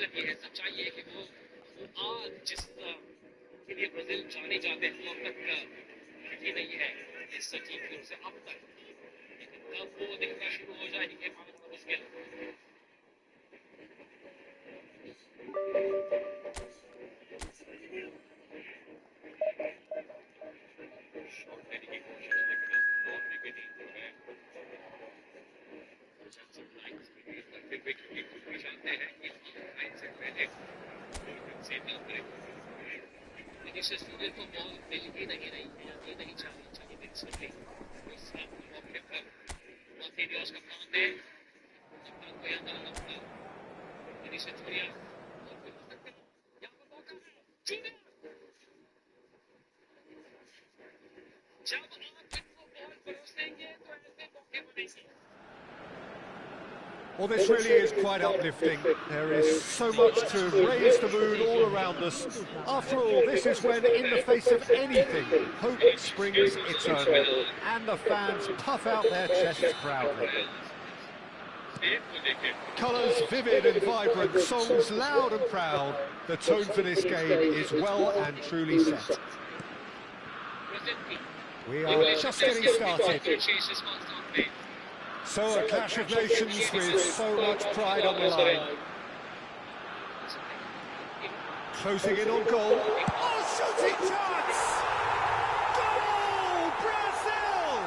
हकीकत ये है, सच्चाई ये है कि वो आज जिस के लिए ब्राजील जाने जाते हैं वो अब तक घटी नहीं है इस टीम की ओर से अब तक, लेकिन कब वो दिखना शुरू हो जाए ये मानना मुश्किल। शॉट लेने की कोशिश लेकिन बॉल में भी नहीं जो है फिर भी क्योंकि खुद भी जानते हैं कि लाइन से पहले से विनीशियस जूनियर को बॉल मिल ही नहीं रही है, ये नहीं चाहिए बेसिकली उस मौके पर मार्टिनियोस का प्लान है कप्तान को याद आना होगा विनीशियस जूनियर और फिर यहाँ पर मौका है जूनियर जब आप इनको बॉल परोसेंगे तो ऐसे मौके बनेंगे। Well, this really is quite uplifting. There is so much to raise the mood all around us. After all, this is when, in the face of anything, hope springs eternal, and the fans puff out their chests proudly. Colours vivid and vibrant, songs loud and proud. The tone for this game is well and truly set. We are just getting started. So a clash of nations with so much pride on the line. Closing in on goal. Oh, shooting chance! Goal! Brazil!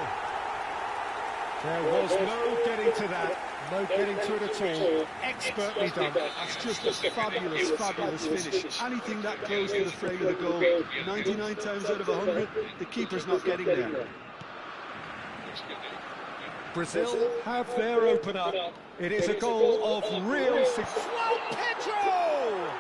There was no getting to that. No getting to it at all. Expertly done. That's just a fabulous, fabulous finish. Anything that close to the frame of the goal, 99 times out of 100, the keeper's not getting there. Brazil have their opener. It is a goal of real success. Well, Pedro!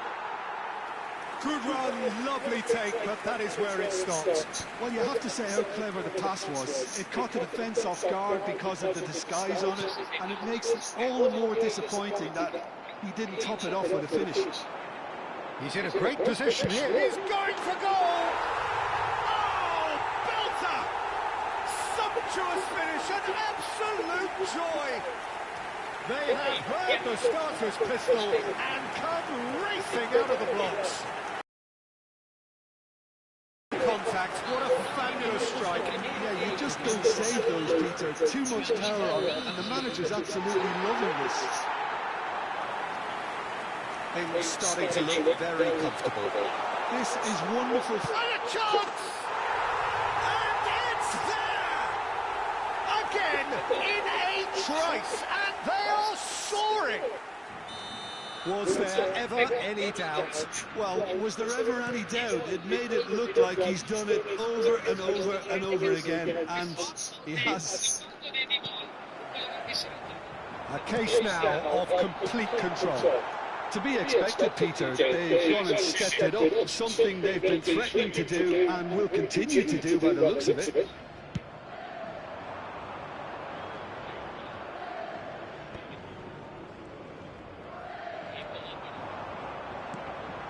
Good run, lovely take, but that is where it stopped. Well, you have to say how clever the pass was. It caught the defence off guard because of the disguise on it, and it makes it all the more disappointing that he didn't top it off with a finish. He's in a great position here. He's going for goal! Oh, belter! Sumptuous finish, an absolute joy! They have heard the starter's pistol and come racing out of the blocks. Contact, what a fabulous strike. Yeah, you just don't save those, Peter. Too much power on it, and the manager's absolutely loving this. Things starting to look very comfortable. This is wonderful. And a chance! And it's there! Again, in a trice, and they are soaring! Was there ever any doubt? Well, was there ever any doubt? It made it look like he's done it over and over and over again, and he has. A case now of complete control. To be expected, Peter. They've gone and stepped it up, something they've been threatening to do and will continue to do by the looks of it.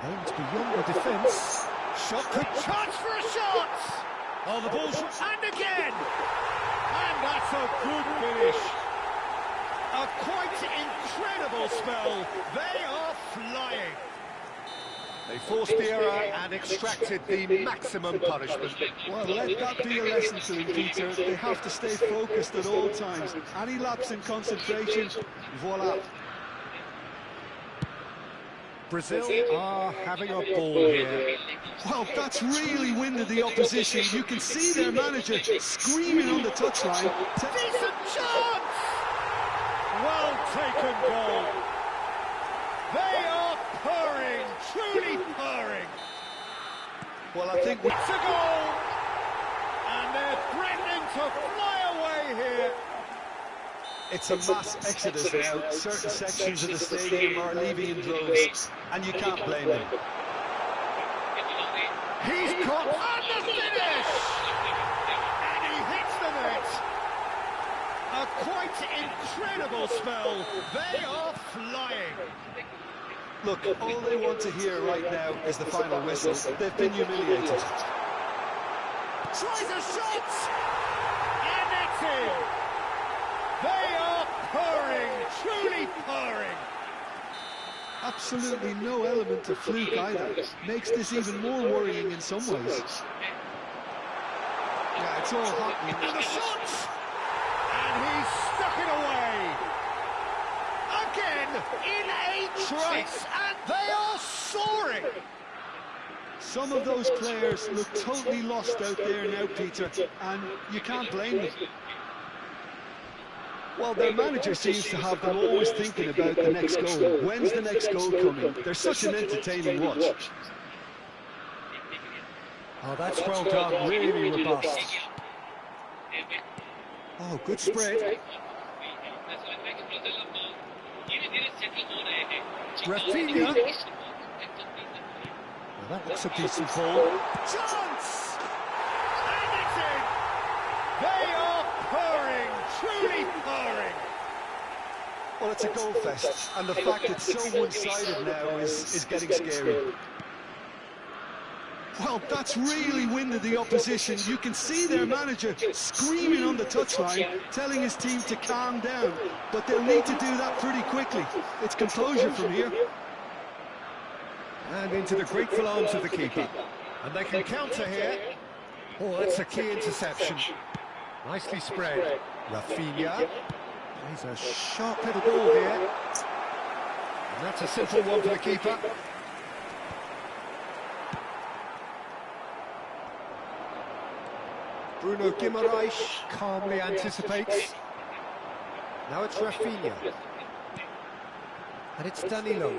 Aims beyond the defence. Shot, quick chance for a shot! Oh, the ball's... And again! And that's a good finish. A quite incredible spell. They are flying. They forced the error and extracted the maximum punishment. Well, let that be a lesson to them, Peter. They have to stay focused at all times. Any lapse in concentration, voila. Brazil are having a ball here. Well, that's really winded the opposition. You can see their manager screaming on the touchline. Decent chance! Well taken goal. They are purring, truly purring. Well, I think it's a goal, and they're threatening to fly away here. It's a mass exodus now. Certain sections of the stadium are leaving in droves, and you can't blame them. He's caught on the finish, and he hits the net. A quite incredible spell. They are flying. Look, all they want to hear right now is the final whistle. They've been humiliated. Tries a shot, and it's in. They are purring, truly purring. Absolutely no element of fluke either. Makes this even more worrying in some ways. Yeah, it's all happening. And the shots! And he's stuck it away! Again, in a trice, and they are soaring! Some of those players look totally lost out there now, Peter, and you can't blame them. Well, their manager seems to have them always thinking about the next goal. When's the next goal coming? They're such an entertaining watch. Oh, that's well done, really robust. Oh, good spread. Rafinha. Well, that looks a decent ball. Chance! And it's in! They are purring, truly purring. Well, it's a goal fest, and the fact it's so one-sided now is getting scary. Well, that's really winded the opposition. You can see their manager screaming on the touchline, telling his team to calm down. But they'll need to do that pretty quickly. It's composure from here. And into the grateful arms of the keeper. And they can counter here. Oh, that's a key interception. Nicely spread. Rafinha. He's a sharp little ball here. And that's a simple one for the keeper. Bruno Guimaraes calmly anticipates. Now it's Rafinha. And it's Danilo.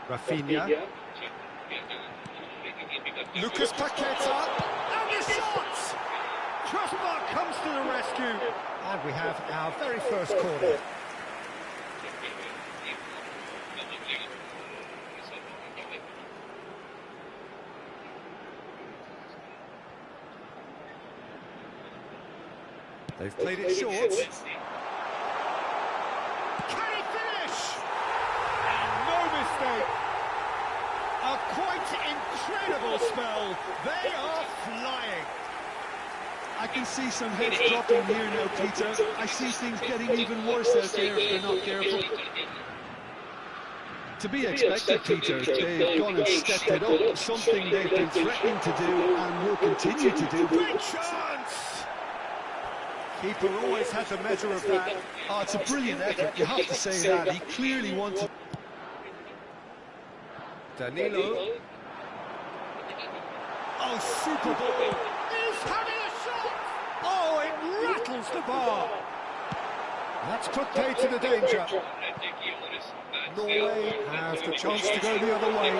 Rafinha. Lucas Paqueta. And the shot! Crossbar comes to the rescue. And we have our very first corner. They've played it short. Can he finish? And no mistake. A quite incredible spell. They are flying. I can see some heads dropping here now, Peter. I see things getting even worse out there if they're not careful. To be expected, Peter. They've gone and stepped it up. Something they've been threatening to do and will continue to do. Great chance! Keeper always has a measure of that. Oh, it's a brilliant effort, you have to say that. He clearly wanted... Danilo. Oh, super ball. He's having a shot! Oh, it rattles the bar. That's put pay to the danger. Norway has the chance to go the other way.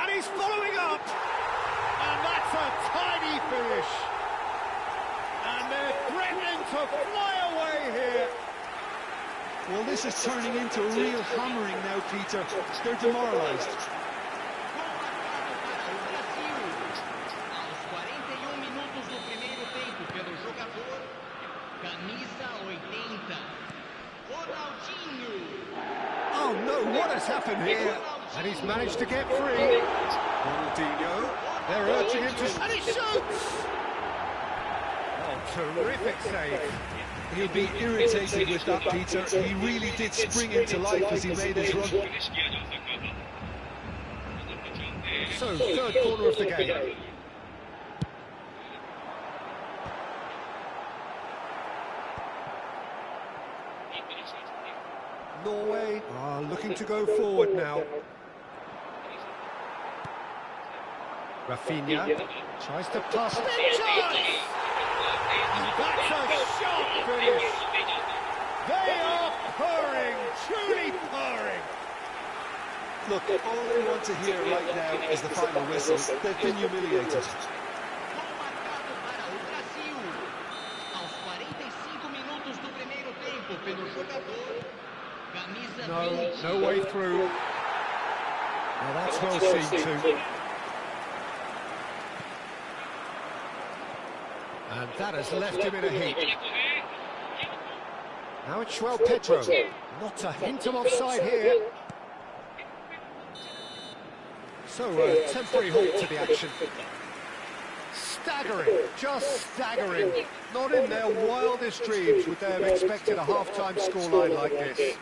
And he's following up. And that's a tiny finish. And they're threatening to fly away here. Well, this is turning into a real hammering now, Peter. They're demoralised. Oh no, what has happened here? And he's managed to get free. Ronaldinho, they're urging him to... And he shoots! Oh, terrific save. He'll be irritated with that, Peter. He really did spring into life as he made his run. So, third corner of the game. Norway are looking to go forward now. Rafinha tries to pass. That's a sharp finish. They are purring, truly purring. Look, all they want to hear right now is the final whistle. They've been humiliated. No way through. Now that's well seen too. And that has left him in a heap. Now it's João Pedro. Not a hint of offside here. So a temporary halt to the action. Staggering, just staggering. Not in their wildest dreams would they have expected a half-time scoreline like this.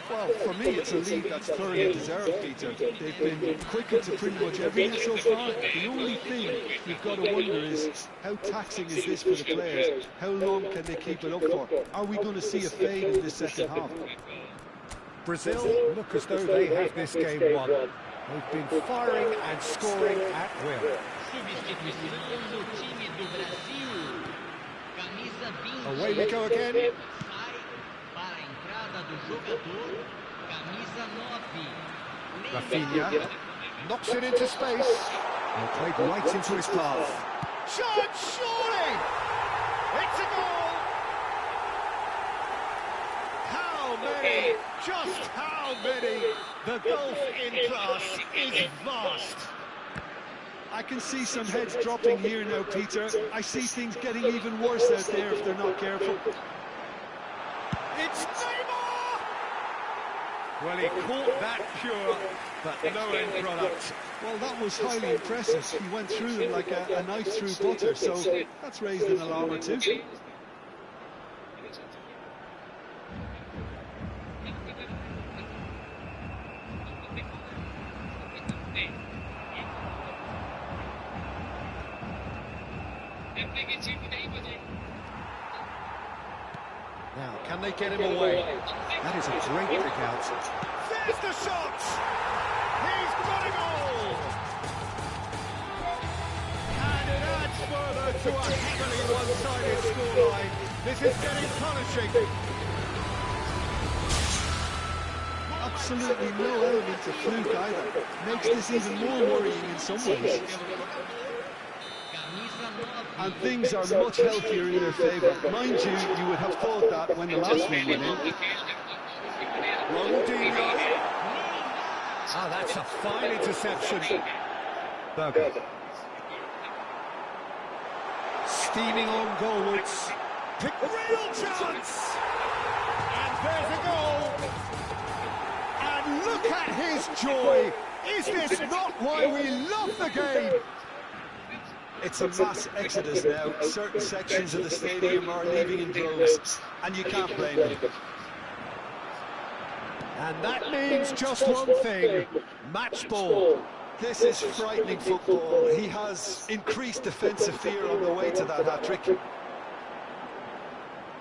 Well, for me, it's a lead that's thoroughly deserved, Peter. They've been quicker to pretty much everything so far. The only thing you've got to wonder is, how taxing is this for the players? How long can they keep it up for? Are we going to see a fade in this second half? Brazil look as though they have this game won. They've been firing and scoring at will. Away we go again. Rafinha knocks it into space. And played right into his path. Shot, surely! It's a goal! How many? Just how many? The gulf in class is vast. I can see some heads dropping here now, Peter. I see things getting even worse out there if they're not careful. It's Neymar! Well, he caught that pure, but no end product. Well, that was highly impressive. He went through them like a knife through butter, so that's raised an alarm or two. Now, can they get him away? That is a great pick out. There's the shot! He's got a goal! And it adds further to a heavily one-sided scoreline. This is getting punishing. Absolutely no element of fluke either. Makes this even more worrying in some ways. And things are much healthier in their favour. Mind you, you would have thought that when the last one went in. Ronaldinho. Ah, that's a fine interception. Berger. Steaming on goalwards. Real chance! And there's a goal! And look at his joy! Is this not why we love the game? It's a mass exodus now. Certain sections of the stadium are leaving in droves, and you can't blame them. And that means just one thing, match ball. This is frightening football. He has increased defensive fear on the way to that hat-trick.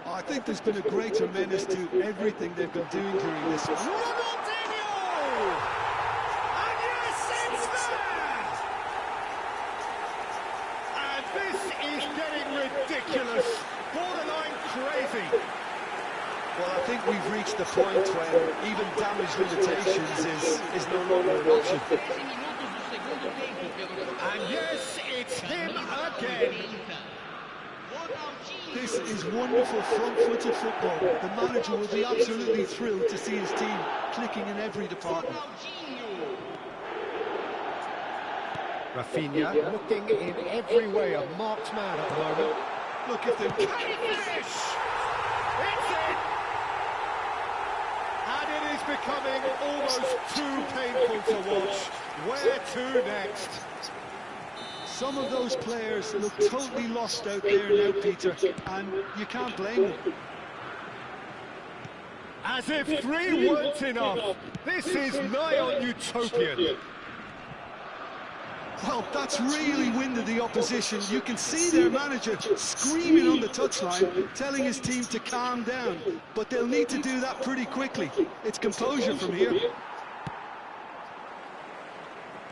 I think there's been a greater menace to everything they've been doing during this. Ronaldinho! And yes, it's there! And this is getting ridiculous, borderline crazy. Well, I think we've reached the point when even damage limitations is no longer an option. And yes, it's him again. This is wonderful front-footed football. The manager will be absolutely thrilled to see his team clicking in every department. Rafinha looking in every way a marked man at the moment. Look at them. Can he finish? It's in! And it is becoming almost too painful to watch. Where to next? Some of those players look totally lost out there now, Peter, and you can't blame them. As if three weren't enough, this is nigh on utopian. Well, that's really winded the opposition. You can see their manager screaming on the touchline, telling his team to calm down, but they'll need to do that pretty quickly. It's composure from here.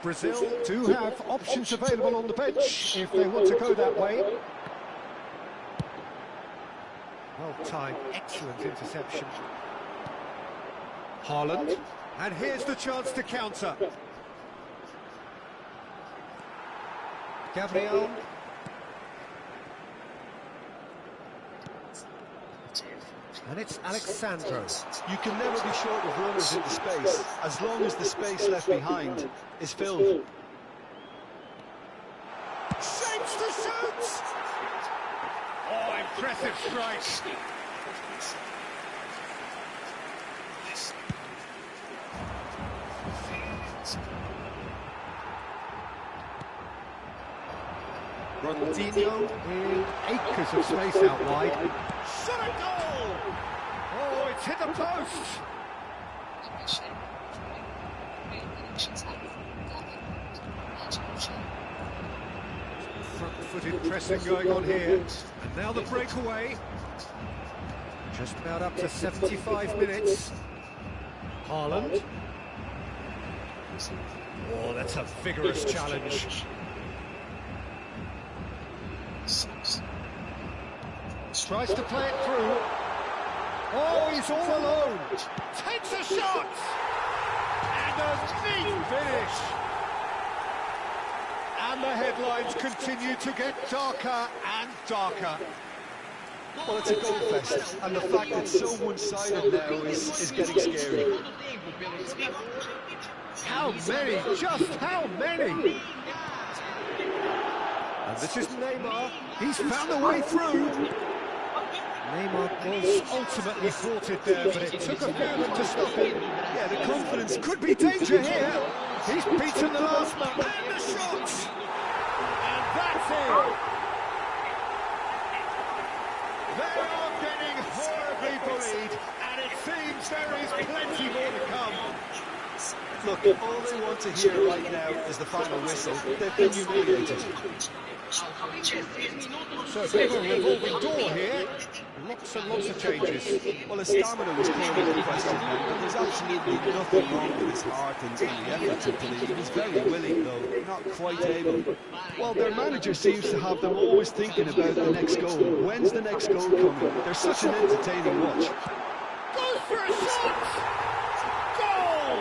Brazil do have options available on the bench if they want to go that way. Well timed, excellent interception. Haaland, and here's the chance to counter. Gabriel. And it's Alexandro. You can never be short of runners into space, as long as the space left behind is filled. Shapes to shoot! Oh, impressive strike. Ronaldinho with acres of space out wide. Shot a goal! Oh, it's hit the post! Front-footed pressing going on here. And now the breakaway. Just about up to 75 minutes. Haaland. Oh, that's a vigorous challenge. Tries to play it through. Oh, he's all alone. Takes a shot. And a neat finish. And the headlines continue to get darker and darker. Well, it's a goal fest, and the fact that it's so one-sided now is getting scary. How many? Just how many? And this is Neymar. He's found a way through. Neymar was ultimately thwarted there, but it took a few of them to stop him. Yeah, the confidence Could be danger here. He's beaten the last man. And the shot! And that's it. They are getting horribly bullied, and it seems there is plenty more to come. Look, all they want to hear right now is the final whistle. They've been humiliated. So a bit of a revolving door here. Lots and lots of changes. Well, his stamina was clearly in question, but there's absolutely nothing wrong with his heart and the effort to play. He was very willing, though, not quite able. Well, their manager seems to have them always thinking about the next goal. When's the next goal coming? They're such an entertaining watch. Goes for a shot! Goal!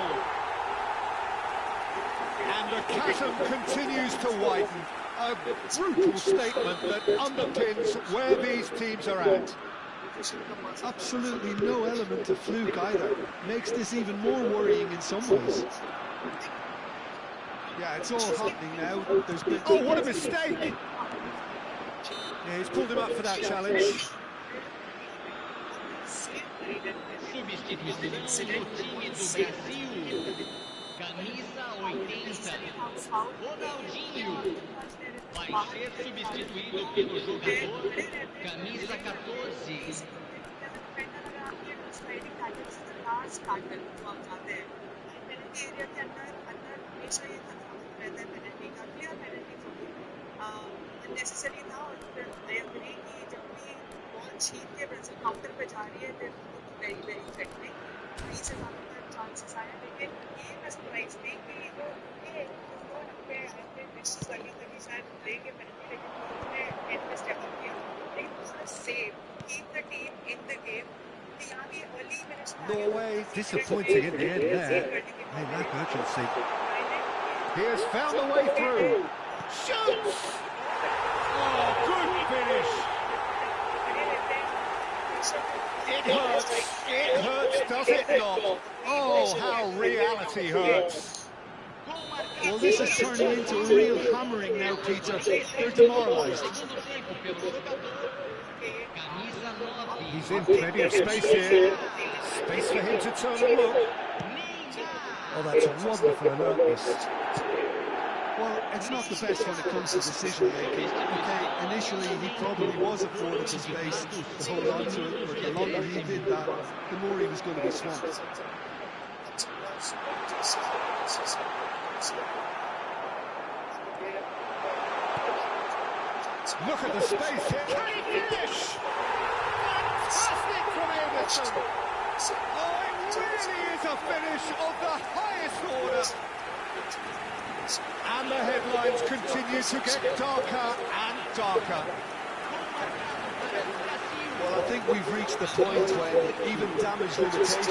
And the chasm continues to widen. A brutal statement that underpins where these teams are at. Absolutely no element of fluke either. Makes this even more worrying in some ways. Yeah, it's all happening now. There's been... Oh, what a mistake! Yeah, he's pulled him up for that challenge. Camisa 80, Ronaldinho vai ser substituído pelo jogador camisa 14. Necessary था और फिर I agree कि जब भी ball छीन के Brazil counter पे जा रही है देयर वेरी वेरी थ्रेटनिंग वहीं से ज़्यादातर चांसेस आए लेकिन ये मैं सरप्राइज थी कि वो ये दोनों पे आते डिस्कस लगी थी कि शायद लेंगे पेनल्टी लेकिन उन्होंने एंड में स्टेप अप किया लेकिन दूसरा save keep the team in the game यहाँ भी early minutes Norway disappointing in the end there. They lack urgency. He has found a way through. Shoots! Oh, good finish. It hurts, does it not? Oh, how reality hurts. Well, this is turning into a real hammering now, Peter. They're demoralised. He's in plenty of space here. Space for him to turn and look. Oh, that's wonderful alertness. Well, it's not the best when it comes to decision making. Okay, initially he probably was afforded the space to hold on to it, but the longer he did that, the more he was going to be swamped. Look at the space here. Can he finish? Fantastic from Everton. Oh, it really is a finish of the highest order. And the headlines continue to get darker and darker. Well, I think we've reached the point when even damage limitations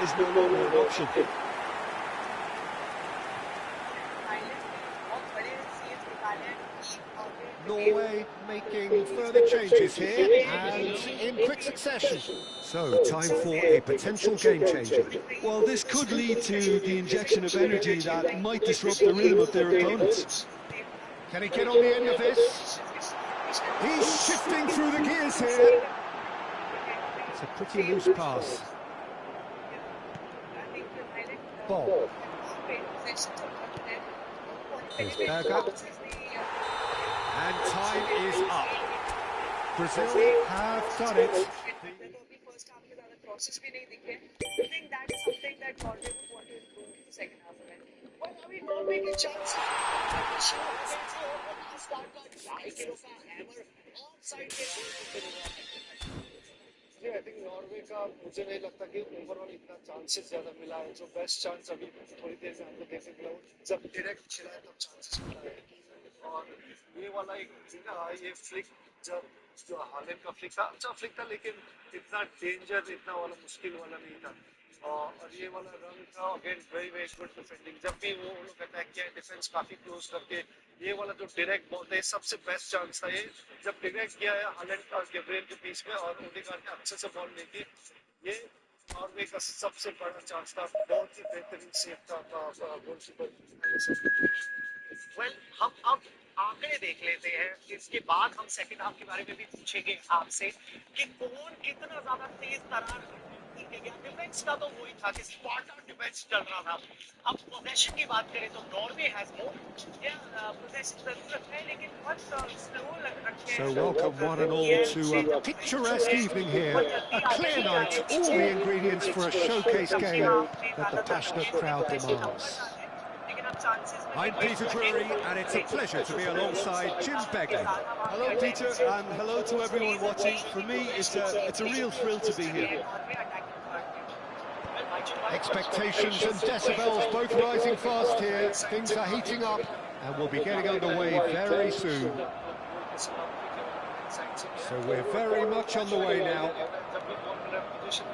is no longer an option. Norway making further changes here and in quick succession. So, time for a potential game changer. Well, this could lead to the injection of energy that might disrupt the rhythm of their opponents. Can he get on the end of this? He's shifting through the gears here. It's a pretty loose pass. Ball. Here's Berger. And time is up. Brazil have done it. losses भी नहीं दिखे. I think that is something that Norway would want to improve in the second half of it. Well, अभी Norway की chance शुरू हो गई थी और वो last part का 2.5 किलो का hammer offside के goal को फिर जी आई थिंक नॉर्वे का मुझे नहीं लगता कि ओवरऑल इतना चांसेस ज्यादा मिला है जो बेस्ट चांस अभी थोड़ी देर में आपको देखने मिला जब डायरेक्ट खिलाया तब चांसेस मिला है और ये वाला ये फ्लिक जब जो हालैंड का फ्लिक था अच्छा फ्लिक था लेकिन इतना डेंजर इतना वाला मुश्किल वाला नहीं था और ये वाला रन था again very very good defending जब भी वो लोग अटैक किया डिफेंस काफी क्लोज करके ये वाला जो डायरेक्ट बॉल है सबसे बेस्ट चांस था ये जब डायरेक्ट किया है हालैंड और गेब्रियल के बीच में और ओडेगार्ड ने अच्छे से बॉल लेके ये नॉर्वे का सबसे बड़ा चांस था बहुत ही बेहतरीन सेव था गोलकीपर वेल हम अब आंकड़े देख लेते हैं इसके बाद हम सेकंड हाफ के बारे में भी पूछेंगे आपसे कि कौन कितना ज्यादा तेज तरार डिफेंस का तो वही था कि स्पार्टन डिफेंस चल रहा था अब पोजेशन की बात करें तो नॉर्वे हैज मोर पोजेशन जरूरत है लेकिन बहुत स्लो लग रखे हैं So welcome one and all to a picturesque evening here, a clear night, all the ingredients for a showcase game that the passionate crowd demands. I'm Peter Drury, and it's a pleasure to be alongside Jim Begley. Hello, Peter, and hello to everyone watching. For me, it's a real thrill to be here. Expectations and decibels both rising fast here. Things are heating up, and we'll be getting underway very soon. So we're very much on the way now.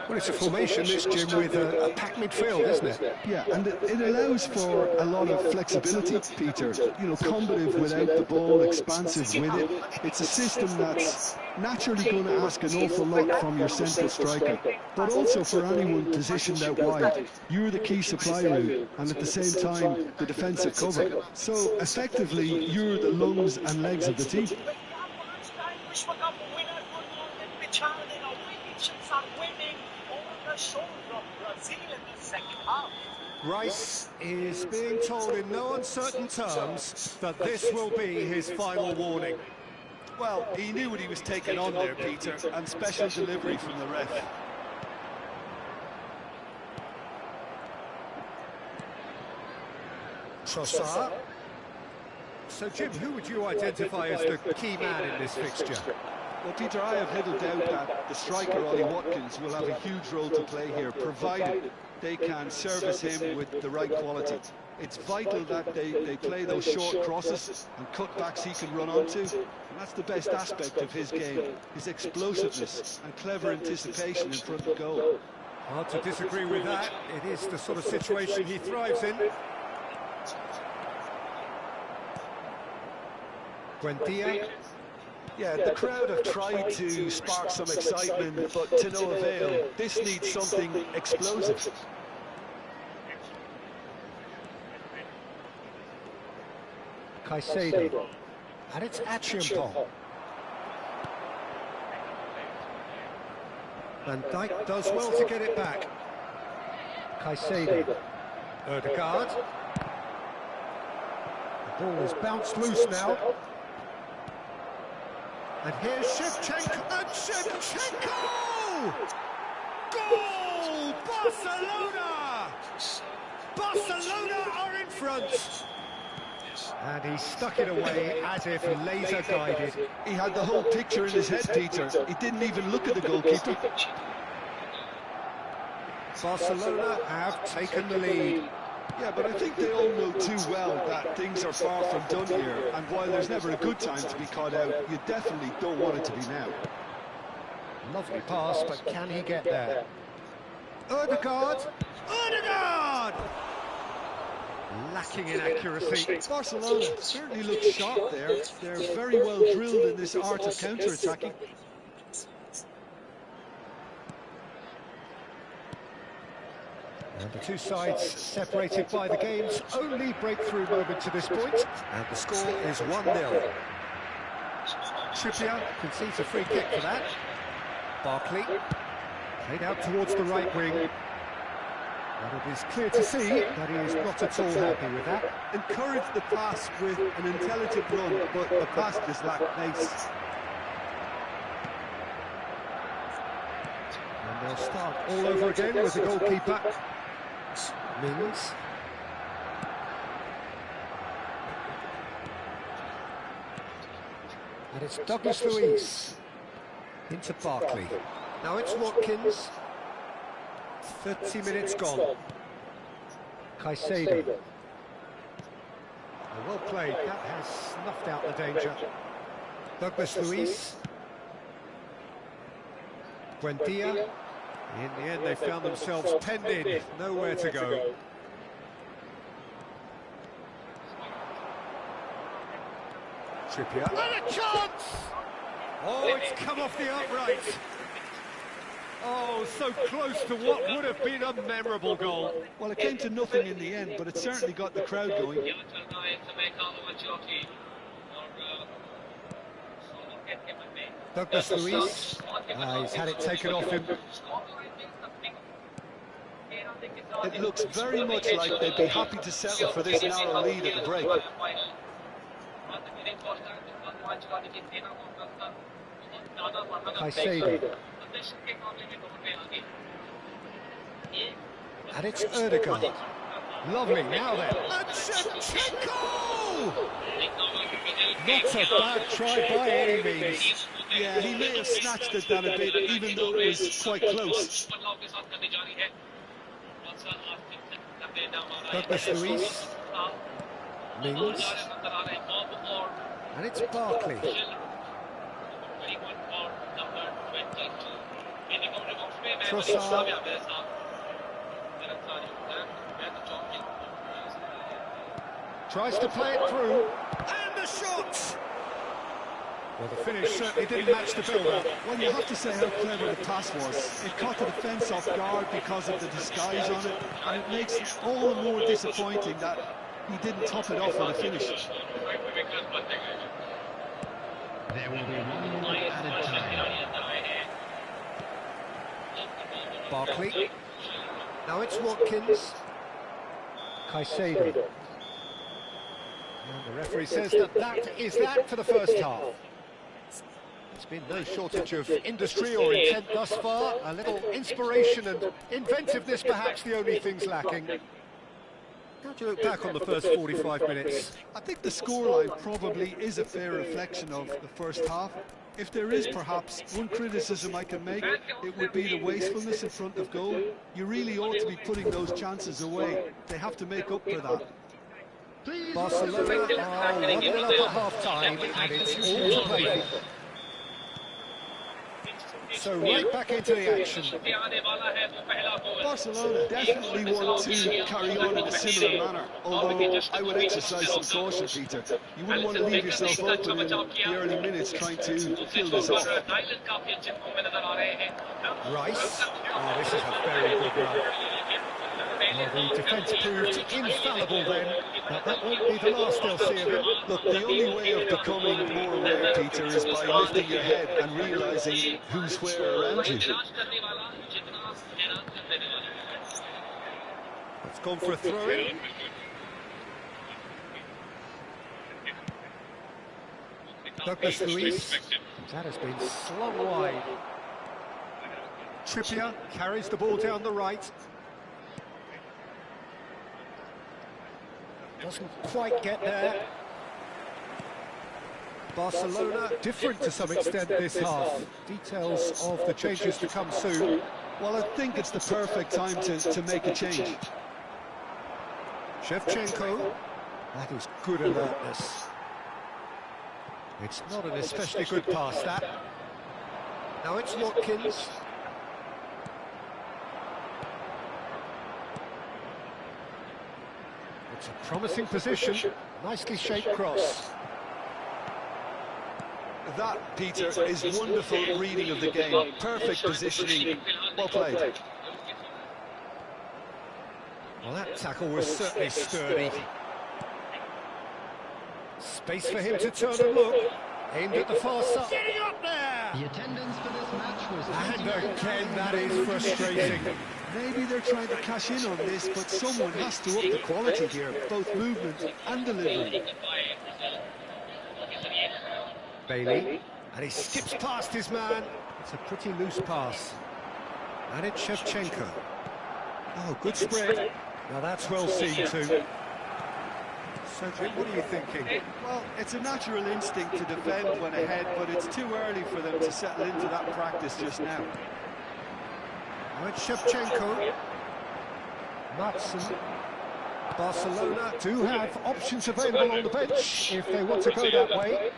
Well, it's a formation, this, Jim, with a packed midfield, isn't it? Yeah, and it allows for a lot of flexibility, Peter. You know, combative without the ball, expansive with it. It's a system that's naturally going to ask an awful lot from your central striker, but also for anyone positioned out wide. You're the key supply route, and at the same time, the defensive cover. So, effectively, you're the lungs and legs of the team. Rice is being told in no uncertain terms that this will be his final warning. Well, he knew what he was taking on there, Peter, and special delivery from the ref. Trossard. So, Jim, who would you identify as the key man in this fixture? Well, Peter, I have little doubt that the striker, Ollie Watkins, will have a huge role to play here, provided they can service him with the right quality. It's vital that they play those short crosses and cutbacks he can run onto. And that's the best aspect of his game, his explosiveness and clever anticipation in front of goal. Hard to disagree with that. It is the sort of situation he thrives in. Buendia. Yeah, the crowd have tried to spark some excitement, but to no avail. This needs something explosive. Caicedo. And it's Achiampong. Van Dijk does well to get it back. Caicedo. Ødegaard. The ball is bounced loose now. And here's Shevchenko, and Shevchenko! Goal! Barcelona! Barcelona are in front! And he stuck it away as if laser guided. He had the whole picture in his head, Peter. He didn't even look at the goalkeeper. Barcelona have taken the lead. Yeah, but I think they all know too well that things are far from done here, and while there's never a good time to be caught out, you definitely don't want it to be now. Lovely pass, but can he get there? Ødegaard! Ødegaard! Lacking in accuracy. Barcelona certainly look sharp there. They're very well drilled in this art of counter-attacking. And the two sides separated by the game's only breakthrough moment to this point. And the score is 1-0. Trippier concedes a free kick for that. Barkley played out towards the right wing. And it is clear to see that he is not at all happy with that. Encouraged the pass with an intelligent run, but the pass just lacked pace. And They'll start all over again with the goalkeeper. Mings. And it's Douglas Luiz into Barkley. Now it's Watkins. 30 minutes gone. Caicedo. Well played, that has snuffed out the danger. Douglas Luiz. Buendia. In the end, they found themselves penned in, nowhere to go. Trippier. And a chance! Oh, it's come off the upright. Oh, so close to what would have been a memorable goal. Well, it came to nothing in the end, but it certainly got the crowd going. Douglas Luiz, he's had it taken off him. It looks very much like they'd be happy to settle for this narrow lead at the break. Caicedo. And it's Erdegaard. Lovely, now then. And Shevchenko! Not a bad try by any means. Yeah, he may have snatched it down a bit, even though it was quite close. Douglas Luiz. Mings. And it's Barkley. Trossard. Tries to play it through. And the shot! Well, the finish certainly didn't match the build-up. Well, you have to say how clever the pass was. It caught the defence off guard because of the disguise on it, and it makes it all the more disappointing that he didn't top it off with a finish. There will be one more added time. Barkley. Now it's Watkins. Caicedo. And the referee says that is that for the first half. There's been no shortage of industry or intent thus far. A little inspiration and inventiveness perhaps the only things lacking. How do you look back on the first 45 minutes? I think the scoreline probably is a fair reflection of the first half. If there is perhaps one criticism I can make, it would be the wastefulness in front of goal. You really ought to be putting those chances away. They have to make up for that. Barcelona are 1-0 up at half-time, and it's all to play for. So right back into the action. Barcelona definitely want to carry on in a similar manner, although I would exercise some caution, Peter. You wouldn't want to leave yourself open in the early minutes trying to fill this off. Rice. Oh, this is a very good run. Well, the defence proved infallible then, but that won't be the last they'll see of him. Look, the only way of becoming more aware, Peter, is by lifting your head and realising who's where around you. It's gone for a throw-in. Douglas Luiz. That has been slung wide. Trippier carries the ball down the right. Doesn't quite get there. Barcelona different to some extent this half. Details of the changes to come soon. Well, I think it's the perfect time to make a change. Shevchenko. That is good alertness. It's not an especially good pass, that. Now it's Watkins. It's a promising position. Nicely shaped cross. That, Peter, is wonderful reading of the game. Perfect positioning. Well played. Well, that tackle was certainly sturdy. Space for him to turn and look. Aimed at the far side. Getting up there! The attendance for this match was... And again, that is frustrating. Maybe they're trying to cash in on this, but someone has to up the quality here, both movement and delivery. Bailey, and he skips past his man. It's a pretty loose pass. And it's Shevchenko. Oh, good spread. Now that's well seen too. So, Jim, what are you thinking? Well, it's a natural instinct to defend when ahead, but it's too early for them to settle into that practice just now. Now it's Shevchenko. Matson. Barcelona do have options available on the bench if they want to go that way.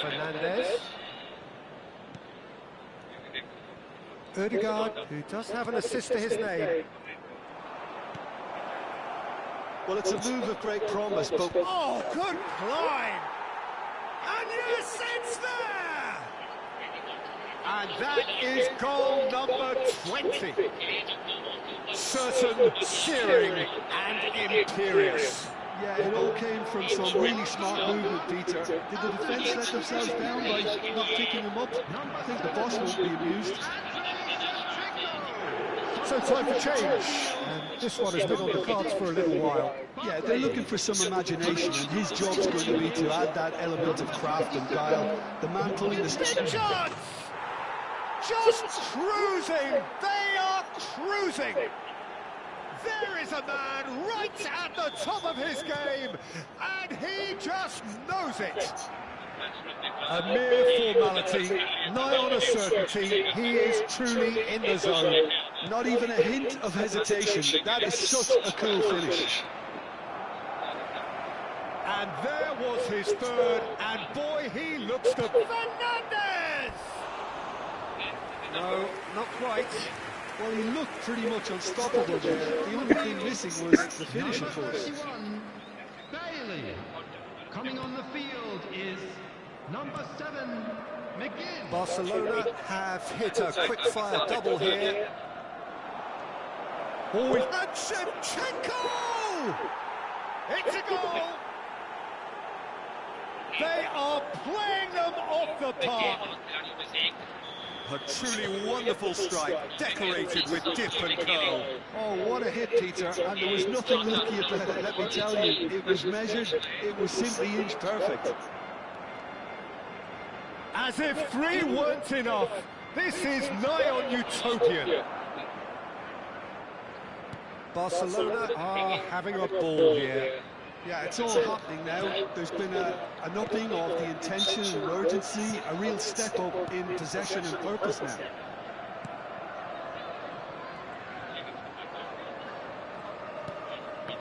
Fernandez. Ødegaard, who does have an assist to his name. Well, it's a move of great promise, but... Oh, good climb! And yes, it's there! And that is goal number 20. Certain, searing and imperious. Yeah, it all came from some really smart movement, Peter. Did the defence let themselves down by not picking him up? I think the boss won't be amused. So time for change. And this one has been on the cards for a little while. Yeah, they're looking for some imagination, and his job's going to be to add that element of craft and guile. The man pulling the... Big chance! Just cruising! They are cruising! There is a man right at the top of his game, and he just knows it. A mere formality, nigh on a certainty, he is truly in the zone. Not even a hint of hesitation. That is such a cool finish. And there was his third, and boy, he looks good. Fernandez! No, not quite. Well, he looked pretty much unstoppable there. The only thing missing was the finish, of course. Bailey. Coming on the field is number 7, McGinn. Barcelona have hit a quick-fire double here. Oh, and Shevchenko! It's a goal! They are playing them off the park. A truly wonderful strike, decorated with dip and curl. Oh, what a hit, Peter. And there was nothing lucky about it, let me tell you. It was measured, it was simply inch perfect. As if 3 weren't enough, this is nigh on utopian. Barcelona are having a ball here. Yeah, it's all happening now. There's been an upping of the intention and urgency, a real step up in possession and purpose now.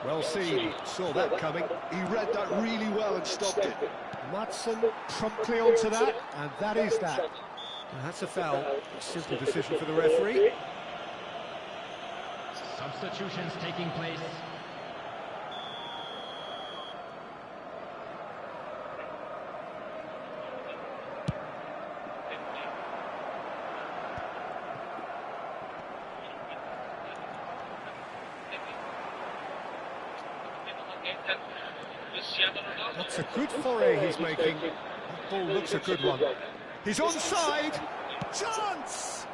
Well seen, saw that coming. He read that really well and stopped it. Matson promptly onto that, and that is that. Now, that's a foul. A simple decision for the referee. Substitutions taking place. That's a good foray he's making. That ball looks a good one. He's onside. Chance!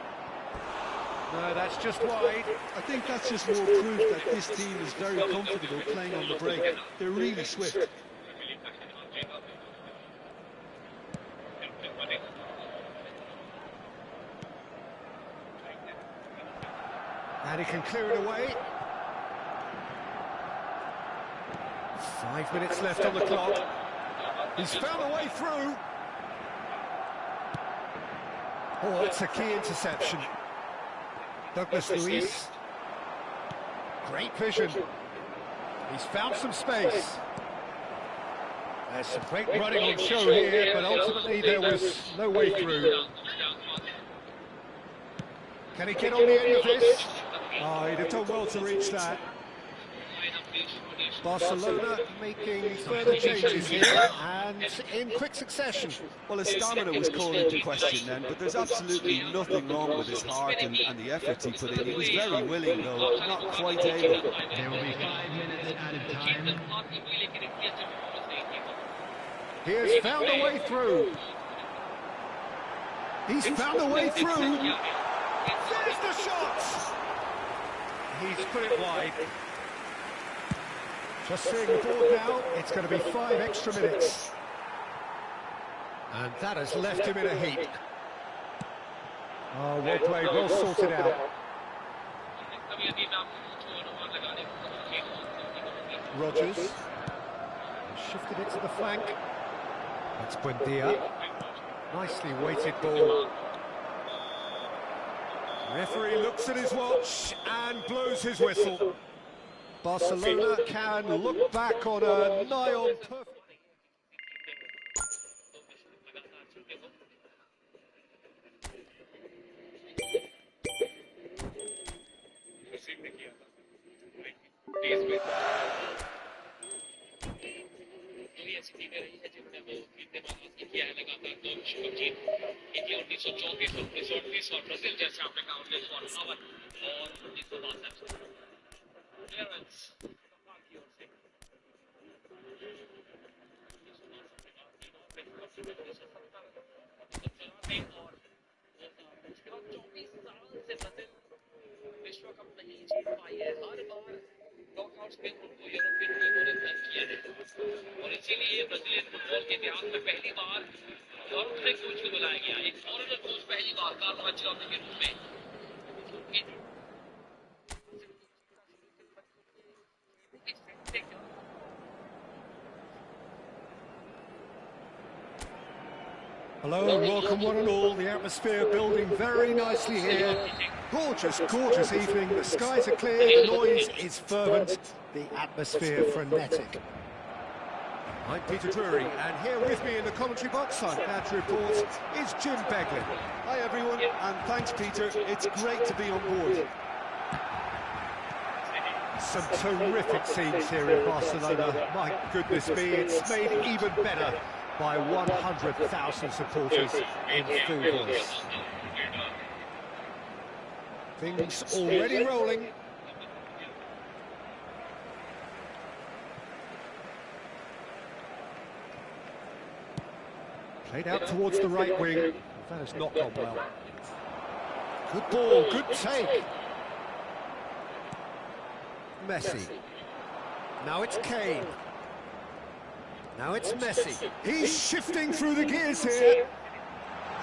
No, that's just wide. I think that's just more proof that this team is very comfortable playing on the break. They're really swift. And he can clear it away. 5 minutes left on the clock. He's found a way through. Oh, that's a key interception. Douglas Luiz. Great vision. He's found some space. There's some great running on show here, but ultimately there was no way through. Can he get on the end of this? Oh, he'd have done well to reach that. Barcelona making further changes here, and in quick succession. Well, his stamina was called into question then, but there's absolutely nothing wrong with his heart and the effort he put in. He was very willing, though, not quite able. There will be 5 minutes added time. He has found a way through. He's found a way through. There's the shot! He's put it wide. Just seeing the board now, it's going to be 5 extra minutes. And that has left him in a heap. Oh, well played, well sorted out. Rogers shifted it to the flank. That's Buendia. Nicely weighted ball. Referee looks at his watch and blows his whistle. Barcelona can look back on a nigh-on perfect. और इसीलिए Brazilian football के इतिहास में पहली बार Europe से coach को बुलाया गया, एक फॉरेनर कोच पहली बार कार्लो अंचेलोत्ती के रूप में। Hello and welcome one and all. The atmosphere building very nicely here. Gorgeous, gorgeous evening. The skies are clear, the noise is fervent, the atmosphere frenetic. I'm Peter Drury, and here with me in the commentary box, I'm glad to report, is Jim Beglin. Hi everyone, and thanks Peter. It's great to be on board. Some terrific scenes here in Barcelona. My goodness me, it's made even better by 100,000 supporters in full voice. Things already rolling. Played out towards the right wing. That has not gone well. Good ball, good take. Messi. Now it's Kane. Now it's Messi. He's shifting through the gears here.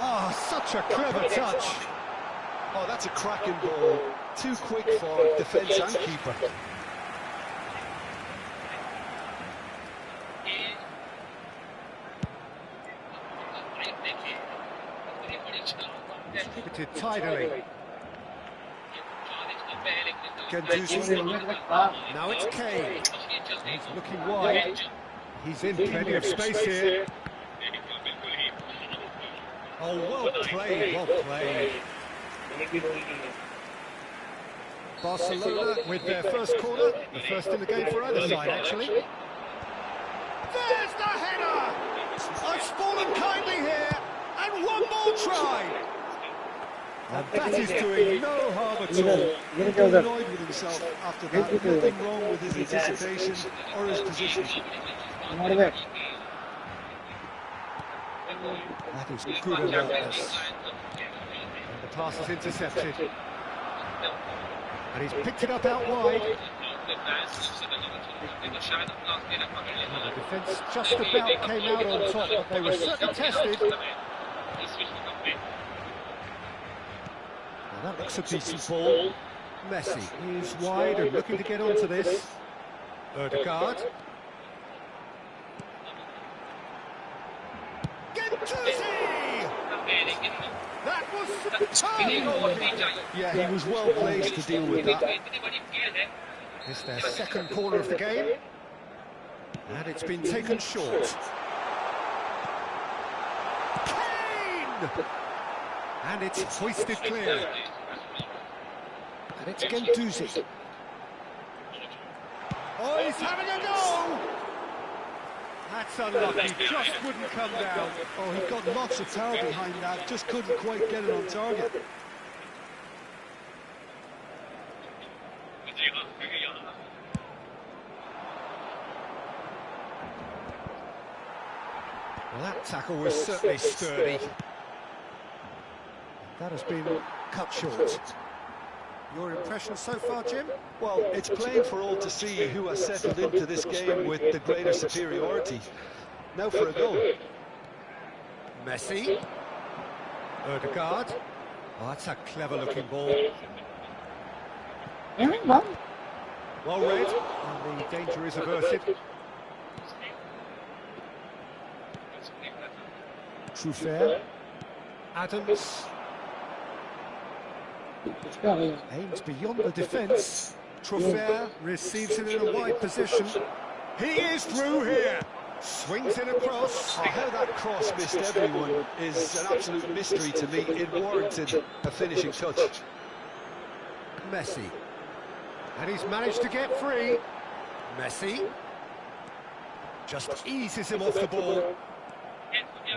Oh, such a clever touch. Oh, that's a cracking ball. Too quick for defence and keeper. Distributed tidily. Now it's Kane. He's looking wide. He's in plenty of space here. Oh, well played, well played. Barcelona with their first corner, the first in the game for either side, actually. There's the header! I've fallen kindly here, and one more try! And that is doing no harm at all. He's been annoyed with himself after that. Nothing wrong with his anticipation or his position. That is good alertness. And the pass is intercepted. And he's picked it up out wide. And the defence just about came out on top, but they were certainly tested. Well, that looks a decent ball. Messi is wide and looking to get onto this. Ødegaard. That was yeah, he was well placed to deal with that. It's their second corner of the game, and it's been taken short. Kane! And it's hoisted clear. And it's Guendouzi. Oh, he's having a go! That's unlucky, just wouldn't come down. Oh, he got lots of power behind that, just couldn't quite get it on target. Well, that tackle was certainly sturdy. That has been cut short. Your impression so far, Jim? Well, it's plain for all to see who has settled into this game with the greater superiority. Now for a goal. Messi. Ødegaard. Oh, that's a clever-looking ball. Well read, and the danger is averted. Truffert. Adams. Aims beyond the defence. Truffert receives it in a wide position. He is through here. Swings it across. Oh, how that cross missed everyone is an absolute mystery to me. It warranted a finishing touch. Messi. And he's managed to get free. Messi. Just eases him off the ball.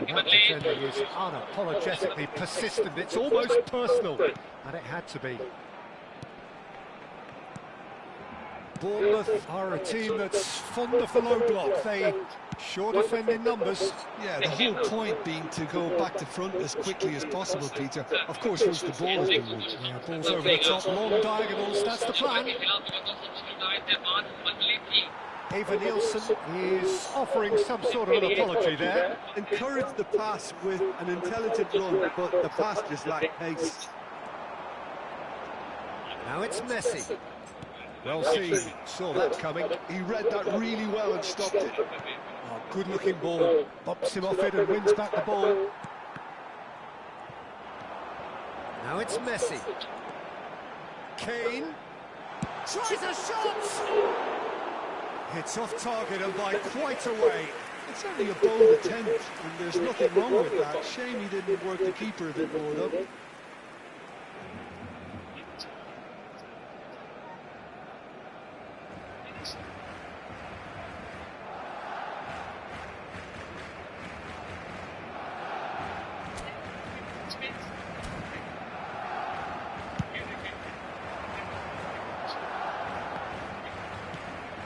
Well, that defending is unapologetically persistent. It's almost personal. And it had to be. Bournemouth are a team that's fond of the low block. They sure defend in numbers. Yeah, the whole point being to go back to front as quickly as possible, Peter. Of course, once the ball has been won. Yeah, balls over the top, long diagonals, that's the plan. Eva Nielsen is offering some sort of an apology there. Encouraged the pass with an intelligent run, but the pass just lacked pace. Now it's Messi. Well seen, saw that coming. He read that really well and stopped it. Oh, good-looking ball. Bumps him off it and wins back the ball. Now it's Messi. Kane. Tries a shot! It's off target and by quite a way. It's only a bold attempt, and there's nothing wrong with that. Shame he didn't work the keeper a bit more, though.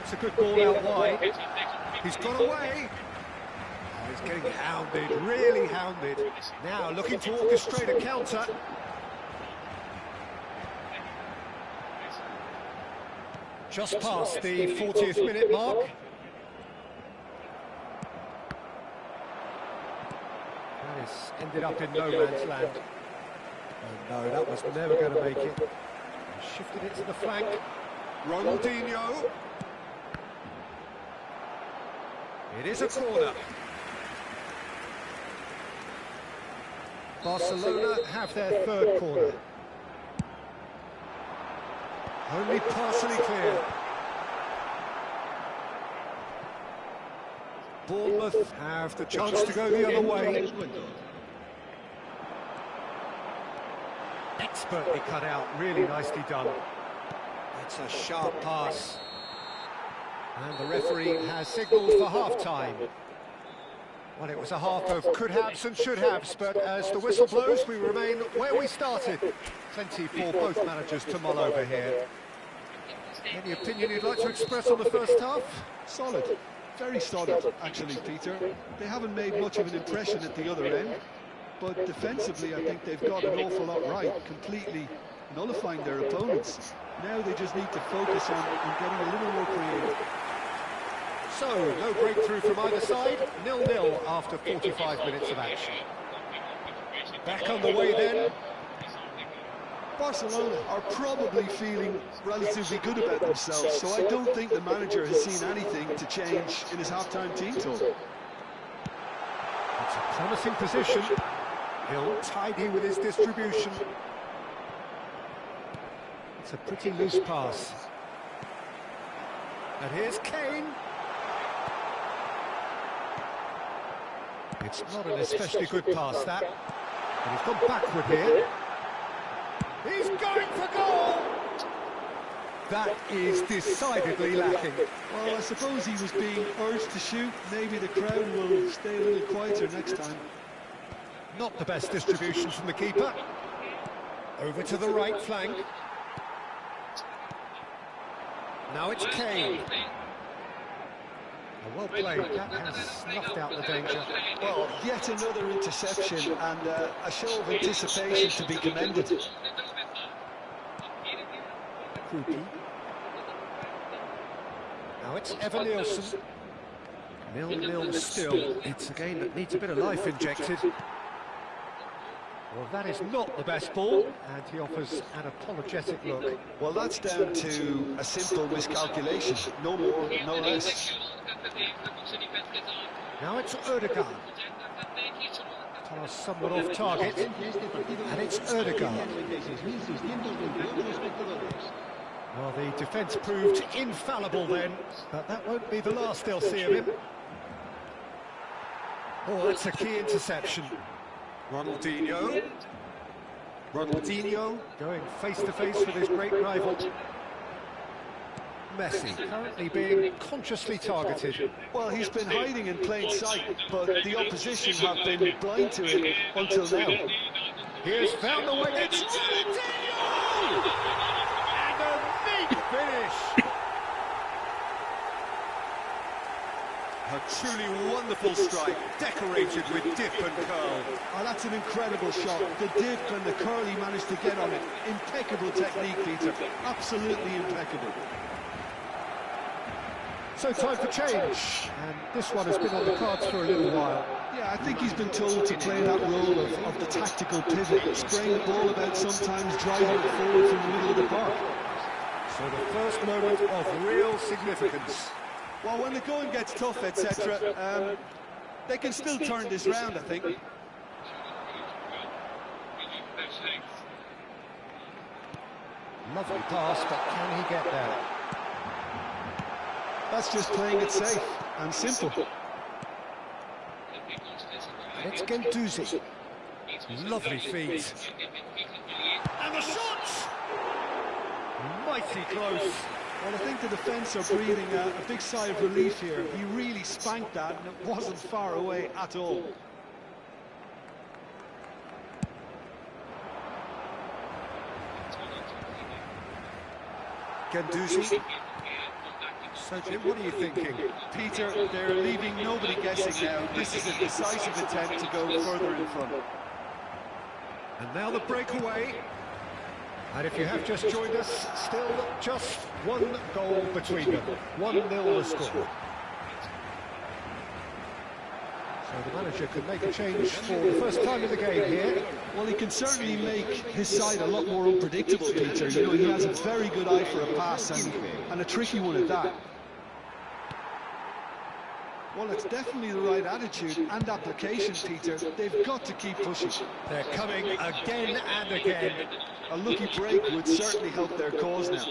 It's a good ball out wide. He's got away. Oh, he's getting hounded, really hounded. Now looking to orchestrate a counter. Just past the 40th minute mark. That has ended up in no man's land. Oh no, that was never going to make it. Shifted it to the flank. Ronaldinho. It is a corner. Barcelona have their third corner. Only partially clear. Bournemouth have the chance to go the other way. Expertly cut out, really nicely done. That's a sharp pass. And the referee has signalled for half-time. Well, it was a half of could-haves and should-haves, but as the whistle blows, we remain where we started. Plenty for both managers to mull over here. Any opinion you'd like to express on the first half? Solid. Very solid, actually, Peter. They haven't made much of an impression at the other end, but defensively, I think they've got an awful lot right, completely nullifying their opponents. Now they just need to focus on getting a little more creative. So, no breakthrough from either side, 0-0 after 45 minutes of action. Back on the way then. Barcelona are probably feeling relatively good about themselves, so I don't think the manager has seen anything to change in his half-time team talk. It's a promising position. He'll tidy with his distribution. It's a pretty loose pass. And here's Kane. It's not an especially good pass, that. And he's gone backward here. He's going for goal! That is decidedly lacking. Well, I suppose he was being urged to shoot. Maybe the crowd will stay a little quieter next time. Not the best distribution from the keeper. Over to the right flank. Now it's Kane. Well played, that has snuffed out the danger. Well, yet another interception and a show of anticipation to be commended. Now it's Eva Nielsen. 0-0 still. It's a game that needs a bit of life injected. Well, that is not the best ball, and he offers an apologetic look. Well, that's down to a simple miscalculation. No more, no less. Now it's Ødegaard. Pass somewhat off target, and it's Ødegaard. Well, the defence proved infallible then, but that won't be the last they'll see of him. Oh, that's a key interception. Ronaldinho going face-to-face with his great rival. Messi currently being consciously targeted. Well, he's been hiding in plain sight, but the opposition have been blind to it until now. He has found the way. It's Ronaldinho! And a neat finish. A truly wonderful strike, decorated with dip and curl. Oh, that's an incredible shot. The dip and the curl he managed to get on it. Impeccable technique, Peter. Absolutely impeccable. So time for change, and this one has been on the cards for a little while. Yeah, I think he's been told to play that role of the tactical pivot, spraying the ball about, sometimes driving it forward from the middle of the park. So the first moment of real significance. Well, when the going gets tough, etc., they can still turn this round, I think. Lovely pass, but can he get there? That's just playing it safe and simple. It's Guendouzi. Lovely feet. And the shot! Mighty close. Well, I think the defence are breathing a big sigh of relief here. He really spanked that, and it wasn't far away at all. Guendouzi. So, Jim, what are you thinking? Peter, they're leaving nobody guessing now. This is a decisive attempt to go further in front. And now the breakaway. And if you have just joined us, still just one goal between them. 1-0 the score. So the manager can make a change for the first time in the game here. Well, he can certainly make his side a lot more unpredictable, Peter. You know, he has a very good eye for a pass, and a tricky one at that. Well, it's definitely the right attitude and application, Peter. They've got to keep pushing. They're coming again and again. A lucky break would certainly help their cause now.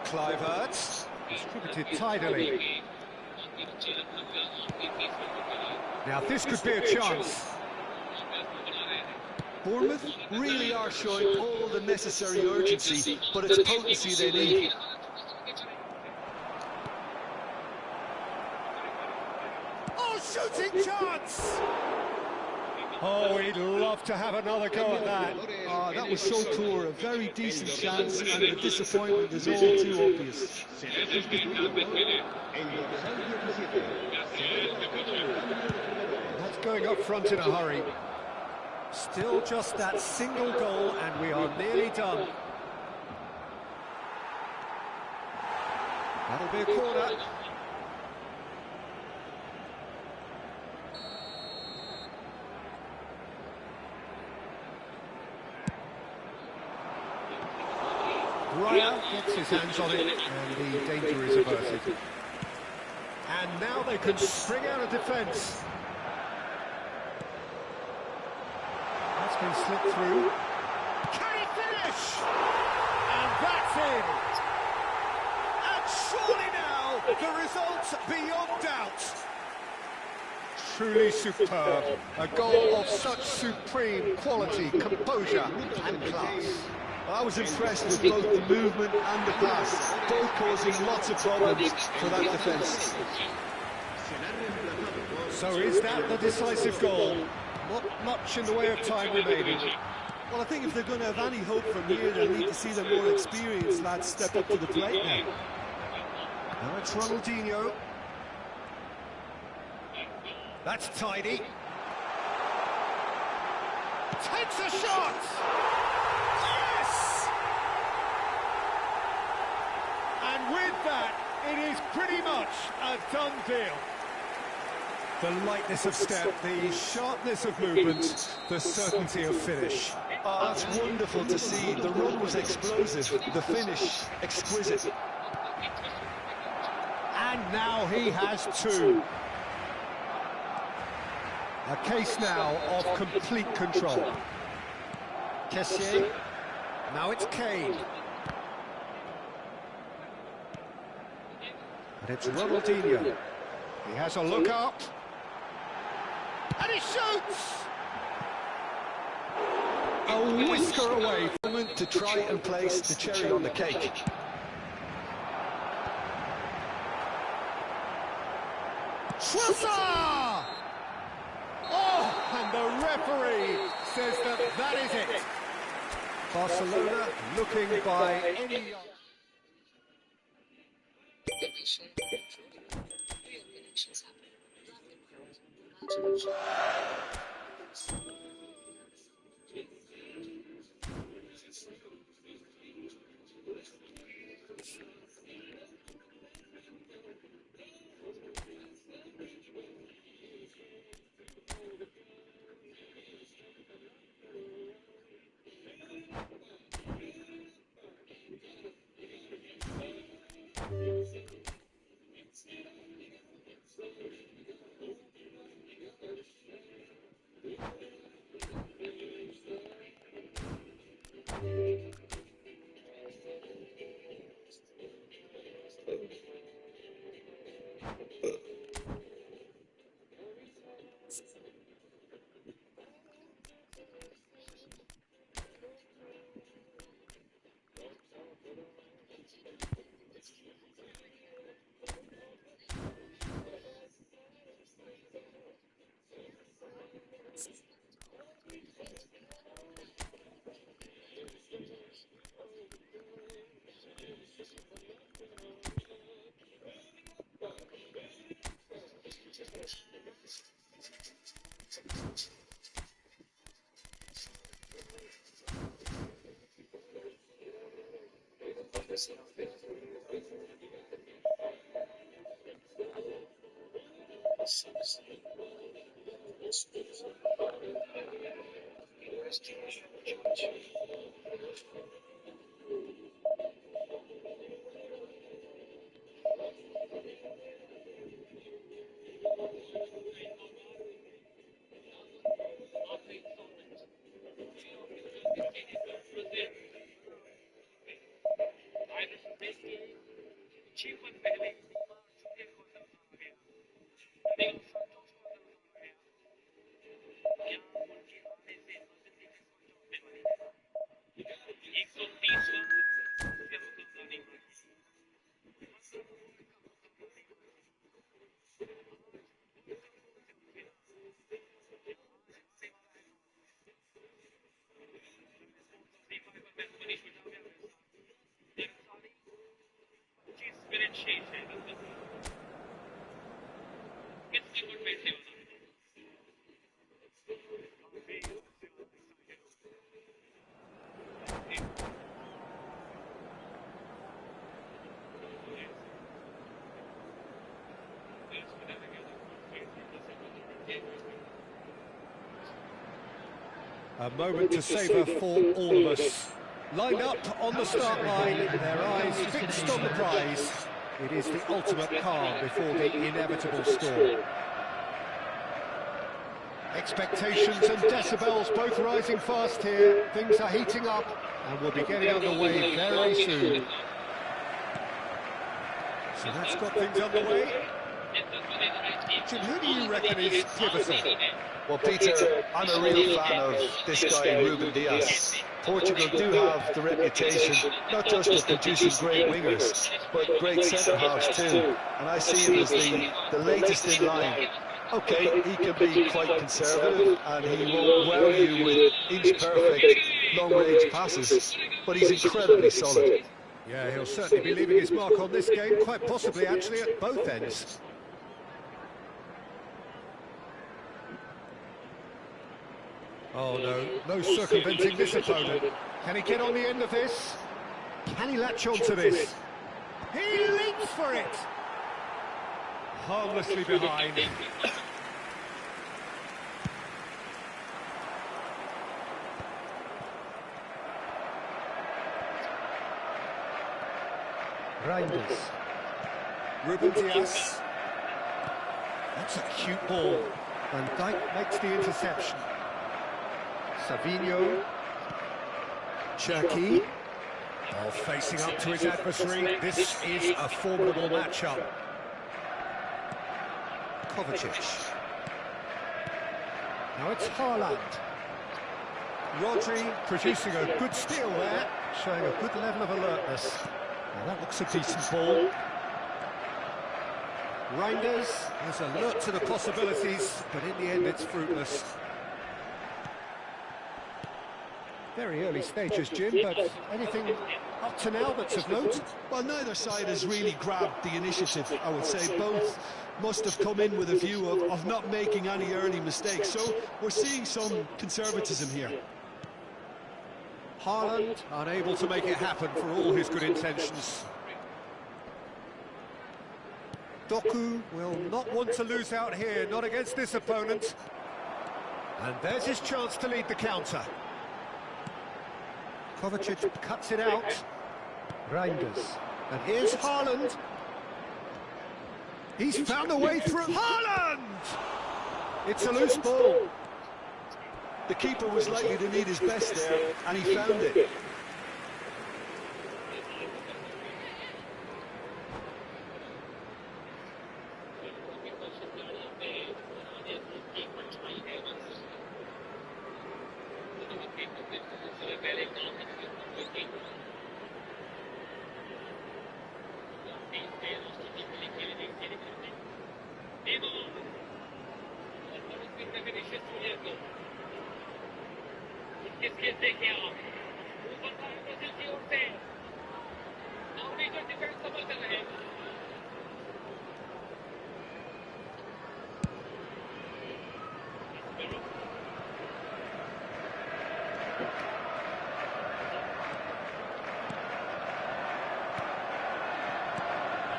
Kluivert, distributed tidily. Now this could be a chance. Bournemouth really are showing all the necessary urgency, but it's potency they need. Oh, shooting chance! Oh, he'd love to have another go at that. Oh, that was so poor, a very decent chance, and the disappointment is all too obvious. That's going up front in a hurry. Still just that single goal, and we are nearly done. That'll be a corner. Raya gets his hands on it, and the danger is averted. And now they can spring out of defence. That's been slipped through. Can he finish? And that's in. And surely now, the result beyond doubt. Truly superb. A goal of such supreme quality, composure and class. I was impressed with both the movement and the pass, both causing lots of problems for that defence. So is that the decisive goal? Not much in the way of time remaining. Well, I think if they're going to have any hope from here, they'll need to see the more experienced lads step up to the plate now. Now it's Ronaldinho. That's tidy. Takes a shot! Yes! And with that, it is pretty much a done deal. The lightness of step, the sharpness of movement, the certainty of finish. Oh, that's wonderful to see. The run was explosive, the finish exquisite. And now he has two. A case now of complete control. Kessier. Now it's Kane. And it's Ronaldinho. He has a look up. And he shoots! A whisker away. Moment to try and place the cherry on the cake. Trossard! Oh, and the referee says that is it. Barcelona looking by any... A moment to savour for all of us. Lined up on the start line, their eyes fixed on the prize. It is the ultimate calm before the inevitable storm. Expectations and decibels both rising fast here. Things are heating up and we'll be getting underway very soon. So that's got things underway. Jim, who do you reckon is pivotal? Well, Peter, I'm a real fan of this guy, Ruben Dias. Portugal do have the reputation, not just of producing great wingers, but great centre-halves too. And I see him as the latest in line. Okay, he can be quite conservative, and he won't wow you with inch-perfect long-range passes, but he's incredibly solid. Yeah, he'll certainly be leaving his mark on this game, quite possibly actually at both ends. Oh no circumventing this opponent. Can he get on the end of this? Can he latch on to this? He leaps for it! Harmlessly behind. Reinders. Ruben Dias. That's a cute ball. Van Dijk makes the interception. Savinho. Cherki. Oh, facing up to his adversary. This is a formidable matchup. Kovacic. Now it's Haaland. Rodri producing a good steal there, showing a good level of alertness. Now that looks a decent ball. Reinders is alert to the possibilities, but in the end it's fruitless. Very early stages, Jim, but anything up to now that's of note? Well, neither side has really grabbed the initiative, I would say. Both must have come in with a view of not making any early mistakes. So we're seeing some conservatism here. Haaland unable to make it happen for all his good intentions. Doku will not want to lose out here, not against this opponent. And there's his chance to lead the counter. Kovacic cuts it out. Reinders. And here's Haaland. He's found a way through. Haaland! It's a loose ball. The keeper was likely to need his best there, and he found it.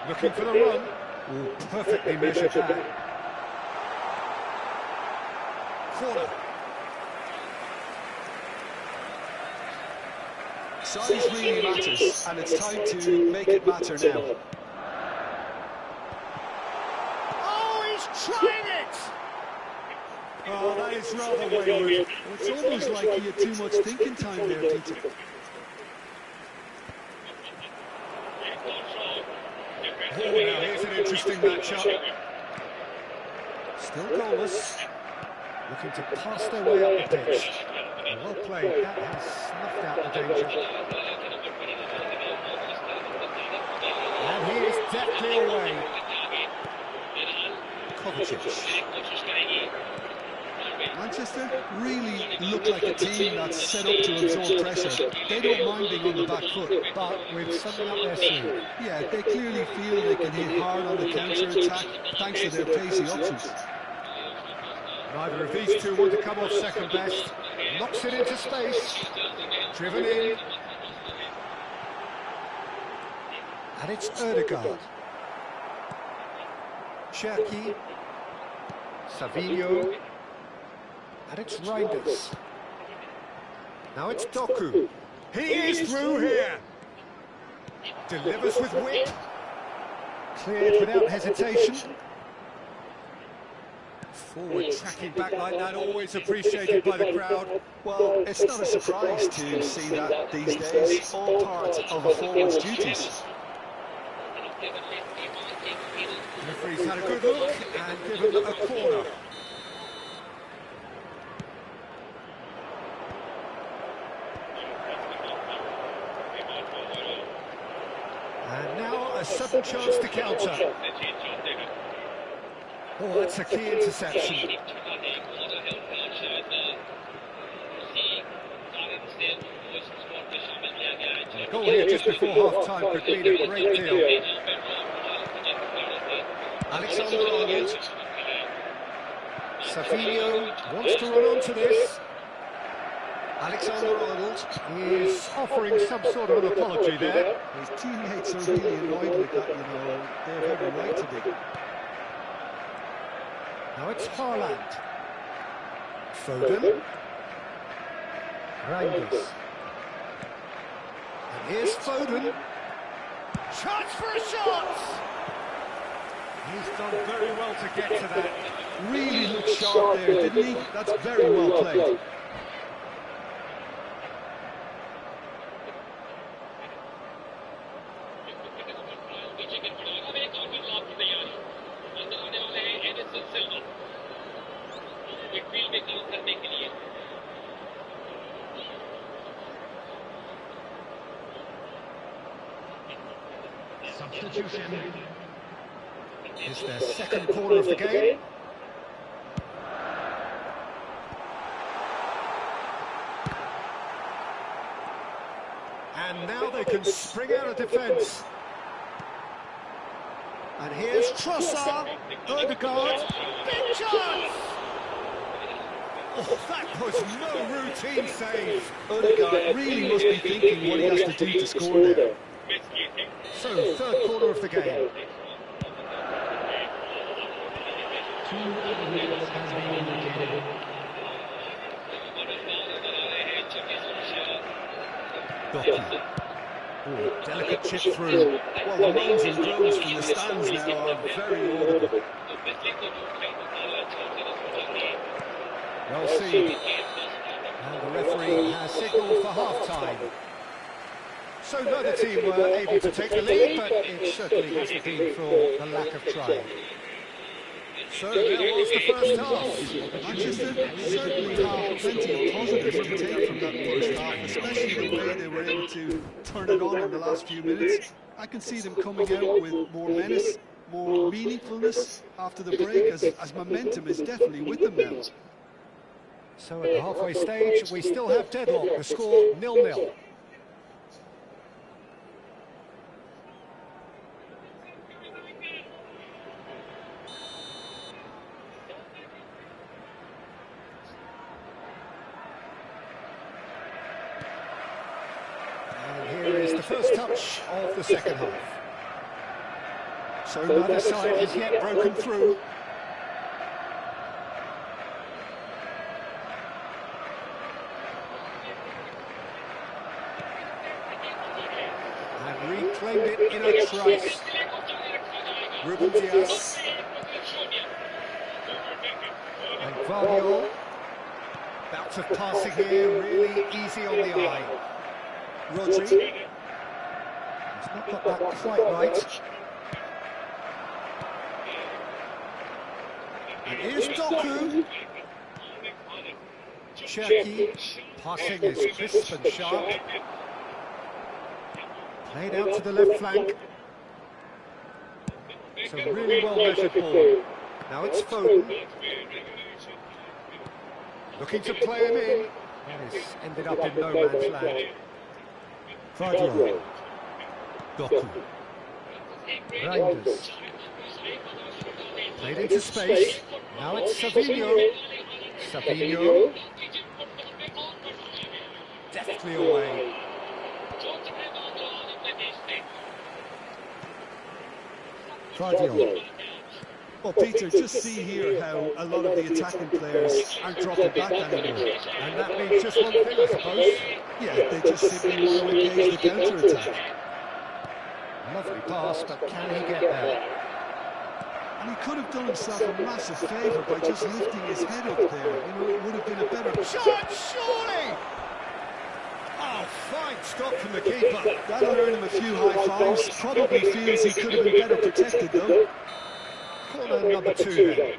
Looking for the run. Ooh, perfectly measured that. Corner. Size really matters, and it's time to make it matter now. Oh, he's trying it! Oh, that is rather wayward. It's almost like he had too much thinking time there, Peter. Oh, now here's an interesting matchup. Still goalless. Looking to pass their way up the pitch. Well played, that has snuffed out the danger. And he is deftly away. Kovacic. Manchester really look like a team that's set up to absorb pressure. They don't mind being on the back foot, But with something up their sleeve. yeah, they clearly feel they can hit hard on the counter-attack thanks to their pacey options. Neither of these two want to come off second best. Knocks it into space. Driven in. And it's Ødegaard. Cherki. Savinho. And it's Reinders. Now it's Doku. He is through here. Delivers with wit. Cleared without hesitation. Forward tracking back like that, always appreciated by the crowd. Well, it's not a surprise to see that these days, all part of a forward's duties. The referee's had a good look and given a corner. And now a sudden chance to counter. Oh, that's a key interception. A goal here just before half-time could mean a great deal. Alexander-Arnold. Savinho wants to run onto this. Alexander-Arnold is offering some sort of an apology there. His teammates are really annoyed with that, you know. They have every right to be. Now it's Haaland. Foden. Reinders. And here's Foden. Chance for a shot! He's done very well to get to that. Really looked sharp there, didn't he? That's very well played. Substitution. It's their second corner of the game. And now they can spring out of defence. And here's Trossard, Odegaard, big chance! Oh, that was no routine save. Odegaard really must be thinking what he has to do to score there. So, third corner of the game. 2 individuals has been indicated. Doku. Oh, delicate chip through. Well, the moans and groans from the stands now are very audible. Well seen. And the referee has signalled for half-time. So neither team were able to take the lead, but it certainly hasn't been for the lack of trying. So there was the first half. Manchester certainly have plenty of positives to take from that first half, especially the way they were able to turn it on in the last few minutes. I can see them coming out with more menace, more meaningfulness after the break, as momentum is definitely with them now. So at the halfway stage, we still have deadlock. The score 0-0. And here is the first touch of the second half. So neither side has yet broken through. And reclaimed it in a trice. Ruben Diaz. And Guardiola. Bouts of passing here, really easy on the eye. Rodri. He's not got that quite right. And here's Doku. Cherki. Passing is crisp and sharp. Played out to the left flank. It's a really well measured ball. Now it's Foden. Looking to play him in. And he's ended up in no man's land. Guardiola. Doku. Reinders. Played into space. Now it's Savinho. Savinho. Deftly away. Guardiola. Well, Peter, just see here how a lot of the attacking players aren't dropping back anymore. And that means just one thing, I suppose. Yeah, they just simply want to engage the counter-attack. Lovely pass, but can he get there? And he could have done himself a massive favour by just lifting his head up there. You know, it would have been a better Shot, surely! Oh, fine stop from the keeper. That'll earn him a few high fives. Probably feels he could have been better protected, though. Corner number 2 then.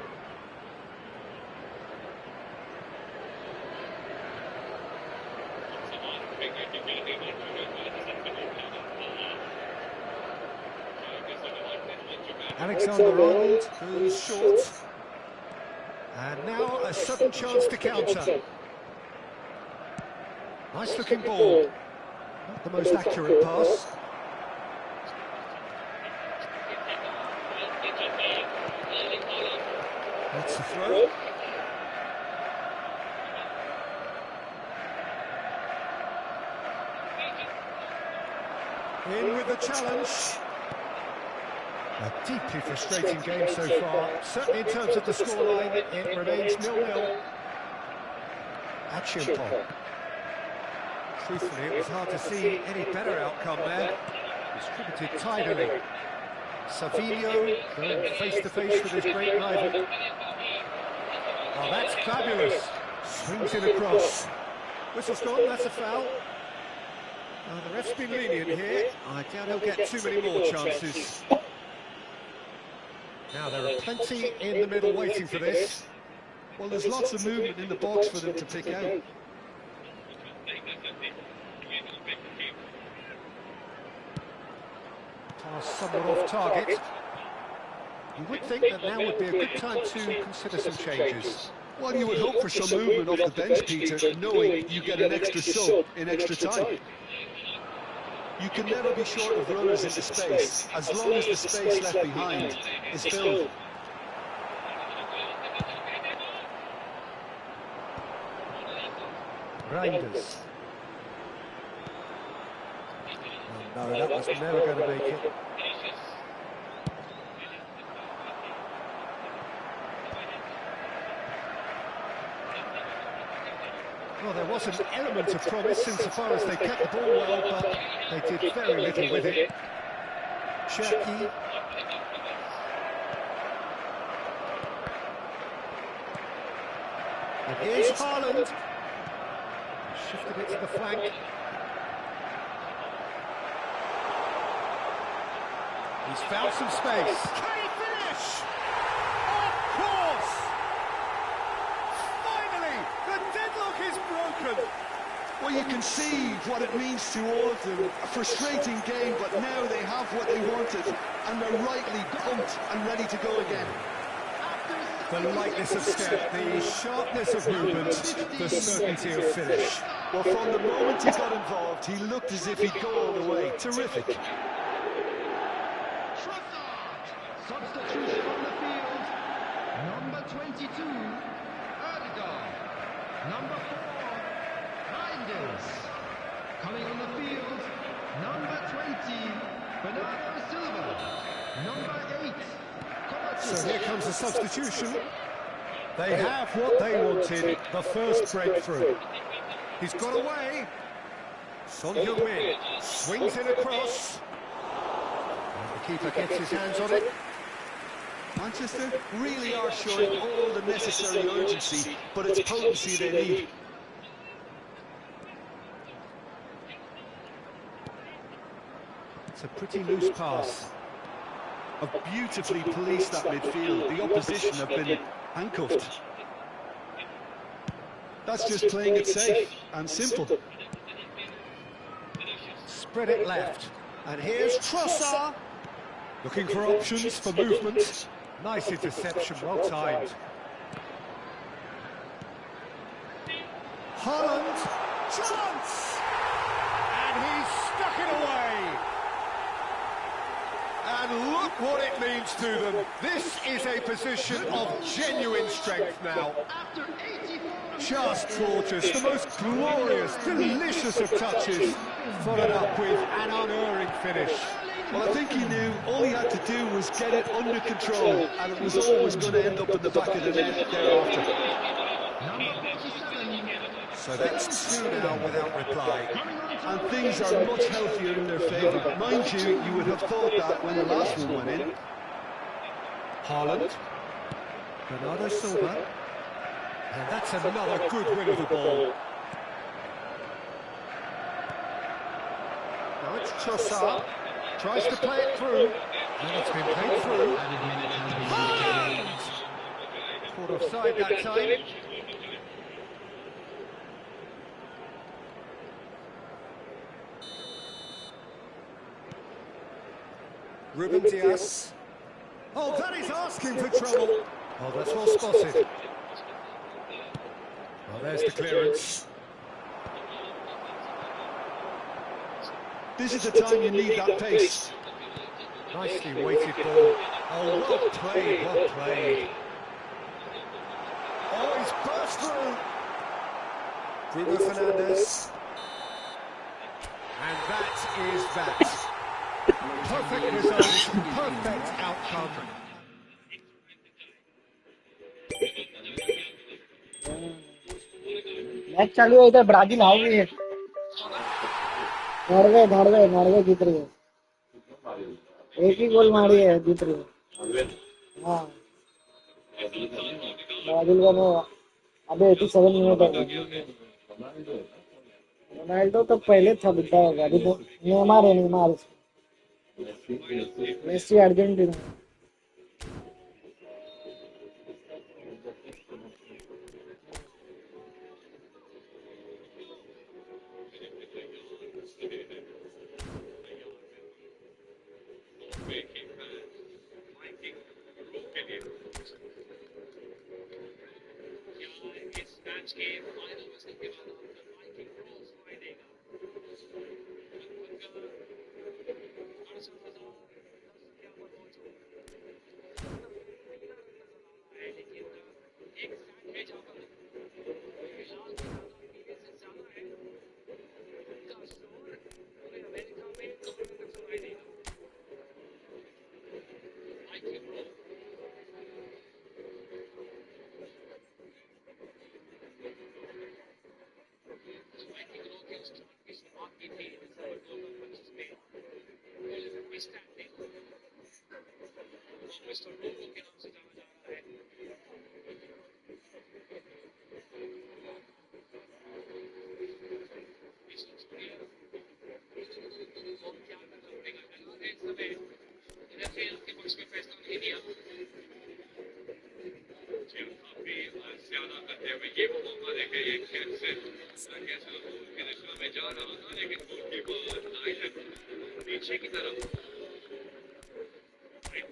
Alexander-Arnold, who's short. And now a sudden chance to counter. Nice looking ball. Not the most accurate pass. That's the throw. In with the challenge. A deeply frustrating game so far. Certainly in terms of the scoreline, it remains 0-0. Achimpong. Truthfully, it was hard to see any better outcome there. Distributed tidily. Savinho going face to face with his great rival. Oh, that's fabulous. Swings in across. Whistle's gone, that's a foul. The ref's been lenient here. I doubt he'll get too many more chances. Now there are plenty in the middle waiting for this. Well, there's lots of movement in the box for them to pick out. Pass somewhat off target. You would think that now would be a good time to consider some changes. Well, you would hope for some movement off the bench, Peter, knowing you get an extra sub in extra time. You can never be short of runners into space, as long as the space left behind is filled. Reinders. Oh, no, that was never going to make it. Well, there was an element of promise insofar as they kept the ball well, but they did very little with it. Cherki. And here's Haaland. Shifted it to the flank. He's found some space. Can he finish? Of course! Finally, the deadlock is broken. Well, you can see what it means to all of them. A frustrating game, but now they have what they wanted, and they're rightly pumped and ready to go again. The lightness of step, the sharpness of movement, the certainty of finish. Well, from the moment he got involved, he looked as if he'd go all the way. Terrific. Substitution on the field. Number 22, Erdogan. Number 4, Reinders. Coming on the field, number 20, Bernardo Silva. Number 8, So here comes the substitution. They have what they wanted, the first breakthrough. He's got away. Son Heung-min swings in across. And the keeper gets his hands on it. Manchester really are showing all the necessary urgency, but it's potency they need. It's a pretty loose pass. Have beautifully policed that midfield. The opposition have been handcuffed. That's just playing it safe and simple. Spread it left. And here's Trossard. Looking for options for movement. Nice interception, well timed. Haaland. Chance! And he's stuck it away. And look what it means to them. This is a position of genuine strength now. Just gorgeous, the most glorious, delicious of touches, followed up with an unerring finish. Well, I think he knew all he had to do was get it under control, and it was always going to end up in the back of the net thereafter. So that's two now without reply. And things are much healthier in their favour. Mind you, you would have thought that when the last one went in. Haaland. Bernardo Silva. And that's another good win of the ball. Now it's Trossard. Tries to play it through. And it's been played through. Haaland! Caught offside that time. Ruben Dias. Oh, that is asking for trouble. Oh, that's well spotted. Well, there's the clearance. This is the time you need that pace. Nicely weighted ball. Oh, well played, well played. Oh, he's burst through. Bruno Fernandes. And that is that. Perfect result, perfect outcome. Match चालू है इधर Brazil हार रही है Norway जीत रही है एक ही गोल मारी है दूसरी। हाँ बादल का तो अबे 87 मिनट हो गए। रोनाल्डो तो पहले था बुड्ढा होगा, अभी तो नेमार है, नेमार मेसी अर्जेंटीना। इस मैच के फाइनल विसल के बाद वाइकिंग क्रॉस सुनाई देगा। लगभग 68,000 दर्शक यहाँ पर मौजूद है, लेकिन एक स्टैंड है जहाँ पर फिलहाल की तादाद पीछे से ज्यादा है। उनका शोर पूरे अमेरिका में कमरे तक सुनाई देगा। वाइकिंग रो वाइकिंग रो के उस स्टार्ट की शुरुआत की थी दिसंबर 2025 में मिस्टर रोलो के नाम से जाना जा रहा है। रेफरी के पक्ष में फैसला नहीं दिया। काफी ज्यादा करते हुए ये वो मौका देखे एक खेल से कैसे गोल की दिशा में जा रहा था, लेकिन गोलकीपर पीछे की तरफ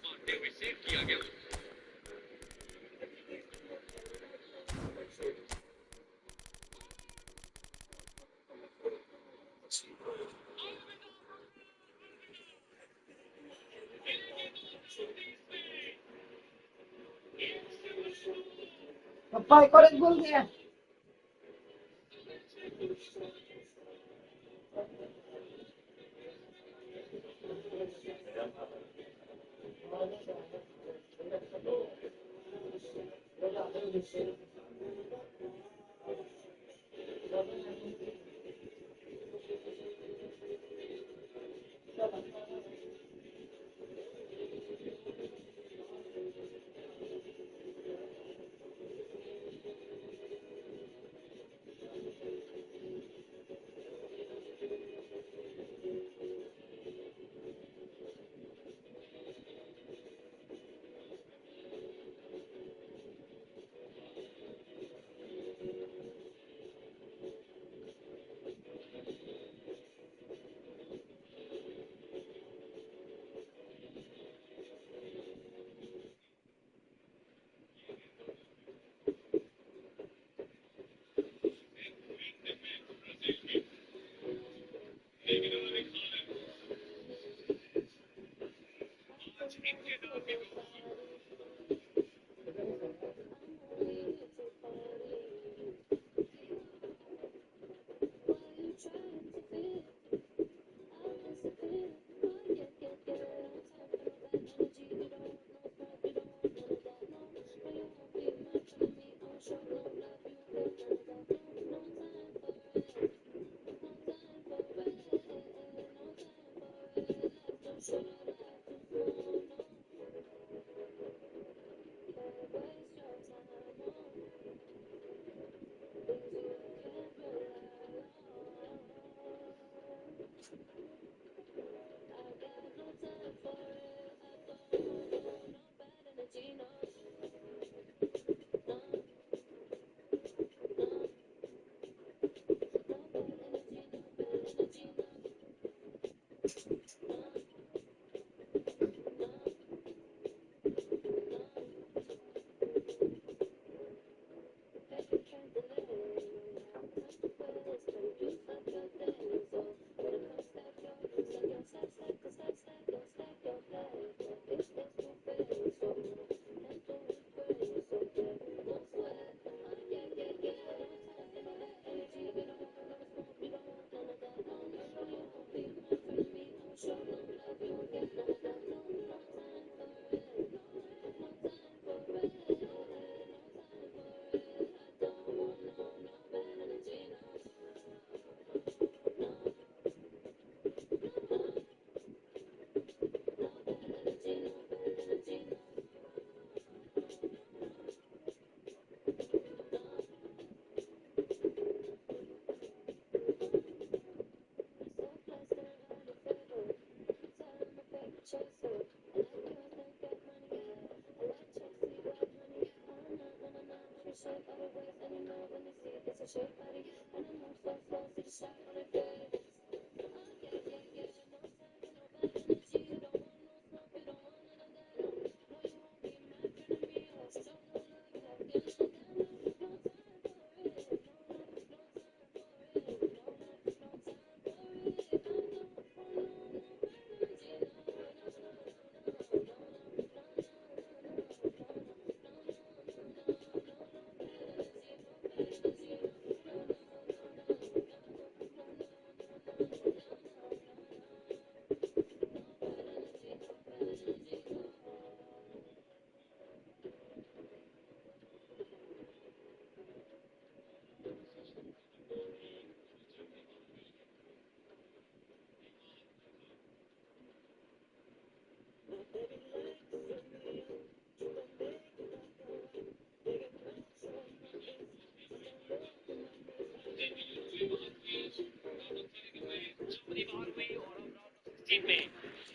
मारते हुए सेव किया गया। पप्पा एक और एक गोल दिया।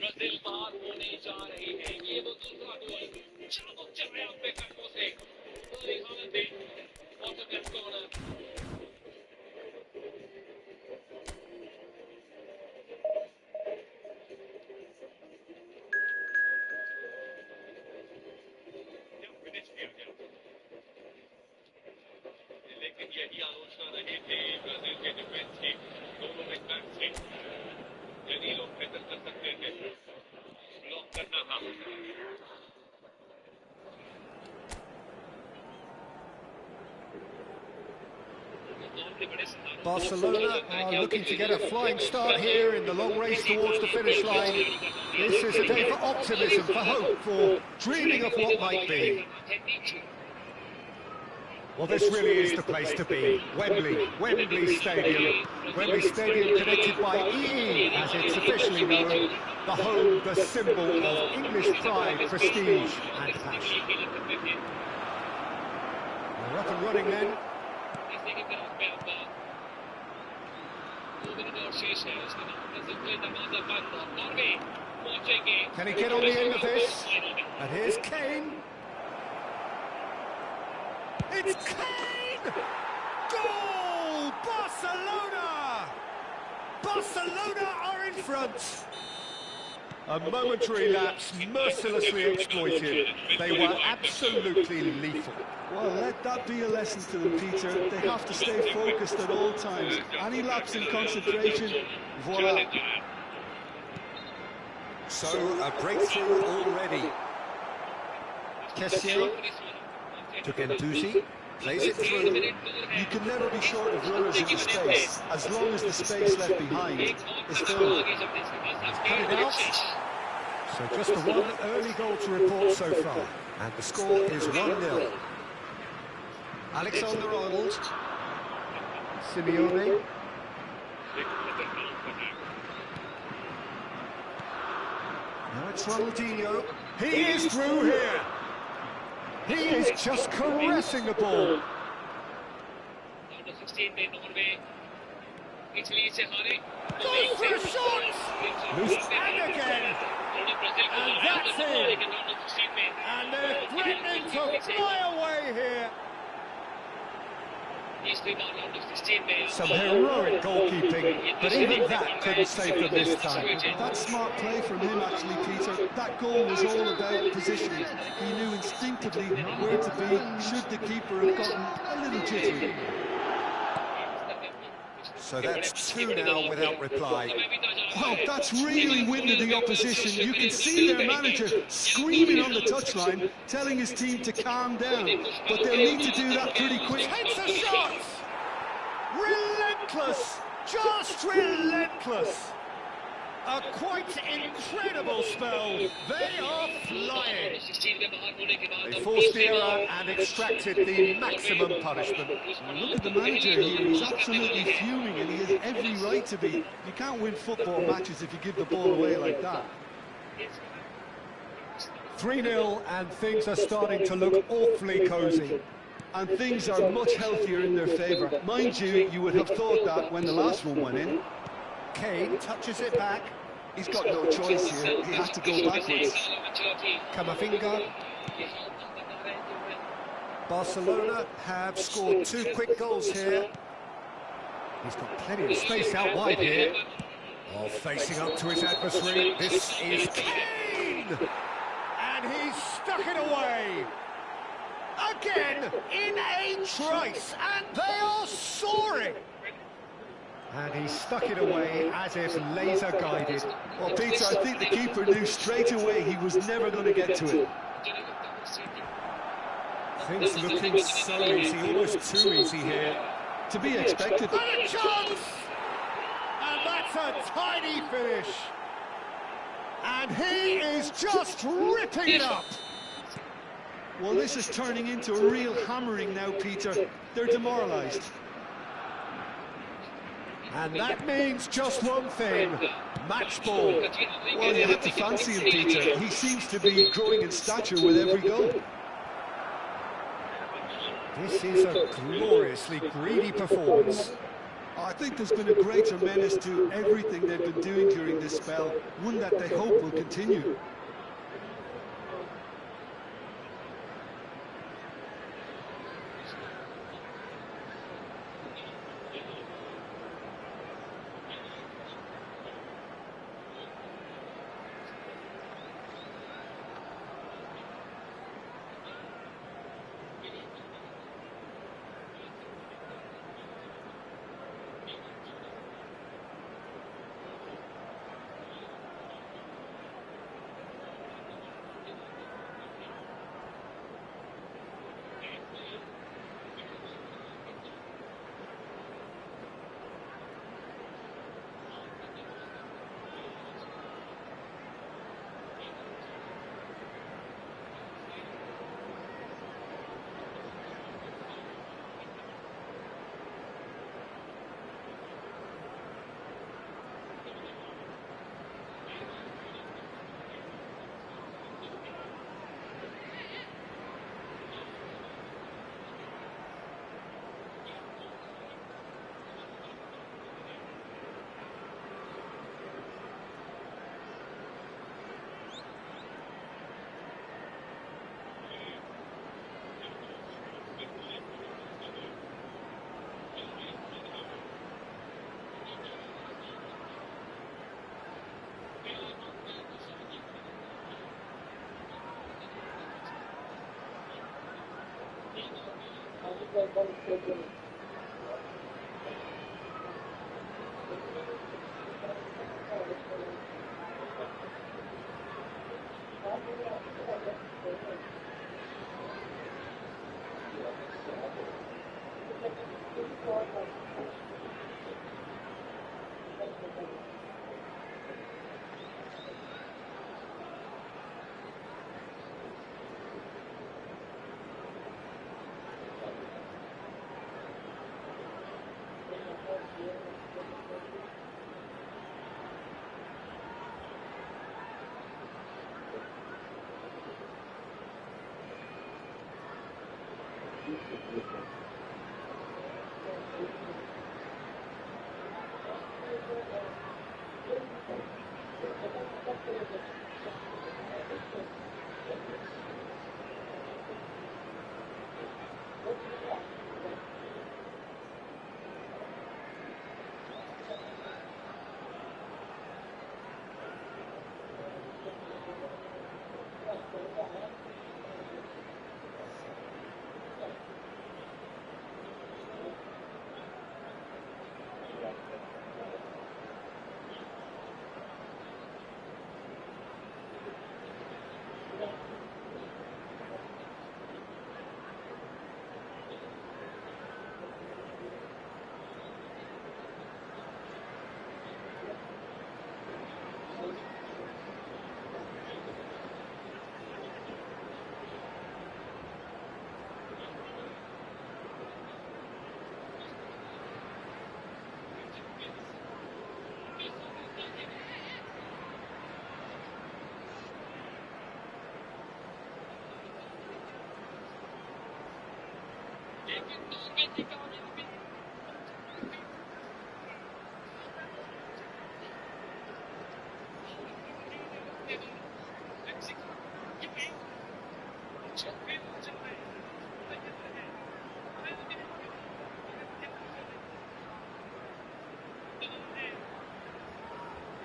ब्राजील बाहर होने जा रही है। ये वो दूसरा गोल चाबुक चलाया अपने कदमों से बुरी हालत है। ऑटोमेटिक कॉर्नर फिनिश किया गया, लेकिन यही आलोचना रही थी ब्राजील के डिफेंस की। दोनों में बैक से यदि लोग बेहतर कर सकते थे, ब्लॉक करना था। Barcelona are looking to get a flying start here in the long race towards the finish line. This is a day for optimism, for hope, for dreaming of what might be. Well, this really is the place to be. Wembley Stadium. Wembley Stadium connected by EE, as it's officially known. The home, the symbol of English pride, prestige and passion. We're up and running then. Can he get on the end of this? And here's Kane. It's Kane! Goal! Barcelona! Barcelona are in front. A momentary lapse, mercilessly exploited. They were absolutely lethal. Well, let that be a lesson to them, Peter. They have to stay focused at all times. Any lapse in concentration, voila. So, a breakthrough already. Kessier to Gendouzi, plays it through. You can never be short of runners in the space, as long as the space left behind is filled. Cut it out. So just the one early goal to report so far. And the score is 1-0. Alexander-Arnold. Simeone. Now it's Ronaldinho. He is through here. He is just caressing the ball. Goes for a shot! Loose and again! And that's it! And they're threatening to fly away here. Some heroic goalkeeping, but even that couldn't save them this time. That's smart play from him, actually, Peter. That goal was all about positioning. He knew instinctively where to be should the keeper have gotten a little jittery. So that's 2 now without reply. Wow, that's really winded the opposition. You can see their manager screaming on the touchline, telling his team to calm down. But they'll need to do that pretty quick. Hits a shot! Relentless! Just relentless! A quite incredible spell. They are flying. They forced the error and extracted the maximum punishment. Look at the manager here. He's absolutely fuming, and he has every right to be. You can't win football matches if you give the ball away like that. 3-0, and things are starting to look awfully cosy. And things are much healthier in their favour. Mind you, you would have thought that when the last one went in. Kane touches it back. He's got no choice here. He has to go backwards. Camavinga. Barcelona have scored 2 quick goals here. He's got plenty of space out wide here. Oh, facing up to his adversary, this is Kane! And he's stuck it away! Again, in a trice, and they are soaring! And he stuck it away as if laser guided. Well, Peter, I think the keeper knew straight away he was never going to get to it. Things looking so easy, almost too easy here. To be expected. And a chance! And that's a tiny finish. And he is just ripping it up. Well, this is turning into a real hammering now, Peter. They're demoralised. And that means just one thing, match ball. Well, you have to fancy him, Peter. He seems to be growing in stature with every goal. This is a gloriously greedy performance. I think there's been a greater menace to everything they've been doing during this spell, one that they hope will continue.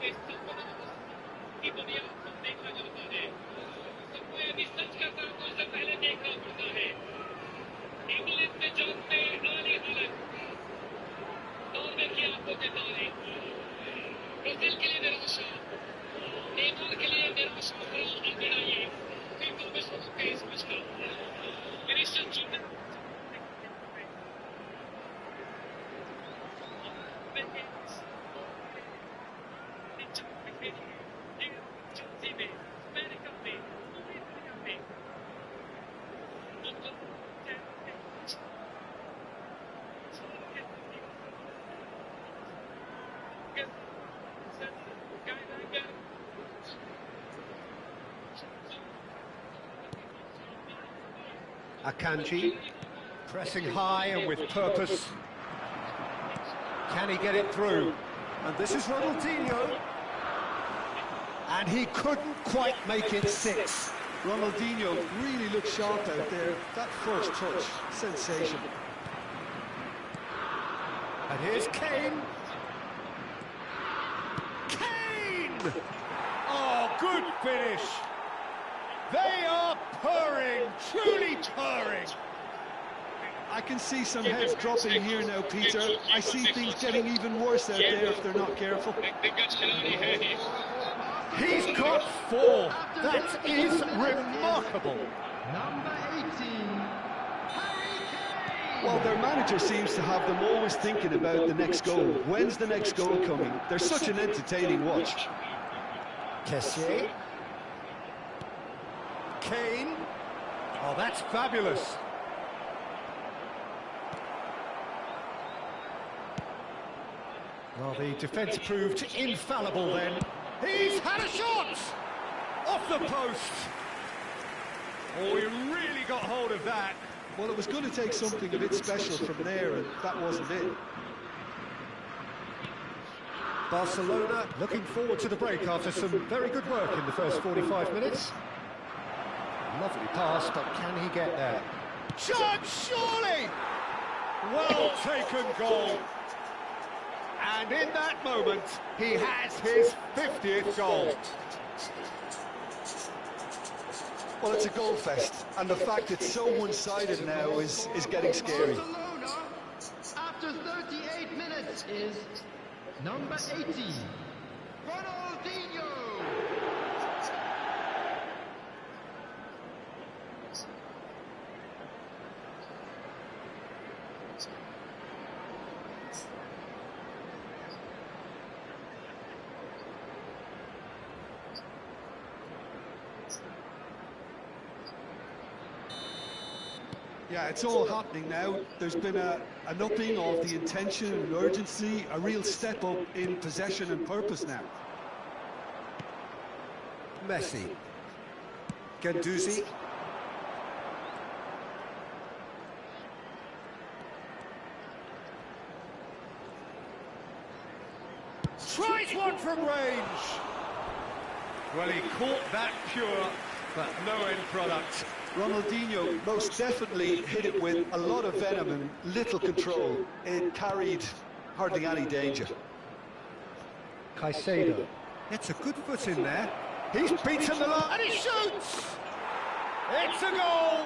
के संबंध की बुनियाद पर देखा जाता है। सब कोई अभी सच करता है तो उससे पहले देखना पड़ता है। इंग्लैंड में जॉनते अर्ली हालैंड, नॉर्वे की आंखों के तारे, ब्राजील के लिए निराशा, नेमार के लिए निराशा भरा अंधेरा ये फीफा विश्व कप के इस मैच का विनिश्चित जीत। Akanji, pressing high and with purpose. Can he get it through? And this is Ronaldinho. And he couldn't quite make it 6. Ronaldinho really looked sharp out there. That first touch, sensation. And here's Kane. Kane! Oh, good finish. They are purring, truly purring. I can see some heads dropping here now, Peter. I see things getting even worse out there if they're not careful. He's got 4. That is remarkable. Number 18, Harry Kane. Well, their manager seems to have them always thinking about the next goal. When's the next goal coming? They're such an entertaining watch. Kessié. Kane. Oh, that's fabulous. Well, the defence proved infallible then. He's had a shot! Off the post! Oh, he really got hold of that. Well, it was going to take something a bit special from there, and that wasn't it. Barcelona looking forward to the break after some very good work in the first 45 minutes. Lovely pass, but can he get there? Chance, surely! Well taken goal. And in that moment, he has his 50th goal. Well, it's a goal fest, and the fact it's so one-sided now is getting scary. Barcelona, after 38 minutes, is number 18, Ronaldinho. Yeah, it's all happening now. There's been an upping of the intention and urgency, a real step up in possession and purpose now. Messi. Guendouzi. Tries one from range. Well, he caught that pure, but no end product. Ronaldinho most definitely hit it with a lot of venom and little control. It carried hardly any danger. Caicedo. It's a good foot in there. He's beaten the line and he shoots! It's a goal!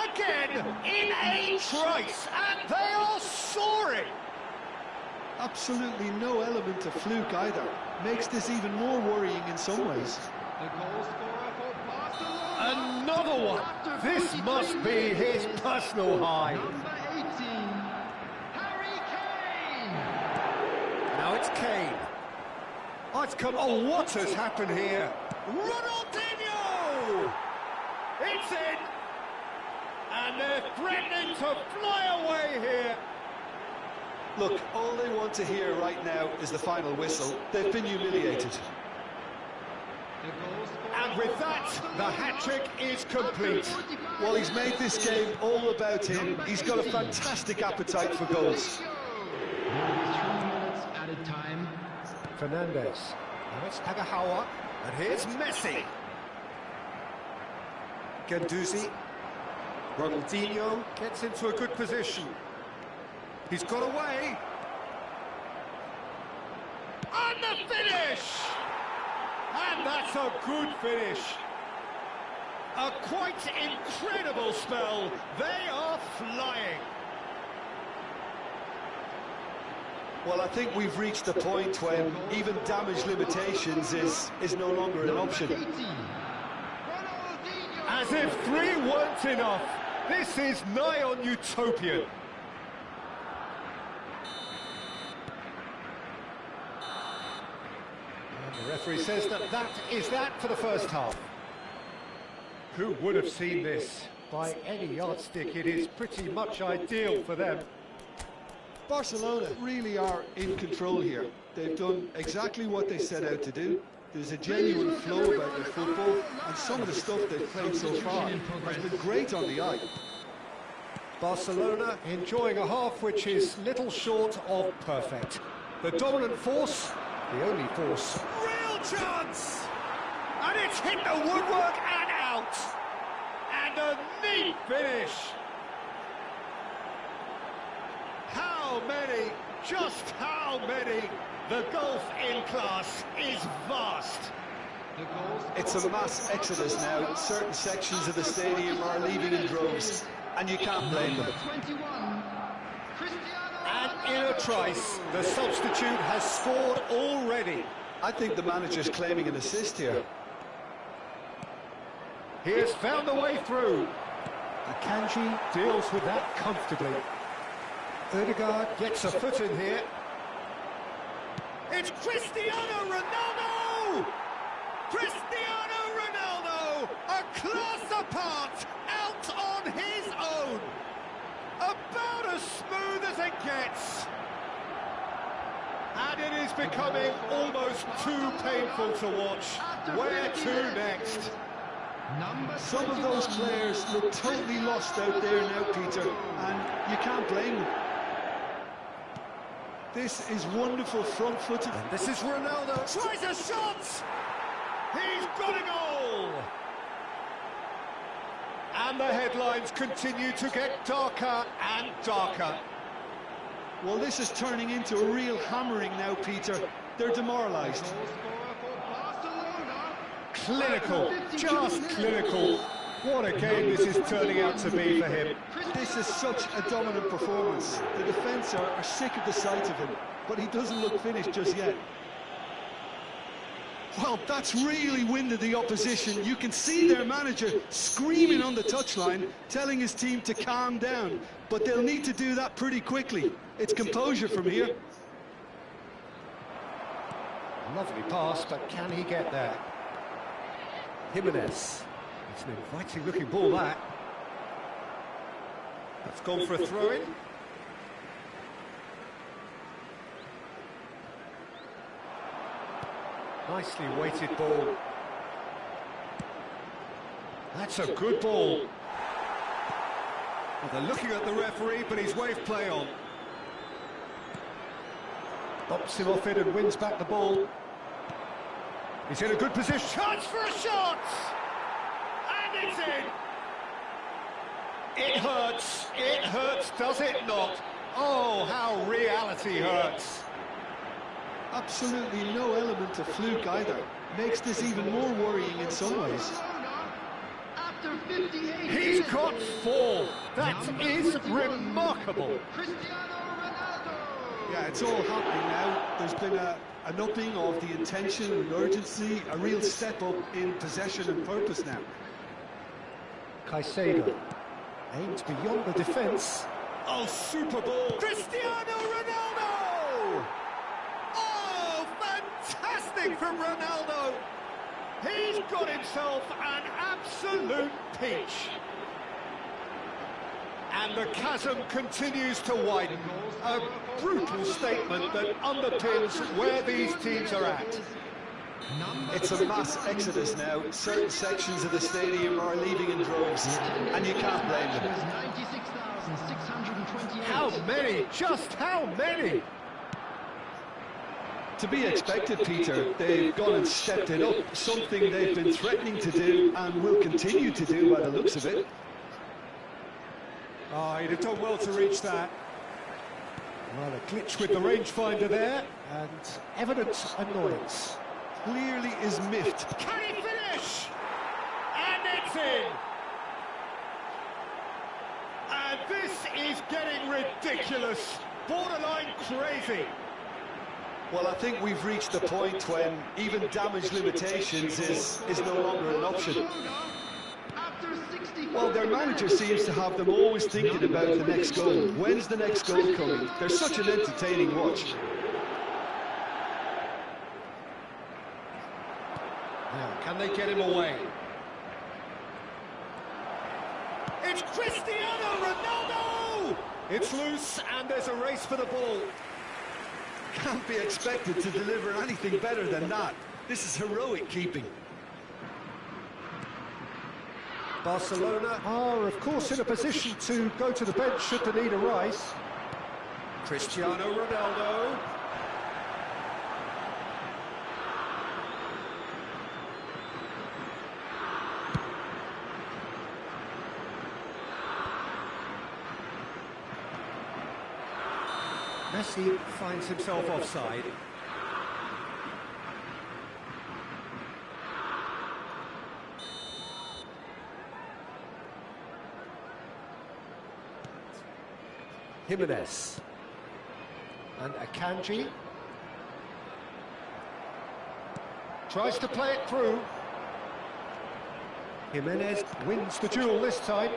Again, in a trice, and they are soaring! Absolutely no element of fluke either. Makes this even more worrying in some ways. The goal scorer for Barcelona. Another one! This must be his personal high. Number 18, Harry Kane. Now it's Kane. Oh, it's come. Oh, what has happened here? Ronaldinho! It's in! And they're threatening to fly away here. Look, all they want to hear right now is the final whistle. They've been humiliated. The goal scorer And with for that, the Barcelona. hat-trick is complete. Well, he's made this game all about him. He's got a fantastic appetite for goals. There will be 3 minutes added time. Fernandez. Now it's Tagahawa. And here's Messi. Guendouzi. Ronaldinho gets into a good position. He's got away. And the finish! And that's a good finish. A quite incredible spell. They are flying. Well, I think we've reached the point when even damage limitations is no longer an option. As if 3 weren't enough, this is nigh on utopian. And the referee says that is that for the first half. Who would have seen this? By any yardstick, it is pretty much ideal for them. Barcelona really are in control here. They've done exactly what they set out to do. There's a genuine flow about their football, and some of the stuff they've played so far has been great on the eye. Barcelona enjoying a half which is little short of perfect. The dominant force, the only force. Real chance! And it's hit the woodwork and out! And a neat finish! How many? Just how many? The gulf in class is vast. It's a mass exodus now. Certain sections of the stadium are leaving in droves, and you can't blame them. And in a trice, the substitute has scored already. I think the manager's claiming an assist here. He has found a way through. Akanji deals with that comfortably. Ødegaard gets a foot in here. It's Cristiano Ronaldo! Cristiano Ronaldo, a class apart, out on his own. About as smooth as it gets. And it is becoming almost too painful to watch. Where to next? Some of those players look totally lost out there now, Peter, and you can't blame them. This is wonderful front-footed. And this is Ronaldo. Tries a shot! He's got a goal! And the headlines continue to get darker and darker. Well, this is turning into a real hammering now, Peter. They're demoralised. Clinical, just clinical. What a game this is turning out to be for him. This is such a dominant performance. The defence are sick of the sight of him, but he doesn't look finished just yet. Well, that's really winded the opposition. You can see their manager screaming on the touchline, telling his team to calm down, but they'll need to do that pretty quickly. It's composure from here. Lovely pass, but can he get there? Jimenez. It's an inviting looking ball, that. That's gone for a throw-in. Nicely weighted ball. That's a good ball. Well, they're looking at the referee, but he's waved play on. Bops him off it and wins back the ball. He's in a good position. Chance for a shot! And it's in! It hurts, does it not? Oh, how reality hurts. Absolutely no element of fluke either. Makes this even more worrying in some ways. He's got 4. That is remarkable. Yeah, it's all happening now. There's been an upping of the intention and urgency, a real step up in possession and purpose now. Caicedo aims beyond the defence. Oh, super ball! Cristiano Ronaldo! Oh, fantastic from Ronaldo! He's got himself an absolute peach. And the chasm continues to widen. A brutal statement that underpins where these teams are at. It's a mass exodus now. Certain sections of the stadium are leaving in droves, and you can't blame them. How many? Just how many? To be expected, Peter. They've gone and stepped it up, something they've been threatening to do and will continue to do by the looks of it. Oh, he'd have done well to reach that. Well, a glitch with the rangefinder there, and evident annoyance. Clearly is miffed. Can he finish? And it's in! And this is getting ridiculous, borderline crazy. Well, I think we've reached the point when even damage limitations is no longer an option. Well, their manager seems to have them always thinking about the next goal. When's the next goal coming? They're such an entertaining watch. Now, can they get him away? It's Cristiano Ronaldo! It's loose, and there's a race for the ball. Can't be expected to deliver anything better than that. This is heroic keeping. Barcelona are, of course, in a position to go to the bench should the need arise. Cristiano Ronaldo. Messi finds himself offside. Jimenez and Akanji tries to play it through. Jimenez wins the duel this time.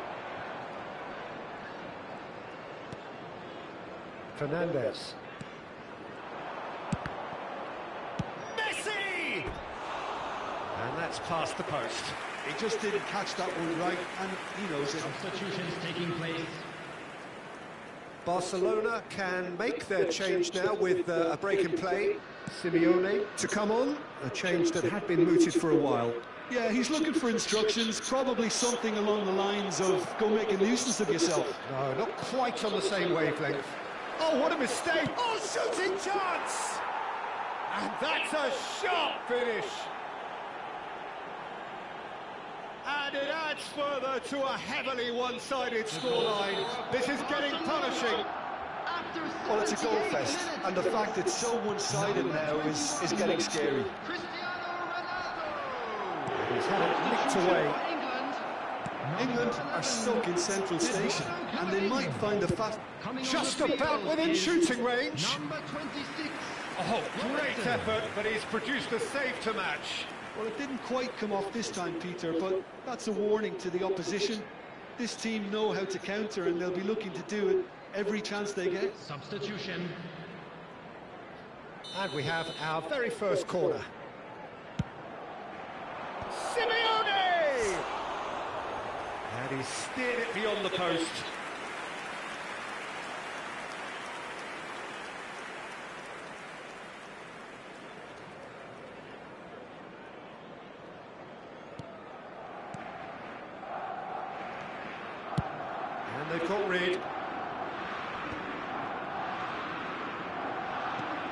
Fernandez. Messi! And that's past the post. He just didn't catch that one right, and he knows it. Substitutions taking place. Barcelona can make their change now with a break in play. Simeone to come on, a change that had been mooted for a while. Yeah, he's looking for instructions, probably something along the lines of go make a nuisance of yourself. No, not quite on the same wavelength. Oh, what a mistake! Oh, shooting chance! And that's a sharp finish. And it adds further to a heavily one-sided scoreline. This is getting punishing. Well, it's a goal fest, and the fact it's so one-sided now is getting scary. He's had it nicked away. England are stuck in central station, and they might find the fast... Just about within shooting range. Oh, great effort, but he's produced a save to match. Well, it didn't quite come off this time, Peter, but that's a warning to the opposition. This team know how to counter, and they'll be looking to do it every chance they get. Substitution. And we have our very first corner. Simeone! And he steered it beyond the post. And they've got rid.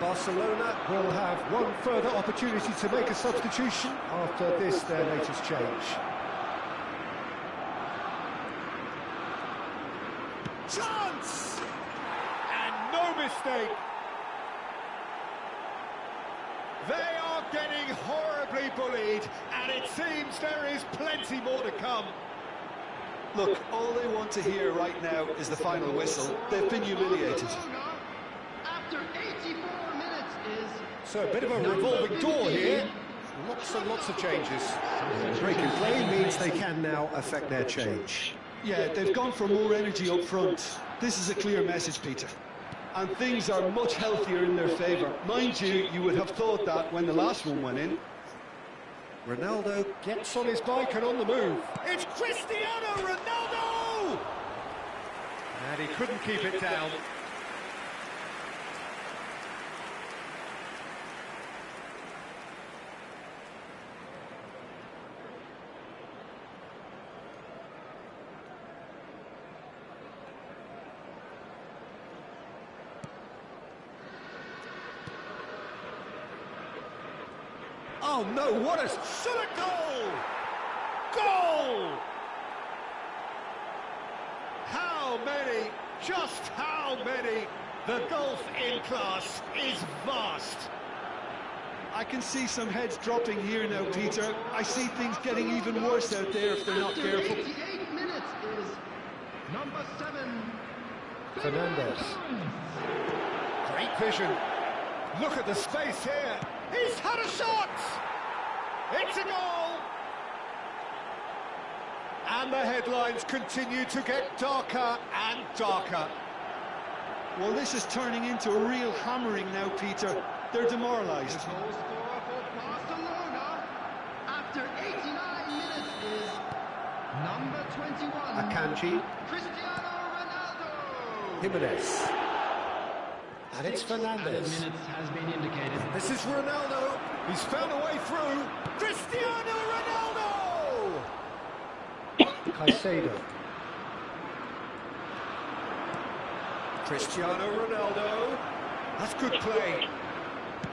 Barcelona will have one further opportunity to make a substitution after this, their latest change. Chance! And no mistake. They are getting horribly bullied, and it seems there is plenty more to come. Look, all they want to hear right now is the final whistle. They've been humiliated. After 84 minutes is... So a bit of a revolving door here. Lots and lots of changes. Break in play means they can now affect their change. Yeah, they've gone for more energy up front. This is a clear message, Peter. And things are much healthier in their favour. Mind you, you would have thought that when the last one went in. Ronaldo gets on his bike and on the move. It's Cristiano Ronaldo! And he couldn't keep it down. Oh no, what a goal! Goal! How many, just how many The gulf in class is vast. I can see some heads dropping here now, Peter. I see things getting even worse out there if they're not careful. 88 minutes is number 7. Fernandez. Great vision. Look at the space here. He's had a shot. It's a goal. And the headlines continue to get darker and darker. Well, this is turning into a real hammering now, Peter. They're demoralised. The goal scorer for Barcelona after 89 minutes is number 21. Akanji. Cristiano Ronaldo. Jimenez. And it's Added Fernandez. minutes has been indicated. This is Ronaldo. He's found a way through. Cristiano Ronaldo! Caicedo. Cristiano Ronaldo. That's good play.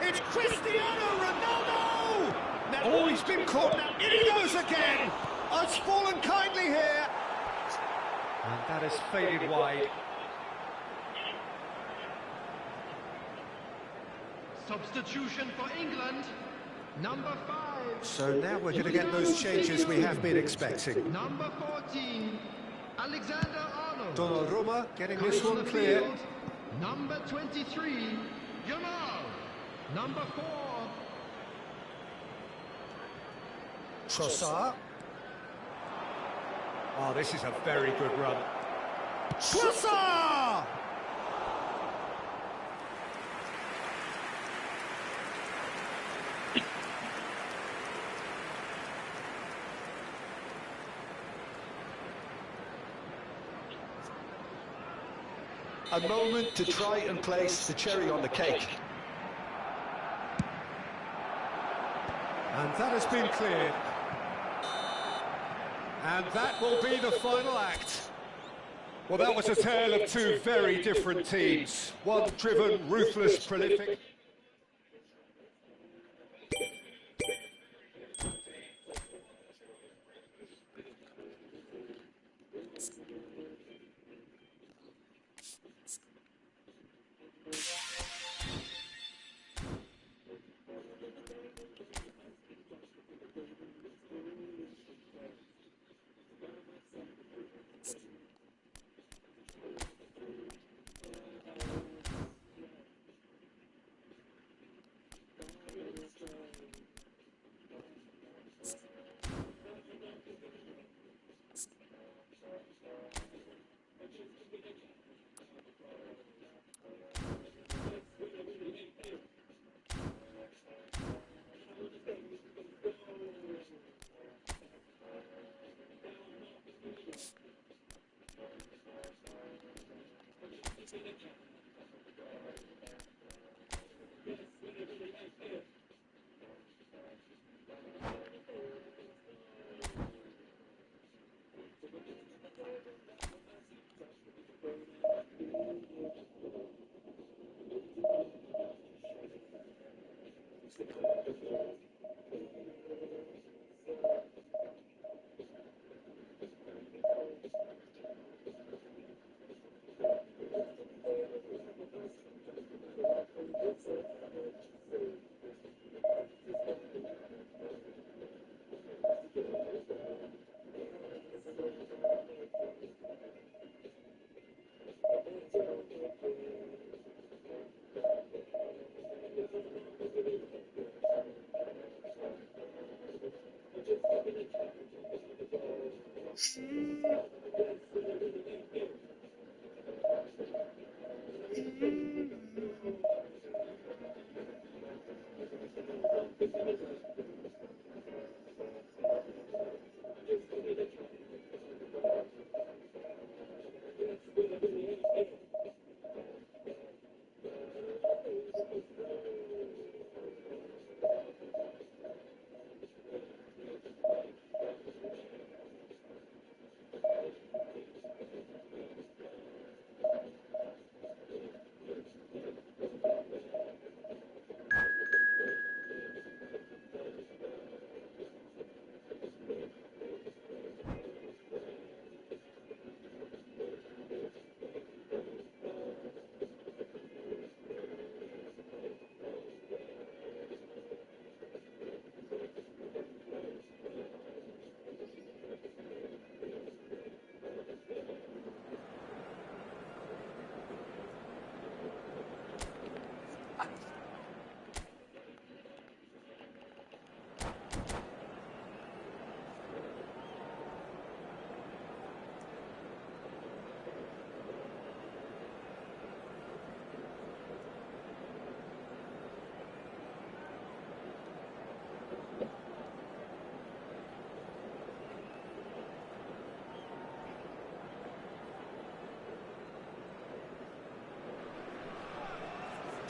It's Cristiano Ronaldo! Now, oh, he's been caught. Now, in he goes again. It's fallen kindly here. And that has faded wide. Substitution for England, number 5. So now we're going to get those changes we have been expecting. Number 14, Alexander Arnold. Donnarumma getting Coming this on one the clear. field, number 23, Yamal. Number 4, Trossard. Oh, this is a very good run. Trossard! A moment to try and place the cherry on the cake. And that has been cleared. And that will be the final act. Well, that was a tale of two very different teams. One driven, ruthless, prolific.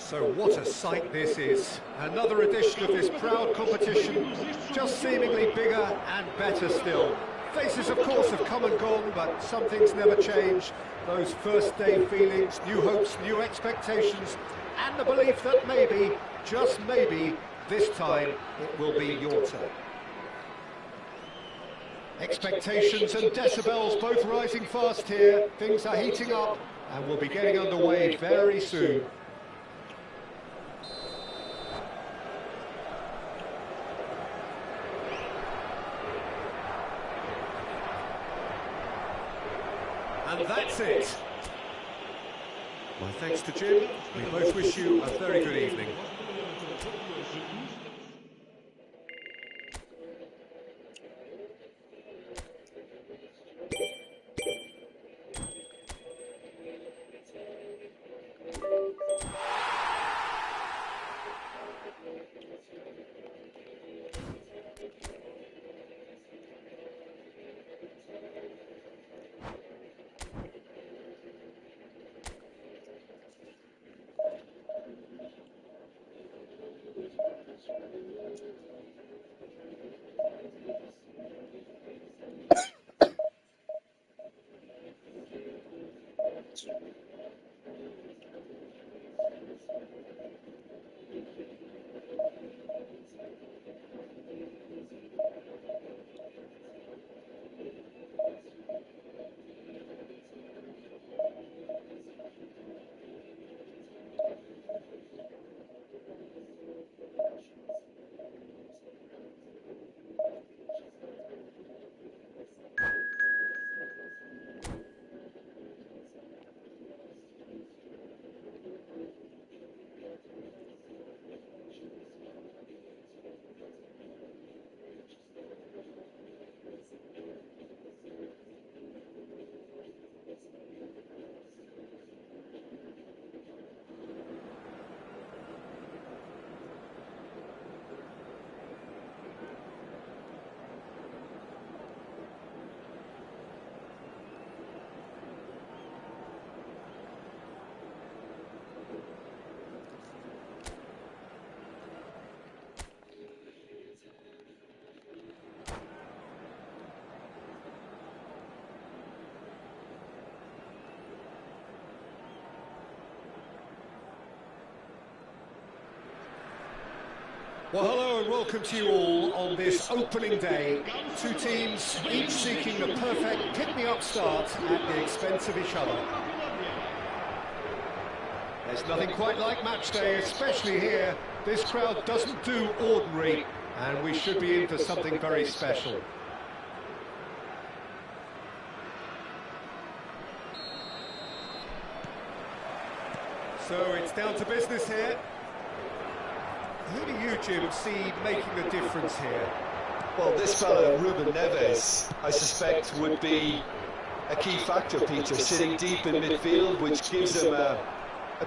So what a sight this is. Another edition of this proud competition, just seemingly bigger and better still. Faces, of course, have come and gone, but some things never change. Those first day feelings, new hopes, new expectations, and the belief that maybe, just maybe, this time it will be your turn. Expectations and decibels both rising fast here. Things are heating up and we'll be getting underway very soon. And that's it. My thanks to Jim. We both wish you a very good evening. Well, hello and welcome to you all on this opening day. Two teams, each seeking the perfect pick-me-up start at the expense of each other. There's nothing quite like match day, especially here. This crowd doesn't do ordinary, and we should be in for something very special. So it's down to business here. Who do you, Jim, see making the difference here? Well, this fellow, Ruben Neves, I suspect would be a key factor, Peter, sitting deep in midfield, which gives him a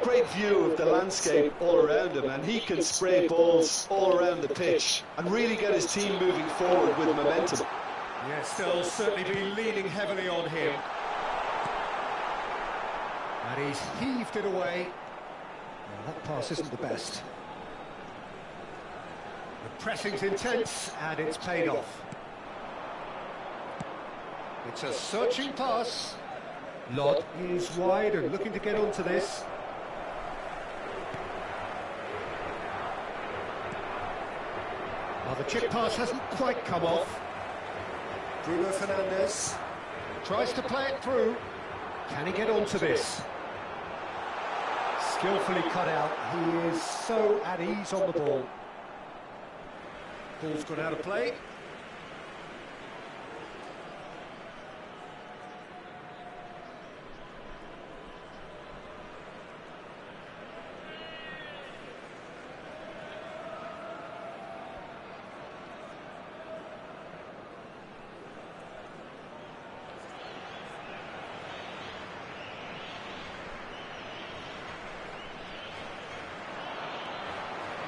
great view of the landscape all around him, and he can spray balls all around the pitch and really get his team moving forward with momentum. Yes, they'll certainly be leaning heavily on him. And he's heaved it away. Well, that pass isn't the best. The pressing's intense, and it's paid off. It's a searching pass. Lod is wide and looking to get onto this. Well, the chip pass hasn't quite come off. Bruno Fernandes tries to play it through. Can he get onto this? Skillfully cut out. He is so at ease on the ball. Ball's gone out of play.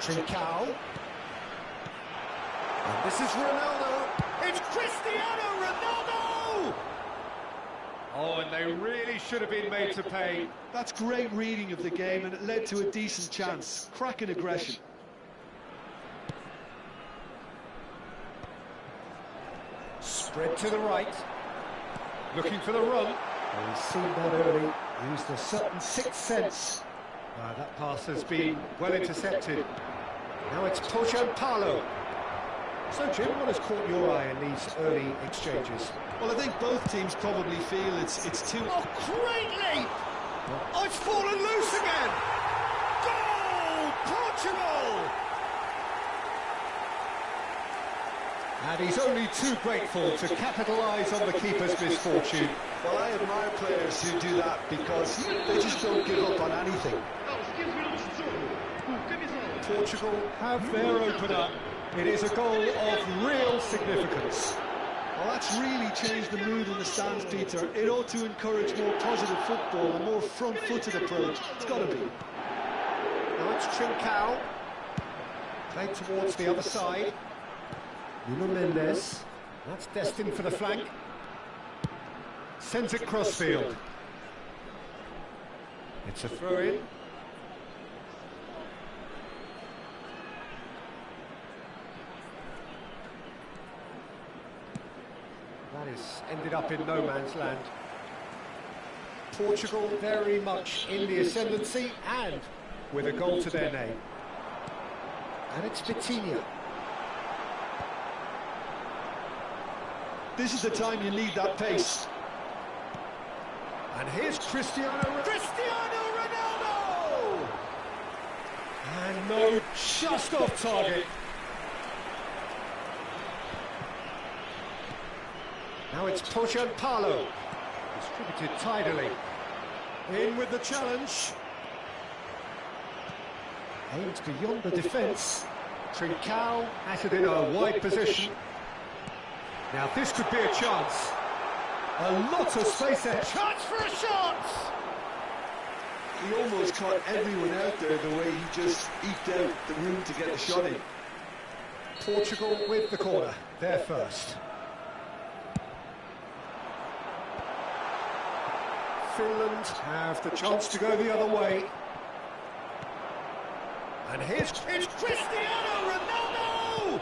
Trincao. And this is Ronaldo. It's Cristiano Ronaldo! Oh, and they really should have been made to pay. That's great reading of the game, and it led to a decent chance. Cracking aggression. Spread to the right. Looking for the run. And he's seen that early. Used a certain sixth sense. That pass has been well intercepted. Now it's Palo. So, Jim, what has caught your eye in these early exchanges? Well, I think both teams probably feel it's too... Oh, great leap! Oh, it's fallen loose again! Goal! Portugal! And he's only too grateful to capitalise on the keeper's misfortune. Well, I admire players who do that because they just don't give up on anything. Portugal have their opener. It is a goal of real significance. Well, that's really changed the mood in the stands, Peter. It ought to encourage more positive football, a more front-footed approach. It's got to be. Now it's Trincao. Played towards the other side. Nuno Mendes. That's destined for the flank. Sends it crossfield. It's a throw-in. That is ended up in no man's land. Portugal very much in the ascendancy and with a goal to their name. And it's Vitinha. This is the time you need that pace. And here's Cristiano Ronaldo! And no, just off target. Now it's Palo. Distributed tidily. In with the challenge. Aimed beyond the defence. Trincao has it in a wide position. Now this could be a chance. A lot of space there. Chance for a shot! He almost caught everyone out there the way he just eked out the room to get the shot in. Portugal with the corner. They're first. Finland have the chance to go the other way. And here's Cristiano Ronaldo!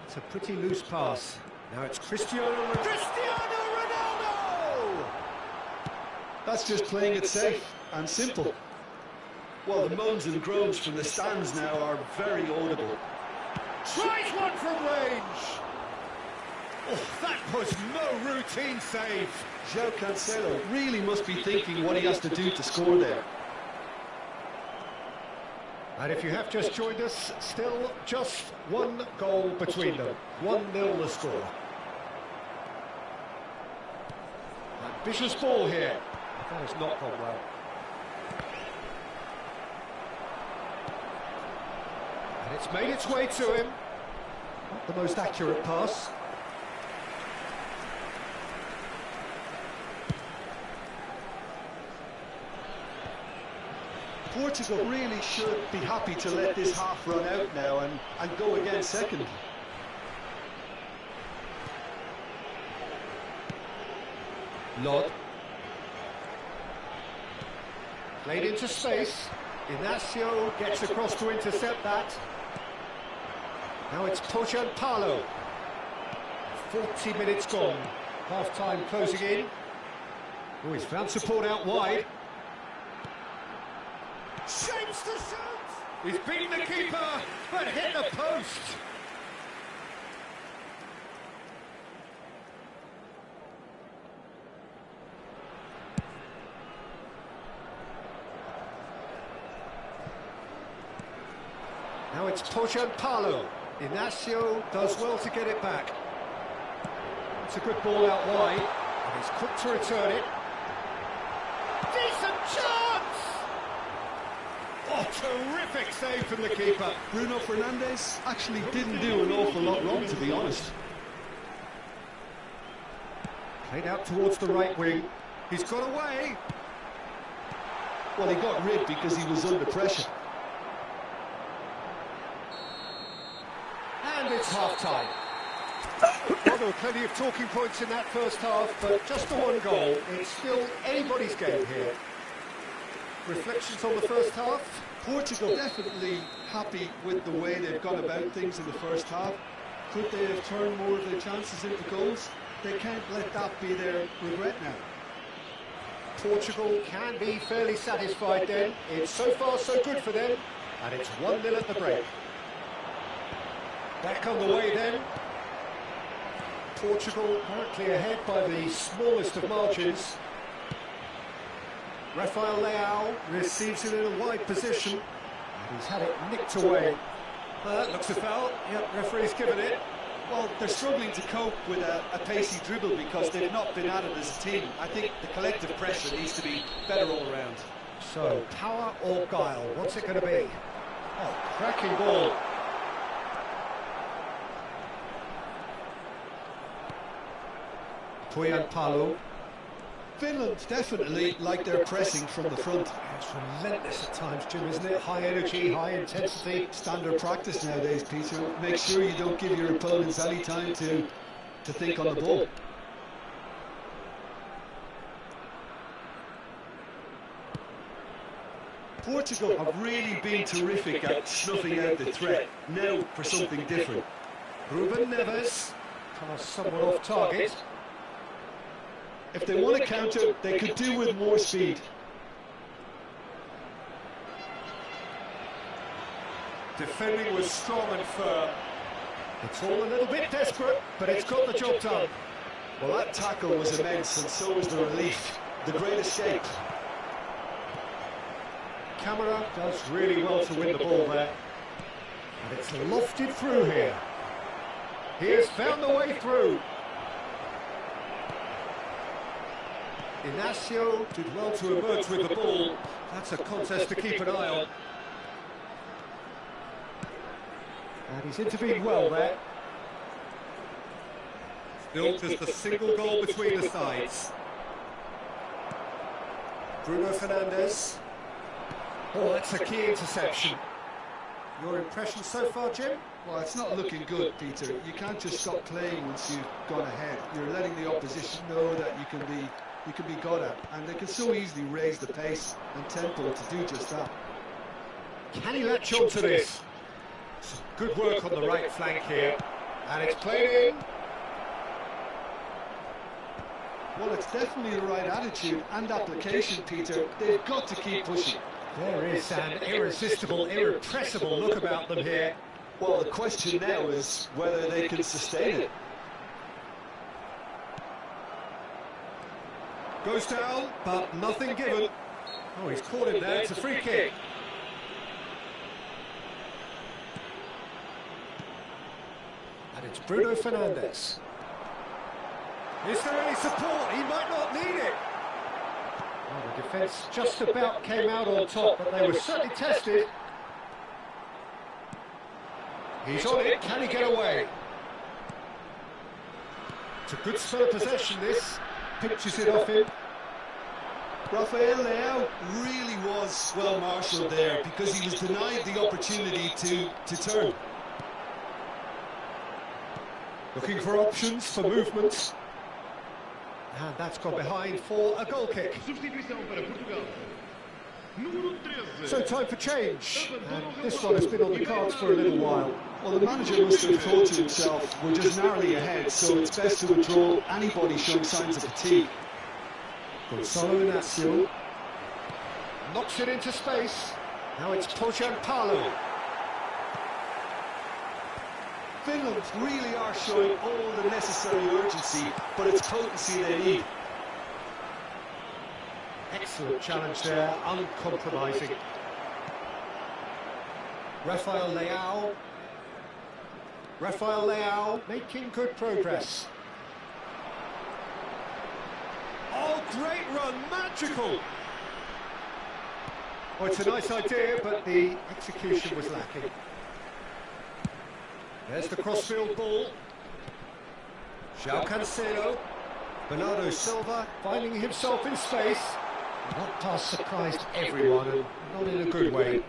It's a pretty loose pass. Now it's Cristiano Ronaldo! That's just playing it safe and simple. Well, the moans and groans from the stands now are very audible. Tries one from range! Oh, that was no routine save. João Cancelo really must be thinking what he has to do to score there. And if you have just joined us, still just one goal between them. 1-0 the score. Ambitious ball here. That has not gone well. And it's made its way to him. Not the most accurate pass. Portugal really should be happy to let this half run out now and go again second. Lod. Played into space. Inacio gets across to intercept that. Now it's Palo. 40 minutes gone. Half-time closing in. Oh, he's found support out wide. Shapes to shoot! He's beaten the keeper, but hit the post. Now it's Palo. Inacio does well to get it back. It's a good ball out wide, and he's quick to return it. Decent chance! Oh, terrific save from the keeper. Bruno Fernandes actually didn't do an awful lot wrong, to be honest. Played out towards the right wing. He's got away. Well, he got rid because he was under pressure. it's half-time. Well, there were plenty of talking points in that first half, but just the one goal. It's still anybody's game here. Reflections on the first half? Portugal definitely happy with the way they've gone about things in the first half. Could they have turned more of their chances into goals? They can't let that be their regret now. Portugal can be fairly satisfied then. It's so far so good for them, and it's 1-0 at the break. Back on the way then. Portugal currently ahead by the smallest of margins. Rafael Leao receives it in a wide position, and he's had it nicked away. That looks a foul. Yep, referee's given it. Well, they're struggling to cope with a pacey dribble because they've not been at it as a team. I think the collective pressure needs to be better all around. So, power or guile, what's it going to be? Oh, cracking ball. Palo. Finland definitely like their pressing from the front. It's relentless at times, Jim, isn't it? High energy, high intensity. Standard practice nowadays, Peter. Make sure you don't give your opponents any time to think on the ball. Portugal have really been terrific at snuffing out the threat. Now for something different. Ruben Neves, pass somewhat off target. If they want to counter, they could do with more speed. Defending was strong and firm. It's all a little bit desperate, but it's got the job done. Well, that tackle was immense, and so was the relief. The great escape. Camara does really well to win the ball there. And it's lofted through here. He has found the way through. Inacio did well to emerge with the ball. That's a contest to keep an eye on. And he's intervened well there. Still just a single goal between the sides. Bruno Fernandes. Oh, that's a key interception. Your impression so far, Jim? Well, it's not looking good, Peter. You can't just stop playing once you've gone ahead. You're letting the opposition know that you can be got at, and they can so easily raise the pace and tempo to do just that. Can he latch on to this? Some good work on the right flank here, and it's played in. Well, it's definitely the right attitude and application, Peter. They've got to keep pushing. There is an irresistible, irrepressible look about them here. Well, the question now is whether they can sustain it. Goes down, but nothing given. Oh, he's caught him there. It's a free kick. And it's Bruno Fernandes. Is there any support? He might not need it. Well, the defence just about came out on top, but they were certainly tested. He's on it. Can he get away? It's a good spell of possession, this. Pitches it off him. Rafael Leao really was well marshalled there because he was denied the opportunity to turn. Looking for options, for movements. And that's gone behind for a goal kick. So time for change. And this one has been on the cards for a little while. Well, the manager must have thought to himself, we're just narrowly ahead, so it's best to withdraw anybody showing signs of fatigue. Gonzalo Inacio knocks it into space. Now it's Palo. Finland really are showing all the necessary urgency, but it's potency they need. Excellent challenge there, uncompromising. Rafael Leao making good progress. Oh, great run, magical! Oh, it's a nice idea, but the execution was lacking. There's the crossfield ball. João Cancelo. Bernardo Silva finding himself in space. That pass surprised everyone, and not in a good way.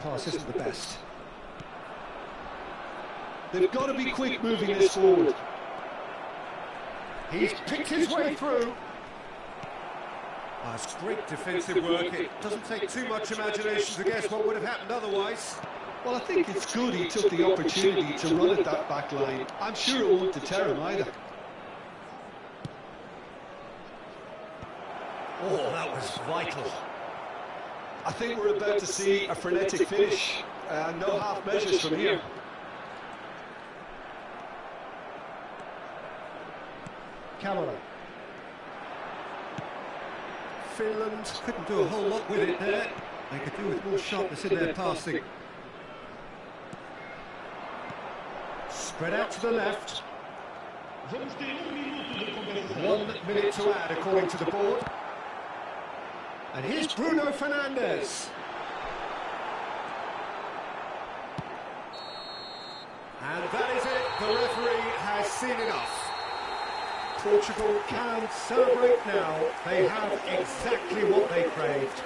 pass isn't the best. They've got to be quick moving this forward. He's picked his way through. That's great defensive work. It doesn't take too much imagination to guess what would have happened otherwise. Well, I think it's good he took the opportunity to run at that back line. I'm sure it won't deter him either. Oh, that was vital. I think we're about to see a frenetic finish. No half measures from here. Camera. Finland couldn't do a whole lot with it there. They could do with more sharpness in their passing. Spread out to the left. 1 minute to add according to the board. And here's Bruno Fernandes. And that is it. The referee has seen enough. Portugal can celebrate now. They have exactly what they craved.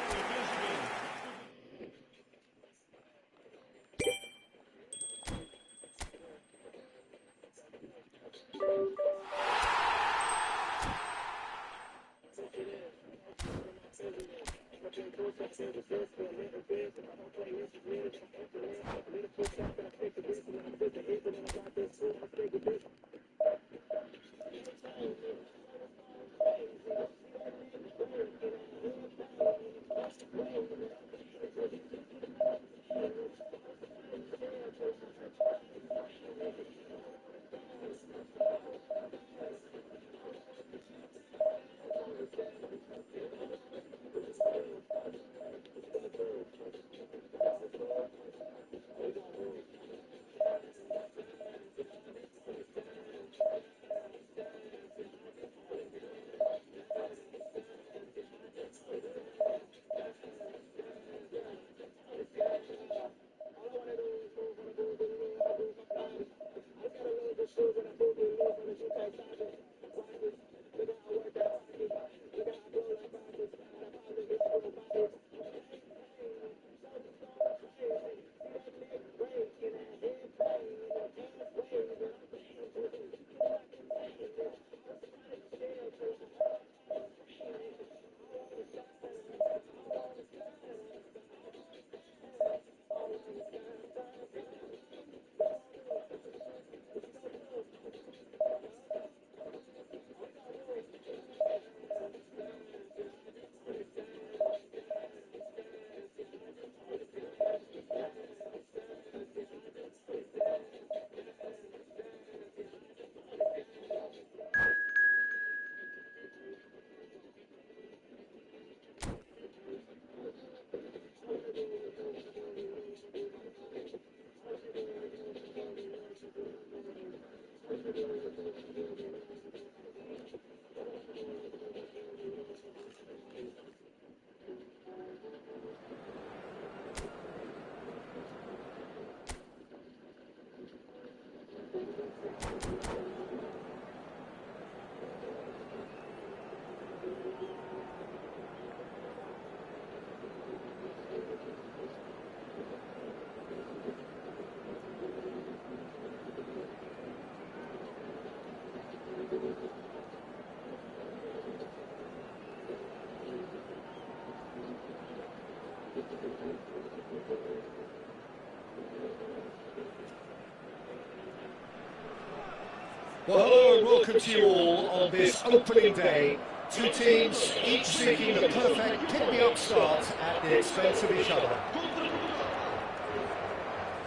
Well, hello and welcome to you all on this opening day. Two teams, each seeking the perfect pick-me-up start at the expense of each other.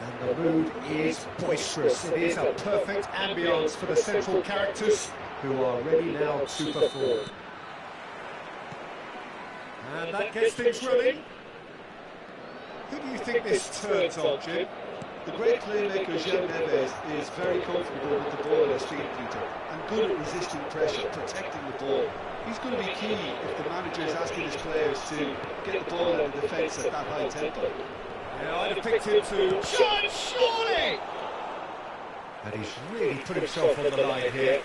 And the mood is boisterous. It is a perfect ambience for the central characters who are ready now to perform. And that gets things running. Who do you think this turns on, Jim? The great playmaker Jean Neves is very comfortable with the ball at his feet, Peter, and good at resisting pressure, protecting the ball. He's going to be key if the manager is asking his players to get the ball out of defence at that high tempo. Yeah, I'd have picked him to shot, surely! And he's really put himself on the line here.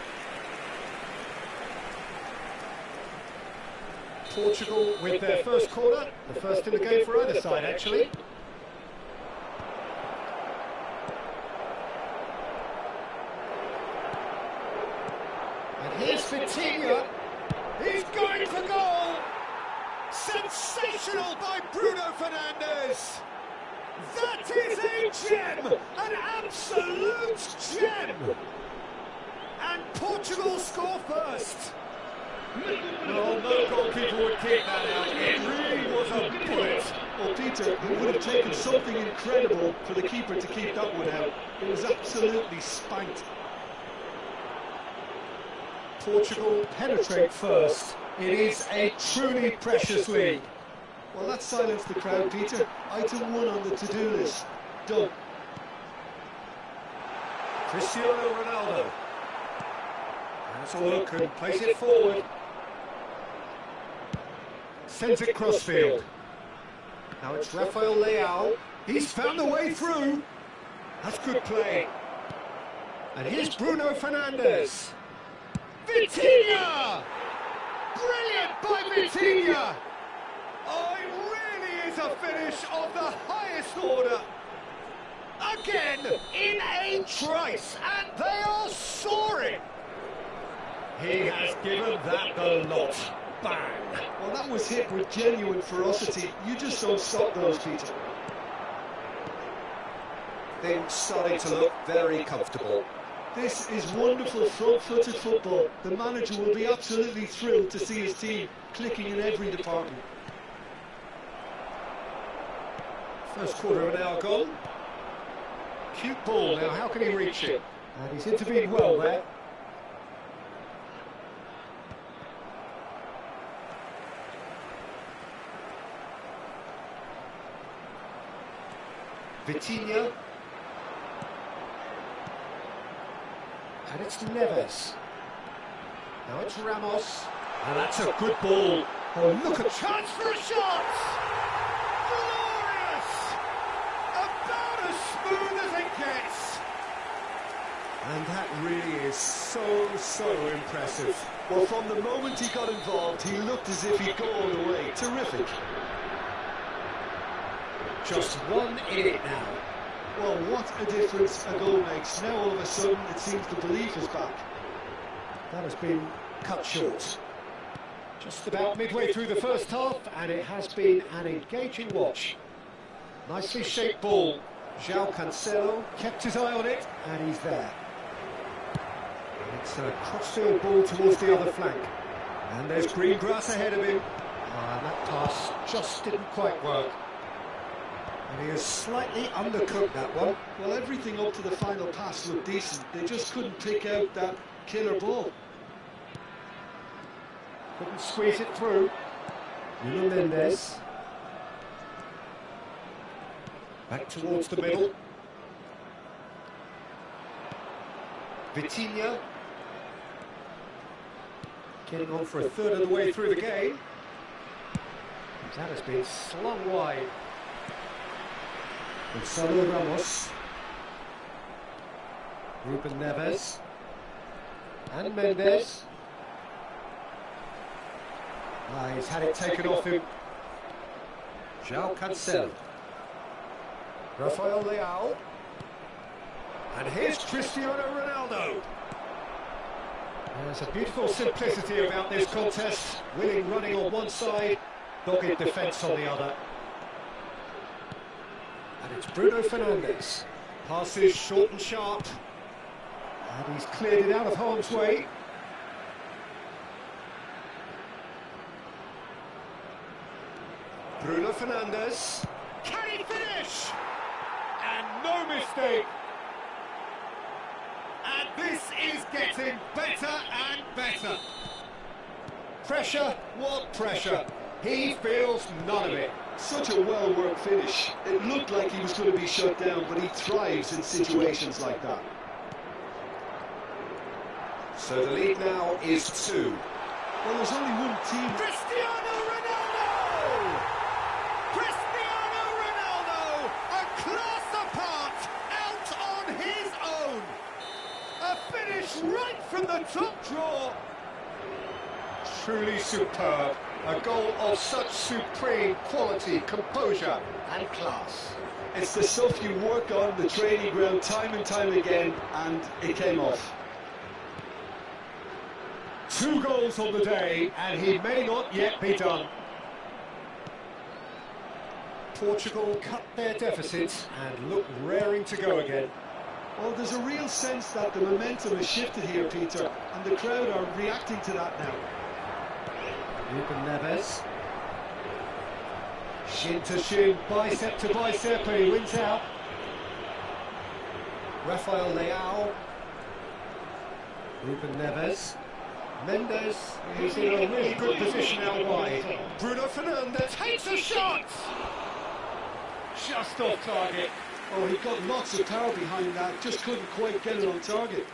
Portugal with their first corner, the first in the game for either side, actually. Here's Vitinha. He's going for goal. Sensational by Bruno Fernandes. That is a gem, an absolute gem. And Portugal score first. Well, no goalkeeper would kick that out. It really was a bullet. Well, Peter, it would have taken something incredible for the keeper to keep that one out. It was absolutely spanked. Portugal penetrate first. It is a truly precious league. Well, that silenced the crowd, Peter. Item 1 on the to-do list. Done. Cristiano Ronaldo. Has a look and plays it forward. Sends it crossfield. Now it's Rafael Leao. He's found a way through. That's good play. And here's Bruno Fernandes. Vitinha! Brilliant by Vitinha! Oh, it really is a finish of the highest order. Again, in a trice, and they are soaring. He has given that the lot. Bang! Well, that was hit with genuine ferocity. You just don't stop those, Peter. Things starting to look very comfortable. This is wonderful front-footed football. The manager will be absolutely thrilled to see his team clicking in every department. First quarter of an hour gone. Cute ball now, how can he reach it? And he's intervened well there. Vitinha. And it's Neves. Now it's Ramos. And that's a good ball. Oh, look at chance for a shot! Glorious! About as smooth as it gets. And that really is so impressive. Well, from the moment he got involved, he looked as if he'd go all the way. Terrific. Just 1 in it now. Well, what a difference a goal makes. Now all of a sudden it seems the belief is back. That has been cut short. Just about midway through the first half, and it has been an engaging watch. Nicely shaped ball. João Cancelo kept his eye on it, and he's there. It's a crossfield ball towards the other flank. And there's green grass ahead of him. And that pass just didn't quite work. And he has slightly undercooked that one. Well, everything up to the final pass looked decent. They just couldn't pick out that killer ball. Couldn't squeeze it through. Nuno Mendes. Back towards the middle. Vitinha. Getting on for a third of the way through the game. That has been slung wide. Gonzalo Ramos. Ruben Neves. And Mendes. He's had it taken off him. João Cancelo. Rafael Leao. And here's Cristiano Ronaldo. There's a beautiful simplicity about this contest. Willing running on one side, dogged defence on the other. And it's Bruno Fernandes. Passes short and sharp. And he's cleared it out of harm's way. Bruno Fernandes. Can he finish? And no mistake. And this is getting better and better. Pressure, what pressure? He feels none of it. Such a well-worked finish. It looked like he was going to be shut down, but he thrives in situations like that. So the lead now is 2. Well, there's only one team. Cristiano Ronaldo! Cristiano Ronaldo, a class apart, out on his own. A finish right from the top draw. Truly superb. A goal of such supreme quality, composure and class. It's the stuff you work on the training ground time and time again, and it came off. 2 goals on the day, and he may not yet be done. Portugal cut their deficit and look raring to go again. Well, there's a real sense that the momentum has shifted here, Peter, and the crowd are reacting to that now. Ruben Neves. Shin to shin, bicep to bicep, and he wins out. Rafael Leao. Ruben Neves. Mendes is in a really good position out wide. Bruno Fernandes takes a shot! Just off target. Oh, he got lots of power behind that, just couldn't quite get it on target.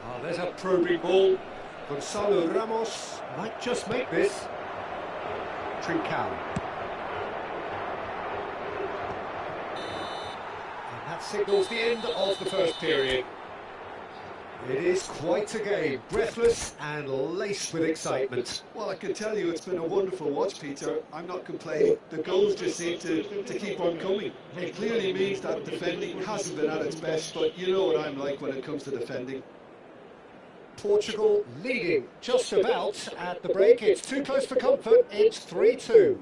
Oh, there's a probing ball. Gonzalo Ramos might just make this. Trincao. And that signals the end of the first period. It is quite a game, breathless and laced with excitement. Well, I can tell you it's been a wonderful watch, Peter. I'm not complaining. The goals just seem to keep on coming. It clearly means that defending hasn't been at its best, but you know what I'm like when it comes to defending. Portugal leading just about at the break. It's too close for comfort. It's 3-2.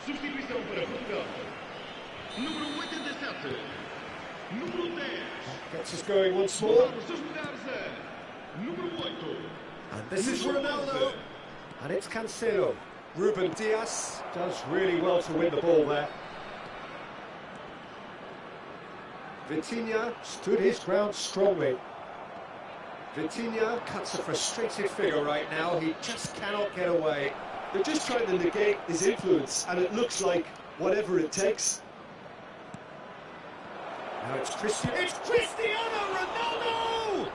Substituição para Portugal. Número 87. Número 10. Gets us going once more. Para os seus lugares é número 8. And this is Ronaldo. And it's Cancelo. Ruben Dias does really well to win the ball there. Vitinha stood his ground strongly. Vitinha cuts a frustrated figure right now. He just cannot get away. They're just trying to negate his influence, and it looks like whatever it takes. Now it's Cristiano Ronaldo!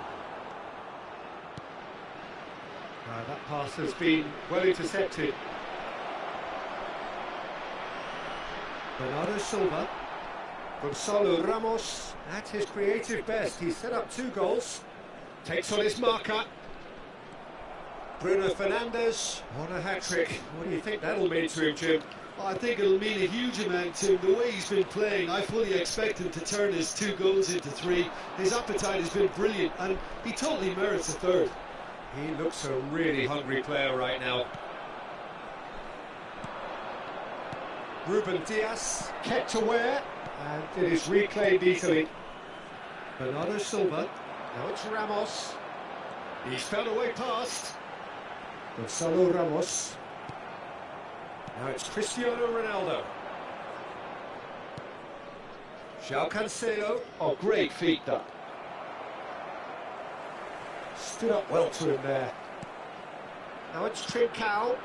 That pass has been well intercepted. Bernardo Silva. Gonzalo Ramos at his creative best. He's set up 2 goals. Takes on his marker. Bruno Fernandes on a hat-trick. What do you think that'll mean to him, Jim? Well, I think it'll mean a huge amount to him. The way he's been playing, I fully expect him to turn his 2 goals into 3. His appetite has been brilliant, and he totally merits a 3rd. He looks a really hungry player right now. Ruben Dias kept aware, and it is reclaimed easily. Bernardo Silva. Now it's Ramos. He's found a way past. Gonzalo Ramos. Now it's Cristiano Ronaldo. João Cancelo. Oh, great feat, that. Stood up well to him there. Now it's Trincao.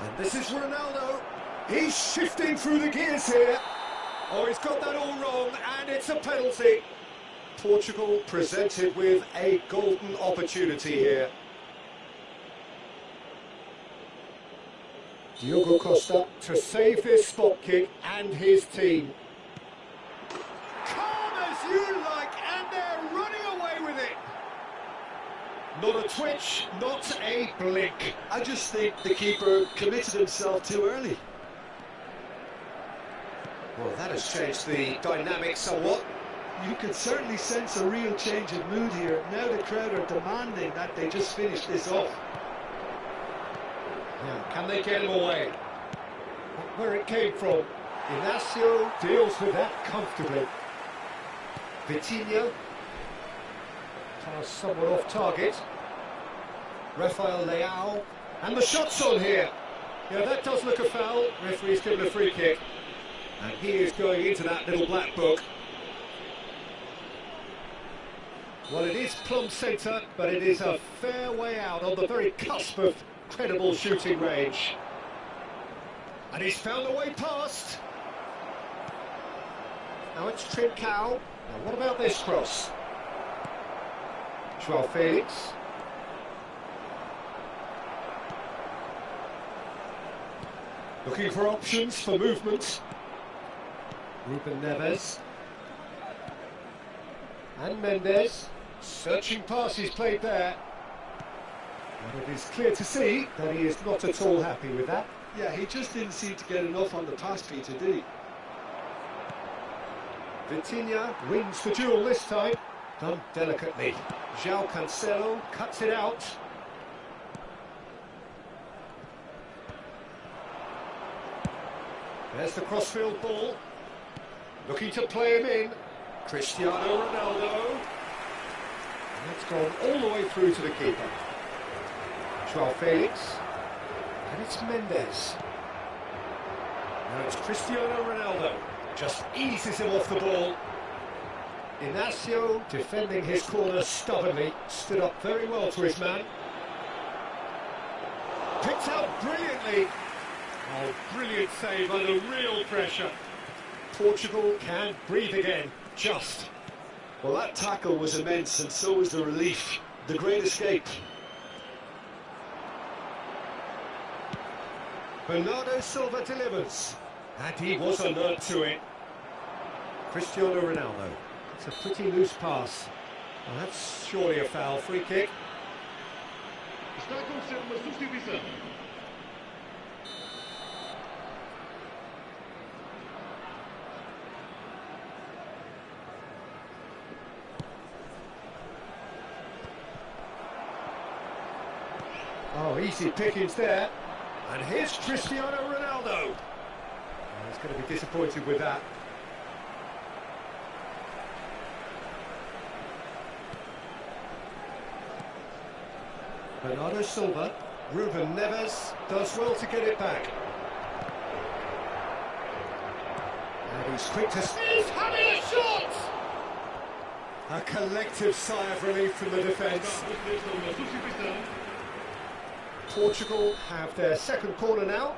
And this is Ronaldo. He's shifting through the gears here. Oh, he's got that all wrong, and it's a penalty. Portugal presented with a golden opportunity here. Diogo Costa to save this spot kick and his team. Calm as you like, and they're running away with it. Not a twitch, not a blink. I just think the keeper committed himself too early. Well, that has changed the dynamic somewhat. You can certainly sense a real change of mood here. Now the crowd are demanding that they just finish this off. Yeah, can they get him away? Where it came from. Inacio deals with that comfortably. Vitinha. Pass somewhat off target. Rafael Leao. And the shot's on here. Yeah, that does look a foul. Referee's given a free kick. And he is going into that little black book. Well, it is plumb centre, but it is a fair way out on the very cusp of credible shooting range. And he's found the way past. Now it's Trincao. Now what about this cross? Joao Felix. Looking for options for movement. Ruben Neves. And Mendes. Searching passes played there. And it is clear to see that he is not at all happy with that. Yeah, he just didn't seem to get enough on the pass, Peter, did he? Vitinha wins the duel this time. Done delicately. João Cancelo cuts it out. There's the crossfield ball. Looking to play him in. Cristiano Ronaldo. And that's gone all the way through to the keeper. Joao Felix. And it's Mendes. Now it's Cristiano Ronaldo. Just eases him off the ball. Inacio, defending his corner stubbornly, stood up very well to his man. Picked out brilliantly. Oh, brilliant save under real pressure. Portugal can breathe again, just. Well, that tackle was immense, and so was the relief. The great escape. Bernardo Silva delivers. And he was alert to it. Cristiano Ronaldo. It's a pretty loose pass. Well, that's surely a foul. Free kick. Está a acontecer uma substituição. Oh, easy pickings there. And here's Cristiano Ronaldo. Oh, he's going to be disappointed with that. Bernardo Silva. Ruben Neves does well to get it back. And he's quick to... He's having a shot! A collective sigh of relief from the defence. Portugal have their second corner now.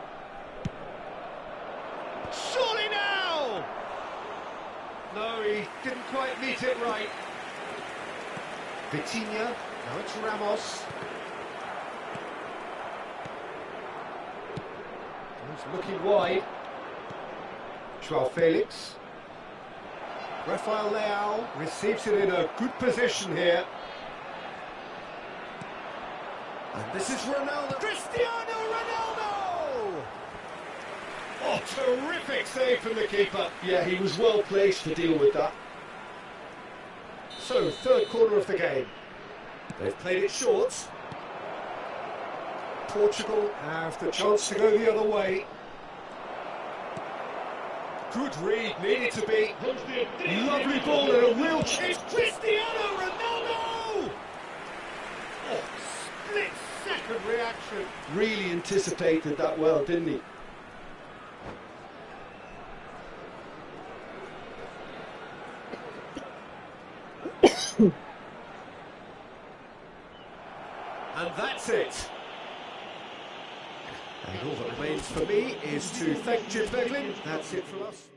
Surely now! No, he didn't quite meet it right. Vitinha, now it's Ramos. He's looking wide. Joao Felix. Rafael Leao receives it in a good position here. And this is Ronaldo. Cristiano Ronaldo! Oh, terrific save from the keeper. Yeah, he was well placed to deal with that. So, third corner of the game. They've played it short. Portugal have the chance to go the other way. Good read, needed to be. Lovely ball and a real chance. Cristiano Ronaldo! Oh, split-second reaction. Really anticipated that well, didn't he? And that's it. And all that remains for me is to thank Jim Beglin. That's it from us.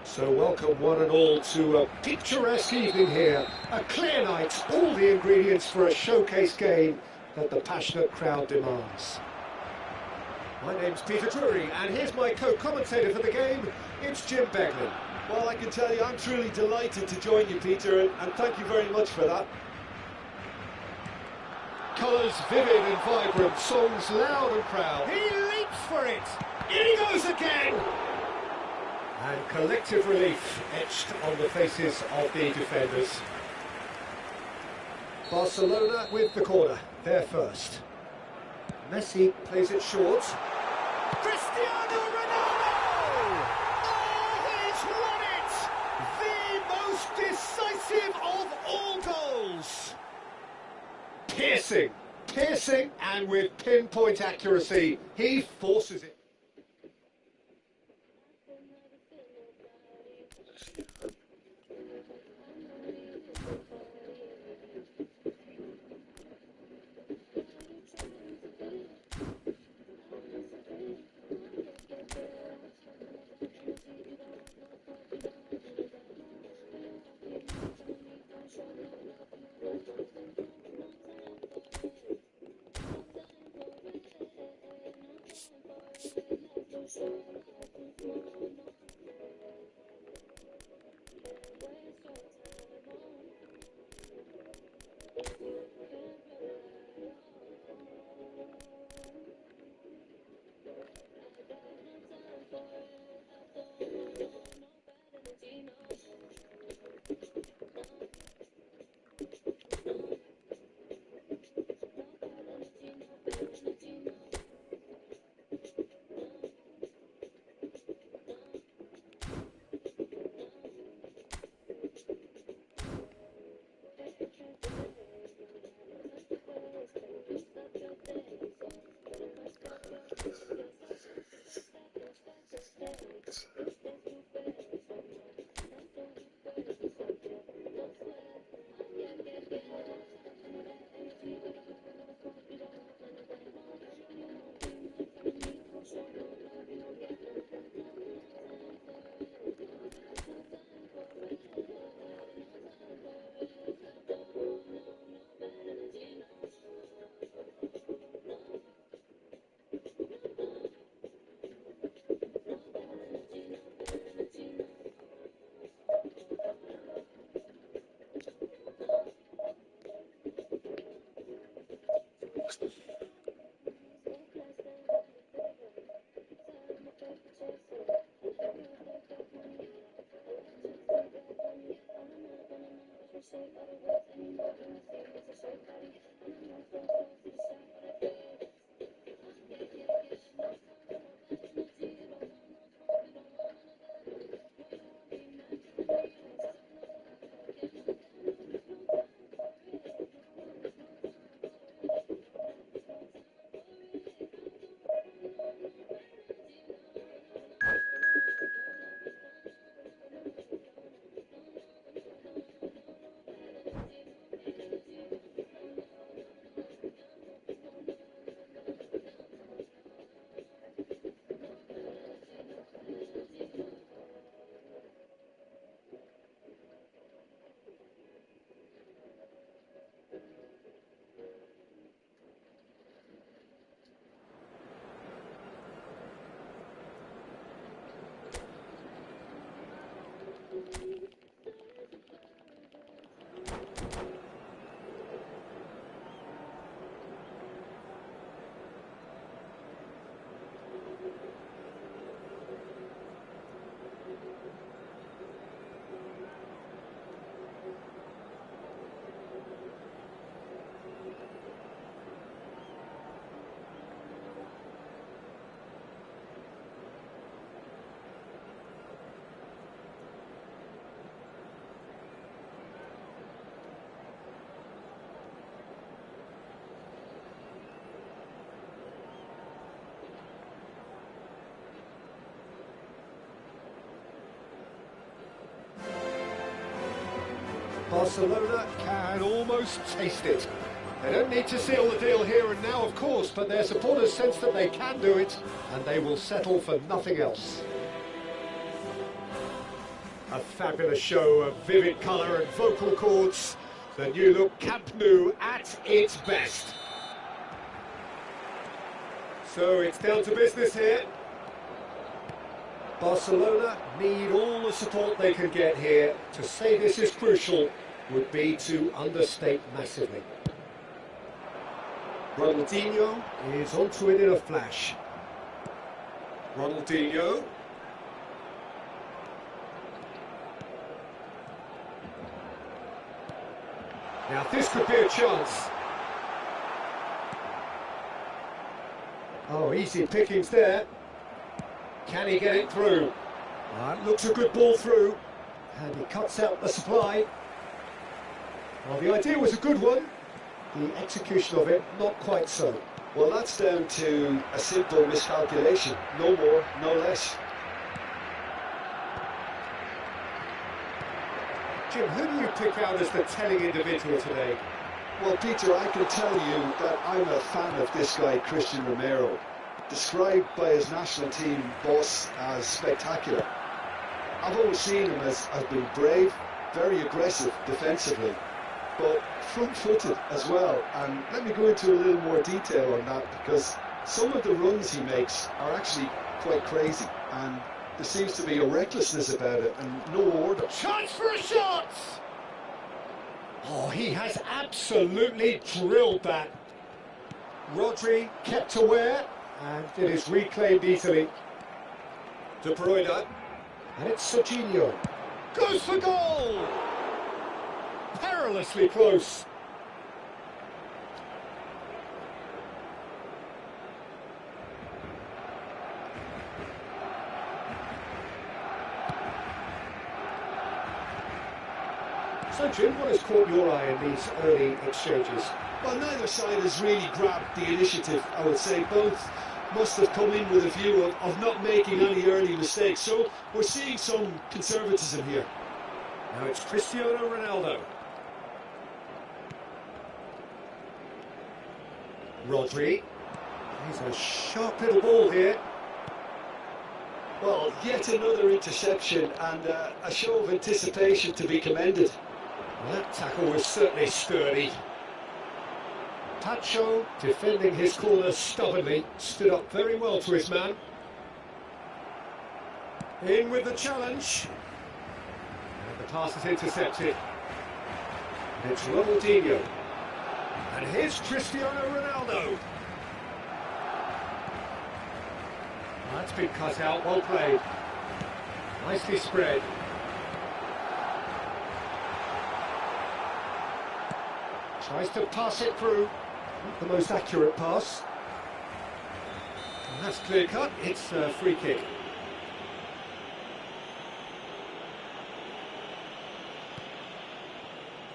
So welcome one and all to a picturesque evening here. A clear night, all the ingredients for a showcase game that the passionate crowd demands. My name's Peter Drury, and here's my co-commentator for the game, it's Jim Beglin. Well, I can tell you, I'm truly delighted to join you, Peter, and thank you very much for that. Colours vivid and vibrant, songs loud and proud. He leaps for it! In he goes again! And collective relief etched on the faces of the defenders. Barcelona with the corner, they're first. Messi plays it short. Cristiano Ronaldo! Oh, he's won it! The most decisive of all goals! Piercing, and with pinpoint accuracy, he forces it. Barcelona can almost taste it. They don't need to seal the deal here and now, of course, but their supporters sense that they can do it, and they will settle for nothing else. fabulous show of vivid colour and vocal cords. The new look Camp Nou at its best. So it's down to business here. Barcelona need all the support they can get here. To say this is crucial would be to understate massively. Ronaldinho is onto it in a flash. Ronaldinho. Now this could be a chance. Oh, easy pickings there. Can he get it through? That looks a good ball through. And he cuts out the supply. Well, the idea was a good one. The execution of it, not quite so. Well, that's down to a simple miscalculation. No more, no less. Jim, who do you pick out as the telling individual today? Well, Peter, I can tell you that I'm a fan of this guy, Christian Romero. Described by his national team boss as spectacular. I've always seen him as being brave, very aggressive defensively, but front-footed as well. And let me go into a little more detail on that, because some of the runs he makes are actually quite crazy, and there seems to be a recklessness about it and no order. Chance for a shot! Oh, he has absolutely drilled that. Rodri kept aware, and it is reclaimed easily. De Bruyne, and it's Serginho. Goes for goal! Perilously close. So Jim, what has caught your eye in these early exchanges? Well, neither side has really grabbed the initiative, I would say. Both must have come in with a view of not making any early mistakes. So we're seeing some conservatism here. Now it's Cristiano Ronaldo. Rodri. He's a sharp little ball here. Well, yet another interception and a show of anticipation to be commended. Well, that tackle was certainly sturdy. Tacho, defending his corner stubbornly, stood up very well to his man. In with the challenge. And the pass is intercepted. And it's Ronaldinho. And here's Cristiano Ronaldo. That's been cut out, well played. Nicely spread. Tries to pass it through. Not the most accurate pass. And that's clear cut, it's a free kick.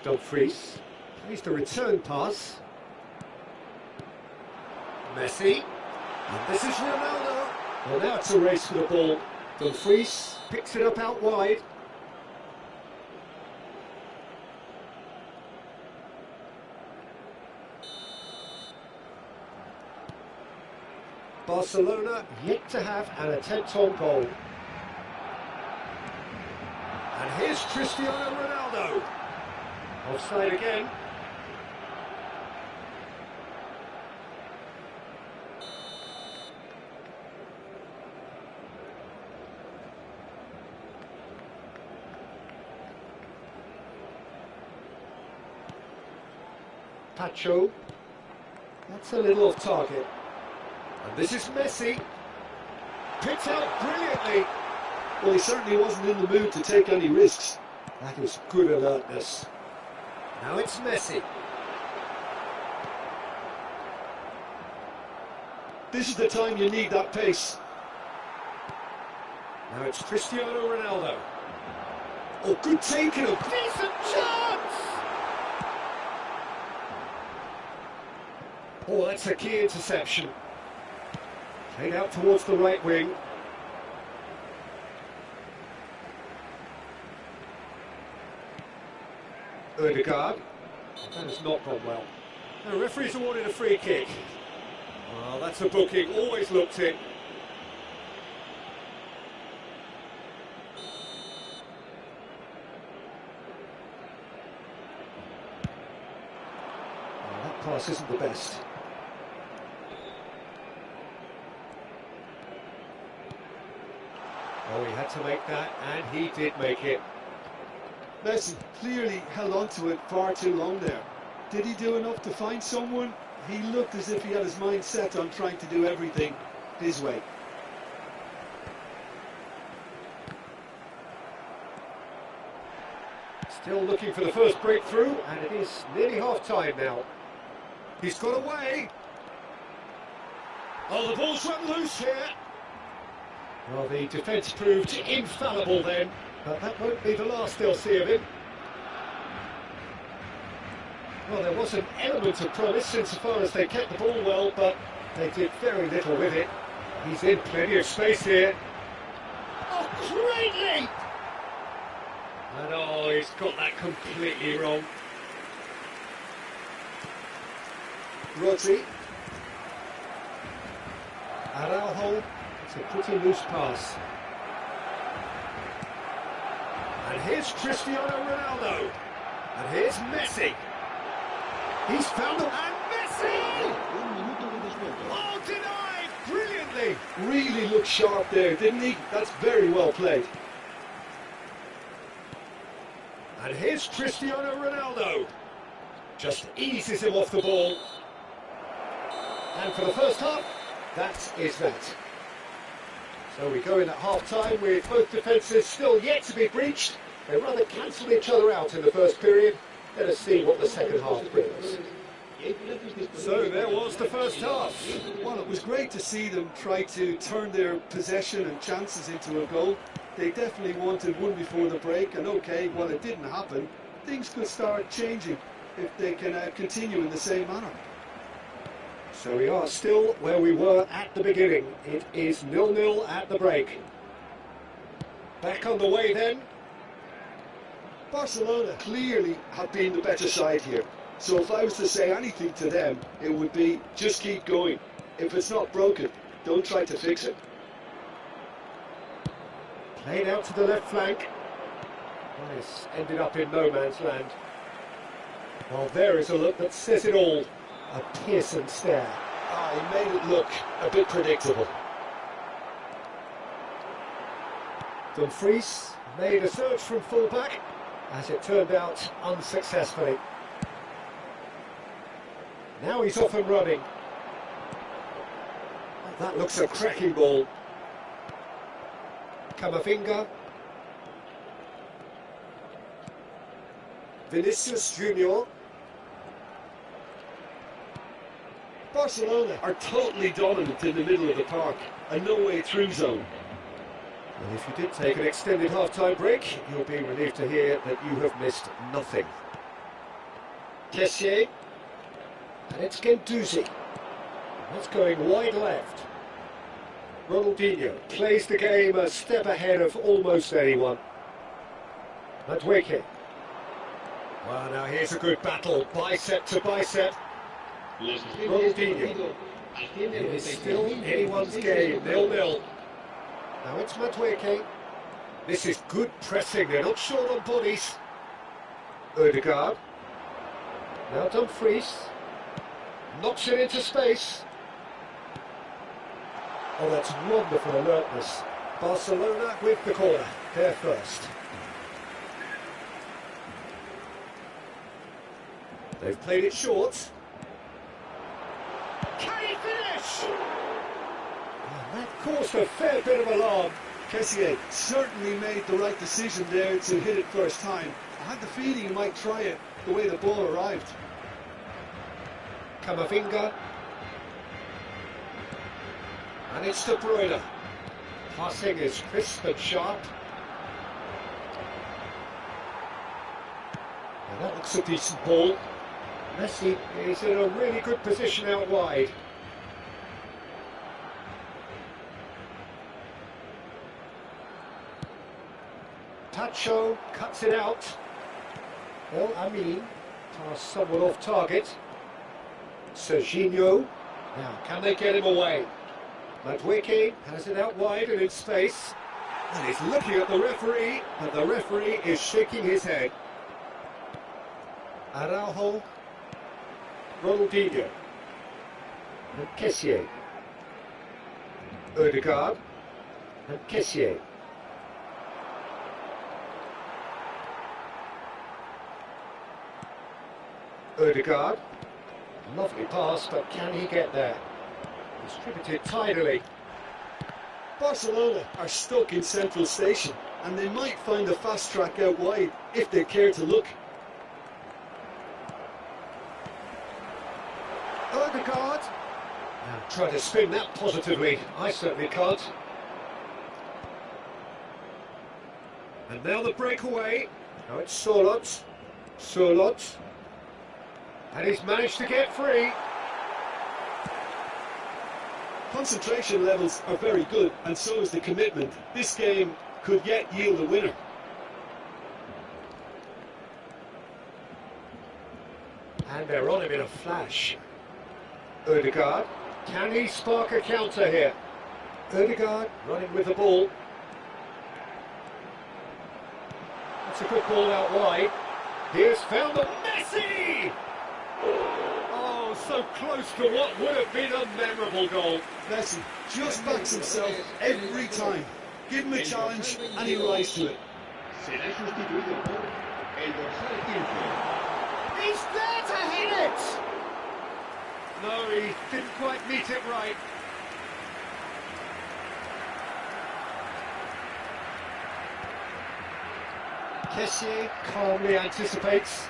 Dumfries plays the return pass. Messi. And this is Ronaldo. Well, now it's a race for the ball. Dumfries picks it up out wide. Barcelona yet to have an attempt on goal. And here's Cristiano Ronaldo. Offside again. Tacho. That's a little off target. And this is Messi. Picked out brilliantly. Well, he certainly wasn't in the mood to take any risks. That is good alertness. Now it's Messi. This is the time you need that pace. Now it's Cristiano Ronaldo. Oh, good taking, a decent chance! Oh, that's a key interception. Played out towards the right wing. Ødegaard. That has not gone well. The referee's awarded a free kick. Well, that's a booking, always looked it. pass isn't the best. Oh, he had to make that, and he did make it. Messi clearly held on to it far too long there. Did he do enough to find someone? He looked as if he had his mind set on trying to do everything his way. Still looking for the first breakthrough, and it is nearly half-time now. He's got away. Oh, the ball's run loose here. Well, the defence proved infallible then, but that won't be the last they'll see of him. Well, there was an element of promise insofar as they kept the ball well, but they did very little with it. He's in plenty of space here. Oh, great leap! And oh, he's got that completely wrong. Rodri. Araujo. It's a pretty loose pass. And here's Cristiano Ronaldo. And here's Messi. He's found him. And Messi! Oh, denied! Brilliantly! Really looked sharp there, didn't he? That's very well played. And here's Cristiano Ronaldo. Just eases him off the ball. And for the first half, that is that. So we go in at half-time with both defences still yet to be breached. They rather cancelled each other out in the first period. Let us see what the second half brings. So there was the first half. Well, it was great to see them try to turn their possession and chances into a goal. They definitely wanted one before the break, and okay, while it didn't happen, things could start changing if they can continue in the same manner. So we are still where we were at the beginning. It is 0-0 at the break. Back on the way then. Barcelona clearly have been the better side here. So if I was to say anything to them, it would be just keep going. If it's not broken, don't try to fix it. Played out to the left flank. Well, it's ended up in no man's land. Well, there is a look that says it all. A piercing stare. He made it look a bit predictable. Dumfries made a search from fullback, as it turned out unsuccessfully. Now he's off and running. That looks a cracking ball. Camavinga. Vinicius Junior. Barcelona are totally dominant in the middle of the park, a no-way through zone. And if you did take an extended half-time break, you'll be relieved to hear that you have missed nothing. Tessier. And it's Guendouzi. That's going wide left. Ronaldinho plays the game a step ahead of almost anyone. Madueke. Well, now here's a good battle, bicep to bicep. Ronaldinho. It is still anyone's game, 0-0. Now it's Madueke. This is good pressing, they're not short on bodies. Odegaard. Now Dumfries. Knocks it into space. Oh, that's wonderful alertness. Barcelona with the corner. They're first. They've played it short. Can he finish? Oh, that caused a fair bit of alarm. Kessié certainly made the right decision there to hit it first time. I had the feeling he might try it the way the ball arrived. Camavinga. And it's De Bruyne. Passing is crisp and sharp. And that looks a decent ball. Messi is in a really good position out wide. Tacho cuts it out. Well, Amin passed someone off target. Serginho. Now, can they get him away? Madueke has it out wide and in space. And he's looking at the referee, but the referee is shaking his head. Araujo. Ronaldinho. And Kessié. Odegaard. And Kessié. Odegaard. Lovely pass, but can he get there? Distributed tidily. Barcelona are stuck in central station, and they might find a fast track out wide if they care to look. Odegaard. Now try to spin that positively. I certainly can't. And now the breakaway. Now it's Solot. Solot. And he's managed to get free. Concentration levels are very good, and so is the commitment. This game could yet yield a winner. And they're on him in a flash. Odegaard. Can he spark a counter here? Odegaard running with the ball. That's a good ball out wide. Here's found a Messi! Oh, so close to what would have been a memorable goal. Messi just backs himself every time. Give him a challenge and he'll rise to it. Será sustituido por el dorsal 15. He's there to hit it! No, he didn't quite meet it right. Kessié calmly anticipates.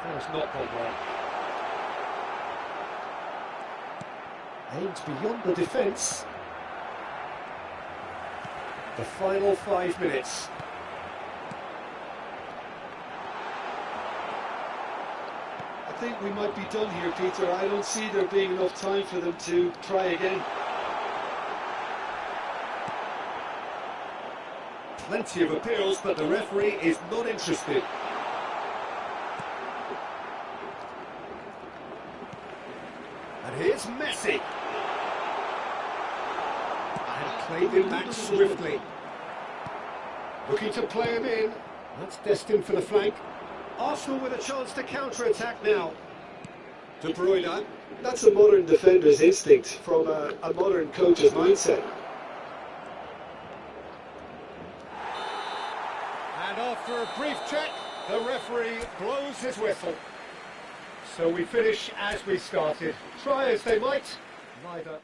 That's not gone well. Aimed beyond the defence. The final 5 minutes. I think we might be done here, Peter. I don't see there being enough time for them to try again. Plenty of appeals, but the referee is not interested. And here's Messi. And played him back swiftly. Looking to play him in. That's destined for the flank. Arsenal with a chance to counter-attack now. De Bruyne, that's a modern defender's instinct from a modern coach's mindset. And after a brief check, the referee blows his whistle. So we finish as we started. Try as they might, neither.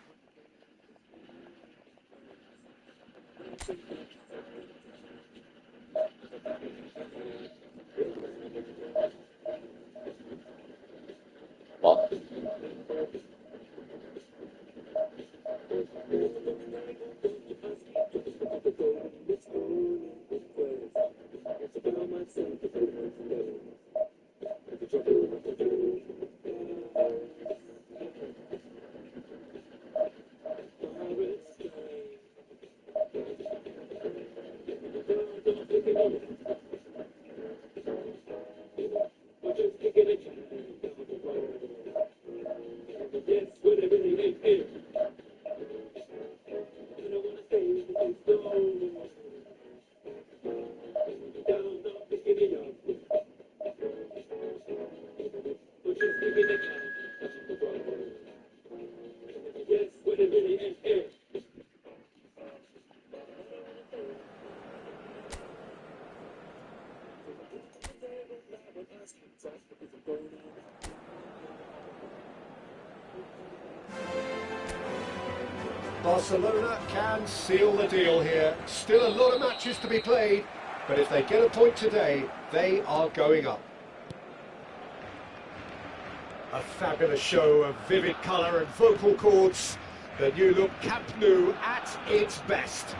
Barcelona can seal the deal here. Still a lot of matches to be played, but if they get a point today, they are going up. A fabulous show of vivid colour and vocal cords. The new look Camp Nou at its best.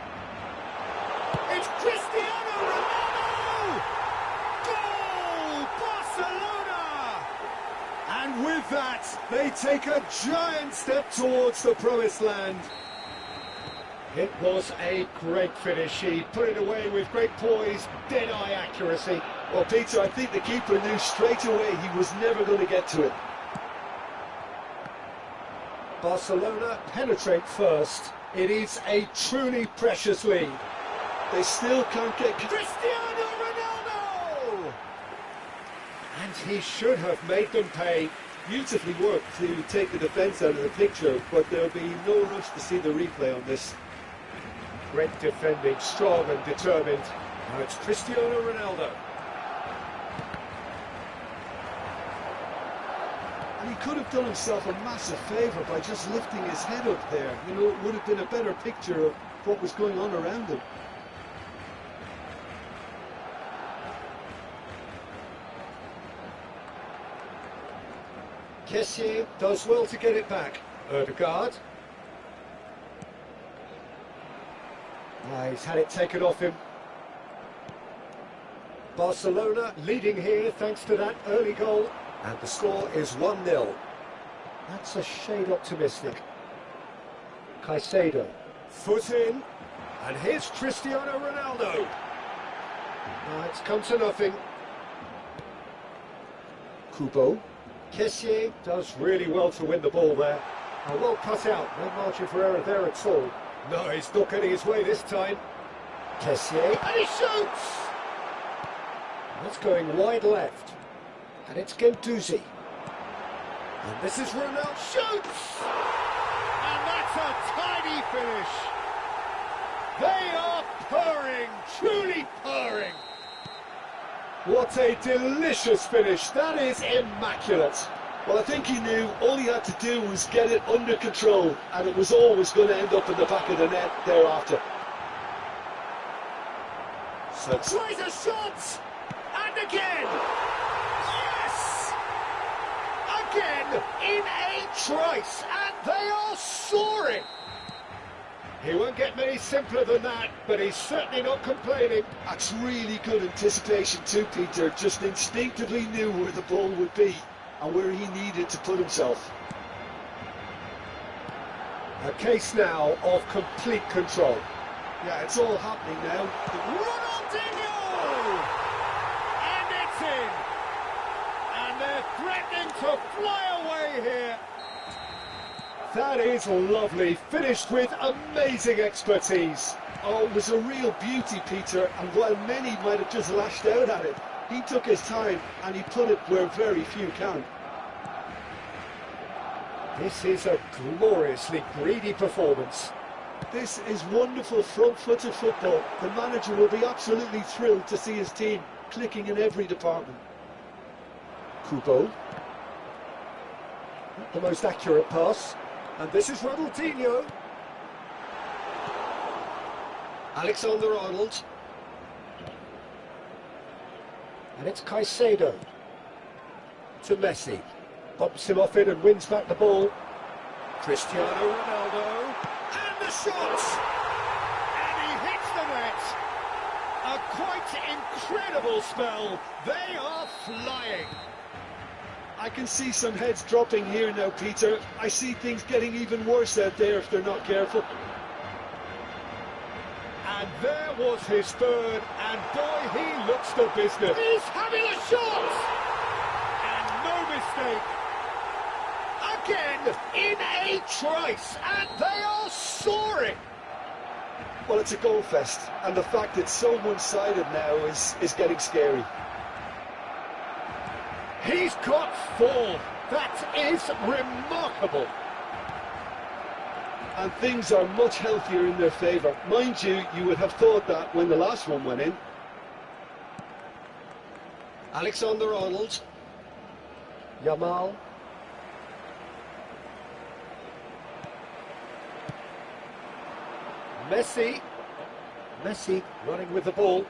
It's Cristiano Ronaldo! Goal! Barcelona! And with that, they take a giant step towards the promised land. It was a great finish. He put it away with great poise, dead-eye accuracy. Well, Peter, I think the keeper knew straight away he was never going to get to it. Barcelona penetrate first. It is a truly precious lead. They still can't get... Cristiano Ronaldo! And he should have made them pay. Beautifully worked to take the defence out of the picture, but there'll be no rush to see the replay on this. Great defending, strong and determined. Now it's Cristiano Ronaldo. And he could have done himself a massive favour by just lifting his head up there. You know, it would have been a better picture of what was going on around him. Kessié does well to get it back. Odegaard. He's had it taken off him. Barcelona leading here thanks to that early goal. And the score is 1-0. That's a shade optimistic. Caicedo. Foot in. And here's Cristiano Ronaldo. It's come to nothing. Kubo. Kessié does really well to win the ball there. Well cut out, no margin for error there at all. No, he's not getting his way this time. Kessié, and he shoots! That's going wide left. And it's Guendouzi. And this is Ronaldo, shoots! And that's a tidy finish. They are purring, truly purring. What a delicious finish. That is immaculate. Well, I think he knew all he had to do was get it under control, and it was always going to end up in the back of the net thereafter. So tries a shot, and again. Yes! Again in a trice, and they are soaring. He won't get many simpler than that, but he's certainly not complaining. That's really good anticipation too, Peter. Just instinctively knew where the ball would be and where he needed to put himself. A case now of complete control. Yeah, it's all happening now. Ronaldinho! And it's in! And they're threatening to fly away here. That is lovely, finished with amazing expertise. Oh, it was a real beauty, Peter, and while many might have just lashed out at it, he took his time and he put it where very few can. This is a gloriously greedy performance. This is wonderful front-footed football. The manager will be absolutely thrilled to see his team clicking in every department. Kubo. Not the most accurate pass. And this is Ronaldinho. Alexander-Arnold. And it's Caicedo. To Messi. Bumps him off it and wins back the ball. Cristiano Ronaldo. And the shot! And he hits the net. A quite incredible spell. They are flying. I can see some heads dropping here now, Peter. I see things getting even worse out there if they're not careful. And there was his third, and boy, he looks the business. He's having a shot! And no mistake. Again, in a trice, and they are soaring. Well, it's a goal fest, and the fact it's so one-sided now is getting scary. He's got 4. That is remarkable. And things are much healthier in their favour. Mind you, you would have thought that when the last one went in. Alexander-Arnold. Yamal. Messi. Messi running with the ball.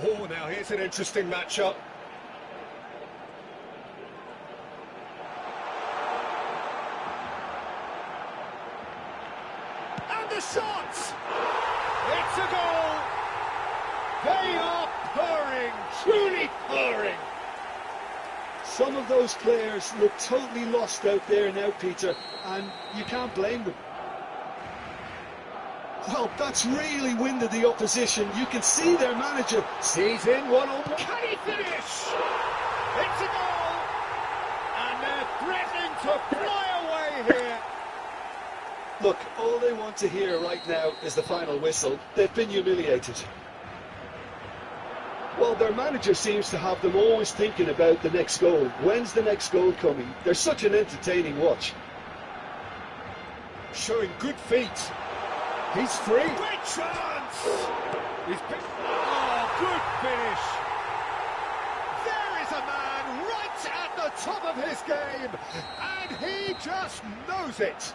Oh, now here's an interesting matchup. And the shot! It's a goal! They are purring, truly purring. Some of those players look totally lost out there now, Peter, and you can't blame them. Well, that's really winded the opposition. You can see their manager. He's in one-on-one. Can he finish? It's a goal! And they're threatening to fly away here. Look, all they want to hear right now is the final whistle. They've been humiliated. Well, their manager seems to have them always thinking about the next goal. When's the next goal coming? They're such an entertaining watch. Showing good feet. He's free. Great chance! Oh, good finish. There is a man right at the top of his game, and he just knows it.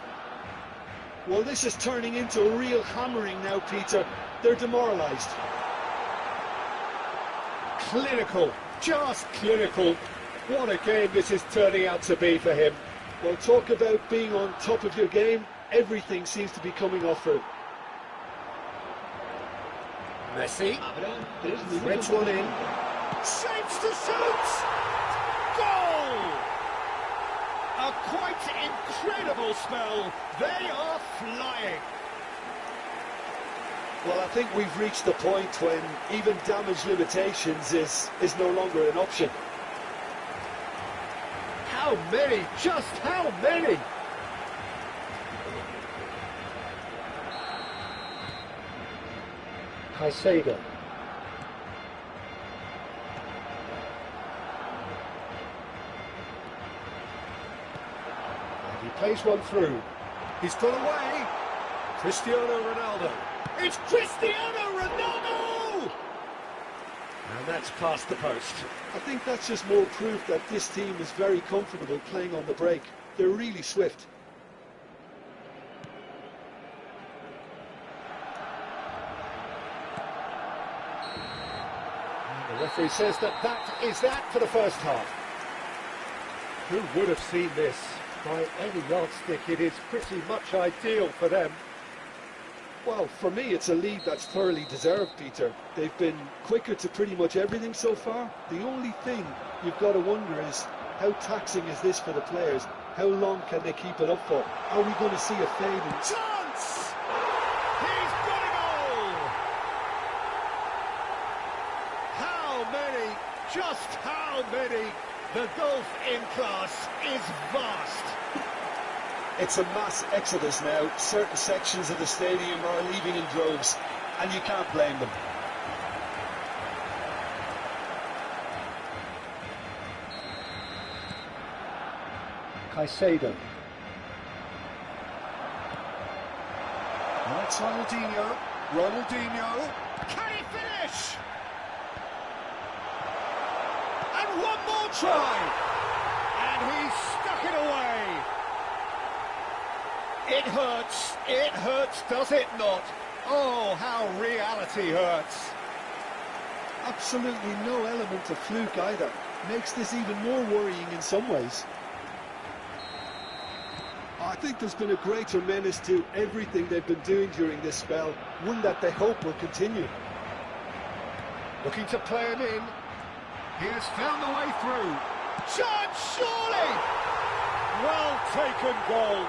Well, this is turning into a real hammering now, Peter. They're demoralised. Clinical, just clinical. What a game this is turning out to be for him. Well, talk about being on top of your game. Everything seems to be coming off for him. Messi, threads one in, shapes to shoot! Goal! A quite incredible spell. They are flying. Well, I think we've reached the point when even damage limitations is no longer an option. How many? Just how many? Caicedo. And he plays one through. He's got away. Cristiano Ronaldo. It's Cristiano Ronaldo! And that's past the post. I think that's just more proof that this team is very comfortable playing on the break. They're really swift. The referee says that is that for the first half. Who would have seen this? By any yardstick, it is pretty much ideal for them. Well, for me, it's a lead that's thoroughly deserved, Peter. They've been quicker to pretty much everything so far. The only thing you've got to wonder is, how taxing is this for the players? How long can they keep it up for? Are we going to see a fade? Chance! He's got a goal! How many? Just how many? The gulf in class is vast. It's a mass exodus now. Certain sections of the stadium are leaving in droves, and you can't blame them. Caicedo. That's Ronaldinho. Ronaldinho. Can he finish? And one more try. And he's stuck it away. It hurts, does it not? Oh, how reality hurts. Absolutely no element of fluke either. Makes this even more worrying in some ways. I think there's been a greater menace to everything they've been doing during this spell, one that they hope will continue. Looking to play him in. He has found the way through. Chance, surely! Well taken goal.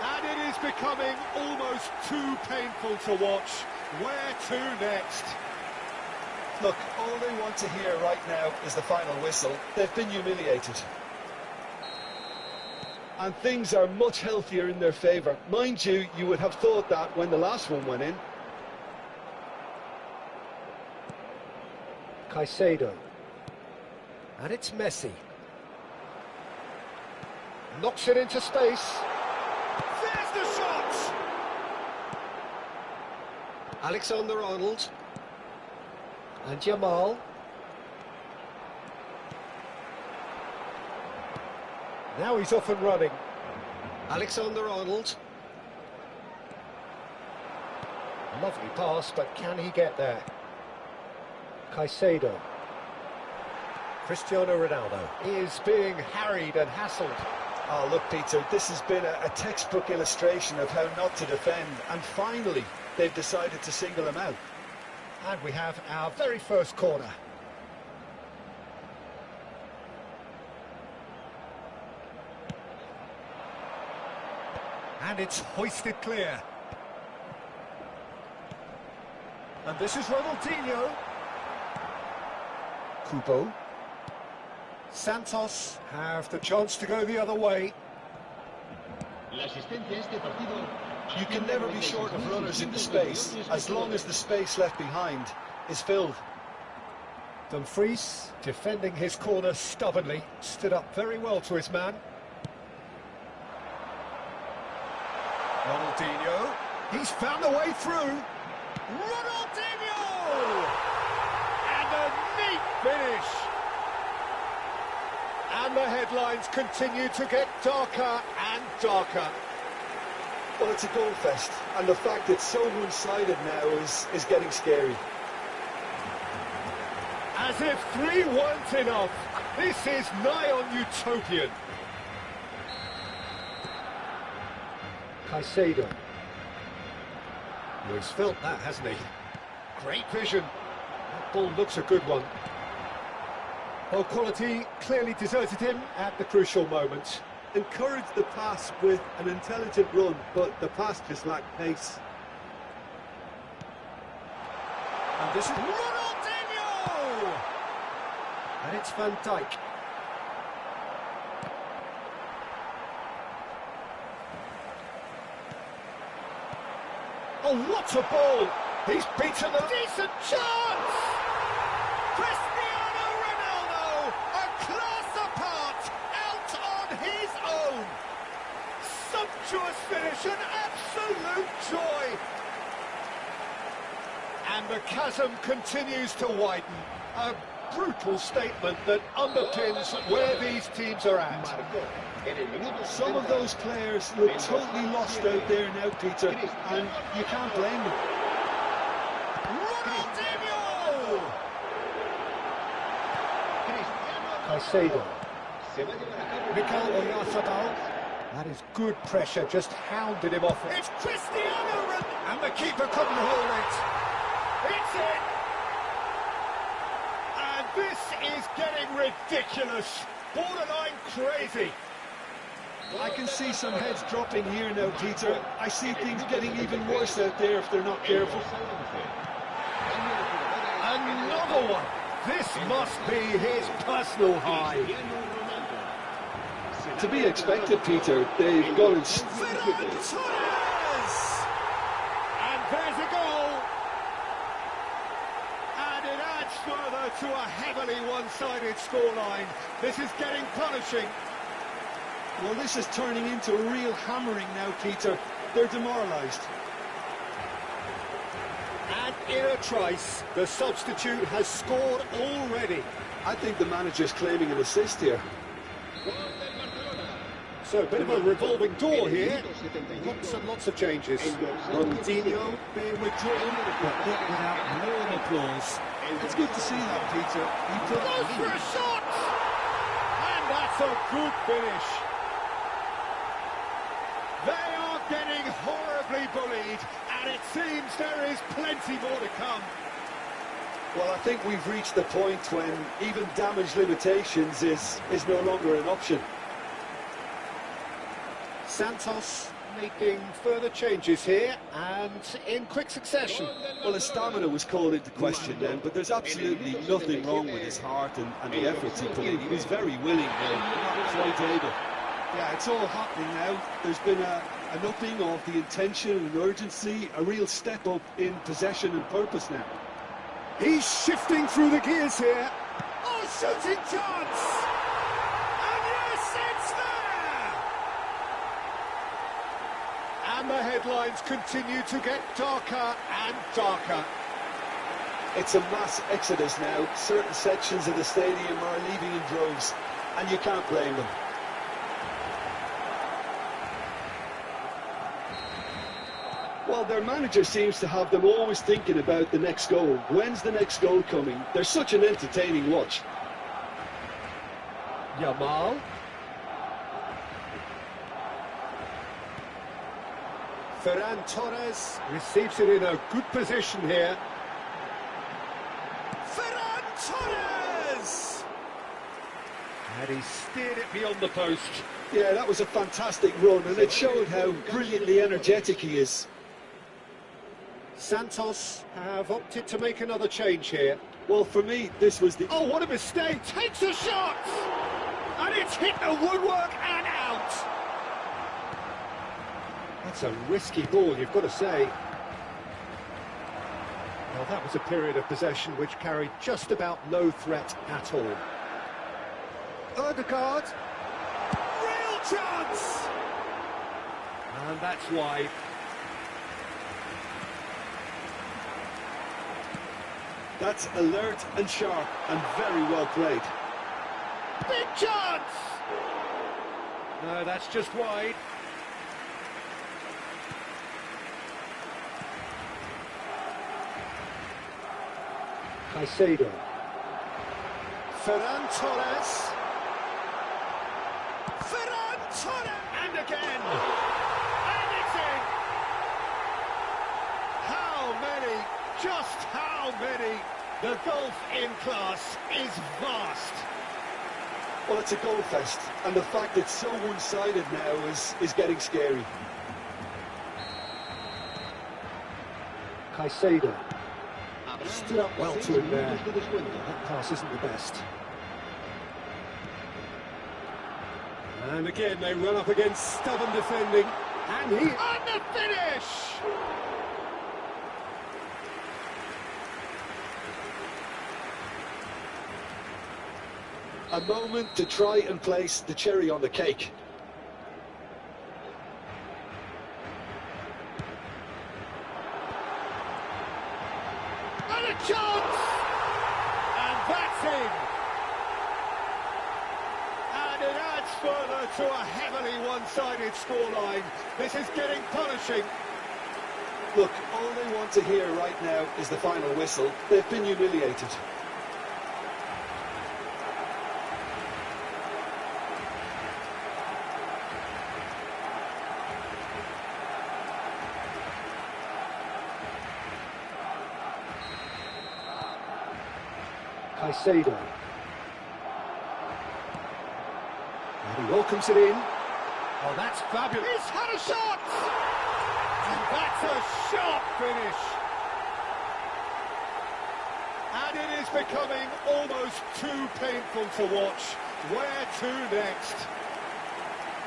And it is becoming almost too painful to watch. Where to next? Look, all they want to hear right now is the final whistle. They've been humiliated. And things are much healthier in their favour. Mind you, you would have thought that when the last one went in. Caicedo. And it's Messi. Knocks it into space. There's the shot! Alexander-Arnold. And Jamal. Now he's off and running. Alexander-Arnold. Lovely pass, but can he get there? Caicedo. Cristiano Ronaldo is being harried and hassled. Oh, look, Peter, this has been a textbook illustration of how not to defend. And finally, they've decided to single him out. And we have our very first corner. And it's hoisted clear. And this is Ronaldinho. Kubo. Santos have the chance to go the other way. You can never be short of runners in the space. As long as the space left behind is filled. Dumfries, defending his corner stubbornly, stood up very well to his man. Ronaldinho, he's found a way through. Ronaldinho! And a neat finish. And the headlines continue to get darker and darker. Well, it's a goal fest, and the fact it's so one-sided now is getting scary. As if 3 weren't enough, this is nigh on utopian. Caicedo. Well, he's felt that, hasn't he? Great vision. That ball looks a good one. Well, quality clearly deserted him at the crucial moment. Encouraged the pass with an intelligent run, but the pass just lacked pace. And this is Ronaldinho! And it's Van Dijk. Oh, what a ball! He's beaten a decent chance! Cristiano Ronaldo, a class apart, out on his own! Sumptuous finish, an absolute joy! And the chasm continues to widen. A brutal statement that underpins where these teams are at. Some of those players look totally lost out there now, Peter, and you can't blame them. Ronaldinho! Caicedo. Mikel Oyarzabal. That is good pressure, just hounded him off it. It's Cristiano Ronaldo! And the keeper couldn't hold it. It's in! And this is getting ridiculous. Borderline crazy. I can see some heads dropping here now, Peter. I see things getting even worse out there if they're not careful. Another one. This must be his personal high. To be expected, Peter. They've gone and... And there's a goal. And it adds further to a heavily one-sided scoreline. This is getting punishing. Well, this is turning into a real hammering now, Peter. They're demoralised. And in a trice, the substitute has scored already. I think the manager's claiming an assist here. So, a bit of a revolving door here. Lots and lots of changes. Ronaldinho being withdrawn, but not without warm applause. It's good to see that, Peter. He Goes for a shot! And that's a good finish. They are getting horribly bullied, and it seems there is plenty more to come. Well, I think we've reached the point when even damage limitations is no longer an option. Santos making further changes here, and in quick succession. Well, his stamina was called into question then, but there's absolutely nothing wrong with his heart and the efforts he put in. He was very willing, but not quite able. Yeah, it's all happening now. There's been an upping of the intention and urgency, a real step up in possession and purpose now. He's shifting through the gears here. Oh, shooting chance! And yes, it's there! And the headlines continue to get darker and darker. It's a mass exodus now. Certain sections of the stadium are leaving in droves, and you can't blame them. Well, their manager seems to have them always thinking about the next goal. When's the next goal coming? They're such an entertaining watch. Yamal. Ferran Torres receives it in a good position here. Ferran Torres! And he steered it beyond the post. Yeah, that was a fantastic run, and it showed how brilliantly energetic he is. Santos have opted to make another change here. Well, for me, this was the... Oh, what a mistake! Takes a shot! And it's hit the woodwork and out! That's a risky ball, you've got to say. Well, that was a period of possession which carried just about no threat at all. Odegaard. Real chance! And that's wide. That's alert and sharp and very well played. Big chance! No, that's just wide. Caicedo. Ferran Torres. Ferran Torres! And again! And it's in! How many? Just how many? The gulf in class is vast. Well, it's a goal fest, and the fact it's so one-sided now is getting scary. Caicedo. Stood up well to him there. That pass isn't the best. And again, they run up against stubborn defending. And he... And the finish! A moment to try and place the cherry on the cake. And a chance! And that's in! And it adds further to a heavily one-sided scoreline. This is getting punishing. Look, all they want to hear right now is the final whistle. They've been humiliated. Caicedo. And he welcomes it in. Oh, that's fabulous. He's had a shot! And that's a sharp finish. And it is becoming almost too painful to watch. Where to next?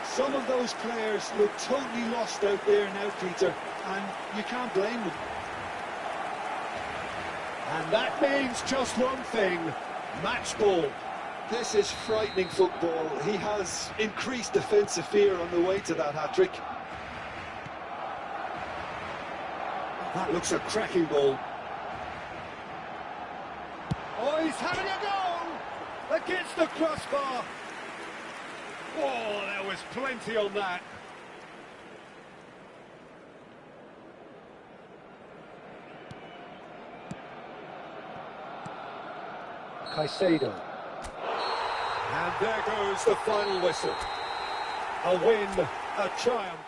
Some of those players look totally lost out there now, Peter, and you can't blame them. And that means just one thing, match ball. This is frightening football. He has increased defensive fear on the way to that hat-trick. That looks a cracking ball. Oh, he's having a go! Against the crossbar. Oh, there was plenty on that. Caicedo. And there goes the final whistle. A win, a triumph.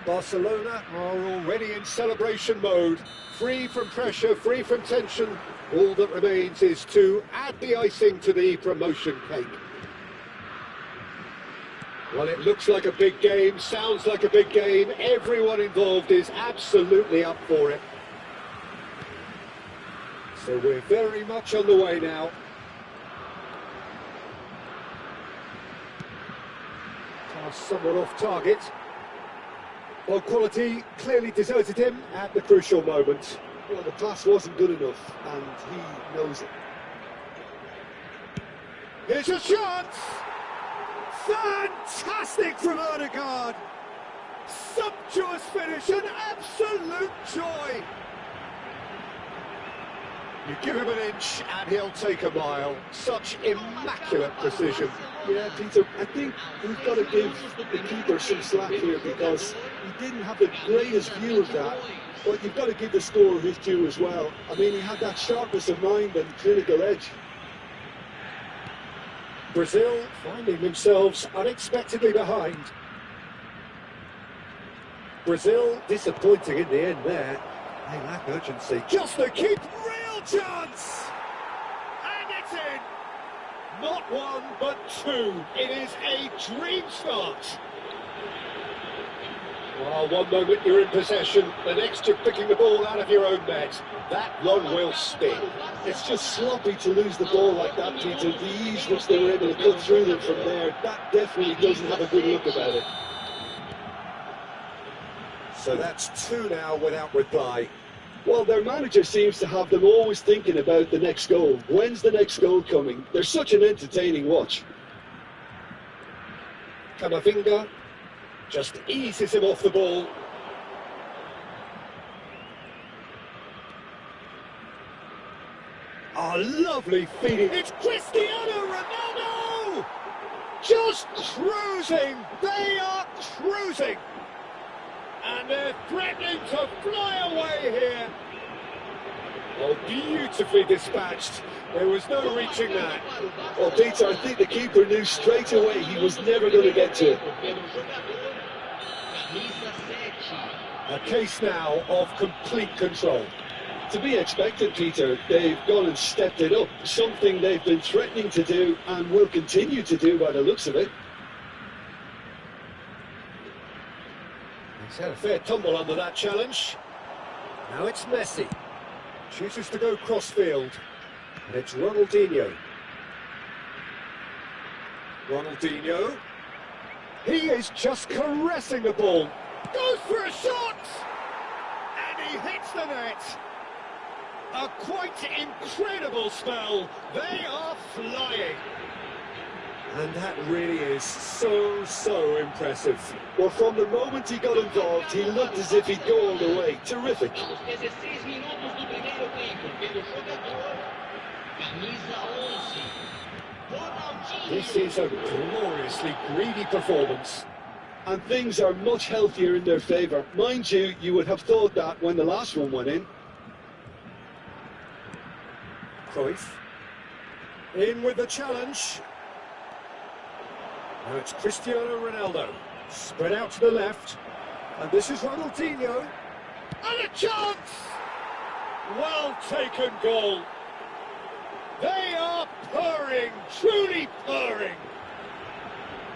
Barcelona are already in celebration mode, free from pressure, free from tension. All that remains is to add the icing to the promotion cake. Well, it looks like a big game, sounds like a big game. Everyone involved is absolutely up for it. So we're very much on the way now. Pass somewhat off target. Well, quality clearly deserted him at the crucial moment. Well, the pass wasn't good enough, and he knows it. Here's a shot! Fantastic from Odegaard! Sumptuous finish, an absolute joy! You give him an inch and he'll take a mile. Such immaculate precision. Yeah, Peter, I think we've got to give the keeper some slack here because he didn't have the greatest view of that. But you've got to give the scorer his due as well. I mean, he had that sharpness of mind and clinical edge. Brazil finding themselves unexpectedly behind. Brazil disappointing in the end there. They lack urgency. Just to keep real chance! And it's in! Not one, but two. It is a dream start. Well, one moment you're in possession, the next you're picking the ball out of your own net. That one will sting. It's just sloppy to lose the ball like that, Peter. The ease which they were able to cut through them from there, that definitely doesn't have a good look about it. So that's two now without reply. Well, their manager seems to have them always thinking about the next goal. When's the next goal coming? They're such an entertaining watch. Camavinga just eases him off the ball. A lovely feeding. It's Cristiano Ronaldo! Just cruising. They are cruising. And they're threatening to fly away here. Oh, beautifully dispatched. There was no reaching that. Well, Peter, I think the keeper knew straight away he was never going to get to it. A case now of complete control. To be expected, Peter. They've gone and stepped it up. Something they've been threatening to do and will continue to do by the looks of it. He's had a fair tumble under that challenge. Now it's Messi. Chooses to go cross-field. And it's Ronaldinho. Ronaldinho. He is just caressing the ball. Goes for a shot! And he hits the net. A quite incredible spell. They are flying. And that really is so impressive. Well, from the moment he got involved, he looked as if he'd go all the way. Terrific. This is a gloriously greedy performance. And things are much healthier in their favour. Mind you, you would have thought that when the last one went in. Cruyff. In with the challenge. Now it's Cristiano Ronaldo. Spread out to the left. And this is Ronaldinho. And a chance! Well taken goal. They are purring, truly purring.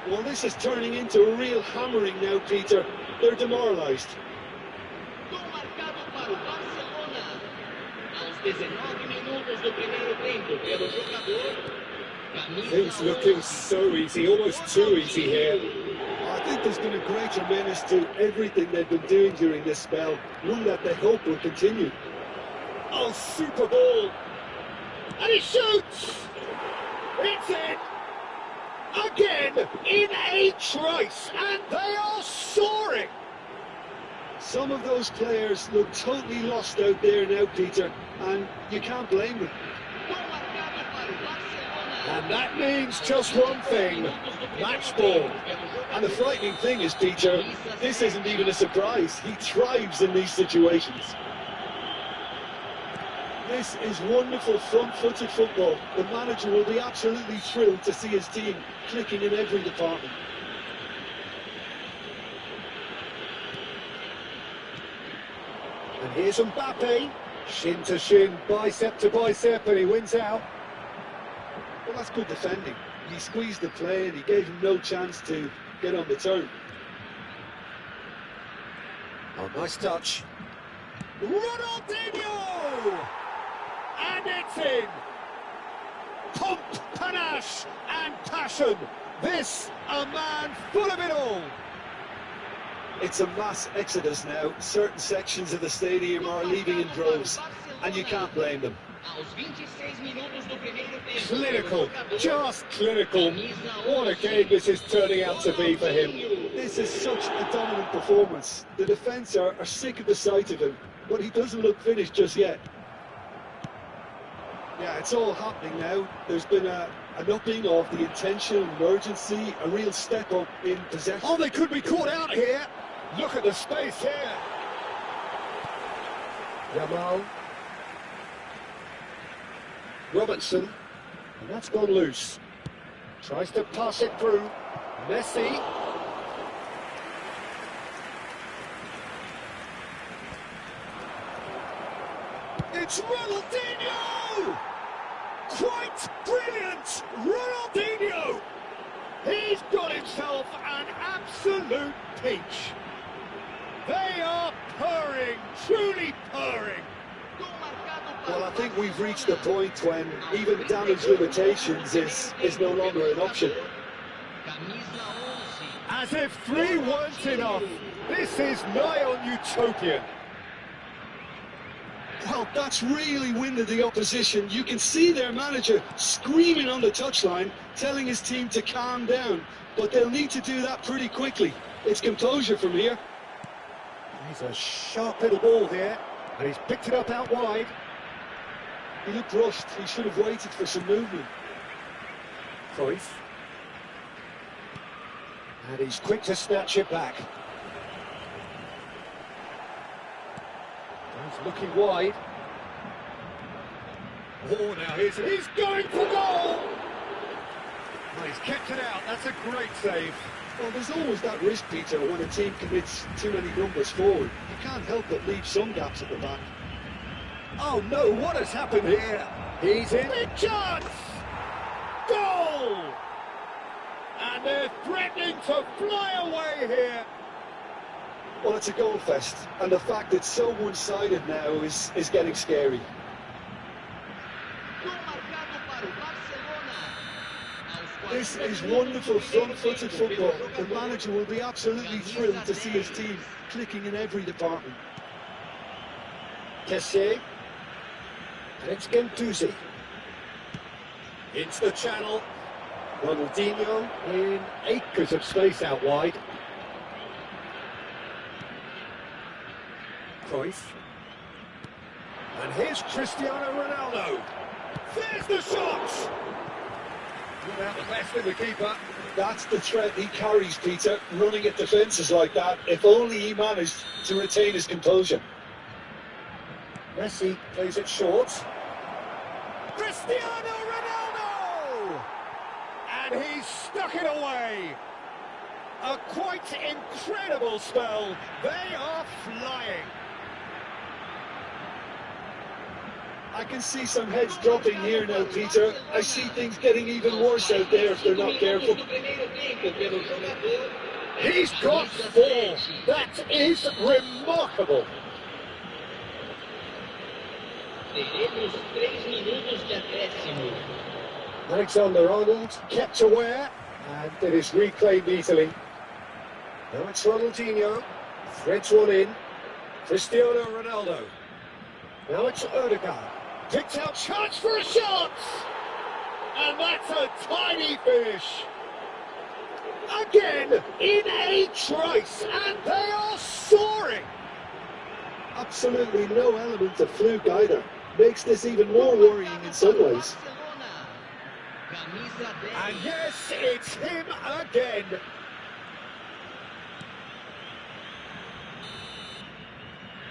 Well, this is turning into a real hammering now, Peter. They're demoralised. Things looking so easy, almost too easy here. I think there's been a greater menace to everything they've been doing during this spell, one that they hope will continue. Oh, super ball! And he shoots! It's in! Again, in a trice, and they are soaring! Some of those players look totally lost out there now, Peter, and you can't blame them. And that means just one thing, match ball. And the frightening thing is, Peter, this isn't even a surprise. He thrives in these situations. This is wonderful front-footed football. The manager will be absolutely thrilled to see his team clicking in every department. And here's Mbappe, shin to shin, bicep to bicep, and he wins out. Well, That's good defending. He squeezed the play and he gave him no chance to get on the turn. Oh, nice touch. Ronaldinho! And it's in! Pomp, panache and passion. This, a man full of it all. It's a mass exodus now. Certain sections of the stadium are leaving in droves, and you can't blame them. Clinical, just clinical. What a game this is turning out to be for him. This is such a dominant performance. The defence are sick of the sight of him, but he doesn't look finished just yet. Yeah, it's all happening now. There's been an upping of the intention and urgency, a real step up in possession. Oh, they could be caught out here. Look at the space here. Jamal. Robertson. And that's gone loose. Tries to pass it through. Messi. It's Ronaldinho! Quite brilliant! Ronaldinho! He's got himself an absolute peach. They are purring, truly purring. Well, I think we've reached the point when even damage limitations is no longer an option. As if 3 weren't enough, this is nigh on utopian. Well, that's really winded the opposition. You can see their manager screaming on the touchline, telling his team to calm down. But they'll need to do that pretty quickly. It's composure from here. He's a sharp little ball here, and he's picked it up out wide. He looked rushed. He should have waited for some movement. Cruyff. And he's quick to snatch it back. He's looking wide. Oh, now he's going for goal! Well, he's kept it out. That's a great save. Well, there's always that risk, Peter, when a team commits too many numbers forward. You can't help but leave some gaps at the back. Oh no, what has happened here? He's in. Big chance! Goal! And they're threatening to fly away here. Well, it's a goal fest, and the fact it's so one-sided now is getting scary. This is wonderful front-footed football. The manager will be absolutely thrilled to see his team clicking in every department. Tessier. And it's Gendouzi. Into the channel. Ronaldinho in acres of space out wide. Cruyff. And here's Cristiano Ronaldo. There's the shot! Without the best of the keeper. That's the threat he carries, Peter, running at defences like that. If only he managed to retain his composure. Messi plays it short. Cristiano Ronaldo! And he's stuck it away. A quite incredible spell. They are flying. I can see some heads dropping here now, Peter. I see things getting even worse out there if they're not careful. He's got 4. That is remarkable. Alexander-Arnold kept aware, and it is reclaimed easily. Now it's Ronaldinho, threads one in. Cristiano Ronaldo. Now it's Odegaard. Picked out chance for a shot! And that's a tiny finish. Again, in a trice, and they are soaring. Absolutely no element of fluke either. Makes this even more worrying in some ways. And yes, it's him again.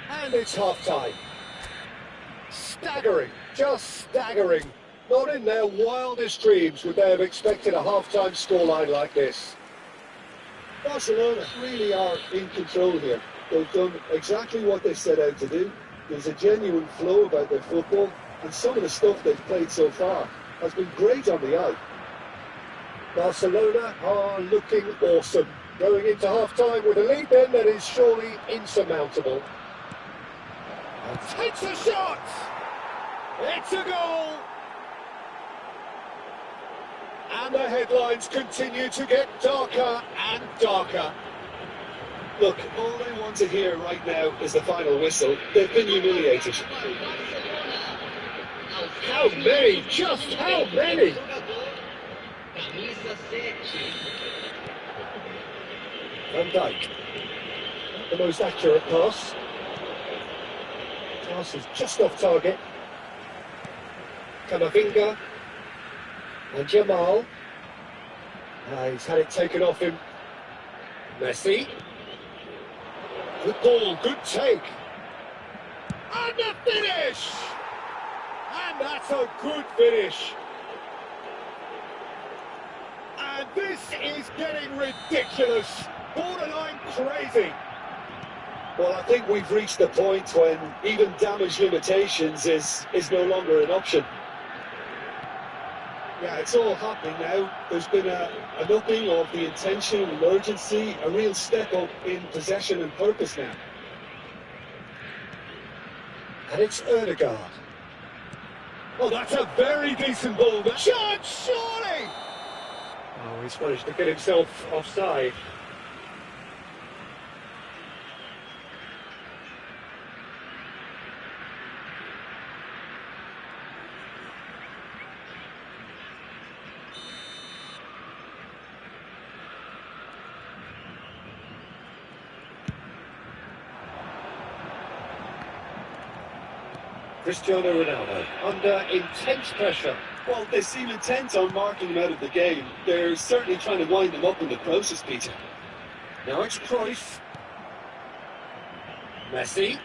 And it's half-time. Staggering, just staggering. Not in their wildest dreams would they have expected a half-time scoreline like this. Barcelona really are in control here. They've done exactly what they set out to do. There's a genuine flow about their football, and some of the stuff they've played so far has been great on the eye. Barcelona are looking awesome. Going into half-time with a lead then that is surely insurmountable. And takes a shot! It's a goal! And the headlines continue to get darker and darker. Look, all they want to hear right now is the final whistle. They've been humiliated. How many? Just how many? Van Dijk. The most accurate pass. Pass is just off target. Camavinga. And Jamal. He's had it taken off him. Messi. Good ball, good take. And the finish! And that's a good finish. And this is getting ridiculous. Borderline crazy. Well, I think we've reached the point when even damage limitations is no longer an option. Yeah, it's all happening now. There's been an upping of the intention and urgency, a real step up in possession and purpose now. And it's Erdegaard. Oh, that's a very decent ball. Chance, surely! Oh, he's managed to get himself offside. Cristiano Ronaldo under intense pressure. Well, they seem intent on marking him out of the game. They're certainly trying to wind him up in the process, Peter. Now it's Cruyff. Messi.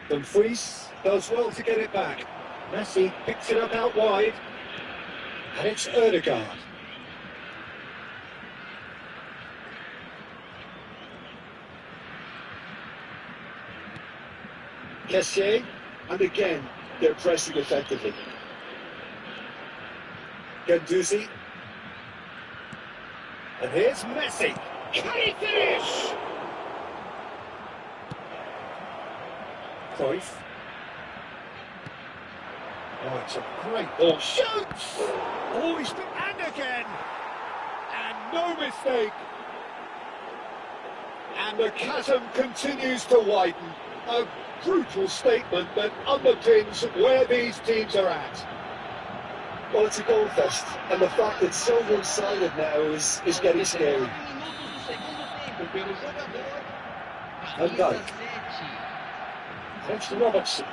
Dumfries does well to get it back. Messi picks it up out wide. And it's Erdegaard. Kessié. And again, they're pressing effectively. Guendouzi. And here's Messi. Can he finish? Cruyff. Oh, it's a great ball. Shoots! Oh, and again! And no mistake! And the chasm continues to widen. A brutal statement that underpins where these teams are at. Well, it's a goal fest, and the fact that it's so one-sided now is getting scary. Van Dijk. It's Robertson.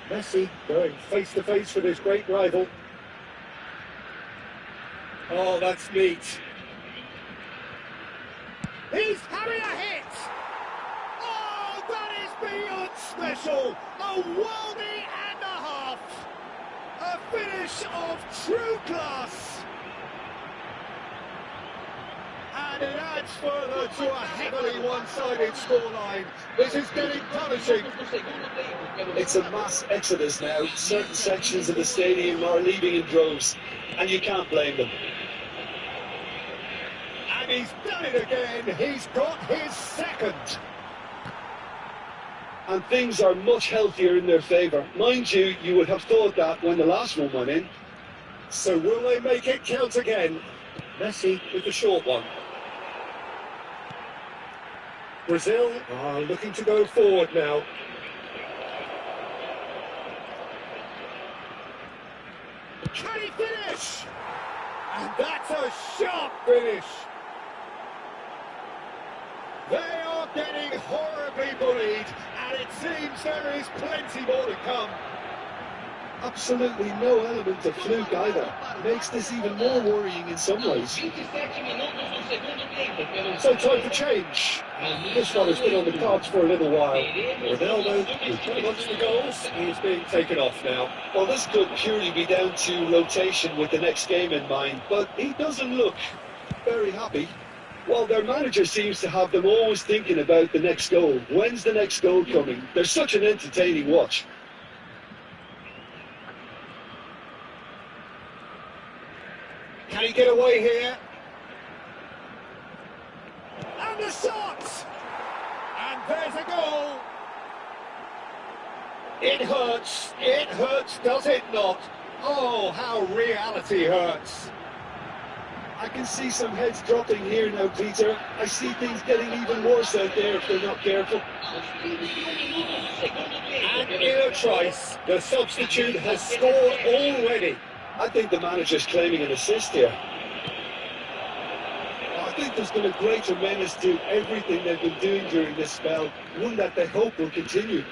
Messi going face-to-face with his great rival. Oh, that's neat. He's having a hit! Oh, that is beyond special! A worldie and a half! A finish of true class! And it adds further to a heavily one-sided scoreline. This is getting punishing. It's a mass exodus now. Certain sections of the stadium are leaving in droves, and you can't blame them. And he's done it again. He's got his second. And things are much healthier in their favour. Mind you, you would have thought that when the last one went in. So will they make it count again? Messi with the short one. Brazil are looking to go forward now. Can he finish? And that's a sharp finish. They are getting horribly bullied, and it seems there is plenty more to come. Absolutely no element of fluke either. Makes this even more worrying in some ways. So time for change. And this one has been on the cards for a little while. Ronaldo, who's put amongst the goals, is being taken off now. Well, this could purely be down to rotation with the next game in mind, but he doesn't look very happy. Well, their manager seems to have them always thinking about the next goal. When's the next goal coming? They're such an entertaining watch. Can he get away here? And the shot! And there's a goal! It hurts, does it not? Oh, how reality hurts. I can see some heads dropping here now, Peter. I see things getting even worse out there if they're not careful. And in a trice, the substitute has scored already. I think the manager's claiming an assist here. I think there's been a great tremendous to everything they've been doing during this spell, one that they hope will continue.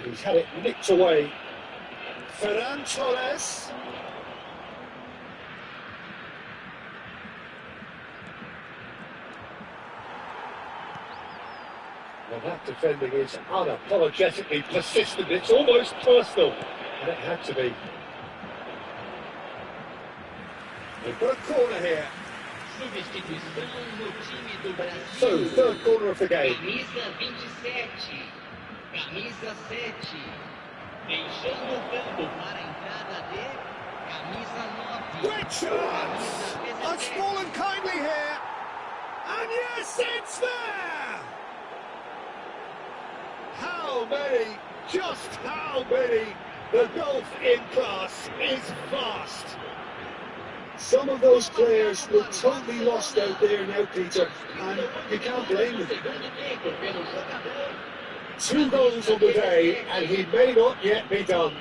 He's had it nicked away. Ferran Torres. Well, that defending is unapologetically persistent. It's almost personal. And it had to be. They've got a corner here. So, third corner of the game. Camisa 7, deixando o campo para a entrada de camisa 9. Great chance! It's fallen kindly here. And yes, it's there! How many? Just how many? The gulf in class is vast. Some of those players look totally lost out there now, Peter, and you can't blame them. 2 goals on the day, and he may not yet be done.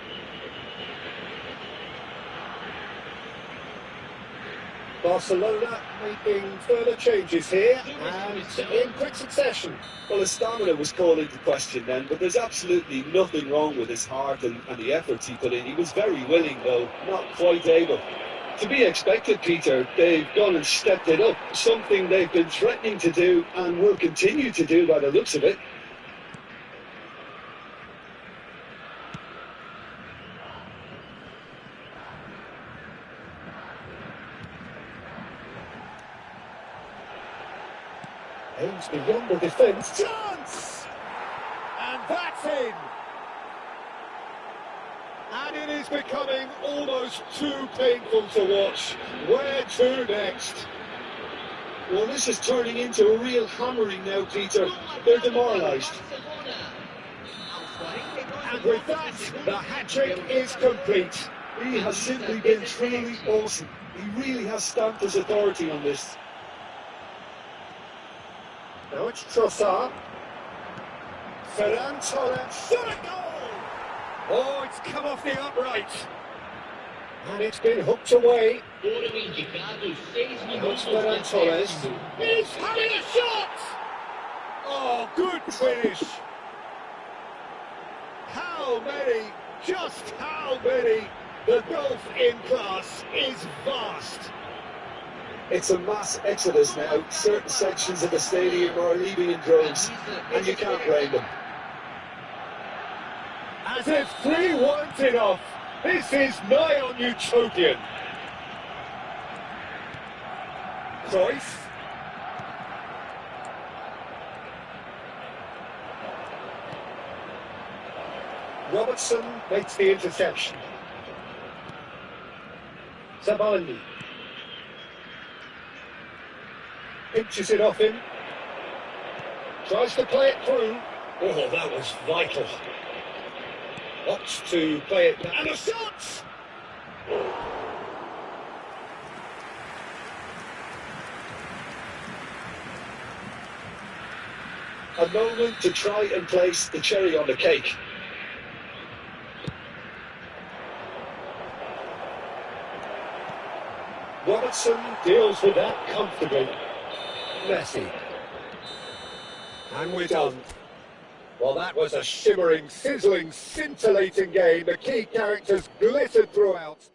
Barcelona making further changes here, and in quick succession. Well, his stamina was called into question then, but there's absolutely nothing wrong with his heart and the efforts he put in. He was very willing, though, not quite able. To be expected, Peter, they've gone and stepped it up, something they've been threatening to do and will continue to do by the looks of it. Aims beyond the defence. Chance! And that's in! And it is becoming almost too painful to watch. Where to next? Well, this is turning into a real hammering now, Peter. They're demoralised. And with that, the hat-trick is complete. He has simply been truly awesome. He really has stamped his authority on this. Now it's Trossard. Ferran Torres. Shot a goal! Oh, it's come off the upright. And it's been hooked away. Now it's Ferran Torres. He's having a shot! Oh, good finish. How many? Just how many? The gulf in class is vast. It's a mass exodus now. Certain sections of the stadium are leaving in droves, and you can't blame them. As if 3 weren't enough, this is nigh on utopian. Cruyff. Robertson makes the interception. Zabalny. Pinches it off him. Tries to play it through. Oh, that was vital. Opts to play it back. And a shot! A moment to try and place the cherry on the cake. Robertson deals with that comfortably. Messi. And we're done. Well, that was a shimmering, sizzling, scintillating game. The key characters glittered throughout.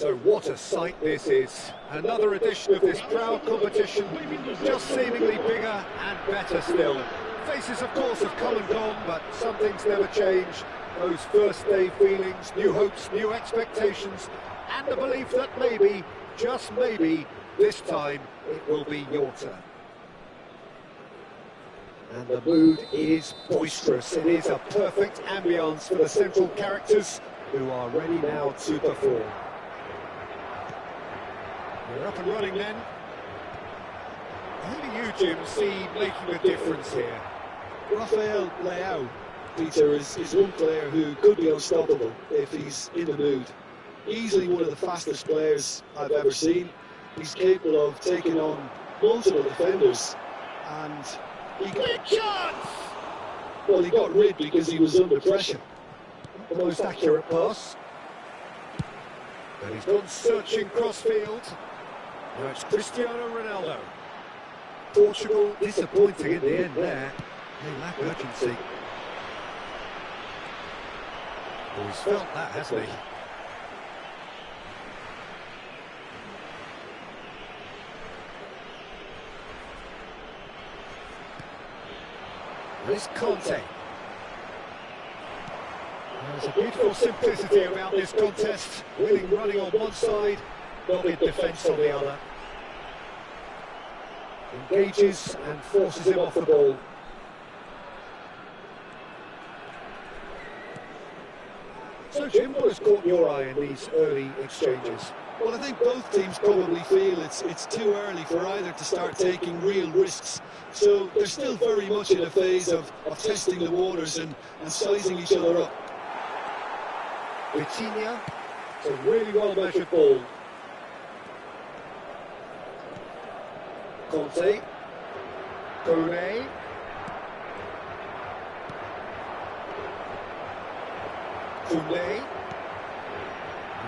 So what a sight this is. Another edition of this proud competition, just seemingly bigger and better still. Faces, of course, have come and gone, but some things never change. Those first day feelings, new hopes, new expectations, and the belief that maybe, just maybe, this time it will be your turn. And the mood is boisterous. It is a perfect ambience for the central characters who are ready now to perform. We're up and running then. Who do you, Jim, see making a difference here? Rafael Leao, Peter, is one player who could be unstoppable if he's in the mood. Easily one of the fastest players I've ever seen. He's capable of taking on multiple defenders, and he got chance! Well, he got rid because he was under pressure. The most accurate pass. And he's gone searching crossfield. Now it's Cristiano Ronaldo. Portugal disappointing in the end there. They lack urgency. Oh, he's felt that, hasn't he? There's Conte. There's a beautiful simplicity about this contest. Willing running on one side, dogged defence on the other. Engages and forces him off the ball. So Jim, what has caught your eye in these early exchanges? Well, I think both teams probably feel it's too early for either to start taking real risks. So they're still very much in a phase of testing the waters and sizing each other up. Vitinha, it's a really well-measured ball. Conte. Kone. Koundé.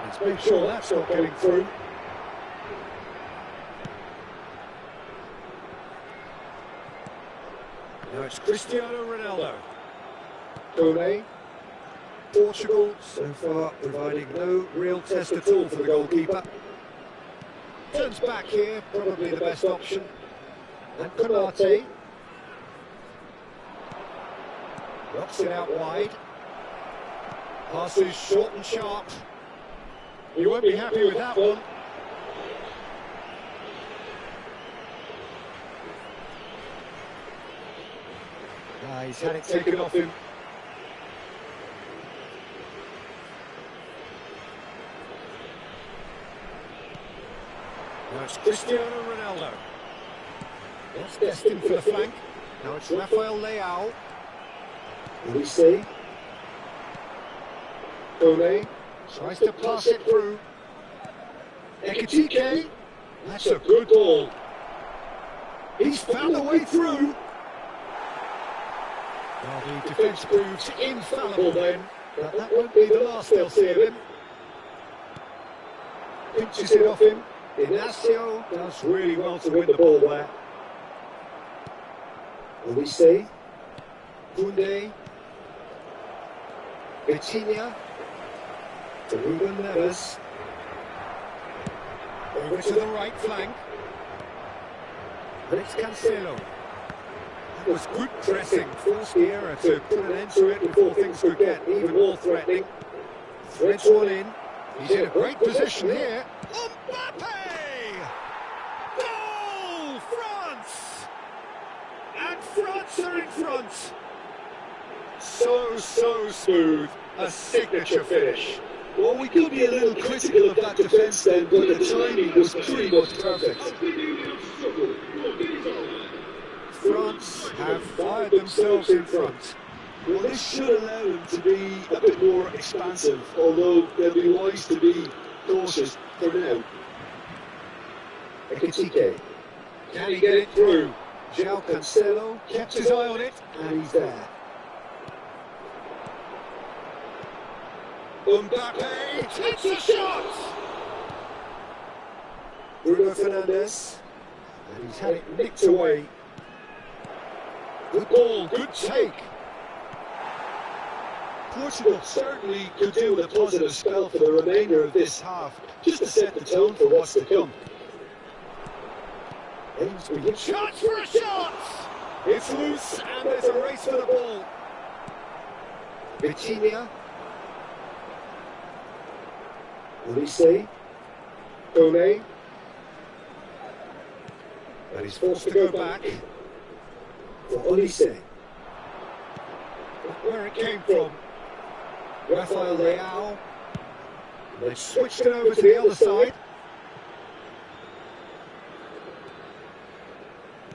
Let's make sure that's not getting through. Now it's Cristiano Ronaldo. Kone. Portugal so far providing no real test at all for the goalkeeper. Turns back here, probably the best option. And Konate. Knocks it out wide. Passes short and sharp. You won't be happy with that one. He's had it taken off him. Now it's Cristiano Ronaldo. That's destined for the flank. Now it's Rafael Leao. Lucy. Kone tries to pass it through. Ekitike. That's a good ball. He's found a way through. Well, the defence proves infallible then, but that won't be the last they'll see of him. Pinches it off him. Inacio does really well to win the ball there. Lucy. Koundé. Vitinha. To Ruben Neves. Over to the right flank. And it's Cancelo. That was good pressing. Forced the error to put an end to it before things could get even more threatening. Threads one in. He's in a great position here. Mbappe! Goal! France! And France are in front. So smooth. A signature finish. Well, we could be a little critical of that defence then, but the timing was pretty much perfect. France have fired themselves in front. Well, this should allow them to be a bit more expansive, although they'll be wise to be cautious for now. Ekitike. Can he get it through? João Cancelo kept his eye on it, and he's there. Mbappe takes a shot! Bruno Fernandes. And he's had it nicked away. Good ball, good take. Portugal certainly could do with a positive spell for the remainder of this half, just to set the tone for what's to come. Chance for a shot! It's loose and there's a race for the ball. Vitinha. Olise. Kone. And he's forced to go back. For Olise. Where it came from. Rafael Leao. They've switched it over to the other side.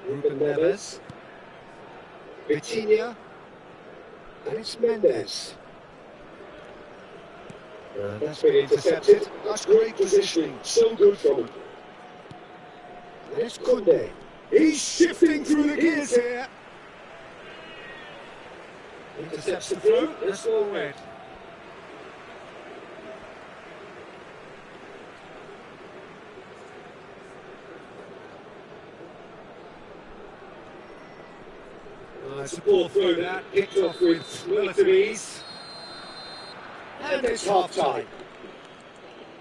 Ruben Neves. Vitinha. And it's Mendes. That's been intercepted. That's great positioning, so good from him. And it's Kunde. He's shifting through the gears here. Intercepts the throw, that's all red. It's a ball through that, picked off with relative ease. And it's half-time.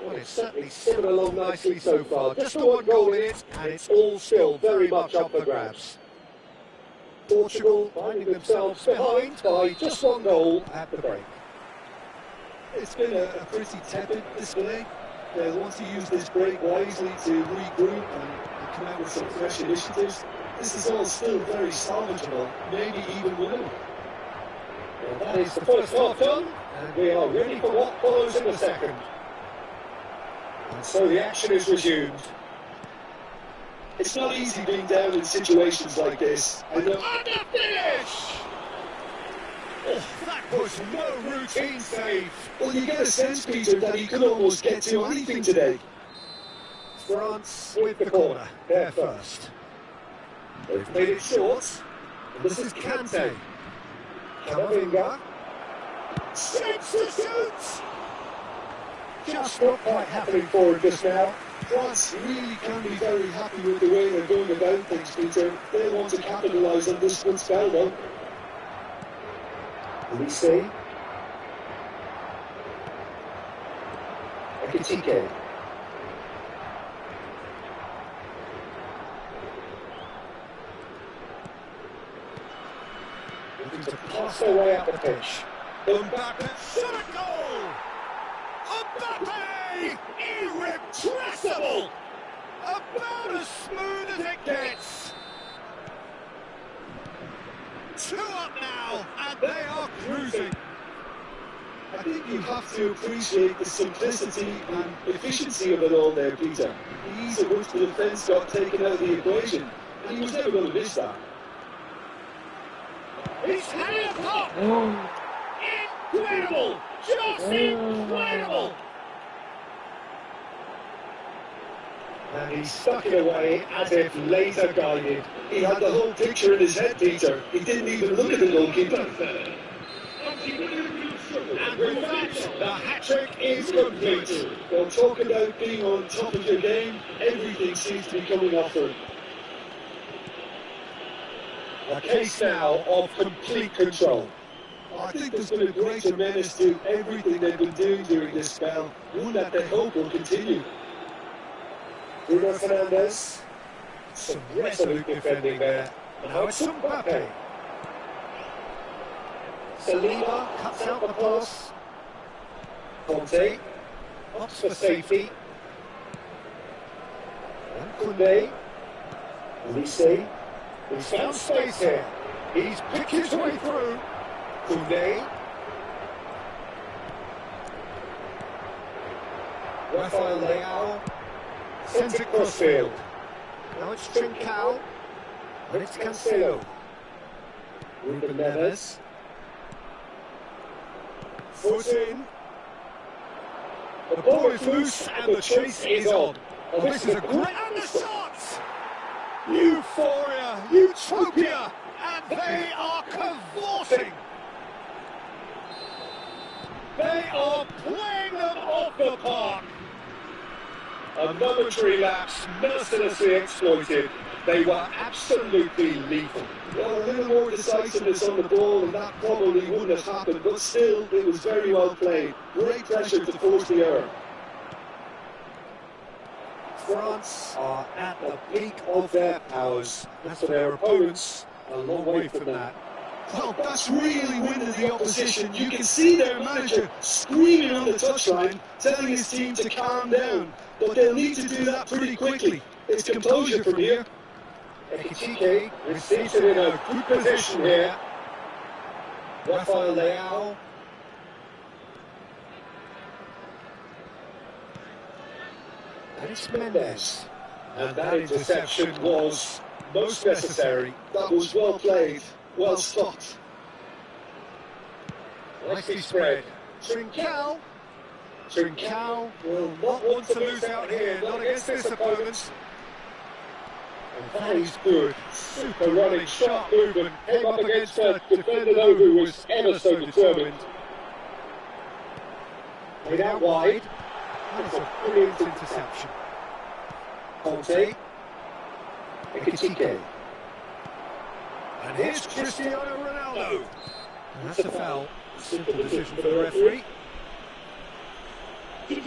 Well, it's certainly simmered along nicely so far. Just the one goal in it, and it's all still very much up for grabs. Portugal finding themselves behind by just one goal at the break. It's been a pretty tepid display. They'll want to use this break wisely to regroup and come out with some fresh initiatives. This is all still very salvageable, maybe even winnable. Well, that is the first half done, and we are ready for what follows in the second. And so the action is resumed. It's not easy being down in situations like this. I know. And a finish! Oh, that was no routine save. Well, you get a sense, Peter, that he could almost get to anything today. France with the corner, they're first. They've made it short, and this is Kante. Camavinga. Shapes to shoot! Just not quite happening for him just now. France really can be very happy with the way they're going about things, Peter. They want to capitalise on this good spell, though. Olise. Ekitike. Looking to pass their way up the pitch. Mbappe, shot a goal! Mbappe! Irrepressible! About as smooth as it gets! 2 up now, and they are cruising. I think you have to appreciate the simplicity and efficiency of it all there, Peter. The ease at which the defence got taken out of the equation, and he was never going to miss that. He's had it up top! Incredible! Just incredible! And he stuck it away as if laser guided. He had the whole picture in his head, Peter. He didn't even look at the goalkeeper. And with that, the hat-trick is complete. Well, talk about being on top of your game, everything seems to be coming off for him. A case now of complete control. I think there's been a greater menace to everything they've been doing during this spell, one that they hope will continue. Bruno Fernandes. Some resolute defending there. Now it's Mbappe. Saliba cuts out the pass. Conte opts for safety. And Koundé. Olise. He's found space here. He's picked his way through. Koundé. Rafael Leao sends it crossfield. Now it's Trincao. And it's Cancelo. Ruben Neves. Foot in. The ball is loose and the chase is on. Oh, this is a great... And the shot! Euphoria, utopia, and they are cavorting. They are playing them off the park. A momentary lapse, mercilessly exploited. They were absolutely lethal. Well, a little more decisiveness on the ball and that probably wouldn't have happened, but still, it was very well played. Great pressure to force the error. France are at the peak of their powers. As for their opponents, a long way from that. Well, that's really winded the opposition. You can see their manager screaming on the touchline, telling his team to calm down. But they'll need to do that pretty quickly. It's composure from here. Ekitike receives it in a good position here. Rafael Leao. And it's Mendes. And that interception was most necessary. That was well played, well stopped. Nicely spread. Trincao. Trincao will not want to lose out here, not against this opponent. And that is good. Super running, sharp movement. Came up against a defender though who was ever so determined. Played out wide. That is a brilliant interception. Conte. Ekitike. And here's Cristiano Ronaldo. And that's a foul. Simple decision for the referee. He's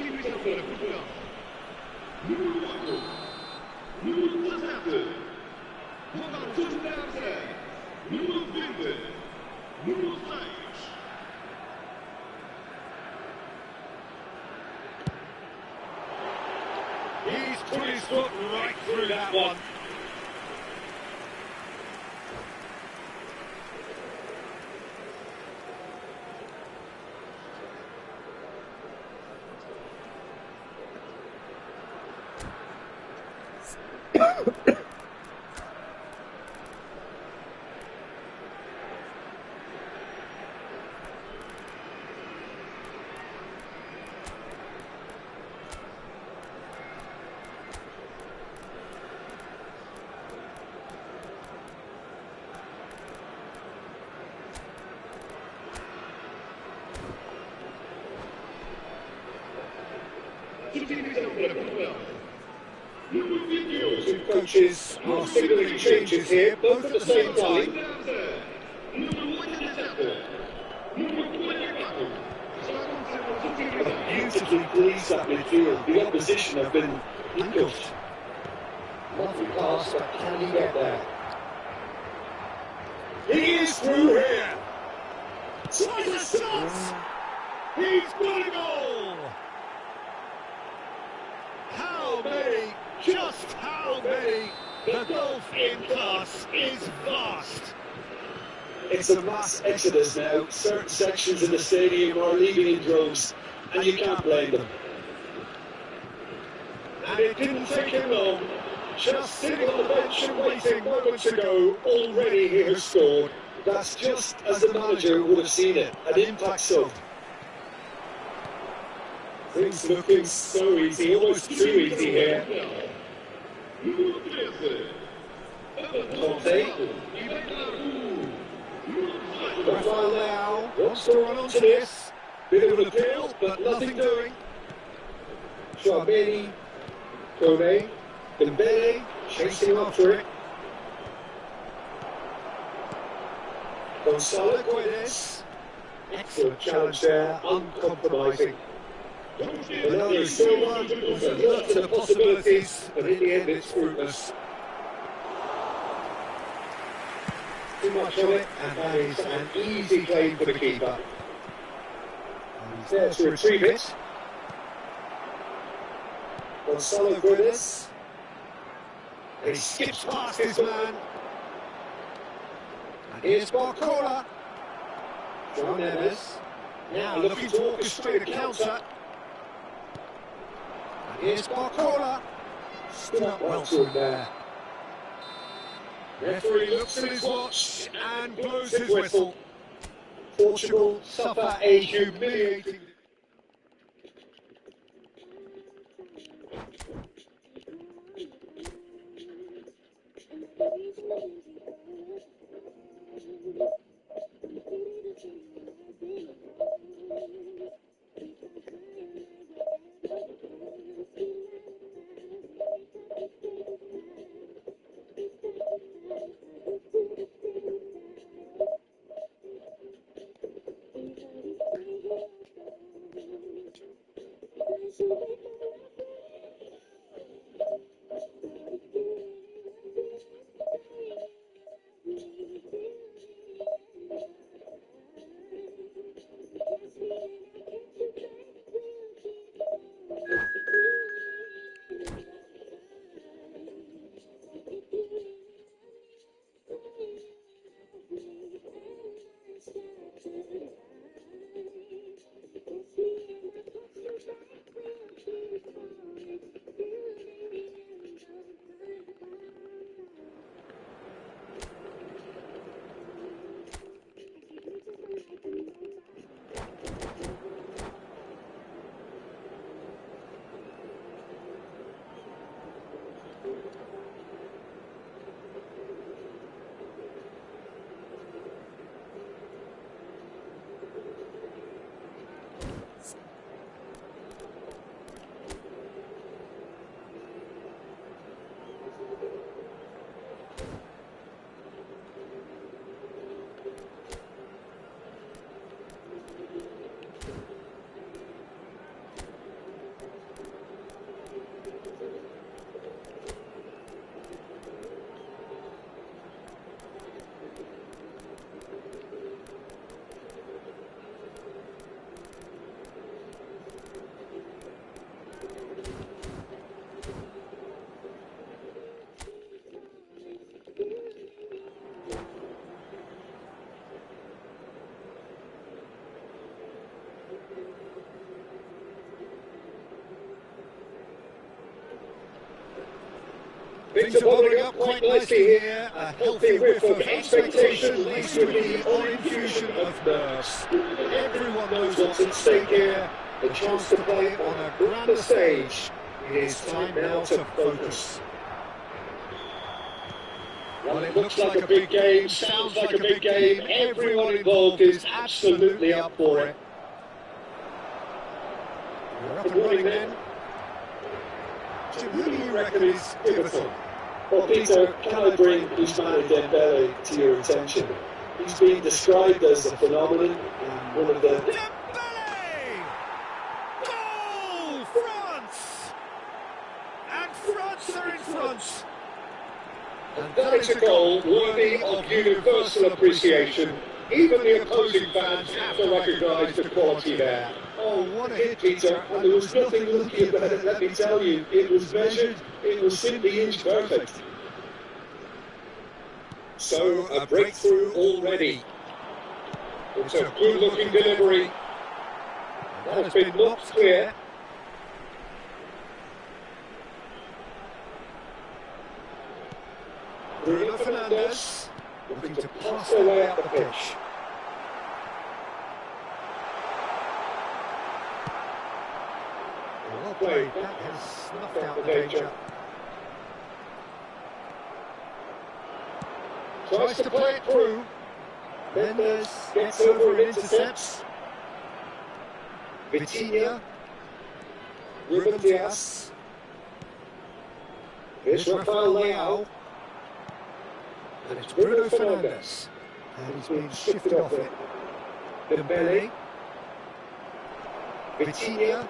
put his foot right through that one. Two coaches are signaling changes here, both at the same time. Beautifully policed that midfield. The opposition have been handcuffed. Lovely pass, but can he get there? He is through here. Tries a shot. He's got a goal. How many? Just how many? The gulf in class is vast. It's a mass exodus now. Certain sections of the stadium are leaving in droves, and you can't blame them. And it didn't take him long. Just sitting on the bench and waiting moments ago, already he has scored. That's just as the manager would have seen it, an impact sub. Things looking so easy, almost too easy here. Conte. Rafael Leao wants to run onto this. Bit of an appeal, but nothing doing. Chouameni. Kone. Dembele chasing after it. Gonzalo Guedes. Excellent challenge there, uncompromising. Bernardo Silva was alert to the possibilities, but in the end it's fruitless. Too much on it, and that is an easy claim for the keeper. And he's there to retrieve it. Gonzalo Guedes. And he skips past his man. And here's Barcola. João Neves. Now looking to orchestrate a counter. And here's Barcola. Stood up well to him there. Referee looks at his watch and blows his whistle. Portugal suffer a humiliating... Things are bubbling up quite nicely here. A healthy whiff of expectation laced with the odd infusion of nerves. Everyone knows what's at stake here. A chance to play on a grander stage. It is time now to focus. Well, it looks like a big game, sounds like a big game. Everyone involved is absolutely up for it. We're up and running then. Jim, who do you reckon is pivotal? Well, Peter, can I bring Ousmane Dembele to your attention? He's been described as a phenomenon and one of the... Dembele! Goal! France! And France are in front. And that is a goal worthy of universal appreciation. Even the opposing fans have to recognise the quality there. Oh, what a hit, Peter, and there was nothing lucky about it, let me tell you. It was measured, it was simply inch perfect. So, a breakthrough already. It's a good-looking delivery. That has been knocked clear. Bruno Fernandes looking to pass their their way way up up the the pitch. pitch. Well played, that has snuffed out the danger. Tries to play it through. Mendes gets over and intercepts. Vitinha. Ruben Dias. Here's Rafael Leao. And it's Bruno Fernandes. And he's been shifted off it. Dembele. Vitinha.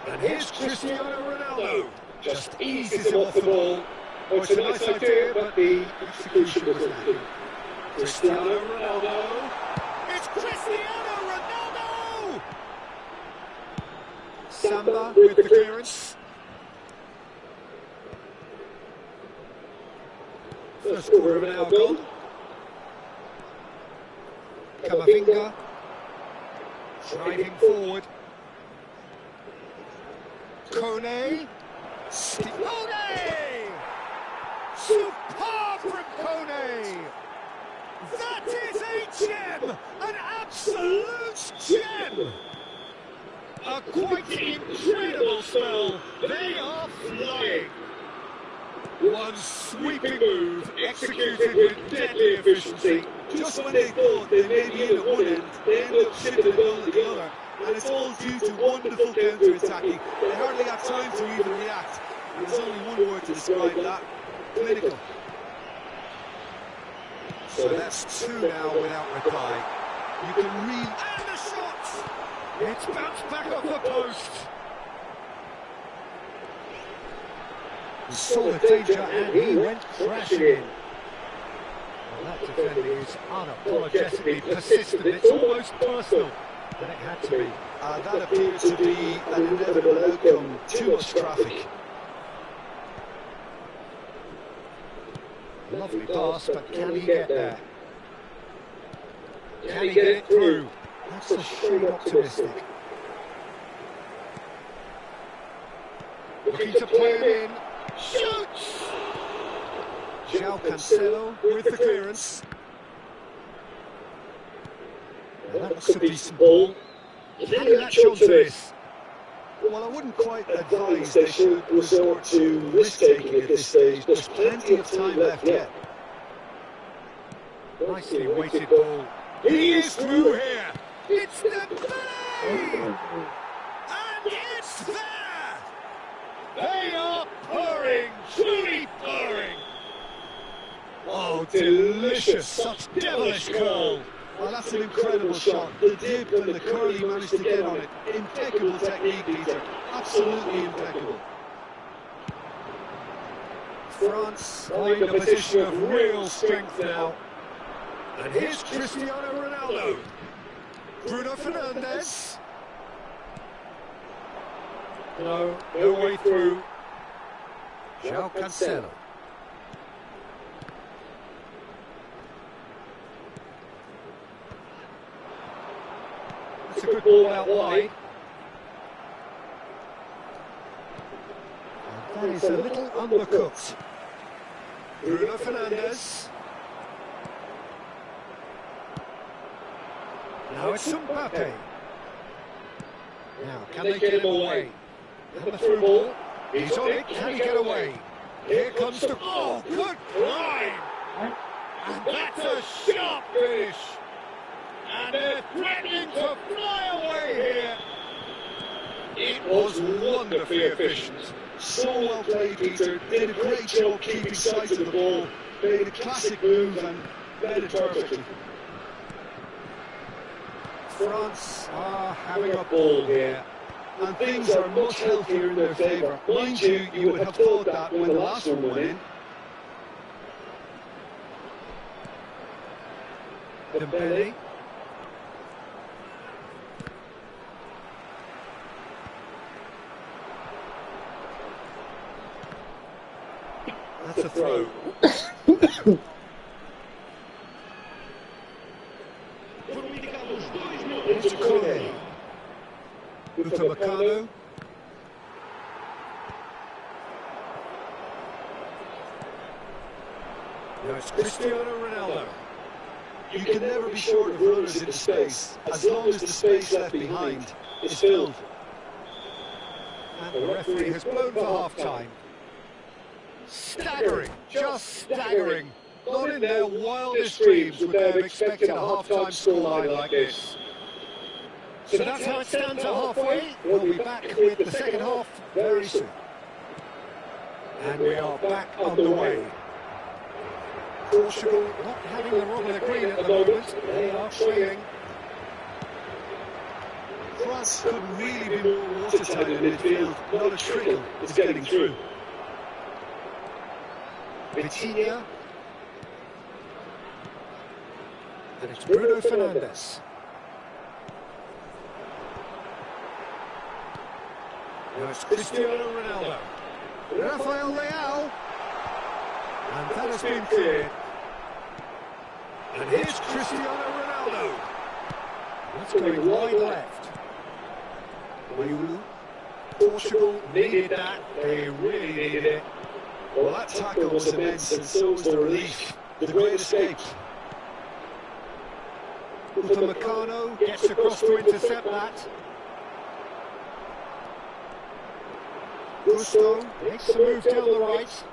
And here's Cristiano Ronaldo. Just eases him off the ball. Oh, it's a nice idea, but the execution was lacking. Cristiano Ronaldo. It's Cristiano Ronaldo! Samba with the clearance. First quarter of an hour gone. Camavinga. Driving forward. Kone. Kone! Superb from Kone! That is a gem! An absolute gem! A quite incredible spell. They are flying. One sweeping move executed with deadly efficiency. Just when they thought they may be in at one end, they end up shifting the ball at the other. And it's all due to wonderful counter-attacking. They hardly have time to even react. And there's only one word to describe that. Clinical. So that's two now without reply. You can read... And the shot! It's bounced back off the post. He saw the danger and he went crashing in. Well, that defending is unapologetically persistent. It's almost personal. And it had to be. That appeared to be an inevitable outcome. Too much traffic. Lovely pass, but can he get there? Can he get it through? That's a shade optimistic. Looking to play it in. Shoots! João Cancelo with the clearance. Well, that looks a decent ball. Can he latch onto this? Well, I wouldn't quite advise they should resort to risk-taking at this stage. There's plenty of time left yet. Nicely weighted ball. He is through here. It's Dembele! And it's there! They are purring, truly purring. Oh, delicious, such devilish curl. Well, that's an incredible shot. The dip and the curl he managed to get on it. Impeccable technique, Peter. Absolutely impeccable. France are in a position of real strength now. And here's Cristiano Ronaldo. Bruno Fernandes. No way through. João Cancelo. That's a good ball out wide. And That is a little undercooked. Bruno Fernandes. Now it's Mbappe. Now, can they get him away? And the through ball. He's on it. Can he get away? Here comes the... Oh, good line! And that's a sharp finish. And they're threatening to fly away here. It was wonderfully efficient. So well played, Peter. Did a great job keeping sight of the ball. Made a classic move and led it perfectly. France are having a ball here. And things are much healthier in their favour. Mind you, you would have thought that when the last one went in. Dembele. That's a throw. It's a corner. Upamecano. Now it's Cristiano Ronaldo. You can never be short of runners into space, as long as the space left behind is filled. And the referee has blown for half-time. Staggering, just staggering. Not in their wildest dreams would they have expected a half-time scoreline like this. So that's how it stands at halfway. We'll be back with the second half very soon. And we are back underway. Portugal not having the run of the green at the moment. They are trailing. France couldn't really be more watertight in midfield. Not a trickle is getting through. Vitinha. And it's Bruno Fernandes. Now it's Cristiano Ronaldo. Rafael Leao. And that has been cleared. And here's Cristiano Ronaldo. That's going wide left. Mayulu. Portugal needed that. They really needed it. Well, that tackle was immense, and so was the relief. The great escape. Upamecano gets across to intercept that. Gusto makes a move down the right.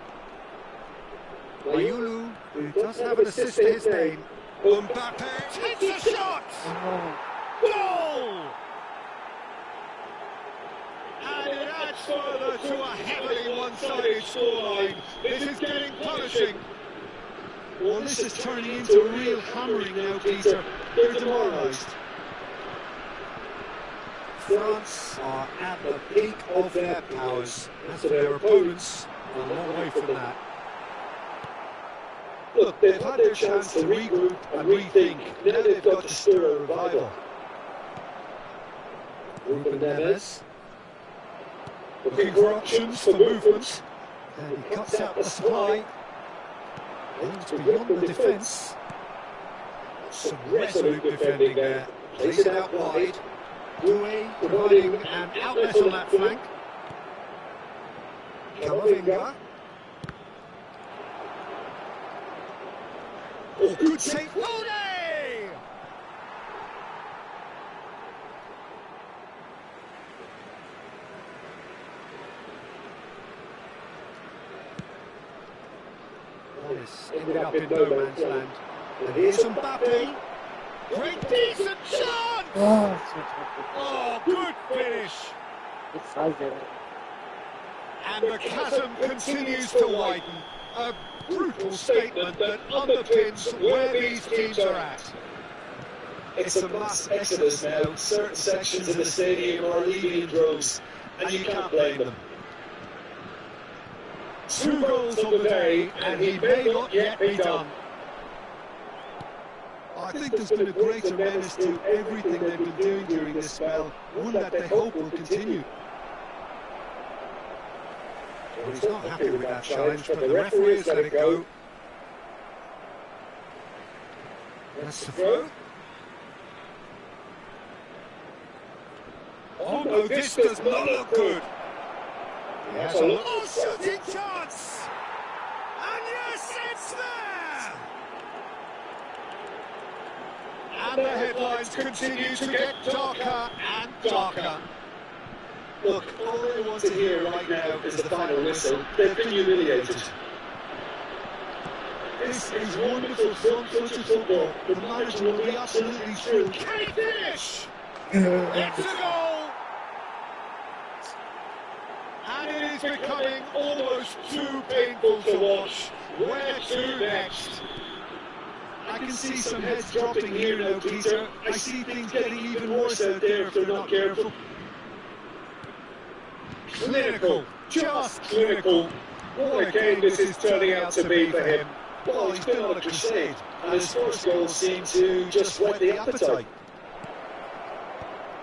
Mayulu, who does have an assist to his name. Mbappe takes a shot! Goal! And it adds further to a heavily one-sided scoreline. This is getting punishing. Well, this is turning into real hammering now, Peter. They're demoralised. France are at the peak of their powers. As for their opponents, a long way from that. Look, they've had their chance to regroup and rethink. Now they've got to stir a revival. Ruben Neves. Looking for options for movement. And he cuts out the supply. It's beyond the defence. Some resolute defending there. Plays it out wide. Doué providing an outlet on that flank. Camavinga. Oh, good save. Olé! This ended up in no man's land. And here's Mbappe. Great decent chance! Oh, good finish! And the chasm continues to widen. A brutal statement that underpins where these teams are at. It's a mass exodus now. Certain sections of the stadium are leaving in droves, and you can't blame them. 2 goals on the day, and he may not yet be done. I think there's been a greater menace to everything they've been doing during this spell, one that they hope will continue. Well, he's not happy with that challenge, but the referee has let it go. That's the throw. Oh no, this does not look good. Yes, a little shooting chance! And yes, it's there! And the headlines continue to get darker and darker. Look, all they want to hear right now is the final whistle. They've been humiliated. This is wonderful front-footed football. The manager will be absolutely thrilled. Can he finish? It's a goal! And it is becoming almost too painful to watch. Where to next? I can see some heads dropping here now, Peter. I see things getting even worse out there if they're not careful. Clinical, just clinical. What a game this is turning out to be for him. Well, he's been on a crusade, and his first goal seemed to just whet the appetite.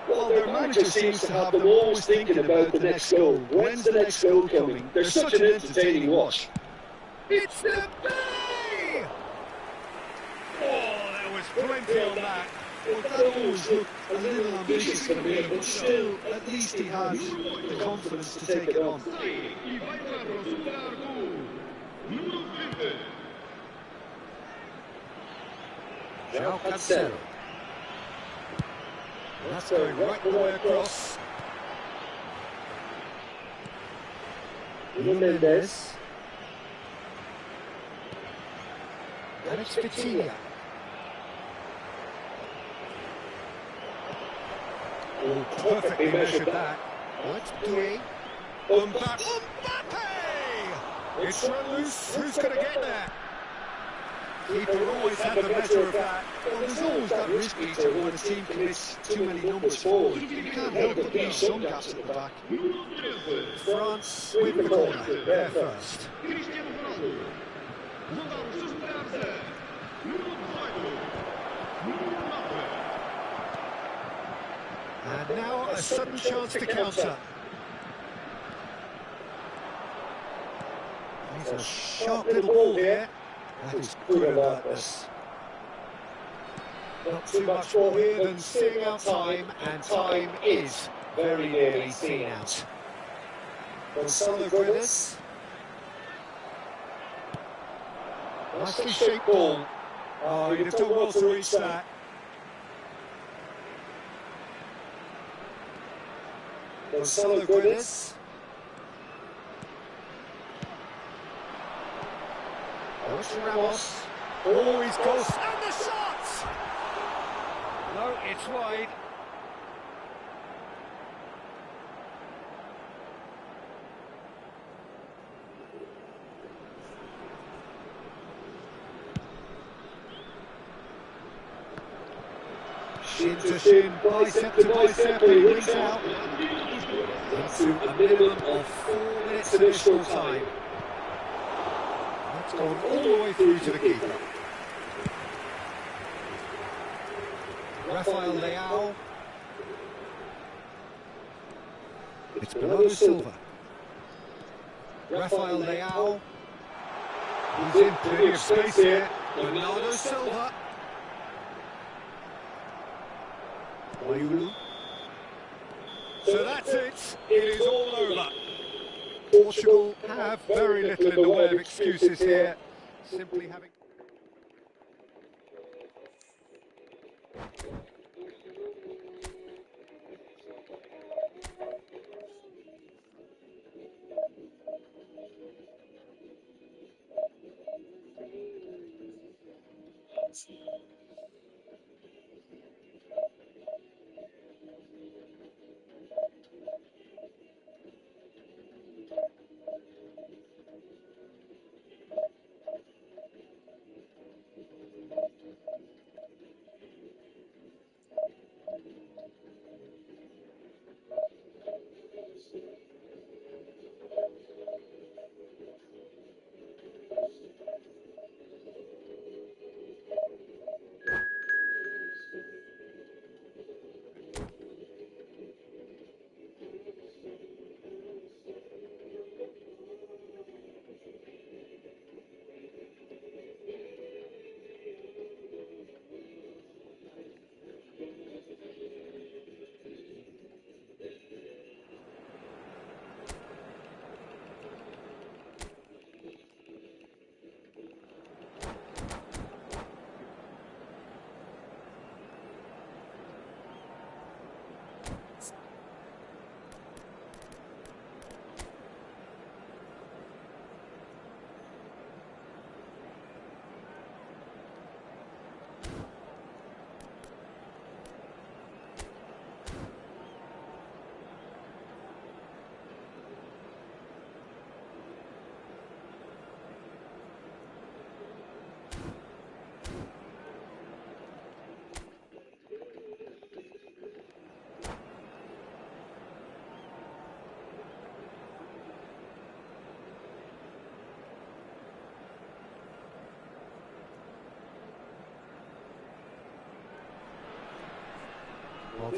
Well, their manager seems to have them always thinking about the next goal. When's the next goal coming? They're such an entertaining watch. It's the bay! Oh, there was plenty on that. Well, that always looked a little ambitious for me, but still, at least he has the confidence to take it on. Y va a entrar resulta arco. Número 20. João Cancelo. That's going right the way across. Mendes. And it's Vitinha. Oh, perfectly measured that. Let's play. Mbappe! It's run loose. Who's going to get there? Keeper always had the better of that. Well, there's always that risk, Peter, when a team commits too many numbers forward. You can't help but leave some gaps at the back. France with the corner. They're first. Cristiano Ronaldo. Jogar os seus pés. Número 18. Número 9. And now a sudden chance to counter. He's a sharp little ball here. That is good alertness. Not too much more here than seeing out time, and time is very nearly seen out. Gonzalo Guedes. Nicely shaped ball. Oh, you'd have done well to reach that. Gonzalo Guedes. Ramos. Oh, he's close. And the shot! No, it's wide. Shin to shin, bicep to bicep, and he wins out into a minimum of 4 minutes additional time. That's gone all the way through to the keeper. Rafael Leao. It's Bernardo Silva. Rafael Leao. He's in plenty of space here. Bernardo Silva. Ayulu. So that's it. It is all over. Portugal have very little in the way of excuses here. Simply having...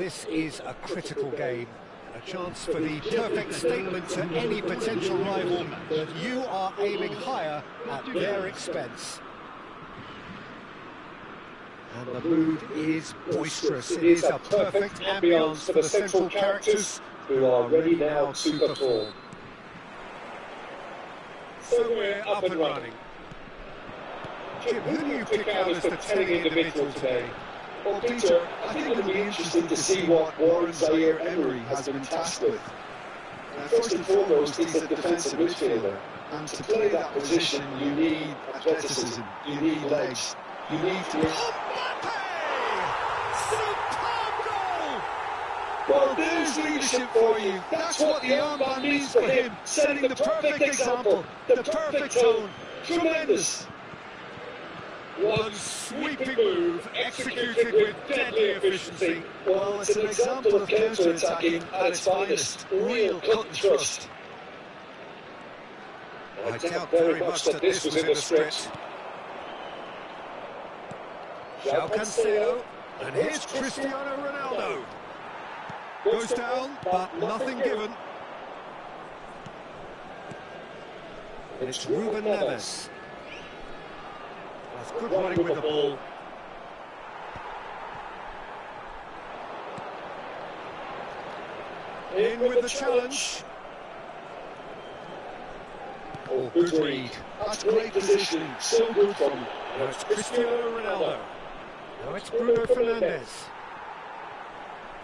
this is a critical game. A chance for the perfect statement to any potential rival that you are aiming higher at their expense. And the mood is boisterous. It is a perfect ambience for the central characters who are ready now to perform. So we're up and running. Jim, who do you pick out as the telling individual today? Well, Peter, I think it'll be interesting to see what Warren Zaire-Emery has been tasked with. First and foremost, he's a defensive midfielder, and to play that position, you need athleticism, you need legs, you need to... Superb goal! Well, there's leadership for you. That's what the armband means for him, setting the perfect example, the perfect tone. Tremendous. One sweeping move, executed with deadly efficiency. Well, it's an example of counter-attacking at its finest. Real cut and thrust. I doubt very much that this was in the script. João Cancelo, and here's Cristiano Ronaldo. Goes down, but nothing given. It's Ruben Neves. That's good running with the ball. In with the challenge. Oh, good read. That's great positioning. So good from him. Now it's Cristiano Ronaldo. Now it's Bruno Fernandes.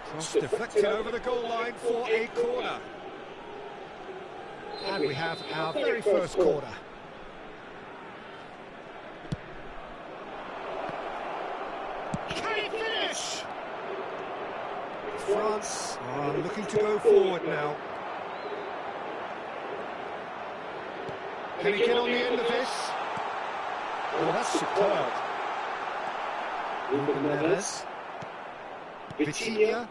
Cross deflected over the goal line for a corner. And we have our very first corner. Can he finish? France are looking to go forward now. Can he get on the end of this? Oh, that's superb. Ruben Neves. Vitinha.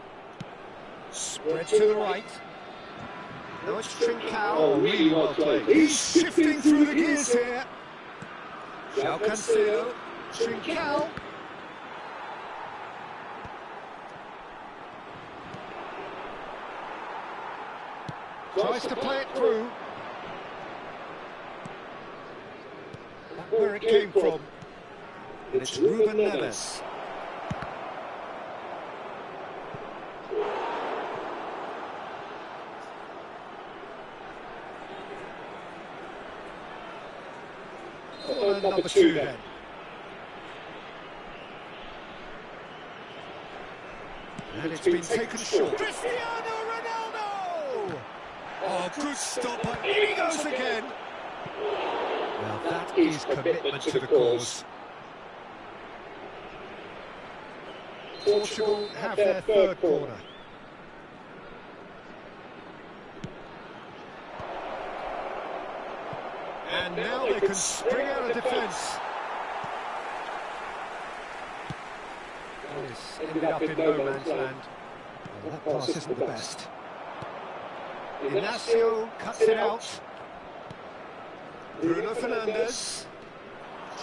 Spread to the right. Now it's Trincao. Oh, really well played. He's shifting through the gears here. João Cancelo. Trincao. Tries to play it through. Where it came from. And it's Ruben Neves. And number two then. And it's been taken short. Cristiano Ronaldo! Oh, good stop, and here he goes again. Now that is commitment to the cause. Portugal have their third corner. And now they can spring out of defence. This ended up in no man's land. Well, that pass isn't the best. Inacio cuts it out. Bruno Fernandes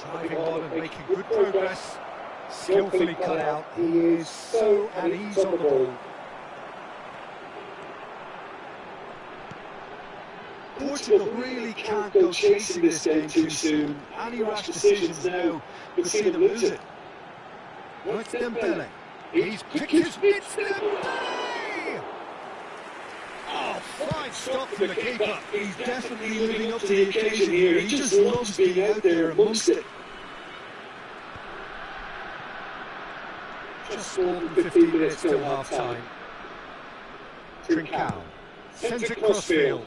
driving on and making good progress. Skillfully cut out. He is so at ease on the ball. Portugal really can't go chasing this game too soon. Any rash decisions now could see them lose it. Now it's Dembele. He's picked his bits. Dembele! Oh, fine stop from the keeper. He's definitely living up to the occasion here. He just loves being out there amongst it. Just more than 15 minutes till half-time. Trincao sends it crossfield.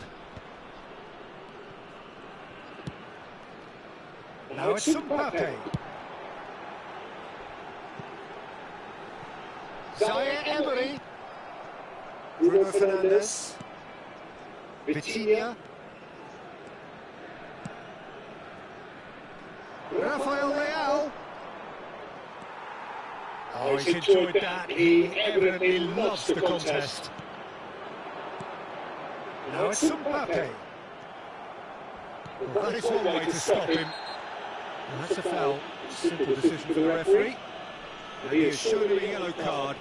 Now it's Mbappe. Zaire-Emery. Bruno Fernandes. Vitinha. Rafael Leao. Oh, he's enjoyed that. He evidently loves the contest. Now it's Mbappe. Well, that is one way to stop him. And that's a foul. Simple decision for the referee. And he has shown him a yellow card.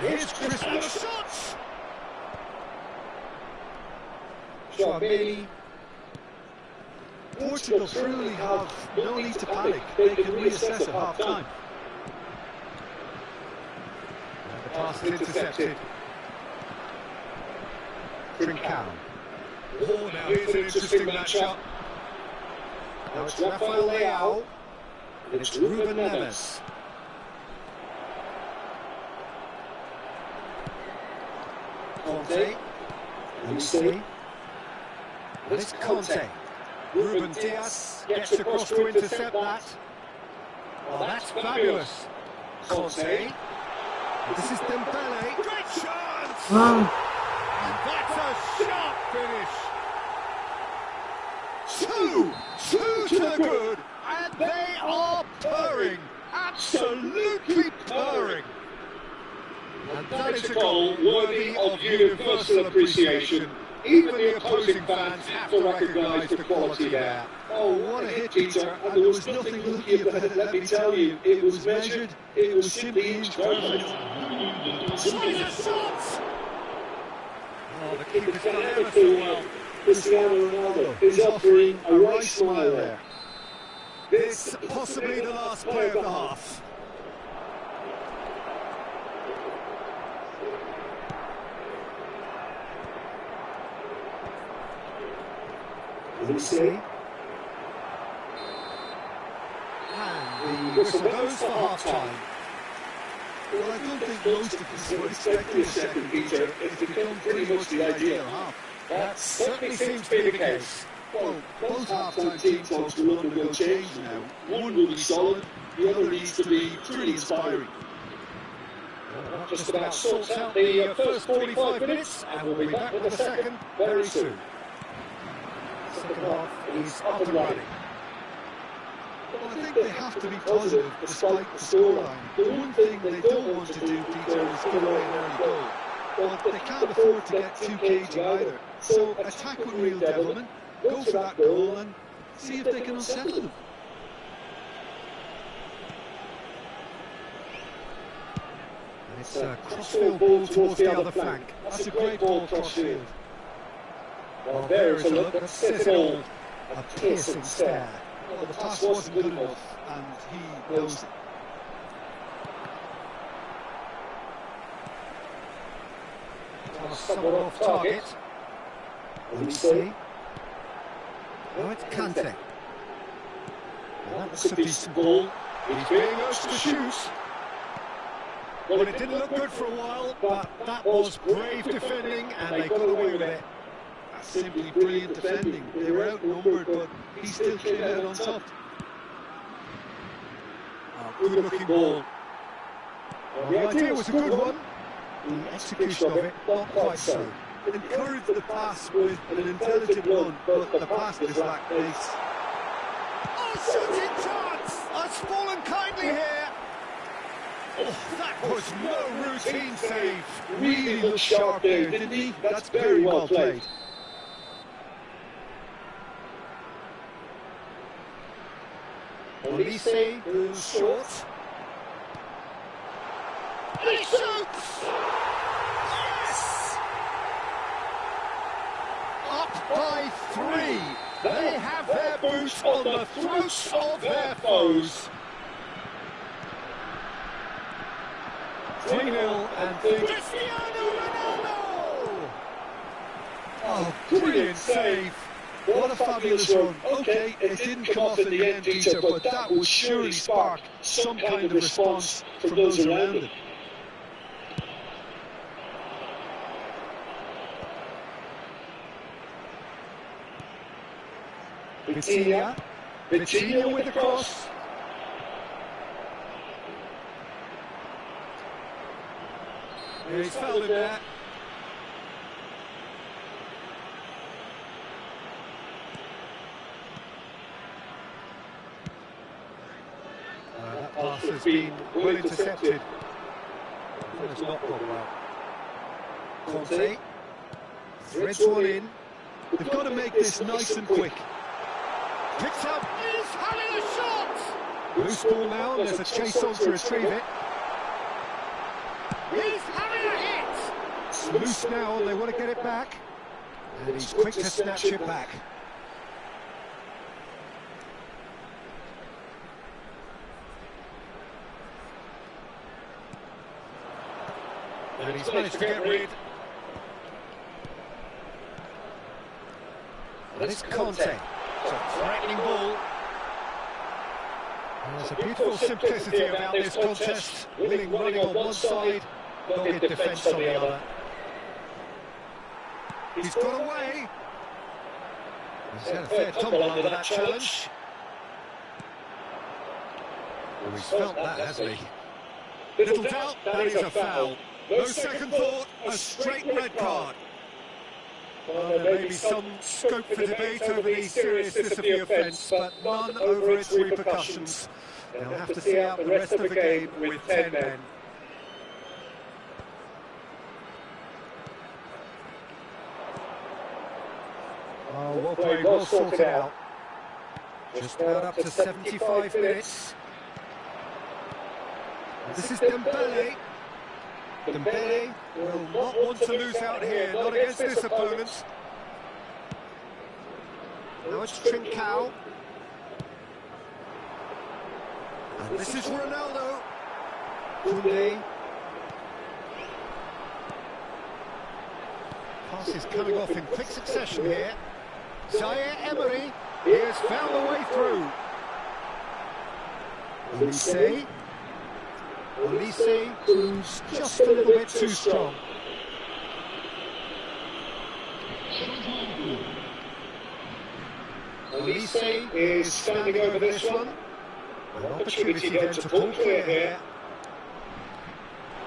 Here's Cristiano shots. Chouameni. Portugal truly have no need to panic. They can reassess at half-time. And the pass is intercepted. Trincao. Oh, now here's an interesting matchup. Now it's Rafael Leao. And it's Ruben Neves. Conte. Lucy. And it's Conte. Ruben Diaz gets across to intercept that. Oh, that's fabulous. Conte. This is Dembele. Great chance! And that's a sharp finish. Two to the good, and they are purring. Absolutely purring. And that is a goal worthy of universal appreciation. Even the opposing fans have to recognise the quality there. Oh, what a hit, Peter, and there was nothing lucky about it, let me tell you. It was measured, it was simply inch perfect. Tries a shot! Oh, the keeper's done ever so well. Cristiano Ronaldo is offering a right smile there. This possibly the last play of the half. Lucy. And the whistle goes for half-time. Well, I don't think most of us were expecting a second, Peter. It's become pretty much the ideal half. That certainly seems to be the case. Well, both half-time team talks will undergo change now. One will be solid, the other needs to be pretty inspiring. That just about sorts out the first 45 minutes, and we'll be back with the second very soon. Second half is up and running. Well, I think they have to be positive despite the scoreline. The one thing they don't want to do, Peter, is give away an early goal. But they can't afford to get too cagey either. So attack with real devilment, go for that goal and see if they can unsettle them. And it's a crossfield ball towards the other flank. That's a great ball crossfield. Well, there is a look that says it all. A piercing stare. Well, the pass wasn't good enough, and he knows it. Somewhat off target. Lucy. Now it's Kante. Well, that's a decent ball. He's being urged to shoot. Well, it didn't look good for a while, but that was brave defending, and they got away with it. That's simply brilliant defending. They were outnumbered, but he still came out on top. Oh, good-looking ball. Well, the idea was a good one. The execution of it, not quite so. Encouraged the pass with an intelligent run, but the pass just lacked pace. Oh, shooting chance! Has fallen kindly here. Oh, that was no routine save. Really looked sharp there, didn't he? That's very well played. Olise goes short. He shoots! Yes! Up by 3. They have their boots on the throats of their foes. 3-0 and Cristiano Ronaldo! Oh, brilliant save. What a fabulous run. Okay, it didn't come off in the end, Peter, but that would surely spark some kind of response from those around him. Vitinha with the cross. He's fouled him there. That pass has been well intercepted. It's not gone well. Conte threads one in. They've got to make this nice and quick. Picks up, he's having a shot! Loose ball now, there's a chase on to retrieve it. He's having a hit! It's loose now, and they want to get it back. And he's quick to snatch it back. And he's managed to get rid. And it's Conte. It's a threatening ball. There's a beautiful simplicity about this contest. Willing running on one side, dogged defence on the other. He's got away. He's had a fair tumble under that challenge. Oh, he's felt that, hasn't he? Little doubt, that is a foul. No second thought, a straight red card. Well, there may be some scope for debate over the seriousness of the offence, but none over its repercussions. They'll have to see out the rest of the game with 10 men. Oh, well played, well sorted out. Just about up to 75 minutes. This is Dembele. Dembele will not want to lose out here, not against this opponent. Now it's Trincao. And this is Ronaldo. Koundé. Pass is coming off in quick succession here. Zaire Emery, he has found a way through. Olise proves just a little bit too strong. Olise is standing over this one. An opportunity then to pull clear here.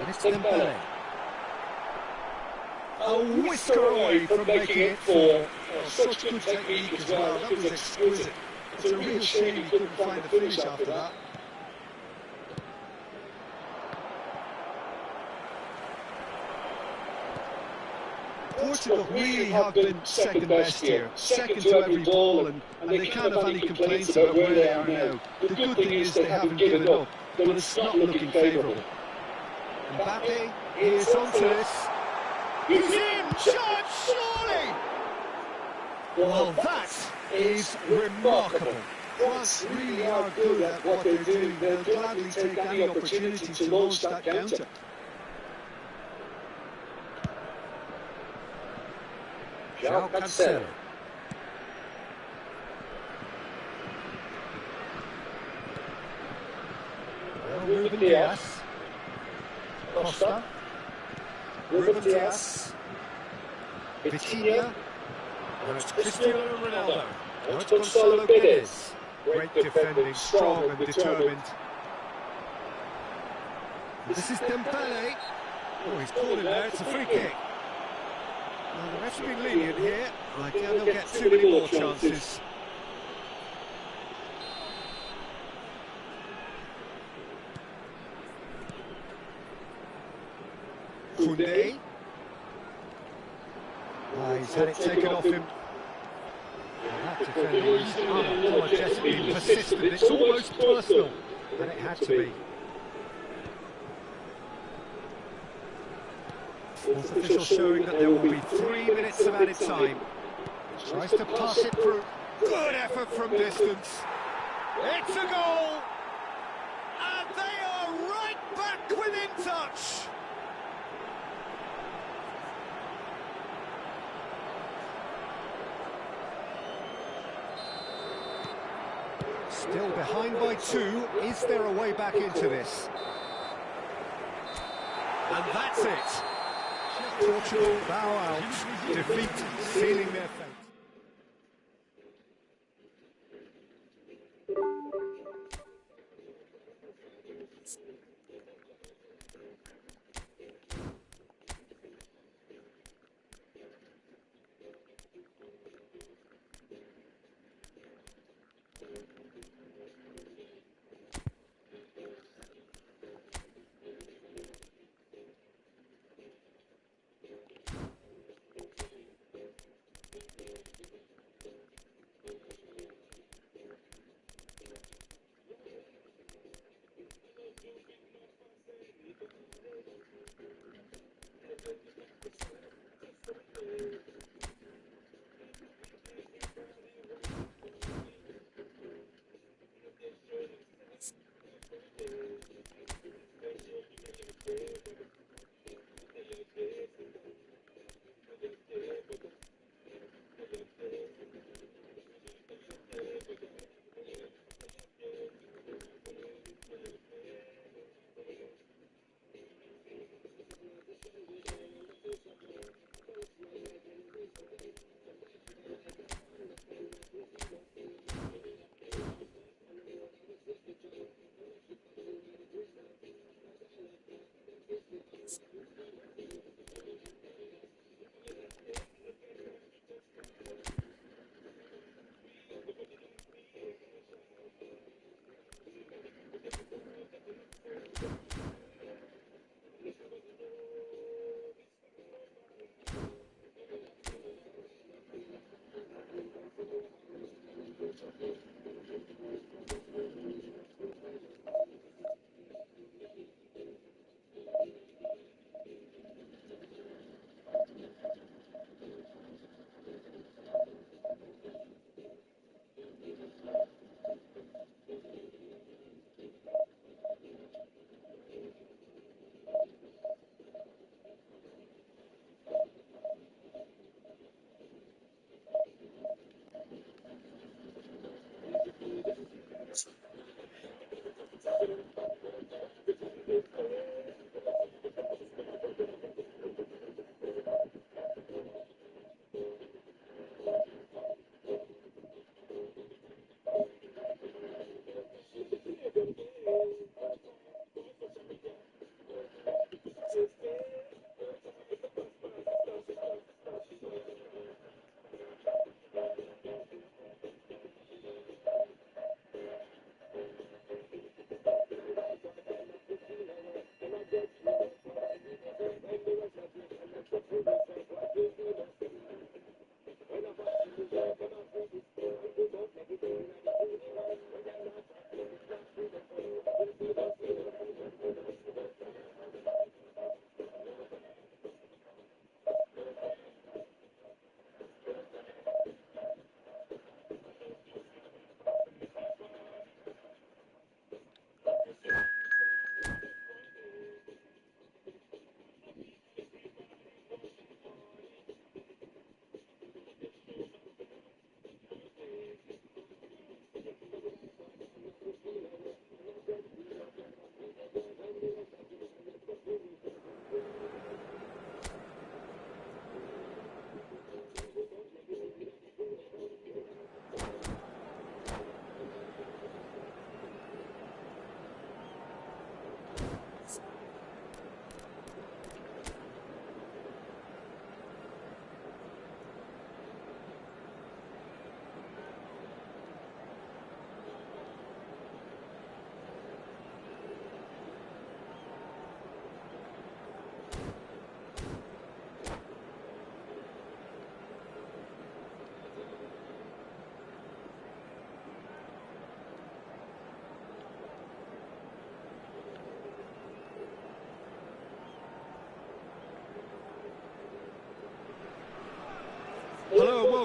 And it's Dembele. A whisker away from making it 4. Oh, such good technique as well, that was exquisite. It's a real shame he couldn't find the finish after that. Portugal really have been second best here, second to every ball, and they can't have any complaints about where they are now. The good thing is they haven't given up, but it's not looking favourable. Mbappe is onto this. He's in! Shot, surely! Well, that is remarkable. France really are good at what they're doing. They'll gladly take any opportunity to launch that counter. João Cancelo. Ruben Dias. Costa. Ruben Dias. Vitinha. Now it's Cristiano Ronaldo. Now it's Gonzalo Guedes. Great defending, strong and determined. This is Dembele. Oh, he's caught him there. It's a free kick. Well, the ref's been lenient here. I doubt he'll get too many more chances. Koundé. He's had it taken off him. That defender is unapologetically persistent. It's almost personal, and it had to be. Fourth official showing that there will be 3 minutes of added time. Tries to pass it through. Good effort from distance. It's a goal! And they are right back within touch! Still behind by 2. Is there a way back into this? And that's it. Portugal bow out, defeat sealing their fate.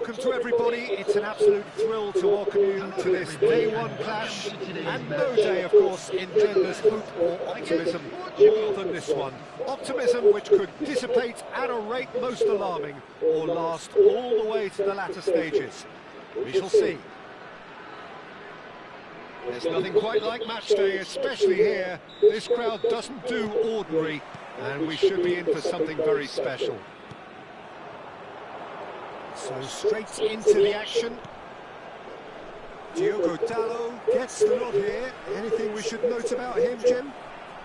welcome to everybody. It's an absolute thrill to welcome you to this day one clash. And no day, of course, engenders hope or optimism more than this one. Optimism which could dissipate at a rate most alarming or last all the way to the latter stages. We shall see. There's nothing quite like match day, especially here. This crowd doesn't do ordinary, and we should be in for something very special. So straight into the action. Diogo Dalot gets the nod here. Anything we should note about him, Jim?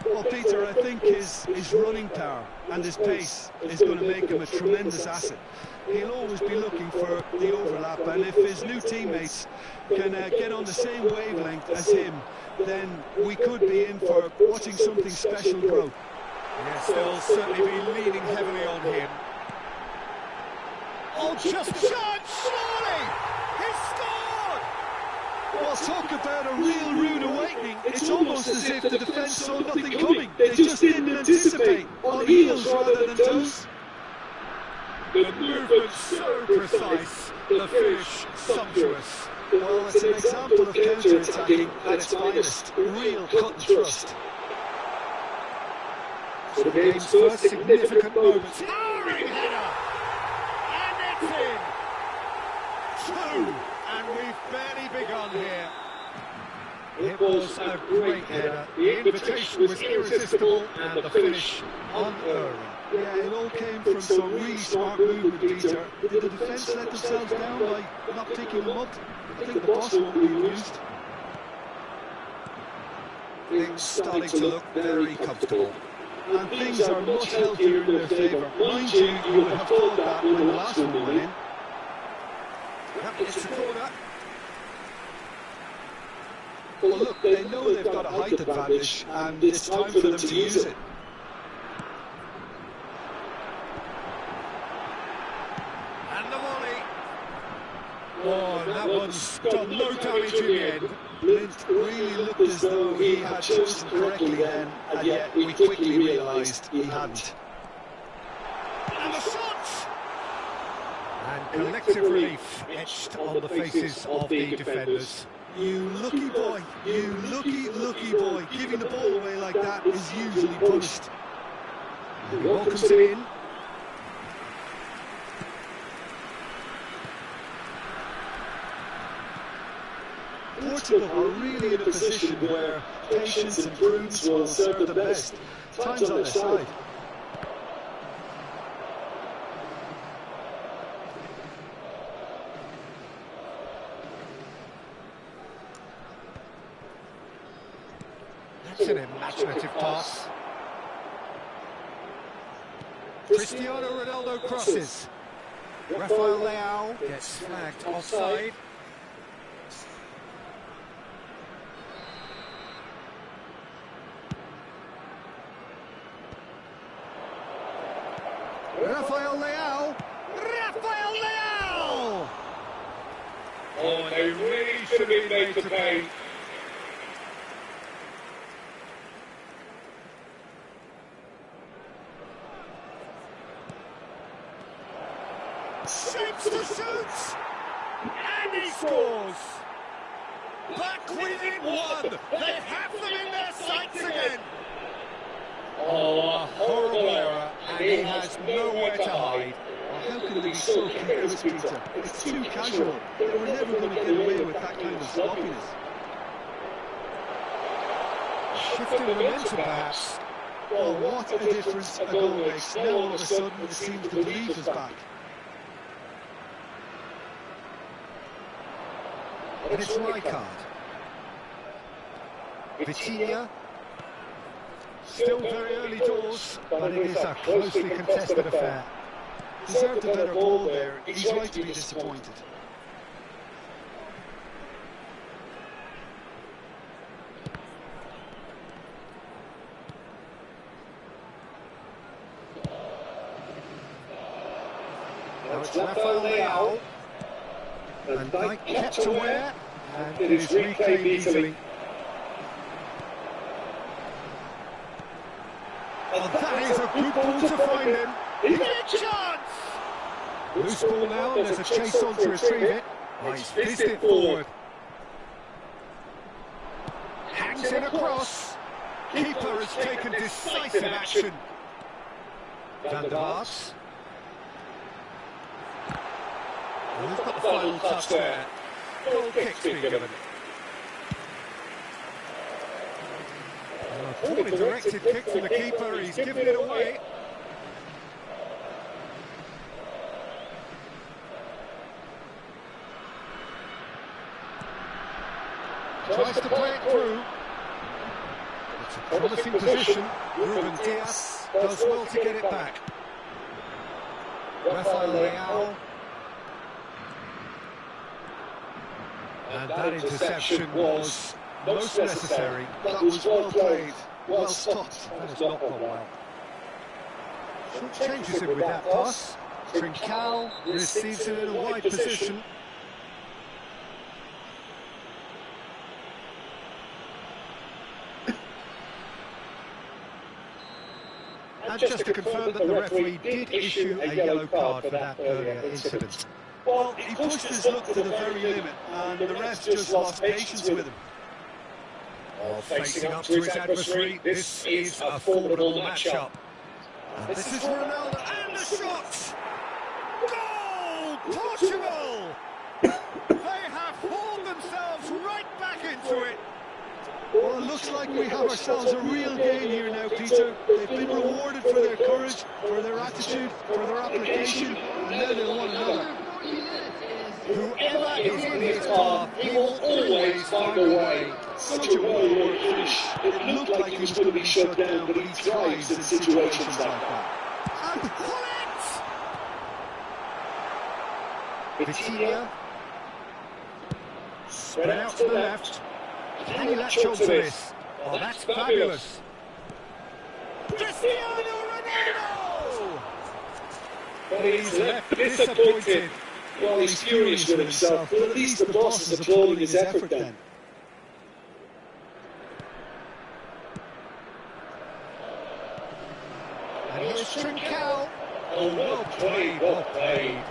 Well, Peter, I think his running power and his pace is going to make him a tremendous asset. He'll always be looking for the overlap, and if his new teammates can get on the same wavelength as him, then we could be in for watching something special grow. Yes, they'll certainly be leaning heavily on him. Oh, just a chance, surely! He's scored! Well, talk about a real rude awakening. It's almost as if the defence saw nothing coming. They just didn't anticipate, on heels rather than toes. The movement so precise, the finish sumptuous. Well, it's an example of counter-attacking at its finest. Real cut and thrust. So the game's first significant moment. Towering header! And it's in! Two! And we've barely begun here. It was a great header. The invitation was irresistible and the finish unerring. Yeah, it all came from some really smart movement, Peter. Did the defence let themselves down by not picking them up? I think the boss won't be amused. Things starting to look very comfortable. And things are much healthier in their favour. Mind you, you would have thought that when the last one went in. Yep, it's a corner. Well, look, they know they've got a height advantage, and it's time for them to use it. And the volley. Oh, that one's done no damage in the end. Blind really looked as though he had chosen correctly then, and yet we quickly realised he hadn't. And the shot! And collective relief etched on the faces of the defenders. You lucky boy, you lucky boy. Giving the ball away like that is usually punished. And he welcomes it in. Portugal are really in a position where patience and prudence will serve them best. Time's on their side. That's an imaginative pass. Cristiano Ronaldo crosses. Rafael Leao gets flagged offside. Rafael Leao! Rafael Leao! Oh, they really should have been made to pay. Shapes to shoot! And he scores! Back within one! They have them in their sights again! Oh, a horrible error, and he has nowhere to hide. How can they be so careless, Peter? It's too casual. They were never going to get away with that kind of sloppiness. Shifting momentum, perhaps. Well, what a difference a goal makes. Now all of a sudden it seems the belief is back. And it's Rijkaard. Vitinha. Still very early doors, but it is a closely contested affair. Deserved a better ball there. He's right to be disappointed. Now it's Rafael Leao. And Dijk kept aware, and it is reclaimed easily. And that is a good ball to find him. Big chance! Loose ball now, and there's a chase on to retrieve it. Oh, he's fizzed it forward. Hangs in across. Keeper has taken decisive action. Van der Vaart. Well, he's got the final touch there. Goal kick's been given. A poorly directed kick from the keeper, he's given it away. Tries to play it through. It's a promising position. Ruben Dias does well to get it back. Rafael Leao. And that interception was most necessary. That was well played, well stopped. That has not gone well. Short changes him with that pass. Trincao receives it in a wide position. And just to confirm that the referee did issue a yellow card for that earlier incident. Well, he pushed his luck to the very limit, and the ref just lost patience with him. Well, facing up to his adversary, this is a formidable matchup. And this is Ronaldo, and the shot! Goal! Portugal! They have hauled themselves right back into it. Well, it looks like we have ourselves a real game here now, Peter. They've been rewarded for their courage, for their attitude, for their application, and now they want another. Whoever is in his path, he will always find a way. Such a well-worked finish. It looked like he was going to be shut down, but he thrives in situations like that. And pull it! Vitinha. Spread out to the left. Can he latch on to this? Oh, that's fabulous. Cristiano Ronaldo! But he's left disappointed. Well, he's furious with himself, but at least the boss is applauding his effort then. And here's Trincao. Oh, well played, well played.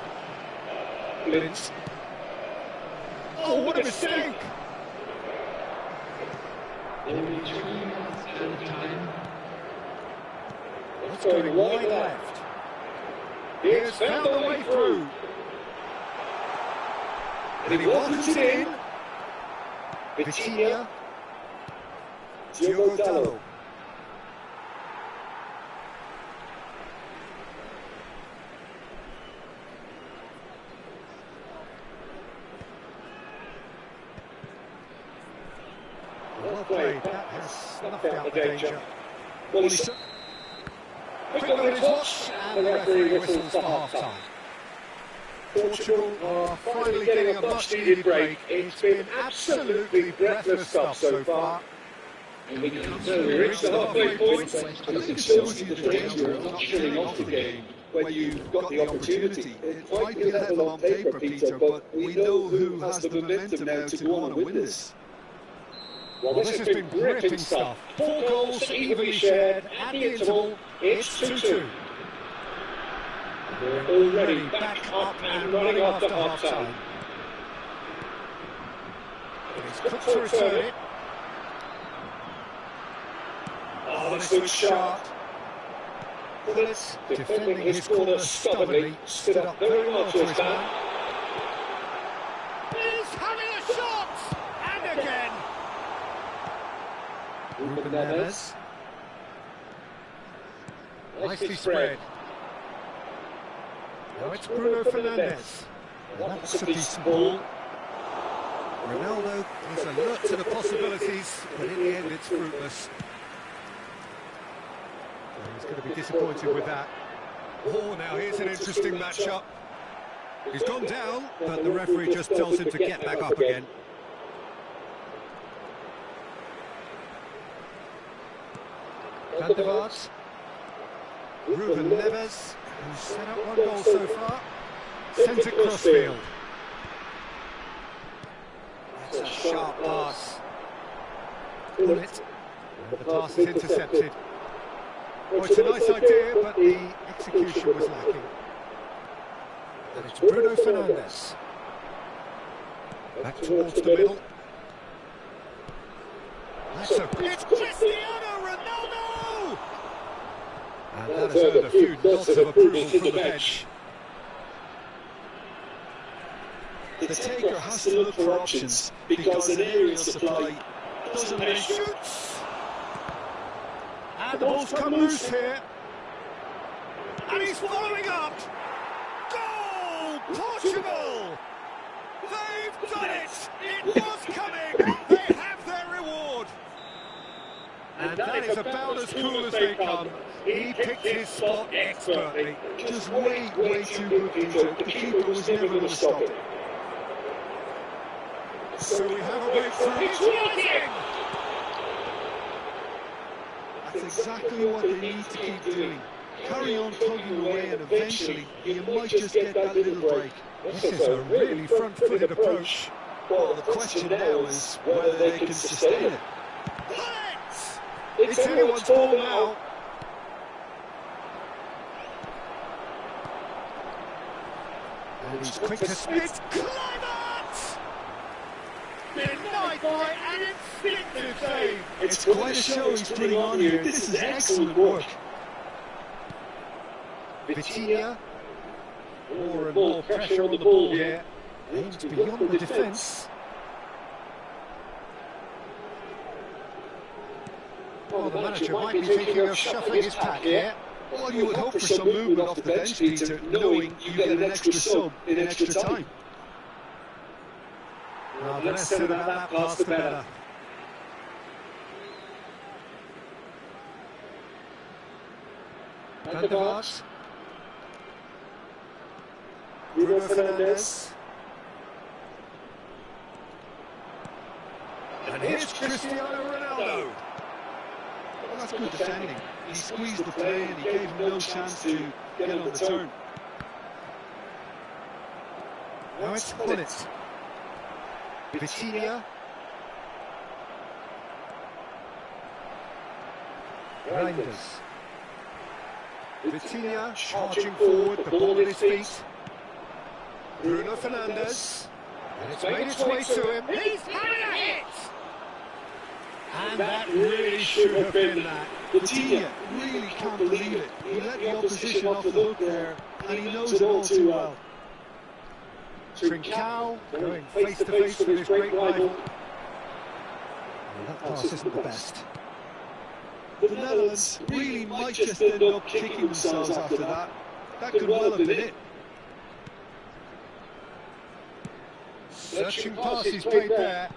Blintz. Oh, what a mistake! It's going wide left. Here's found the way through. And he welcomes it in. Vitinha. Diogo Dalot. Well played. That has snuffed out the danger. Well, he's Quick look at his watch, and the referee whistles for half-time. Portugal are finally getting a much-needed break. It's been absolutely breathless stuff so far. we reached the halfway point. I think it shows you the danger of not killing off the game when you've got the opportunity. It might be level on paper, Peter, but we know who has the momentum now to go on and win this. Well, this has been gripping stuff. 4 goals evenly shared at the interval. It's 2-2. We're already back up and running after half-time. It's quick to return it. Oh, this looks sharp. Pulis, defending his corner stubbornly, stood up very well to his man. He's having a shot! And again! Ruben Neves. Nicely spread. Now it's Bruno Fernandes. That's a decent ball. Ronaldo is alert to the possibilities, but in the end it's fruitless. And he's going to be disappointed with that. Oh, now here's an interesting matchup. He's gone down, but the referee just tells him to get back up again. Van der Vaart. Ruben Neves, who's set up 1 goal so far. Sends it crossfield. That's a sharp pass. Pull it. And the pass is intercepted. Well, it's a nice idea, but the execution was lacking. And it's Bruno Fernandes. Back towards the middle. It's Cristiano Ronaldo! And that has earned a few nods of approval from the bench. The taker has to look for options because an aerial supply doesn't really Shoots! And the ball's come loose here. And he's following up! Goal! Portugal! They've done it! It was coming! They have their reward! And that is about as cool as they come. He picked his spot expertly. just way too good, Peter. The keeper was never going to stop it. So we have a breakthrough. It's working! That's exactly what they need to keep doing. Carry on tugging away and eventually you might just get that little break. This is a really front-footed approach. Well, the question now is whether they can sustain it. It's anyone's ball now. And he's quick to spin. It's Kluivert! Denied by an instinctive save. It's quite a show he's putting on here. This is excellent work. Vitinha. More and more pressure on the ball here. Aims beyond the defence. Well, the manager might be thinking of shuffling his pack here. Well, you would hope for some movement off the bench, Peter, knowing you get an extra sub in extra time. Well, the less said about that pass, the better. Van der Vaart. Bruno Fernandes. And here's Cristiano Ronaldo. Well, that's good defending. He squeezed the play and he gave him no chance to get on the turn. Now it's Gullit. Vitinha. Reinders. Vitinha charging forward, the ball at his feet. Bruno Fernandes. And it's made its way to him. He's having a hit! And that really should have been that. Vitinha really can't believe it. He let the opposition off the hook there, and he knows it all too well. Trincao going face to face with his great rival. Well, that pass isn't the best. The Netherlands really might just end up kicking themselves after that. That could well have been it. Searching pass he's played there.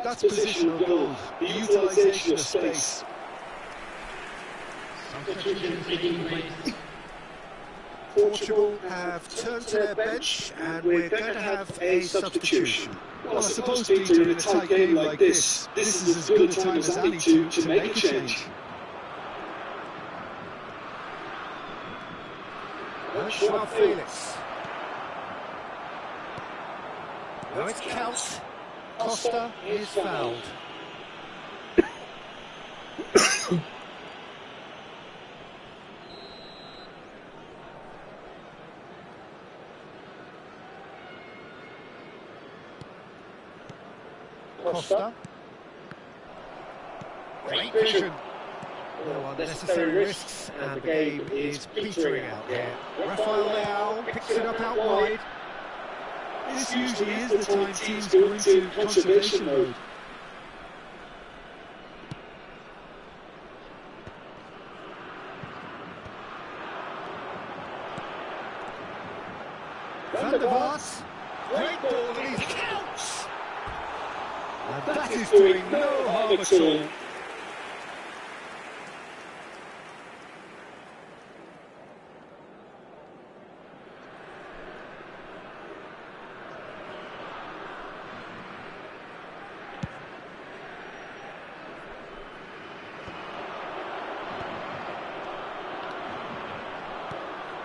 That's positional gold, the utilisation of space. Portugal have turned to their bench and we're going to have a substitution. Well, I suppose, Peter, in a tight game like this is as good a time as any to make a change. João Felix. Now it's Count. Costa is fouled. Costa. Great vision. No unnecessary risks, and the game is petering out here. Rafael Leao picks it up out wide. This usually is the time teams go into conservation mode. Van der Vaart. Great ball, and he counts! And that is doing no harm at all.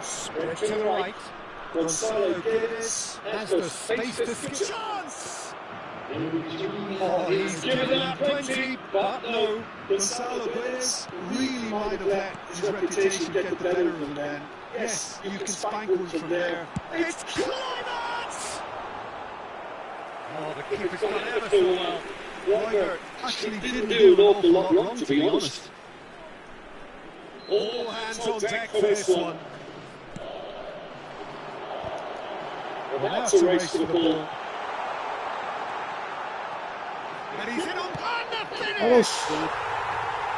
Spread to the right. Gonzalo Guedes has the space to skip. Chance! Oh, he's given that plenty, but no. Gonzalo Guedes really might have let his reputation get the better of him then. Yes, you can spank one from there. It's climax! Oh, the keeper's done ever so well. Reiger actually didn't do an awful lot wrong, to be honest. All hands on deck for this one. Well, that's a race for the ball. And he's in on the finish! Oh,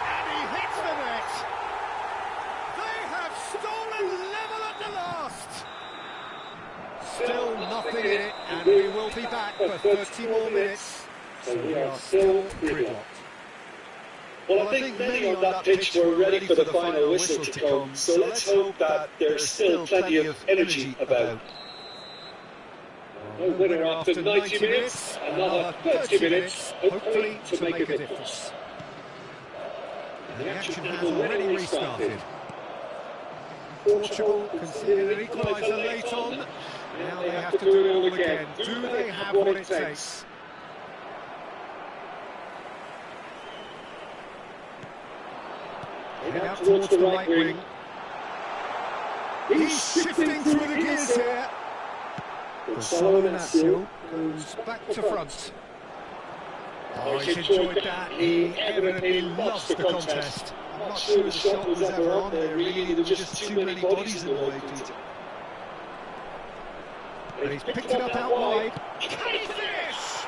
And he hits the net! They have stolen level at the last! Still nothing in it, and we will be back for 30 more minutes. So we are still gridlocked. Well, I think many on that pitch were ready for the final whistle to come, so let's hope that there's still plenty of energy about. No winner after 90 minutes, another 30 minutes, hopefully to make a difference. And the action has already restarted. Portugal conceded an equaliser late on. Now they have to do it all again. Do they have what it takes? Head out towards the right wing. He's shifting through the gears here. Gonzalo Inacio goes back to front. Oh, he's enjoyed that. He evidently loves the contest. I'm not sure the shot was ever on there, really. There were just too many bodies in the way, Peter. And he's picked it up out wide. Can he finish?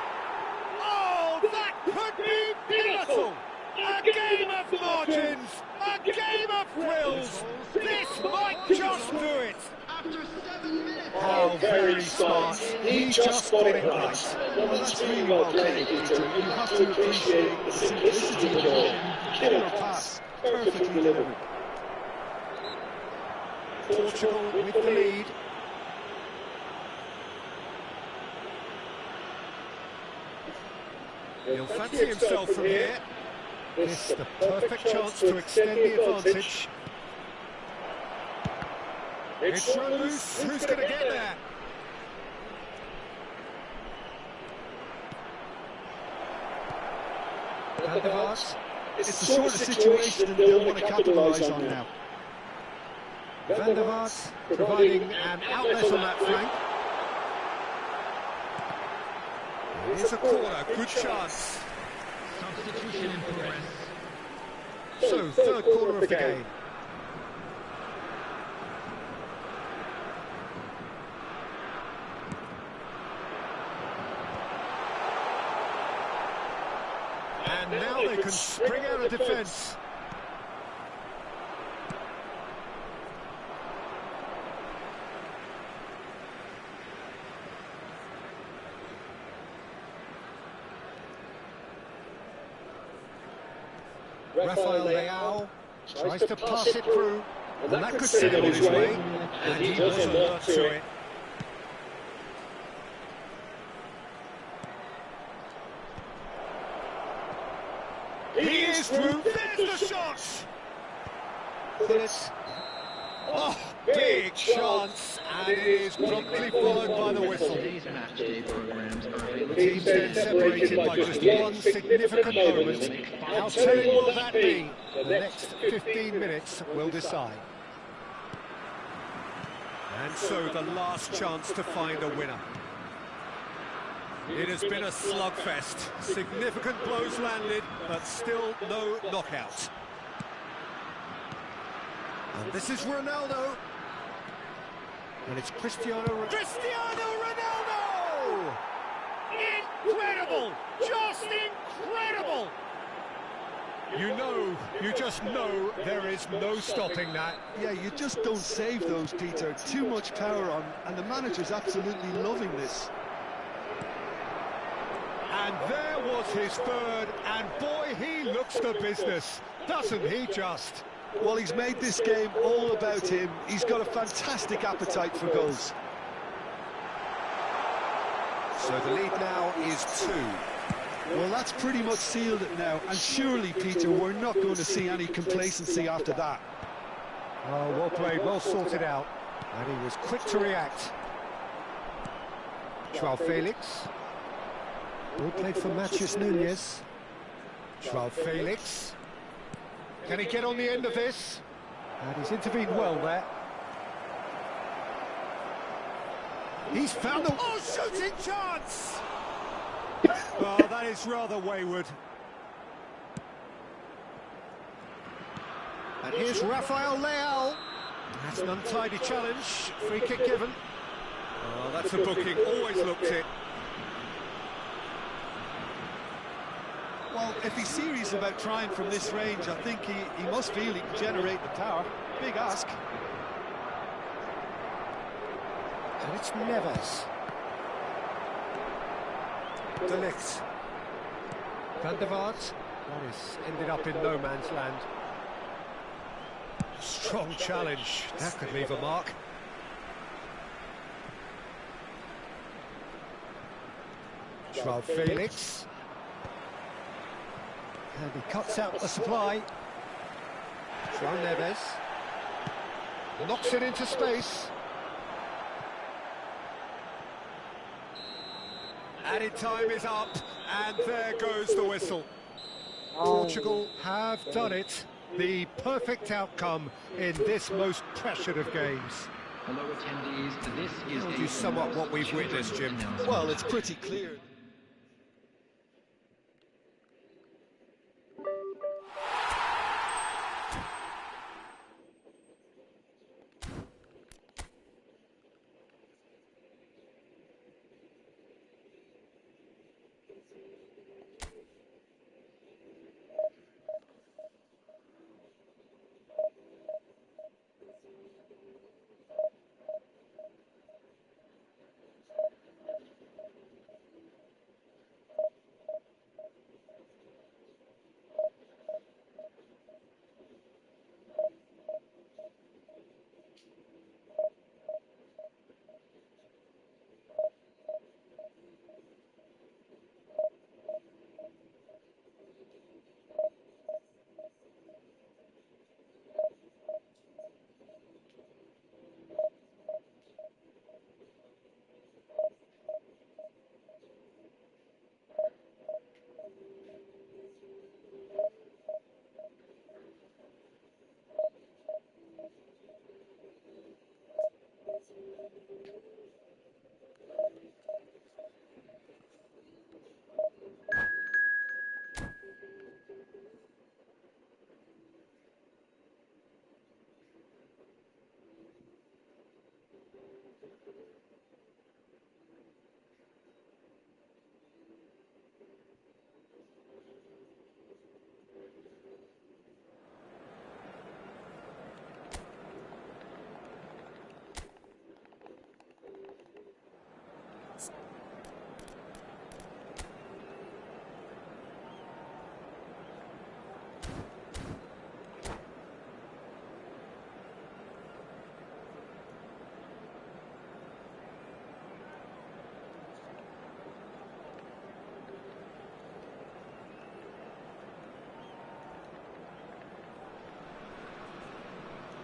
Oh, that could be pivotal! A game of margins! A game of thrills! This might just do it! After 7 minutes. How very smart. He just got it right. Well, that's really well played, Peter. You have to appreciate the simplicity of it all. Killer pass, perfectly delivered. Portugal with the lead. He'll fancy himself from here. This is the perfect chance to extend the advantage. It's run loose. Who's going to get there? Van der Vaart. It's the sort of situation they'll want to capitalise on now. Van der Vaart providing an outlet on that flank. Here's a corner, good chance. Substitution in progress. So, third quarter of the game. And now they can spring out of defence. Rafael Leao tries to pass it through, and that could send on his way, and he was alert to it. He is through, there's the shot! Phillips. Oh, big chance, and it is promptly followed by the whistle. Today's match day programs are available. The team's then separated by just one significant moment. How telling will that be? The next 15 minutes will decide. And so the last chance to find a winner. It has been a slugfest. Significant blows landed, but still no knockout. And this is Ronaldo. And it's Cristiano Ronaldo! Incredible! Just incredible! You just know there is no stopping that. Yeah, you just don't save those, Peter. Too much power on, and the manager's absolutely loving this. And there was his third, and boy, he looks the business, doesn't he just? Well, he's made this game all about him. He's got a fantastic appetite for goals. So the lead now is 2. Well, that's pretty much sealed it now, and surely, Peter, we're not going to see any complacency after that. Oh, well played, well sorted out, and he was quick to react. Joao Felix. Ball played for Matheus Nunes. João Felix. Can he get on the end of this? And he's intervened well there. He's found the... Oh, shooting chance! Oh, that is rather wayward. And here's Rafael Leal. That's an untidy challenge. Free kick given. Oh, that's a booking. Always looked it. Well, if he's serious about trying from this range, I think he must feel he can generate the power. Big ask. And it's Neves. De Ligt. Van der Vaart. That is ended up in no man's land. Strong challenge. That could leave a mark. João Felix. And he cuts out the supply. João Neves. Knocks it into space. Added time is up, and there goes the whistle. Portugal have done it. The perfect outcome in this most pressured of games. Hello attendees, this is Told you somewhat what we've witnessed, Jim. Well, it's pretty clear.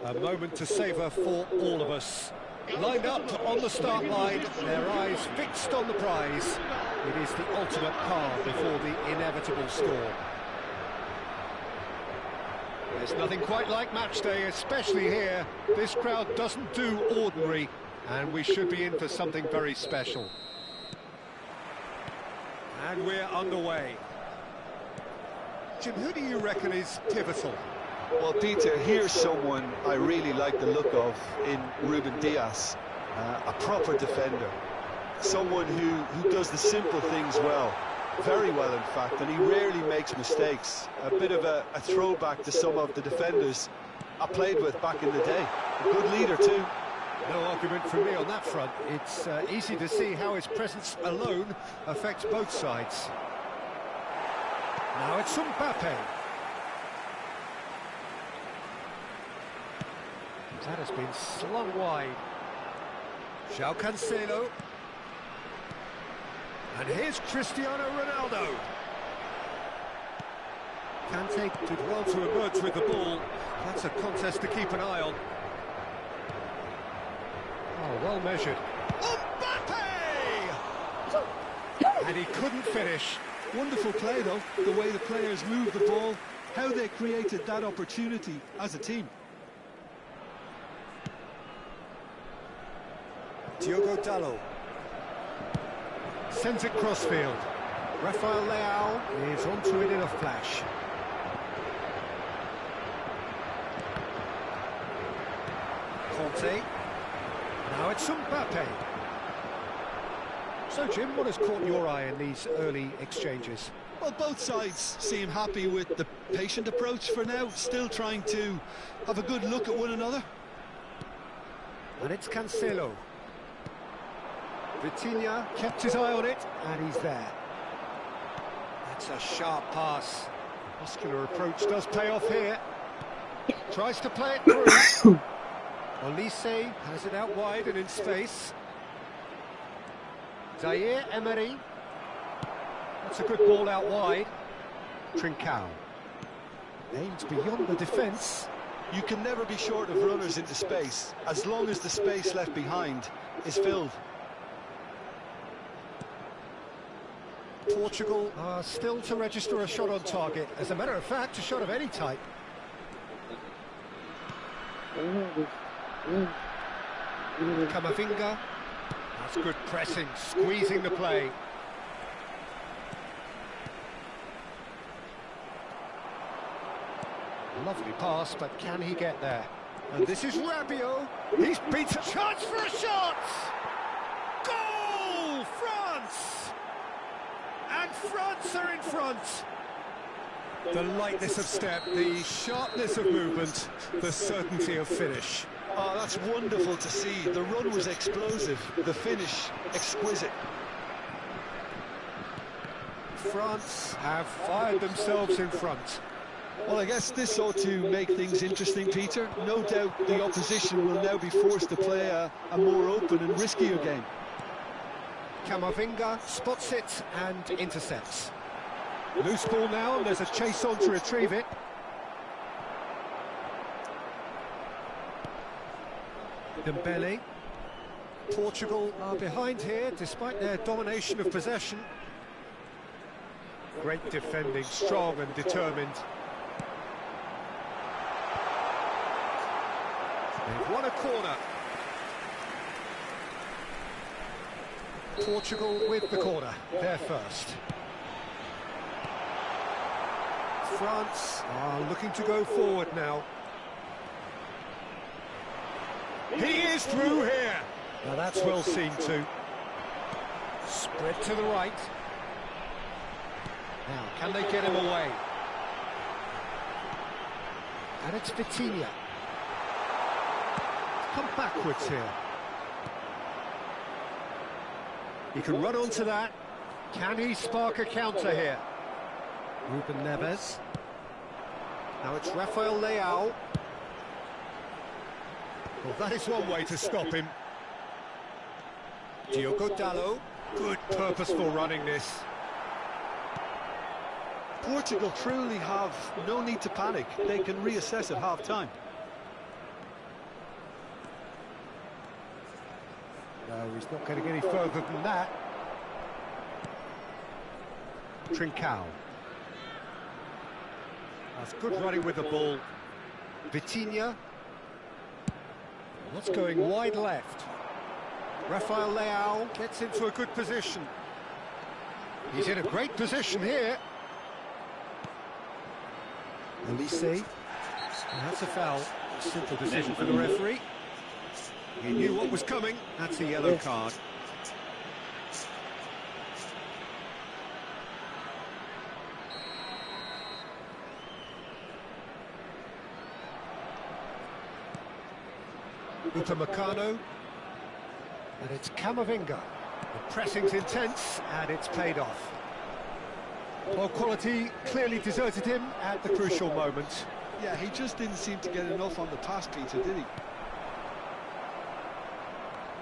A moment to savour for all of us. Lined up on the start line, their eyes fixed on the prize. It is the ultimate calm before the inevitable score. There's nothing quite like match day, especially here. This crowd doesn't do ordinary, and we should be in for something very special. And we're underway. Jim, who do you reckon is pivotal? Well, Peter, here's someone I really like the look of in Ruben Dias, a proper defender, someone who does the simple things well, very well in fact, and he rarely makes mistakes. A bit of a throwback to some of the defenders I played with back in the day. A good leader too. No argument from me on that front. It's easy to see how his presence alone affects both sides. Now it's Mbappe. That has been slung wide. João Cancelo. And here's Cristiano Ronaldo. Kante did well to emerge with the ball. That's a contest to keep an eye on. Oh, well measured. Mbappe! And he couldn't finish. Wonderful play, though, the way the players moved the ball, how they created that opportunity as a team. Diogo Dalot sends it crossfield. Rafael Leao is onto it in a flash. Conte. Now it's Mbappe. So, Jim, what has caught your eye in these early exchanges? Well, both sides seem happy with the patient approach for now, still trying to have a good look at one another. And it's Cancelo. Vitinha kept his eye on it, and he's there. That's a sharp pass. Muscular approach does pay off here. Tries to play it through. Olise has it out wide and in space. Zaire Emery. That's a good ball out wide. Trincao. Aimed beyond the defence. You can never be short of runners into space, as long as the space left behind is filled. Portugal are still to register a shot on target. As a matter of fact, a shot of any type. Camavinga. That's good pressing, squeezing the play. Lovely pass, but can he get there? And this is Rabiot. He's beaten. Chance for a shot! Goal! France! And France are in front. The lightness of step, the sharpness of movement, the certainty of finish. Oh, that's wonderful to see. The run was explosive, the finish exquisite. France have fired themselves in front. Well, I guess this ought to make things interesting, Peter. No doubt the opposition will now be forced to play a more open and riskier game. Camavinga spots it and intercepts. Loose ball now, and there's a chase on to retrieve it. Dembele. Portugal are behind here, despite their domination of possession. Great defending, strong and determined. They've won a corner. Portugal with the corner, they're first. France are looking to go forward now. He is through here. Now that's well seen too. Spread to the right. Now, can they get him away? And it's Vitinha. Come backwards here. He can run onto that. Can he spark a counter here? Ruben Neves. Now it's Rafael Leao. Well, that is one way to stop him. Diogo Dalot. Good purposeful running this. Portugal truly have no need to panic. They can reassess at half-time. No, he's not getting any further than that. Trincao. That's good running with the ball. Vitinha. That's going wide left. Rafael Leao gets into a good position. He's in a great position here. Olise. That's a foul. Simple decision for the referee. He knew what was coming. That's a yellow card. Upamecano. And it's Camavinga. The pressing's intense, and it's paid off. Well, quality clearly deserted him at the crucial moment. Yeah, he just didn't seem to get enough on the pass, Peter, did he?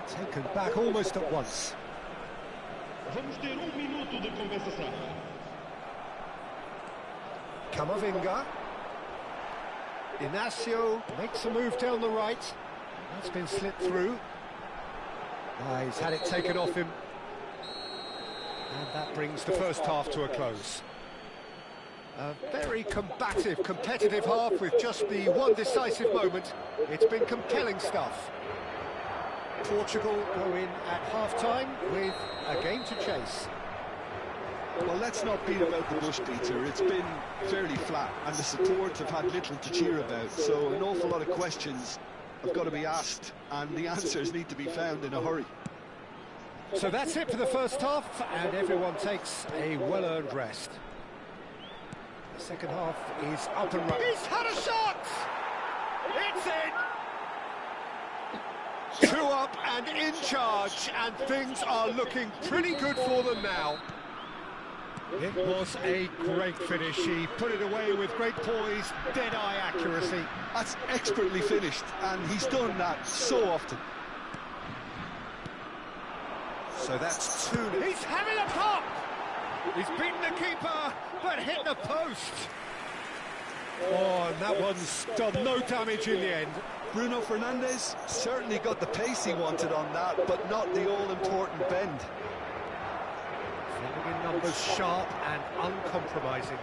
Taken back almost at once. Vamos ter minuto de compensação. Camavinga. Inacio makes a move down the right. That's been slipped through. He's had it taken off him. And that brings the first half to a close. A very combative, competitive half with just the one decisive moment. It's been compelling stuff. Portugal go in at half-time with a game to chase. Well, let's not beat about the bush, Peter. It's been fairly flat, and the support have had little to cheer about, so an awful lot of questions have got to be asked, and the answers need to be found in a hurry. So that's it for the first half, and everyone takes a well-earned rest. The second half is up and running. He's had a shot! It's in! 2 up and in charge, and things are looking pretty good for them now. It was a great finish. He put it away with great poise, dead-eye accuracy. That's expertly finished, and he's done that so often. So that's 2. He's having a pop! He's beaten the keeper, but hit the post. Oh, and that one's done no damage in the end. Bruno Fernandes certainly got the pace he wanted on that, but not the all-important bend. Filling in numbers sharp and uncompromising.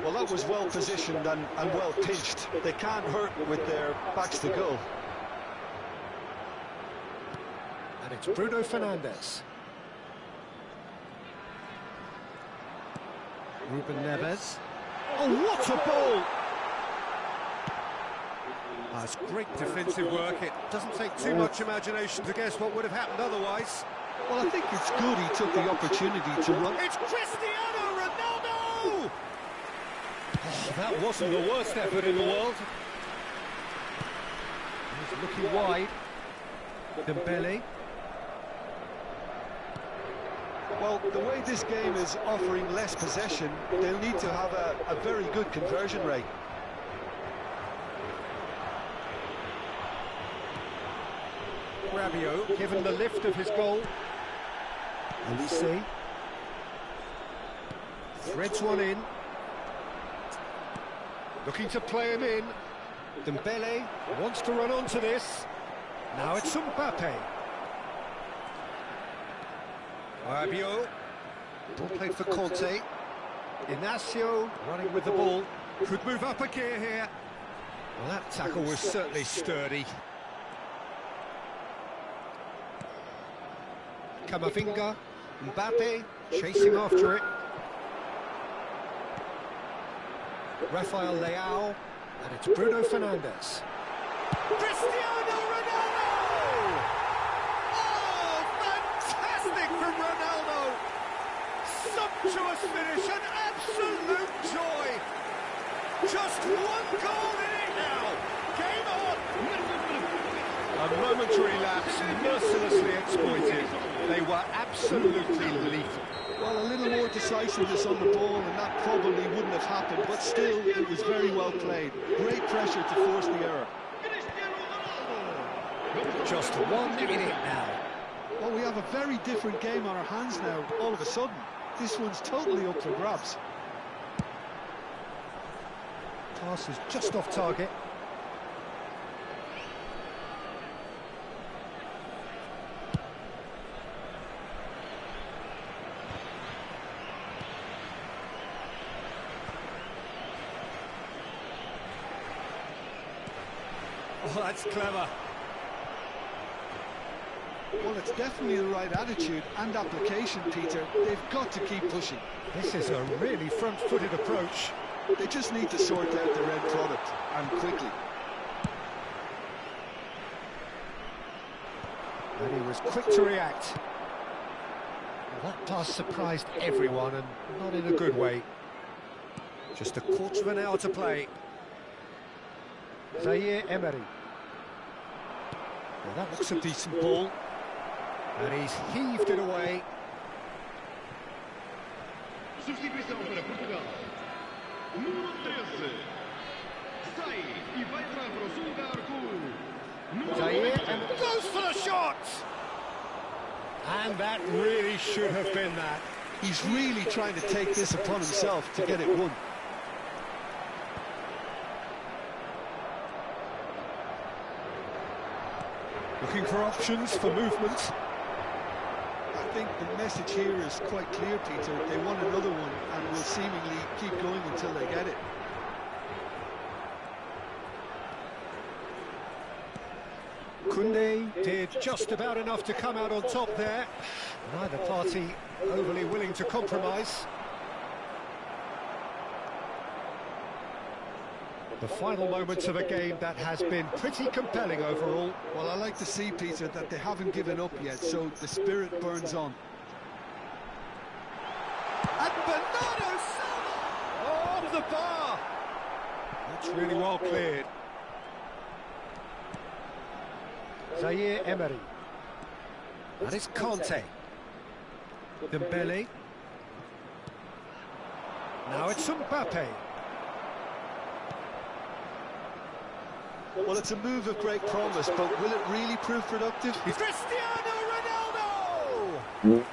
Well, that was well positioned and well pinched. They can't hurt with their backs to goal. And it's Bruno Fernandes. Ruben Neves. Oh, what a ball! It's great defensive work. It doesn't take too much imagination to guess what would have happened otherwise. Well, I think it's good he took the opportunity to run. It's Cristiano Ronaldo! Oh, that wasn't the worst effort in the world. He's looking wide. Dembele. Well, the way this game is offering less possession, they'll need to have a very good conversion rate. Rabiot, given the lift of his goal. Elise. Threads one in. Looking to play him in. Dembele wants to run onto this. Now it's Mbappe. Rabiot. Ball played for Conte. Inacio running with the ball. Could move up a gear here. Well, that tackle was certainly sturdy. Camavinga, Mbappe chasing after it. Rafael Leao, and it's Bruno Fernandes. Cristiano Ronaldo! Oh, fantastic from Ronaldo! Sumptuous finish, an absolute joy! Just one goal in it now! Game on! A momentary lapse, mercilessly exploited. They were absolutely lethal. Well, a little more decisiveness on the ball and that probably wouldn't have happened, but still, it was very well played. Great pressure to force the error. Just 1 minute now. Well, we have a very different game on our hands now, all of a sudden. This one's totally up for grabs. Pass is just off target. Oh, that's clever. Well, it's definitely the right attitude and application, Peter. They've got to keep pushing. This is a really front-footed approach. They just need to sort out the red product, and quickly. And he was quick to react. Well, that pass surprised everyone, and not in a good way. Just a quarter of an hour to play. Zaire Emery. Well, that looks a decent ball. And he's heaved it away. Substituição para Portugal. Número 13. Sai e vai entrar para o seu lugar com... Zaire Emery Goes for the shot! And that really should have been that. He's really trying to take this upon himself to get it won. Looking for options for movement. I think the message here is quite clear, Peter. They want another one and will seemingly keep going until they get it. Koundé did just about enough to come out on top there. Neither party overly willing to compromise. The final moments of a game that has been pretty compelling overall. Well, I like to see, Peter, that they haven't given up yet, so the spirit burns on. And Bernardo Silva! Oh, the bar! That's really well cleared. Zaire Emery. That is Conte. Dembele. Now it's Mbappe. Well, it's a move of great promise, but will it really prove productive? Cristiano Ronaldo!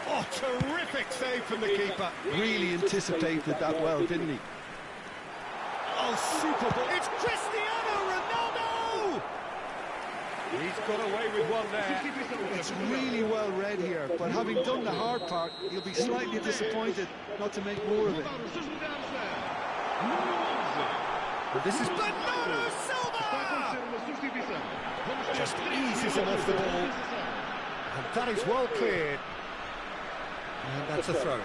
Oh, terrific save from the keeper. Really anticipated that well, didn't he? Oh, super ball. It's Cristiano Ronaldo! He's got away with one there. It's really well read here, but having done the hard part, he'll be slightly disappointed not to make more of it. This is Bernardo Silva! Just eases him off the ball. And that is well cleared. And that's a throw.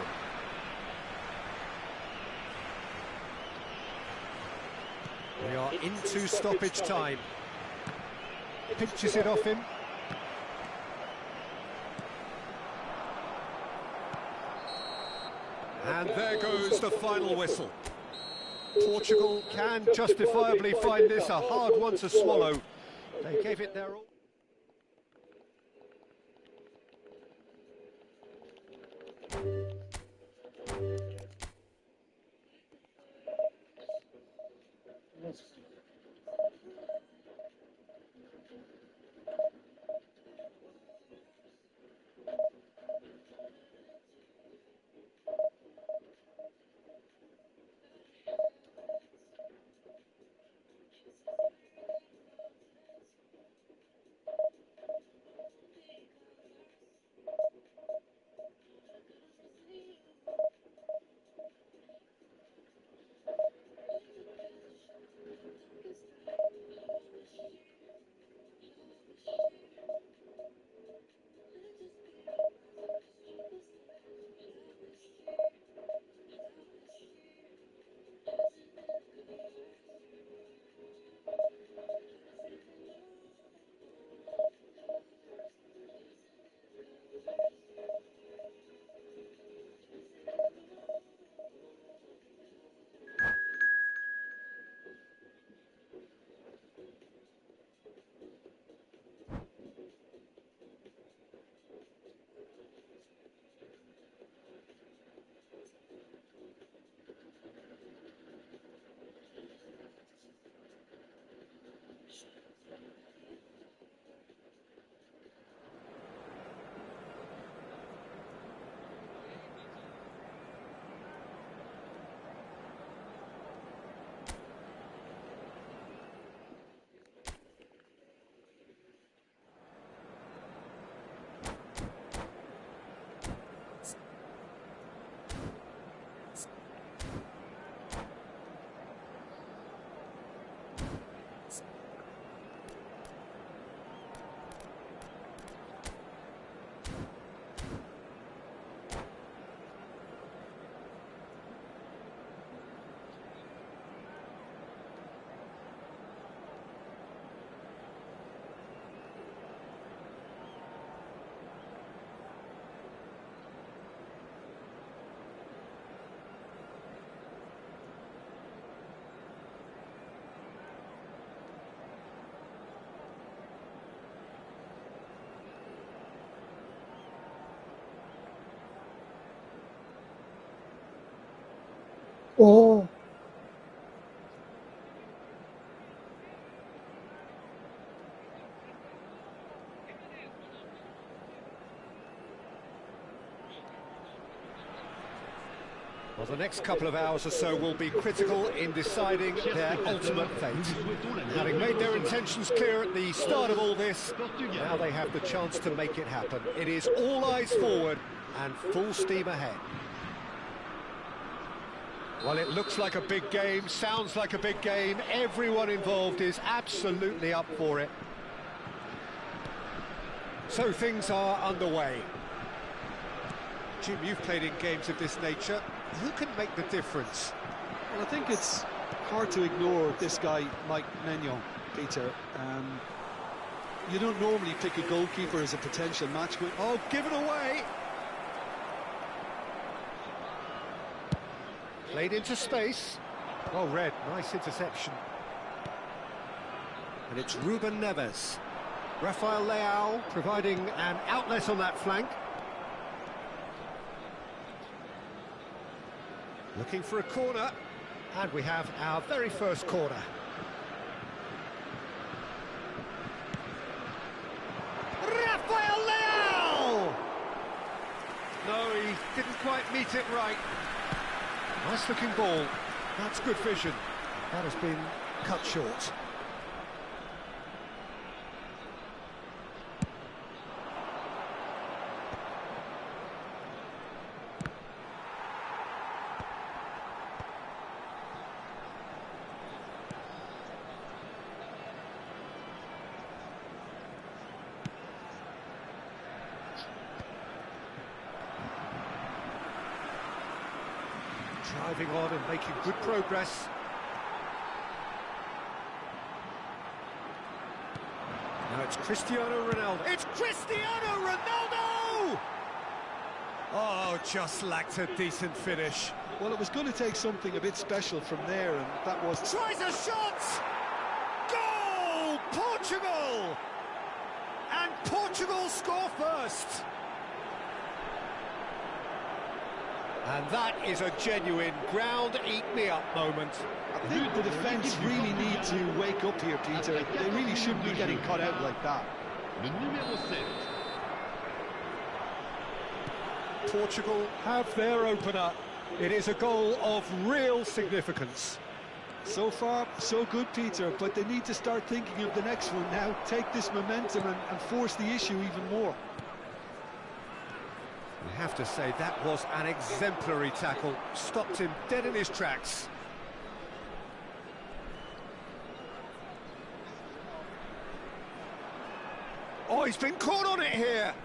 We are into stoppage time. Pinches it off him. And there goes the final whistle. Portugal can justifiably find this a hard one to swallow. They gave it their all. Oh, Well, the next couple of hours or so will be critical in deciding their ultimate fate. Having made their intentions clear at the start of all this, now they have the chance to make it happen. It is all eyes forward and full steam ahead. Well, it looks like a big game, sounds like a big game. Everyone involved is absolutely up for it. So things are underway. Jim, you've played in games of this nature. Who can make the difference? Well, I think it's hard to ignore this guy, Mike Maignan, Peter. You don't normally pick a goalkeeper as a potential match winner. Oh, give it away! Played into space. Well read, nice interception. And it's Ruben Neves. Rafael Leao providing an outlet on that flank. Looking for a corner. And we have our very first corner. Rafael Leao! No, he didn't quite meet it right. Nice looking ball. That's good vision. That has been cut short. Driving on and making good progress. Now it's Cristiano Ronaldo. It's Cristiano Ronaldo! Oh, just lacked a decent finish. Well, it was going to take something a bit special from there, and that was... Tries a shot! Goal! Portugal! And Portugal score first! And that is a genuine ground-eat-me-up moment. I think the defence really need to wake up here, Peter. They really shouldn't be getting cut out like that. Portugal have their opener. It is a goal of real significance. So far, so good, Peter, but they need to start thinking of the next one now. Take this momentum and force the issue even more. I have to say, that was an exemplary tackle. Stopped him dead in his tracks. Oh, he's been caught on it here.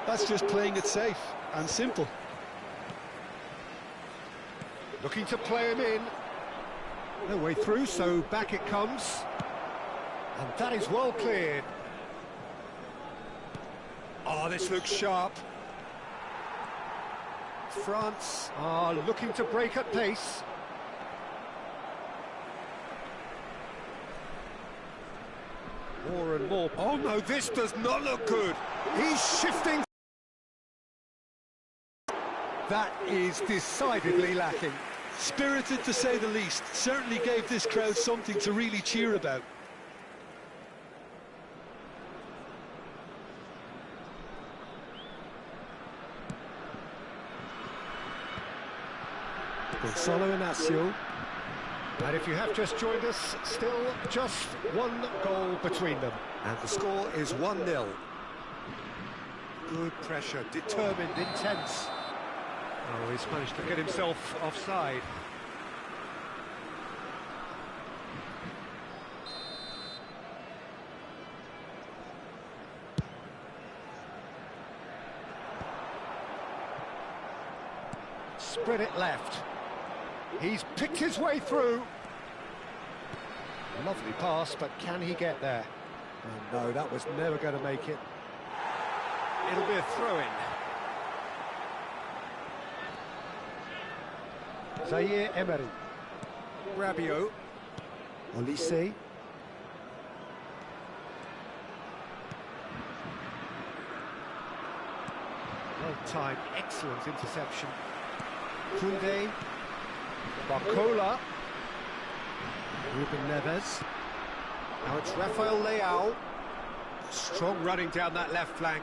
That's just playing it safe and simple. Looking to play him in. No way through, so back it comes. And that is well cleared. Oh, this looks sharp. France are looking to break at pace. More and more. Oh no, this does not look good. He's shifting. That is decidedly lacking. Spirited to say the least. Certainly gave this crowd something to really cheer about. Gonzalo Inacio. And if you have just joined us, still just one goal between them. And the score is 1-0. Good pressure, determined, intense. Oh, he's managed to get himself offside. Spread it left. He's picked his way through. Lovely pass, but can he get there? Oh, no, that was never going to make it. It'll be a throw-in. Zaire Emery. Rabiot. Olise. Well-timed, excellent interception. Koundé. Barcola. Ruben Neves. Now it's Rafael Leao. Strong running down that left flank.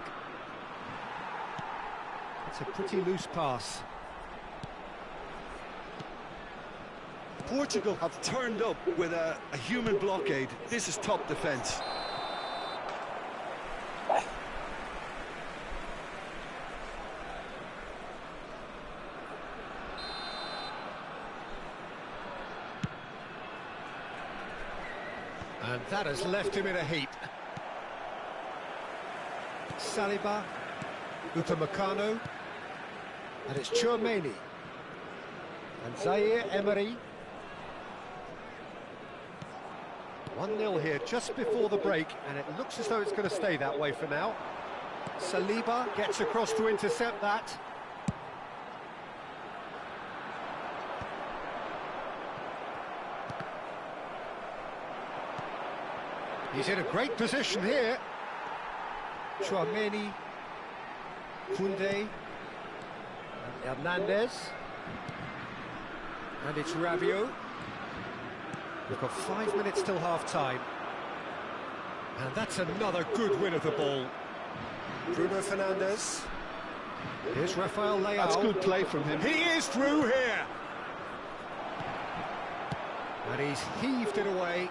It's a pretty loose pass. Portugal have turned up with a human blockade. This is top defence. And that has left him in a heap. Saliba, Upamecano, and it's Chouameni. And Zaire Emery. 1-0 here just before the break, and it looks as though it's going to stay that way for now. Saliba gets across to intercept that. He's in a great position here. Chouameni, Koundé, and Hernandez. And it's Rabiot. We've got 5 minutes till half-time. And that's another good win of the ball. Bruno Fernandes. Here's Rafael Leao. That's good play from him. He is through here. And he's heaved it away.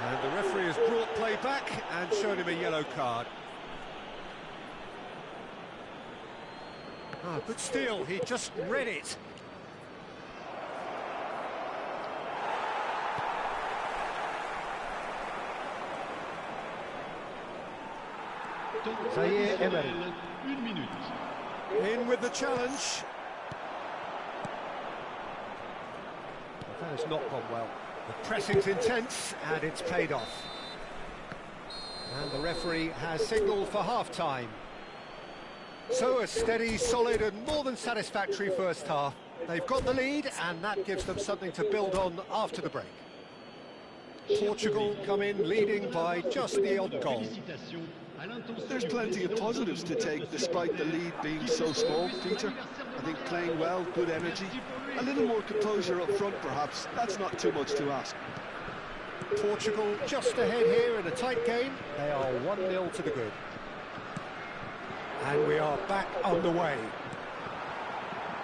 And the referee has brought play back and shown him a yellow card. Ah, good steal, he just read it. Zaire Emery. 1 minute. In with the challenge. That has not gone well. The pressing's intense and it's paid off. And the referee has signalled for half-time. So a steady, solid and more than satisfactory first half. They've got the lead and that gives them something to build on after the break. Portugal come in leading by just the odd goal. There's plenty of positives to take despite the lead being so small, Peter. I think playing well, good energy, a little more composure up front perhaps. That's not too much to ask. Portugal just ahead here in a tight game. They are 1-0 to the good. And we are back underway.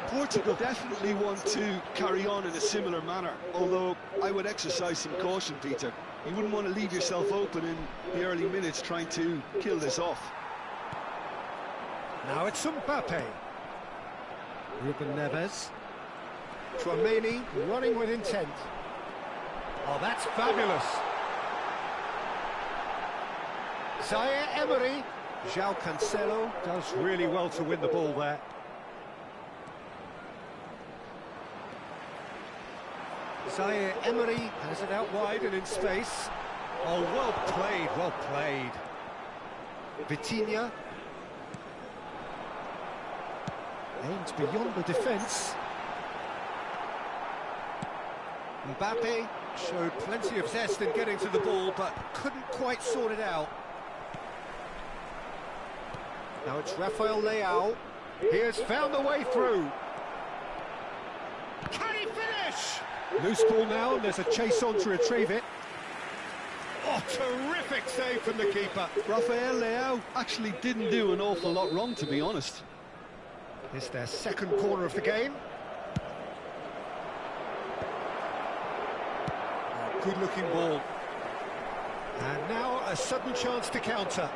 Portugal definitely want to carry on in a similar manner, although I would exercise some caution, Peter. You wouldn't want to leave yourself open in the early minutes trying to kill this off. Now it's Mbappe. Ruben Neves. Chouameni running with intent. Oh, that's fabulous. Zaire Emery. João Cancelo does really well to win the ball there. Zaire Emery has it out wide and in space. Oh, well played, well played. Vitinha. Aims beyond the defence. Mbappe showed plenty of zest in getting to the ball, but couldn't quite sort it out. Now it's Rafael Leao. He has found the way through. Can he finish? Loose ball now, and there's a chase on to retrieve it. Oh, terrific save from the keeper. Rafael Leao actually didn't do an awful lot wrong, to be honest. It's their second corner of the game. Oh, good-looking ball. And now a sudden chance to counter.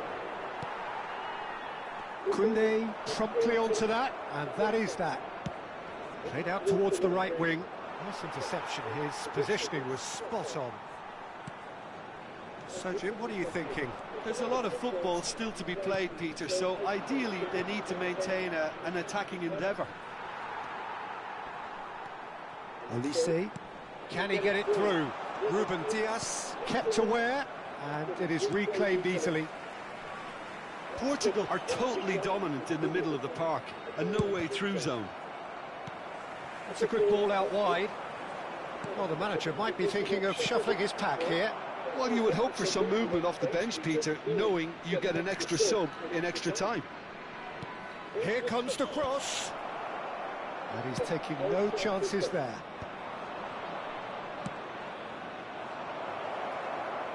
Koundé promptly onto that, and that is that. Played out towards the right wing. Nice interception, his positioning was spot on. So Jim, what are you thinking? There's a lot of football still to be played, Peter, so ideally they need to maintain an attacking endeavour. Olise, can he get it through? Ruben Dias kept aware, and it is reclaimed easily. Portugal are totally dominant in the middle of the park, a no-way through zone. That's a good ball out wide. Well, the manager might be thinking of shuffling his pack here. Well, you would hope for some movement off the bench, Peter, knowing you get an extra sub in extra time. Here comes the cross. And he's taking no chances there.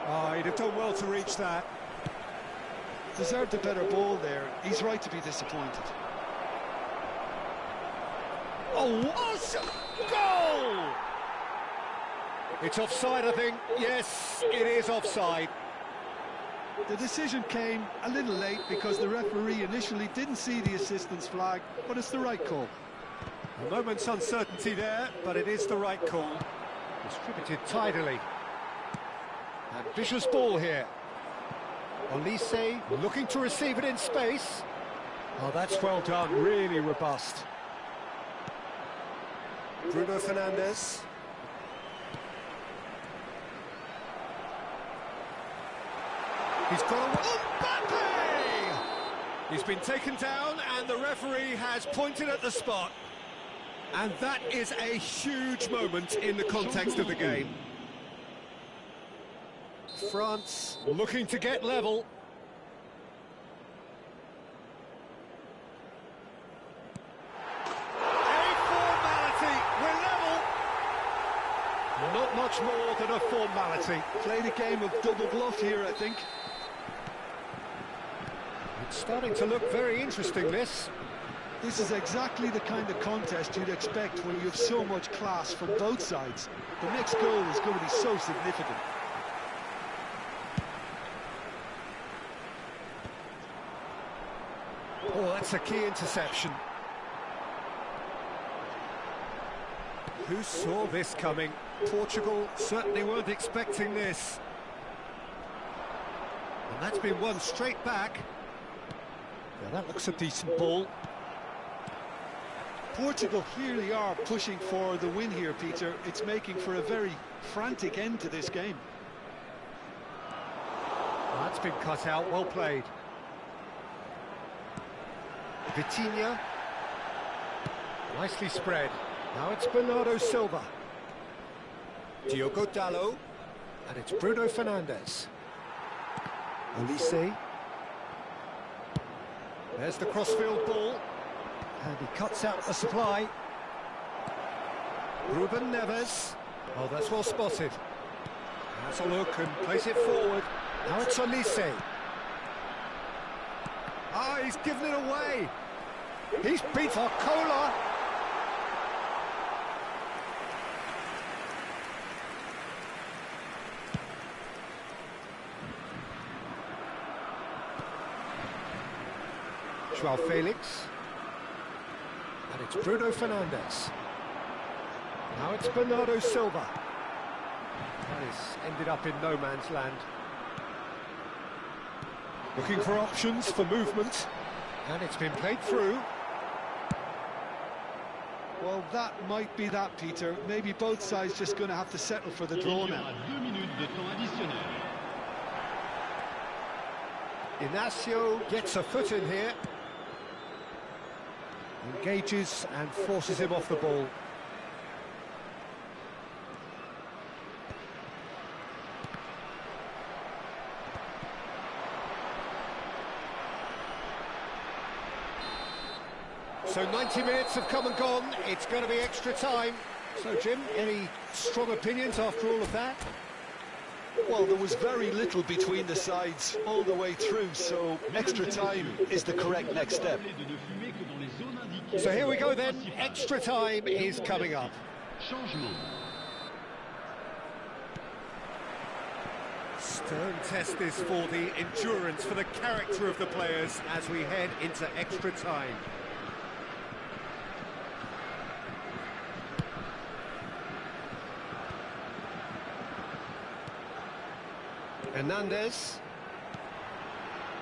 Oh, he'd have done well to reach that. Deserved a better ball there. He's right to be disappointed. Oh, what a goal! It's offside, I think. Yes, it is offside. The decision came a little late because the referee initially didn't see the assistance flag, but it's the right call. A moment's uncertainty there, but it is the right call. Distributed tidily. Ambitious ball here. Olise looking to receive it in space. Oh, that's well done, really robust. Bruno Fernandes. He's got a... Mbappe! He's been taken down and the referee has pointed at the spot. And that is a huge moment in the context of the game. France looking to get level. A formality, we're level. Not much more than a formality. Played a game of double bluff here, I think. It's starting to look very interesting, this. This is exactly the kind of contest you'd expect when you have so much class from both sides. The next goal is going to be so significant. Oh, that's a key interception. Who saw this coming? Portugal certainly weren't expecting this. And that's been won straight back. Now that looks a decent ball. Portugal clearly are pushing for the win here, Peter. It's making for a very frantic end to this game. Oh, that's been cut out, well played. Vitinha. Nicely spread. Now it's Bernardo Silva. Diogo Dalot. And it's Bruno Fernandes. Olise. There's the crossfield ball. And he cuts out the supply. Ruben Neves. Oh, that's well spotted. Has a look and plays it forward. Now it's Olise. Ah, he's given it away. He's beat Arcola. Joao Felix. And it's Bruno Fernandes. Now it's Bernardo Silva. That has ended up in no man's land. Looking for options for movement. And it's been played through. Well, that might be that, Peter. Maybe both sides just going to have to settle for the draw now. Inacio gets a foot in here. Engages and forces him off the ball. So 90 minutes have come and gone. It's going to be extra time. So, Jim, any strong opinions after all of that? Well, there was very little between the sides all the way through, so extra time is the correct next step. So here we go then, extra time is coming up. Stern test this for the endurance, for the character of the players as we head into extra time. Hernandez.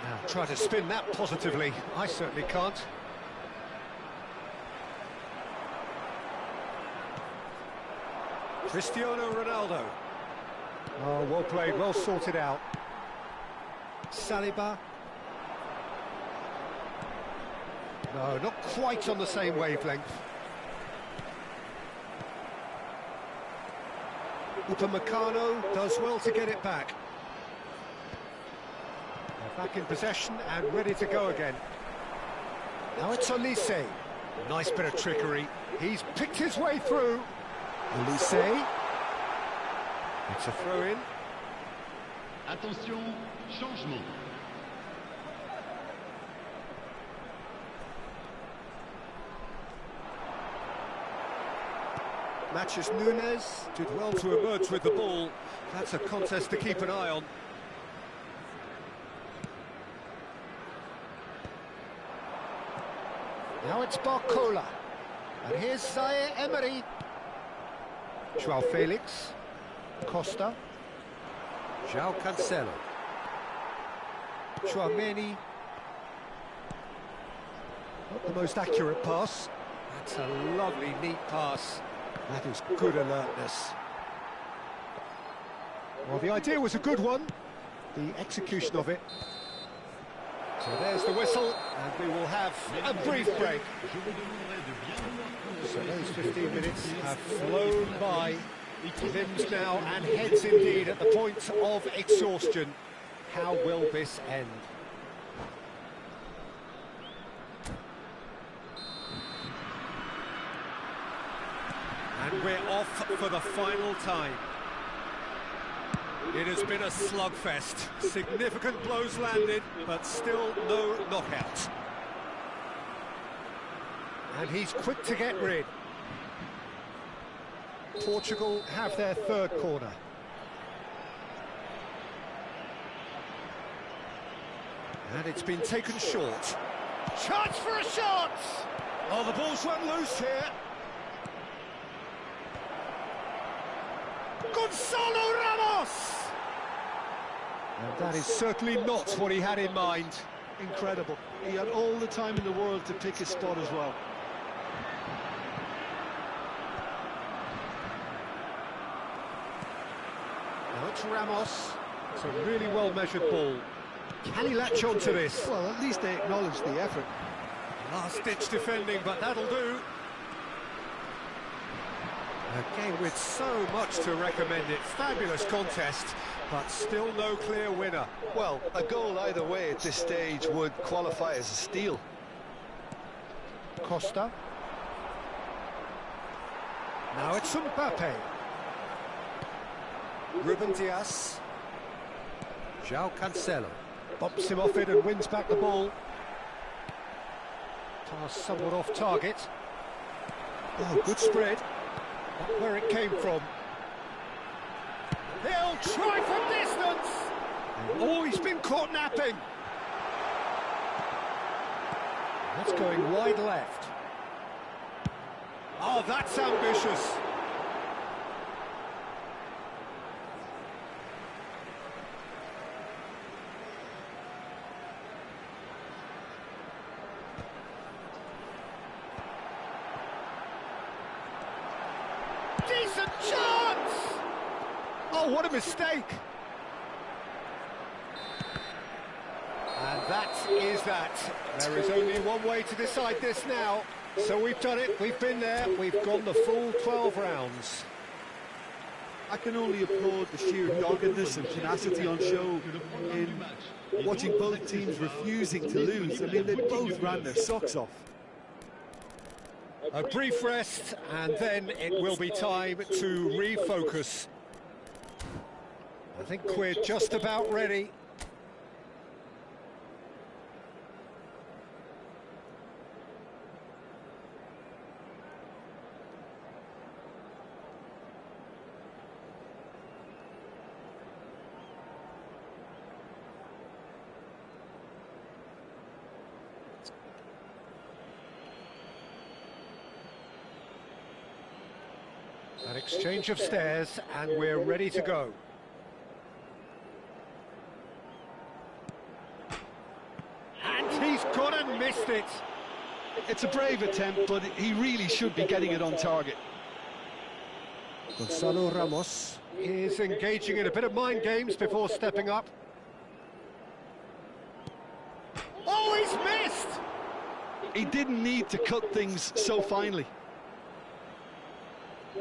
Now try to spin that positively. I certainly can't. Cristiano Ronaldo. Oh, well played, well sorted out. Saliba. No, not quite on the same wavelength. Upamecano does well to get it back. They're back in possession and ready to go again. Now it's Olise. Nice bit of trickery. He's picked his way through. Olise. It's a throw-in. Attention, changement. Matches Nunes did well to emerge with the ball. That's a contest to keep an eye on. Now it's Barcola. And here's Zaire Emery. Joao Felix. Costa. Joao Cancelo. Chouameni. Not the most accurate pass. That's a lovely, neat pass. That is good alertness. Well, the idea was a good one. The execution of it. So there's the whistle, and we will have a brief break. So those 15 minutes have flown by. Limbs now and heads indeed at the point of exhaustion. How will this end? And we're off for the final time. It has been a slugfest. Significant blows landed, but still no knockout. And he's quick to get rid. Portugal have their third corner. And it's been taken short. Chance for a shot! Oh, the ball's run loose here. Gonzalo Ramos! And that is certainly not what he had in mind. Incredible. He had all the time in the world to pick his spot as well. Now it's Ramos. It's a really well-measured ball. Can he latch on to this? Well, at least they acknowledge the effort. Last-ditch defending, but that'll do. Again, with so much to recommend it. Fabulous contest, but still no clear winner. Well, a goal either way at this stage would qualify as a steal. Costa. Now it's Mbappe. Ruben Dias. Joao Cancelo. Bumps him off it and wins back the ball. Pass somewhat off target. Oh, good spread. Not where it came from. He'll try from distance! Oh, he's been caught napping! That's going wide left. Oh, that's ambitious! Decent chance! Oh, what a mistake! And that is that. There is only one way to decide this now. So we've done it, we've been there, we've gone the full 12 rounds. I can only applaud the sheer doggedness and tenacity on show in watching both teams refusing to lose. I mean, they both ran their socks off. A brief rest, and then it will be time to refocus. I think we're just about ready. An exchange of stares, and we're ready to go. And he's gone and missed it. It's a brave attempt, but he really should be getting it on target. Gonzalo Ramos is engaging in a bit of mind games before stepping up. Oh, he's missed! He didn't need to cut things so finely.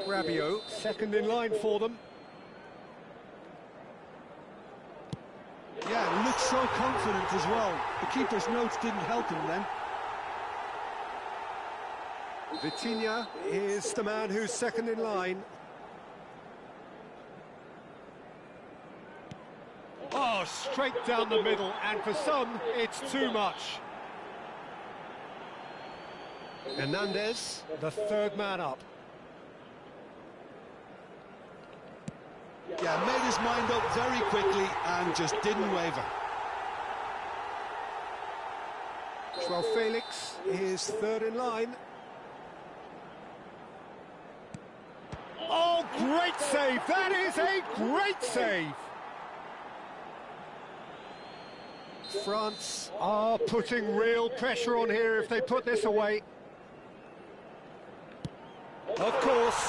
Rabiot, second in line for them. Yeah, looks so confident as well. The keeper's notes didn't help him then. Vitinha is the man who's second in line. Oh, straight down the middle, and for some, it's too much. Hernandez, the third man up. Yeah, made his mind up very quickly and just didn't waver. Joao Felix is third in line. Oh, great save! That is a great save! France are putting real pressure on here if they put this away. Of course.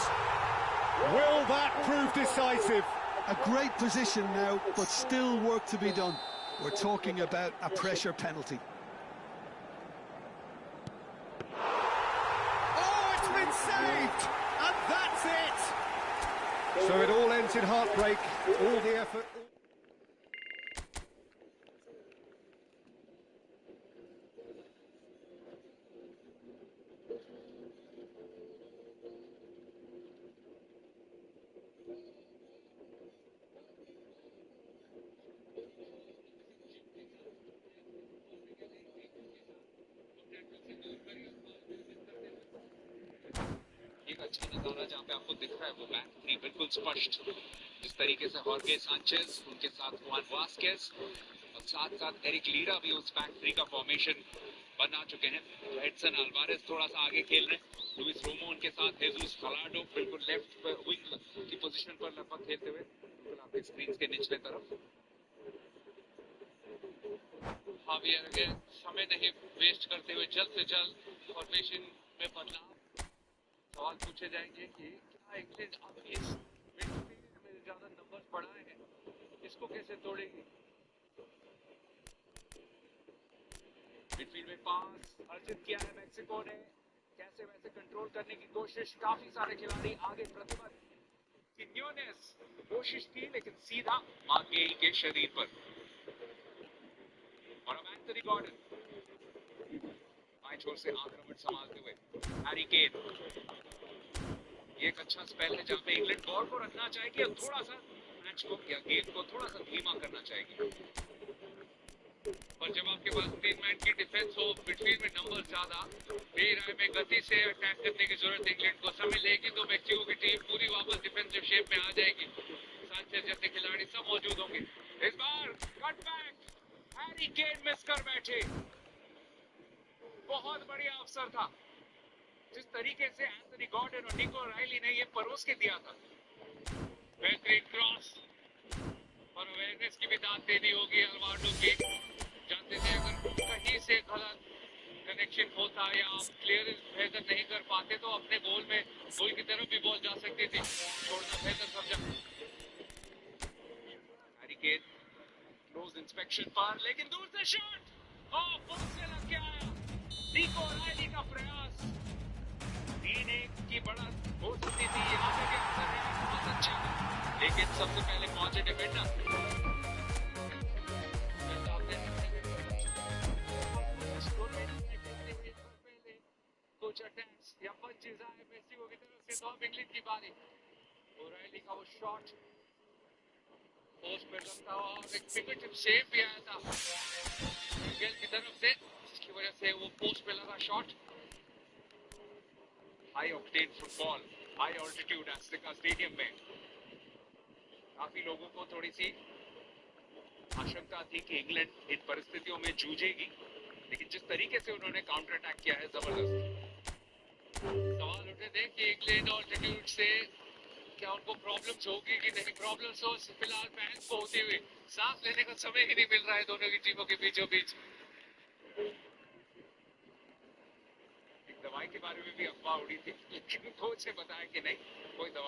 Will that prove decisive? A great position now, but still work to be done. We're talking about a pressure penalty. Oh, it's been saved! And that's it! So it all ends in heartbreak, all the effort... एक अच्छा नजारा जहाँ पे आपको दिख रहा है वो बैक थ्री बिल्कुल स्पष्ट जिस तरीके से हॉर्गे सांचेज उनके साथ जुआन वास्केस और साथ साथ एरिक लीरा भी उस बैक थ्री का फॉर्मेशन बना चुके हैं। तो एडसन अल्वारेज थोड़ा सा आगे खेल रहे हैं, लुइस रोमो उनके साथ हेजुस फलाडो बिल्कुल लेफ्ट विंग की पोजीशन पर लगभग खेलते हुए बिल्कुल आपके स्क्रीन के निचले तरफ। हावियर समय नहीं वेस्ट करते हुए जल्द से जल्द फॉर्मेशन में बदलाव। सवाल पूछे जाएंगे कि क्या इंग्लैंड अब इस मिडफील्ड में ज्यादा नंबर्स बढ़ाए हैं, इसको कैसे तोड़ेगी? मिडफील्ड में पास अर्जित किया है मैक्सिको ने, कैसे वैसे कंट्रोल करने की कोशिश, काफी सारे खिलाड़ी आगे प्रतिबद्ध। किन्योनेस कोशिश की लेकिन सीधा मार्गेई के शरीर पर। और अब एंथनी गॉर्डन बाएं छोर से आक्रमण संभालते हुए हैरी केन। एक अच्छा स्पेल है जहां पे इंग्लैंड बॉल को रखना चाहेगी और थोड़ा सा मैच को या गेम को थोड़ा सा धीमा करना चाहेगी। पर जब आपके पास 3 मैन की डिफेंस हो, मिडफील्ड में नंबर ज्यादा, बेराय में गति से अटैक करने की जरूरत इंग्लैंड को समय लेगी तो मैक्सिको की टीम पूरी वापस डिफेंसिव शेप में आ जाएगी। सांचेज जैसे खिलाड़ी सब मौजूद होंगे। इस बार cut back Harry Kane miss कर बैठे। बहुत बढ़िया अवसर था, जिस तरीके से एंथनी गॉर्डन और निको राइली ने ये परोस के दिया था। बेहतरीन क्रॉस और अवेयरनेस की भी दाद देनी होगी अलवार्डो की। जानते थे अगर कहीं से गलत कनेक्शन होता या आप क्लियरेंस बेहतर नहीं कर पाते तो अपने गोल में गोल की तरफ भी बॉल जा सकती थी। छोड़ना बेहतर समझा हैरी केन। क्लोज इंस्पेक्शन पर लेकिन दूर से शॉट और पोस्ट से लग के आया। निको राइली का प्रयास 3-1 की बढ़त हो सकती थी, यहाँ पे भी अवसर है बहुत अच्छा, लेकिन सबसे पहले पहुंचे डिफेंडर। कुछ अटैक्स या पंचेस आए मेक्सिको की तरफ से, तो अब इंग्लैंड की बारी। ओराइली का वो शॉट पोस्ट पे लगता हुआ और एक फिंगरटिप सेव भी आया था मिगेल की तरफ से, जिसकी वजह से वो पोस्ट पे लगा shot. High octane football, high altitude एस्ट्रिका स्टेडियम में काफी लोगों को थोड़ी सी आशंका थी कि इंग्लैंड इन परिस्थितियों में जूझेगी, लेकिन जिस तरीके से उन्होंने काउंटर अटैक किया है जबरदस्त। सवाल उठे थे कि इंग्लैंड ऑल्टीट्यूड से क्या उनको प्रॉब्लम्स होगी कि नहीं। प्रॉब्लम्स हो फिलहाल फैंस को होती हुई सांस लेने का समय ही नहीं मिल रहा है दोनों की टीमों के बीचों बीच। एक दवाई के बारे में भी अफवाह उड़ी थी, लेकिन कोच ने बताया कि नहीं, कोई दवा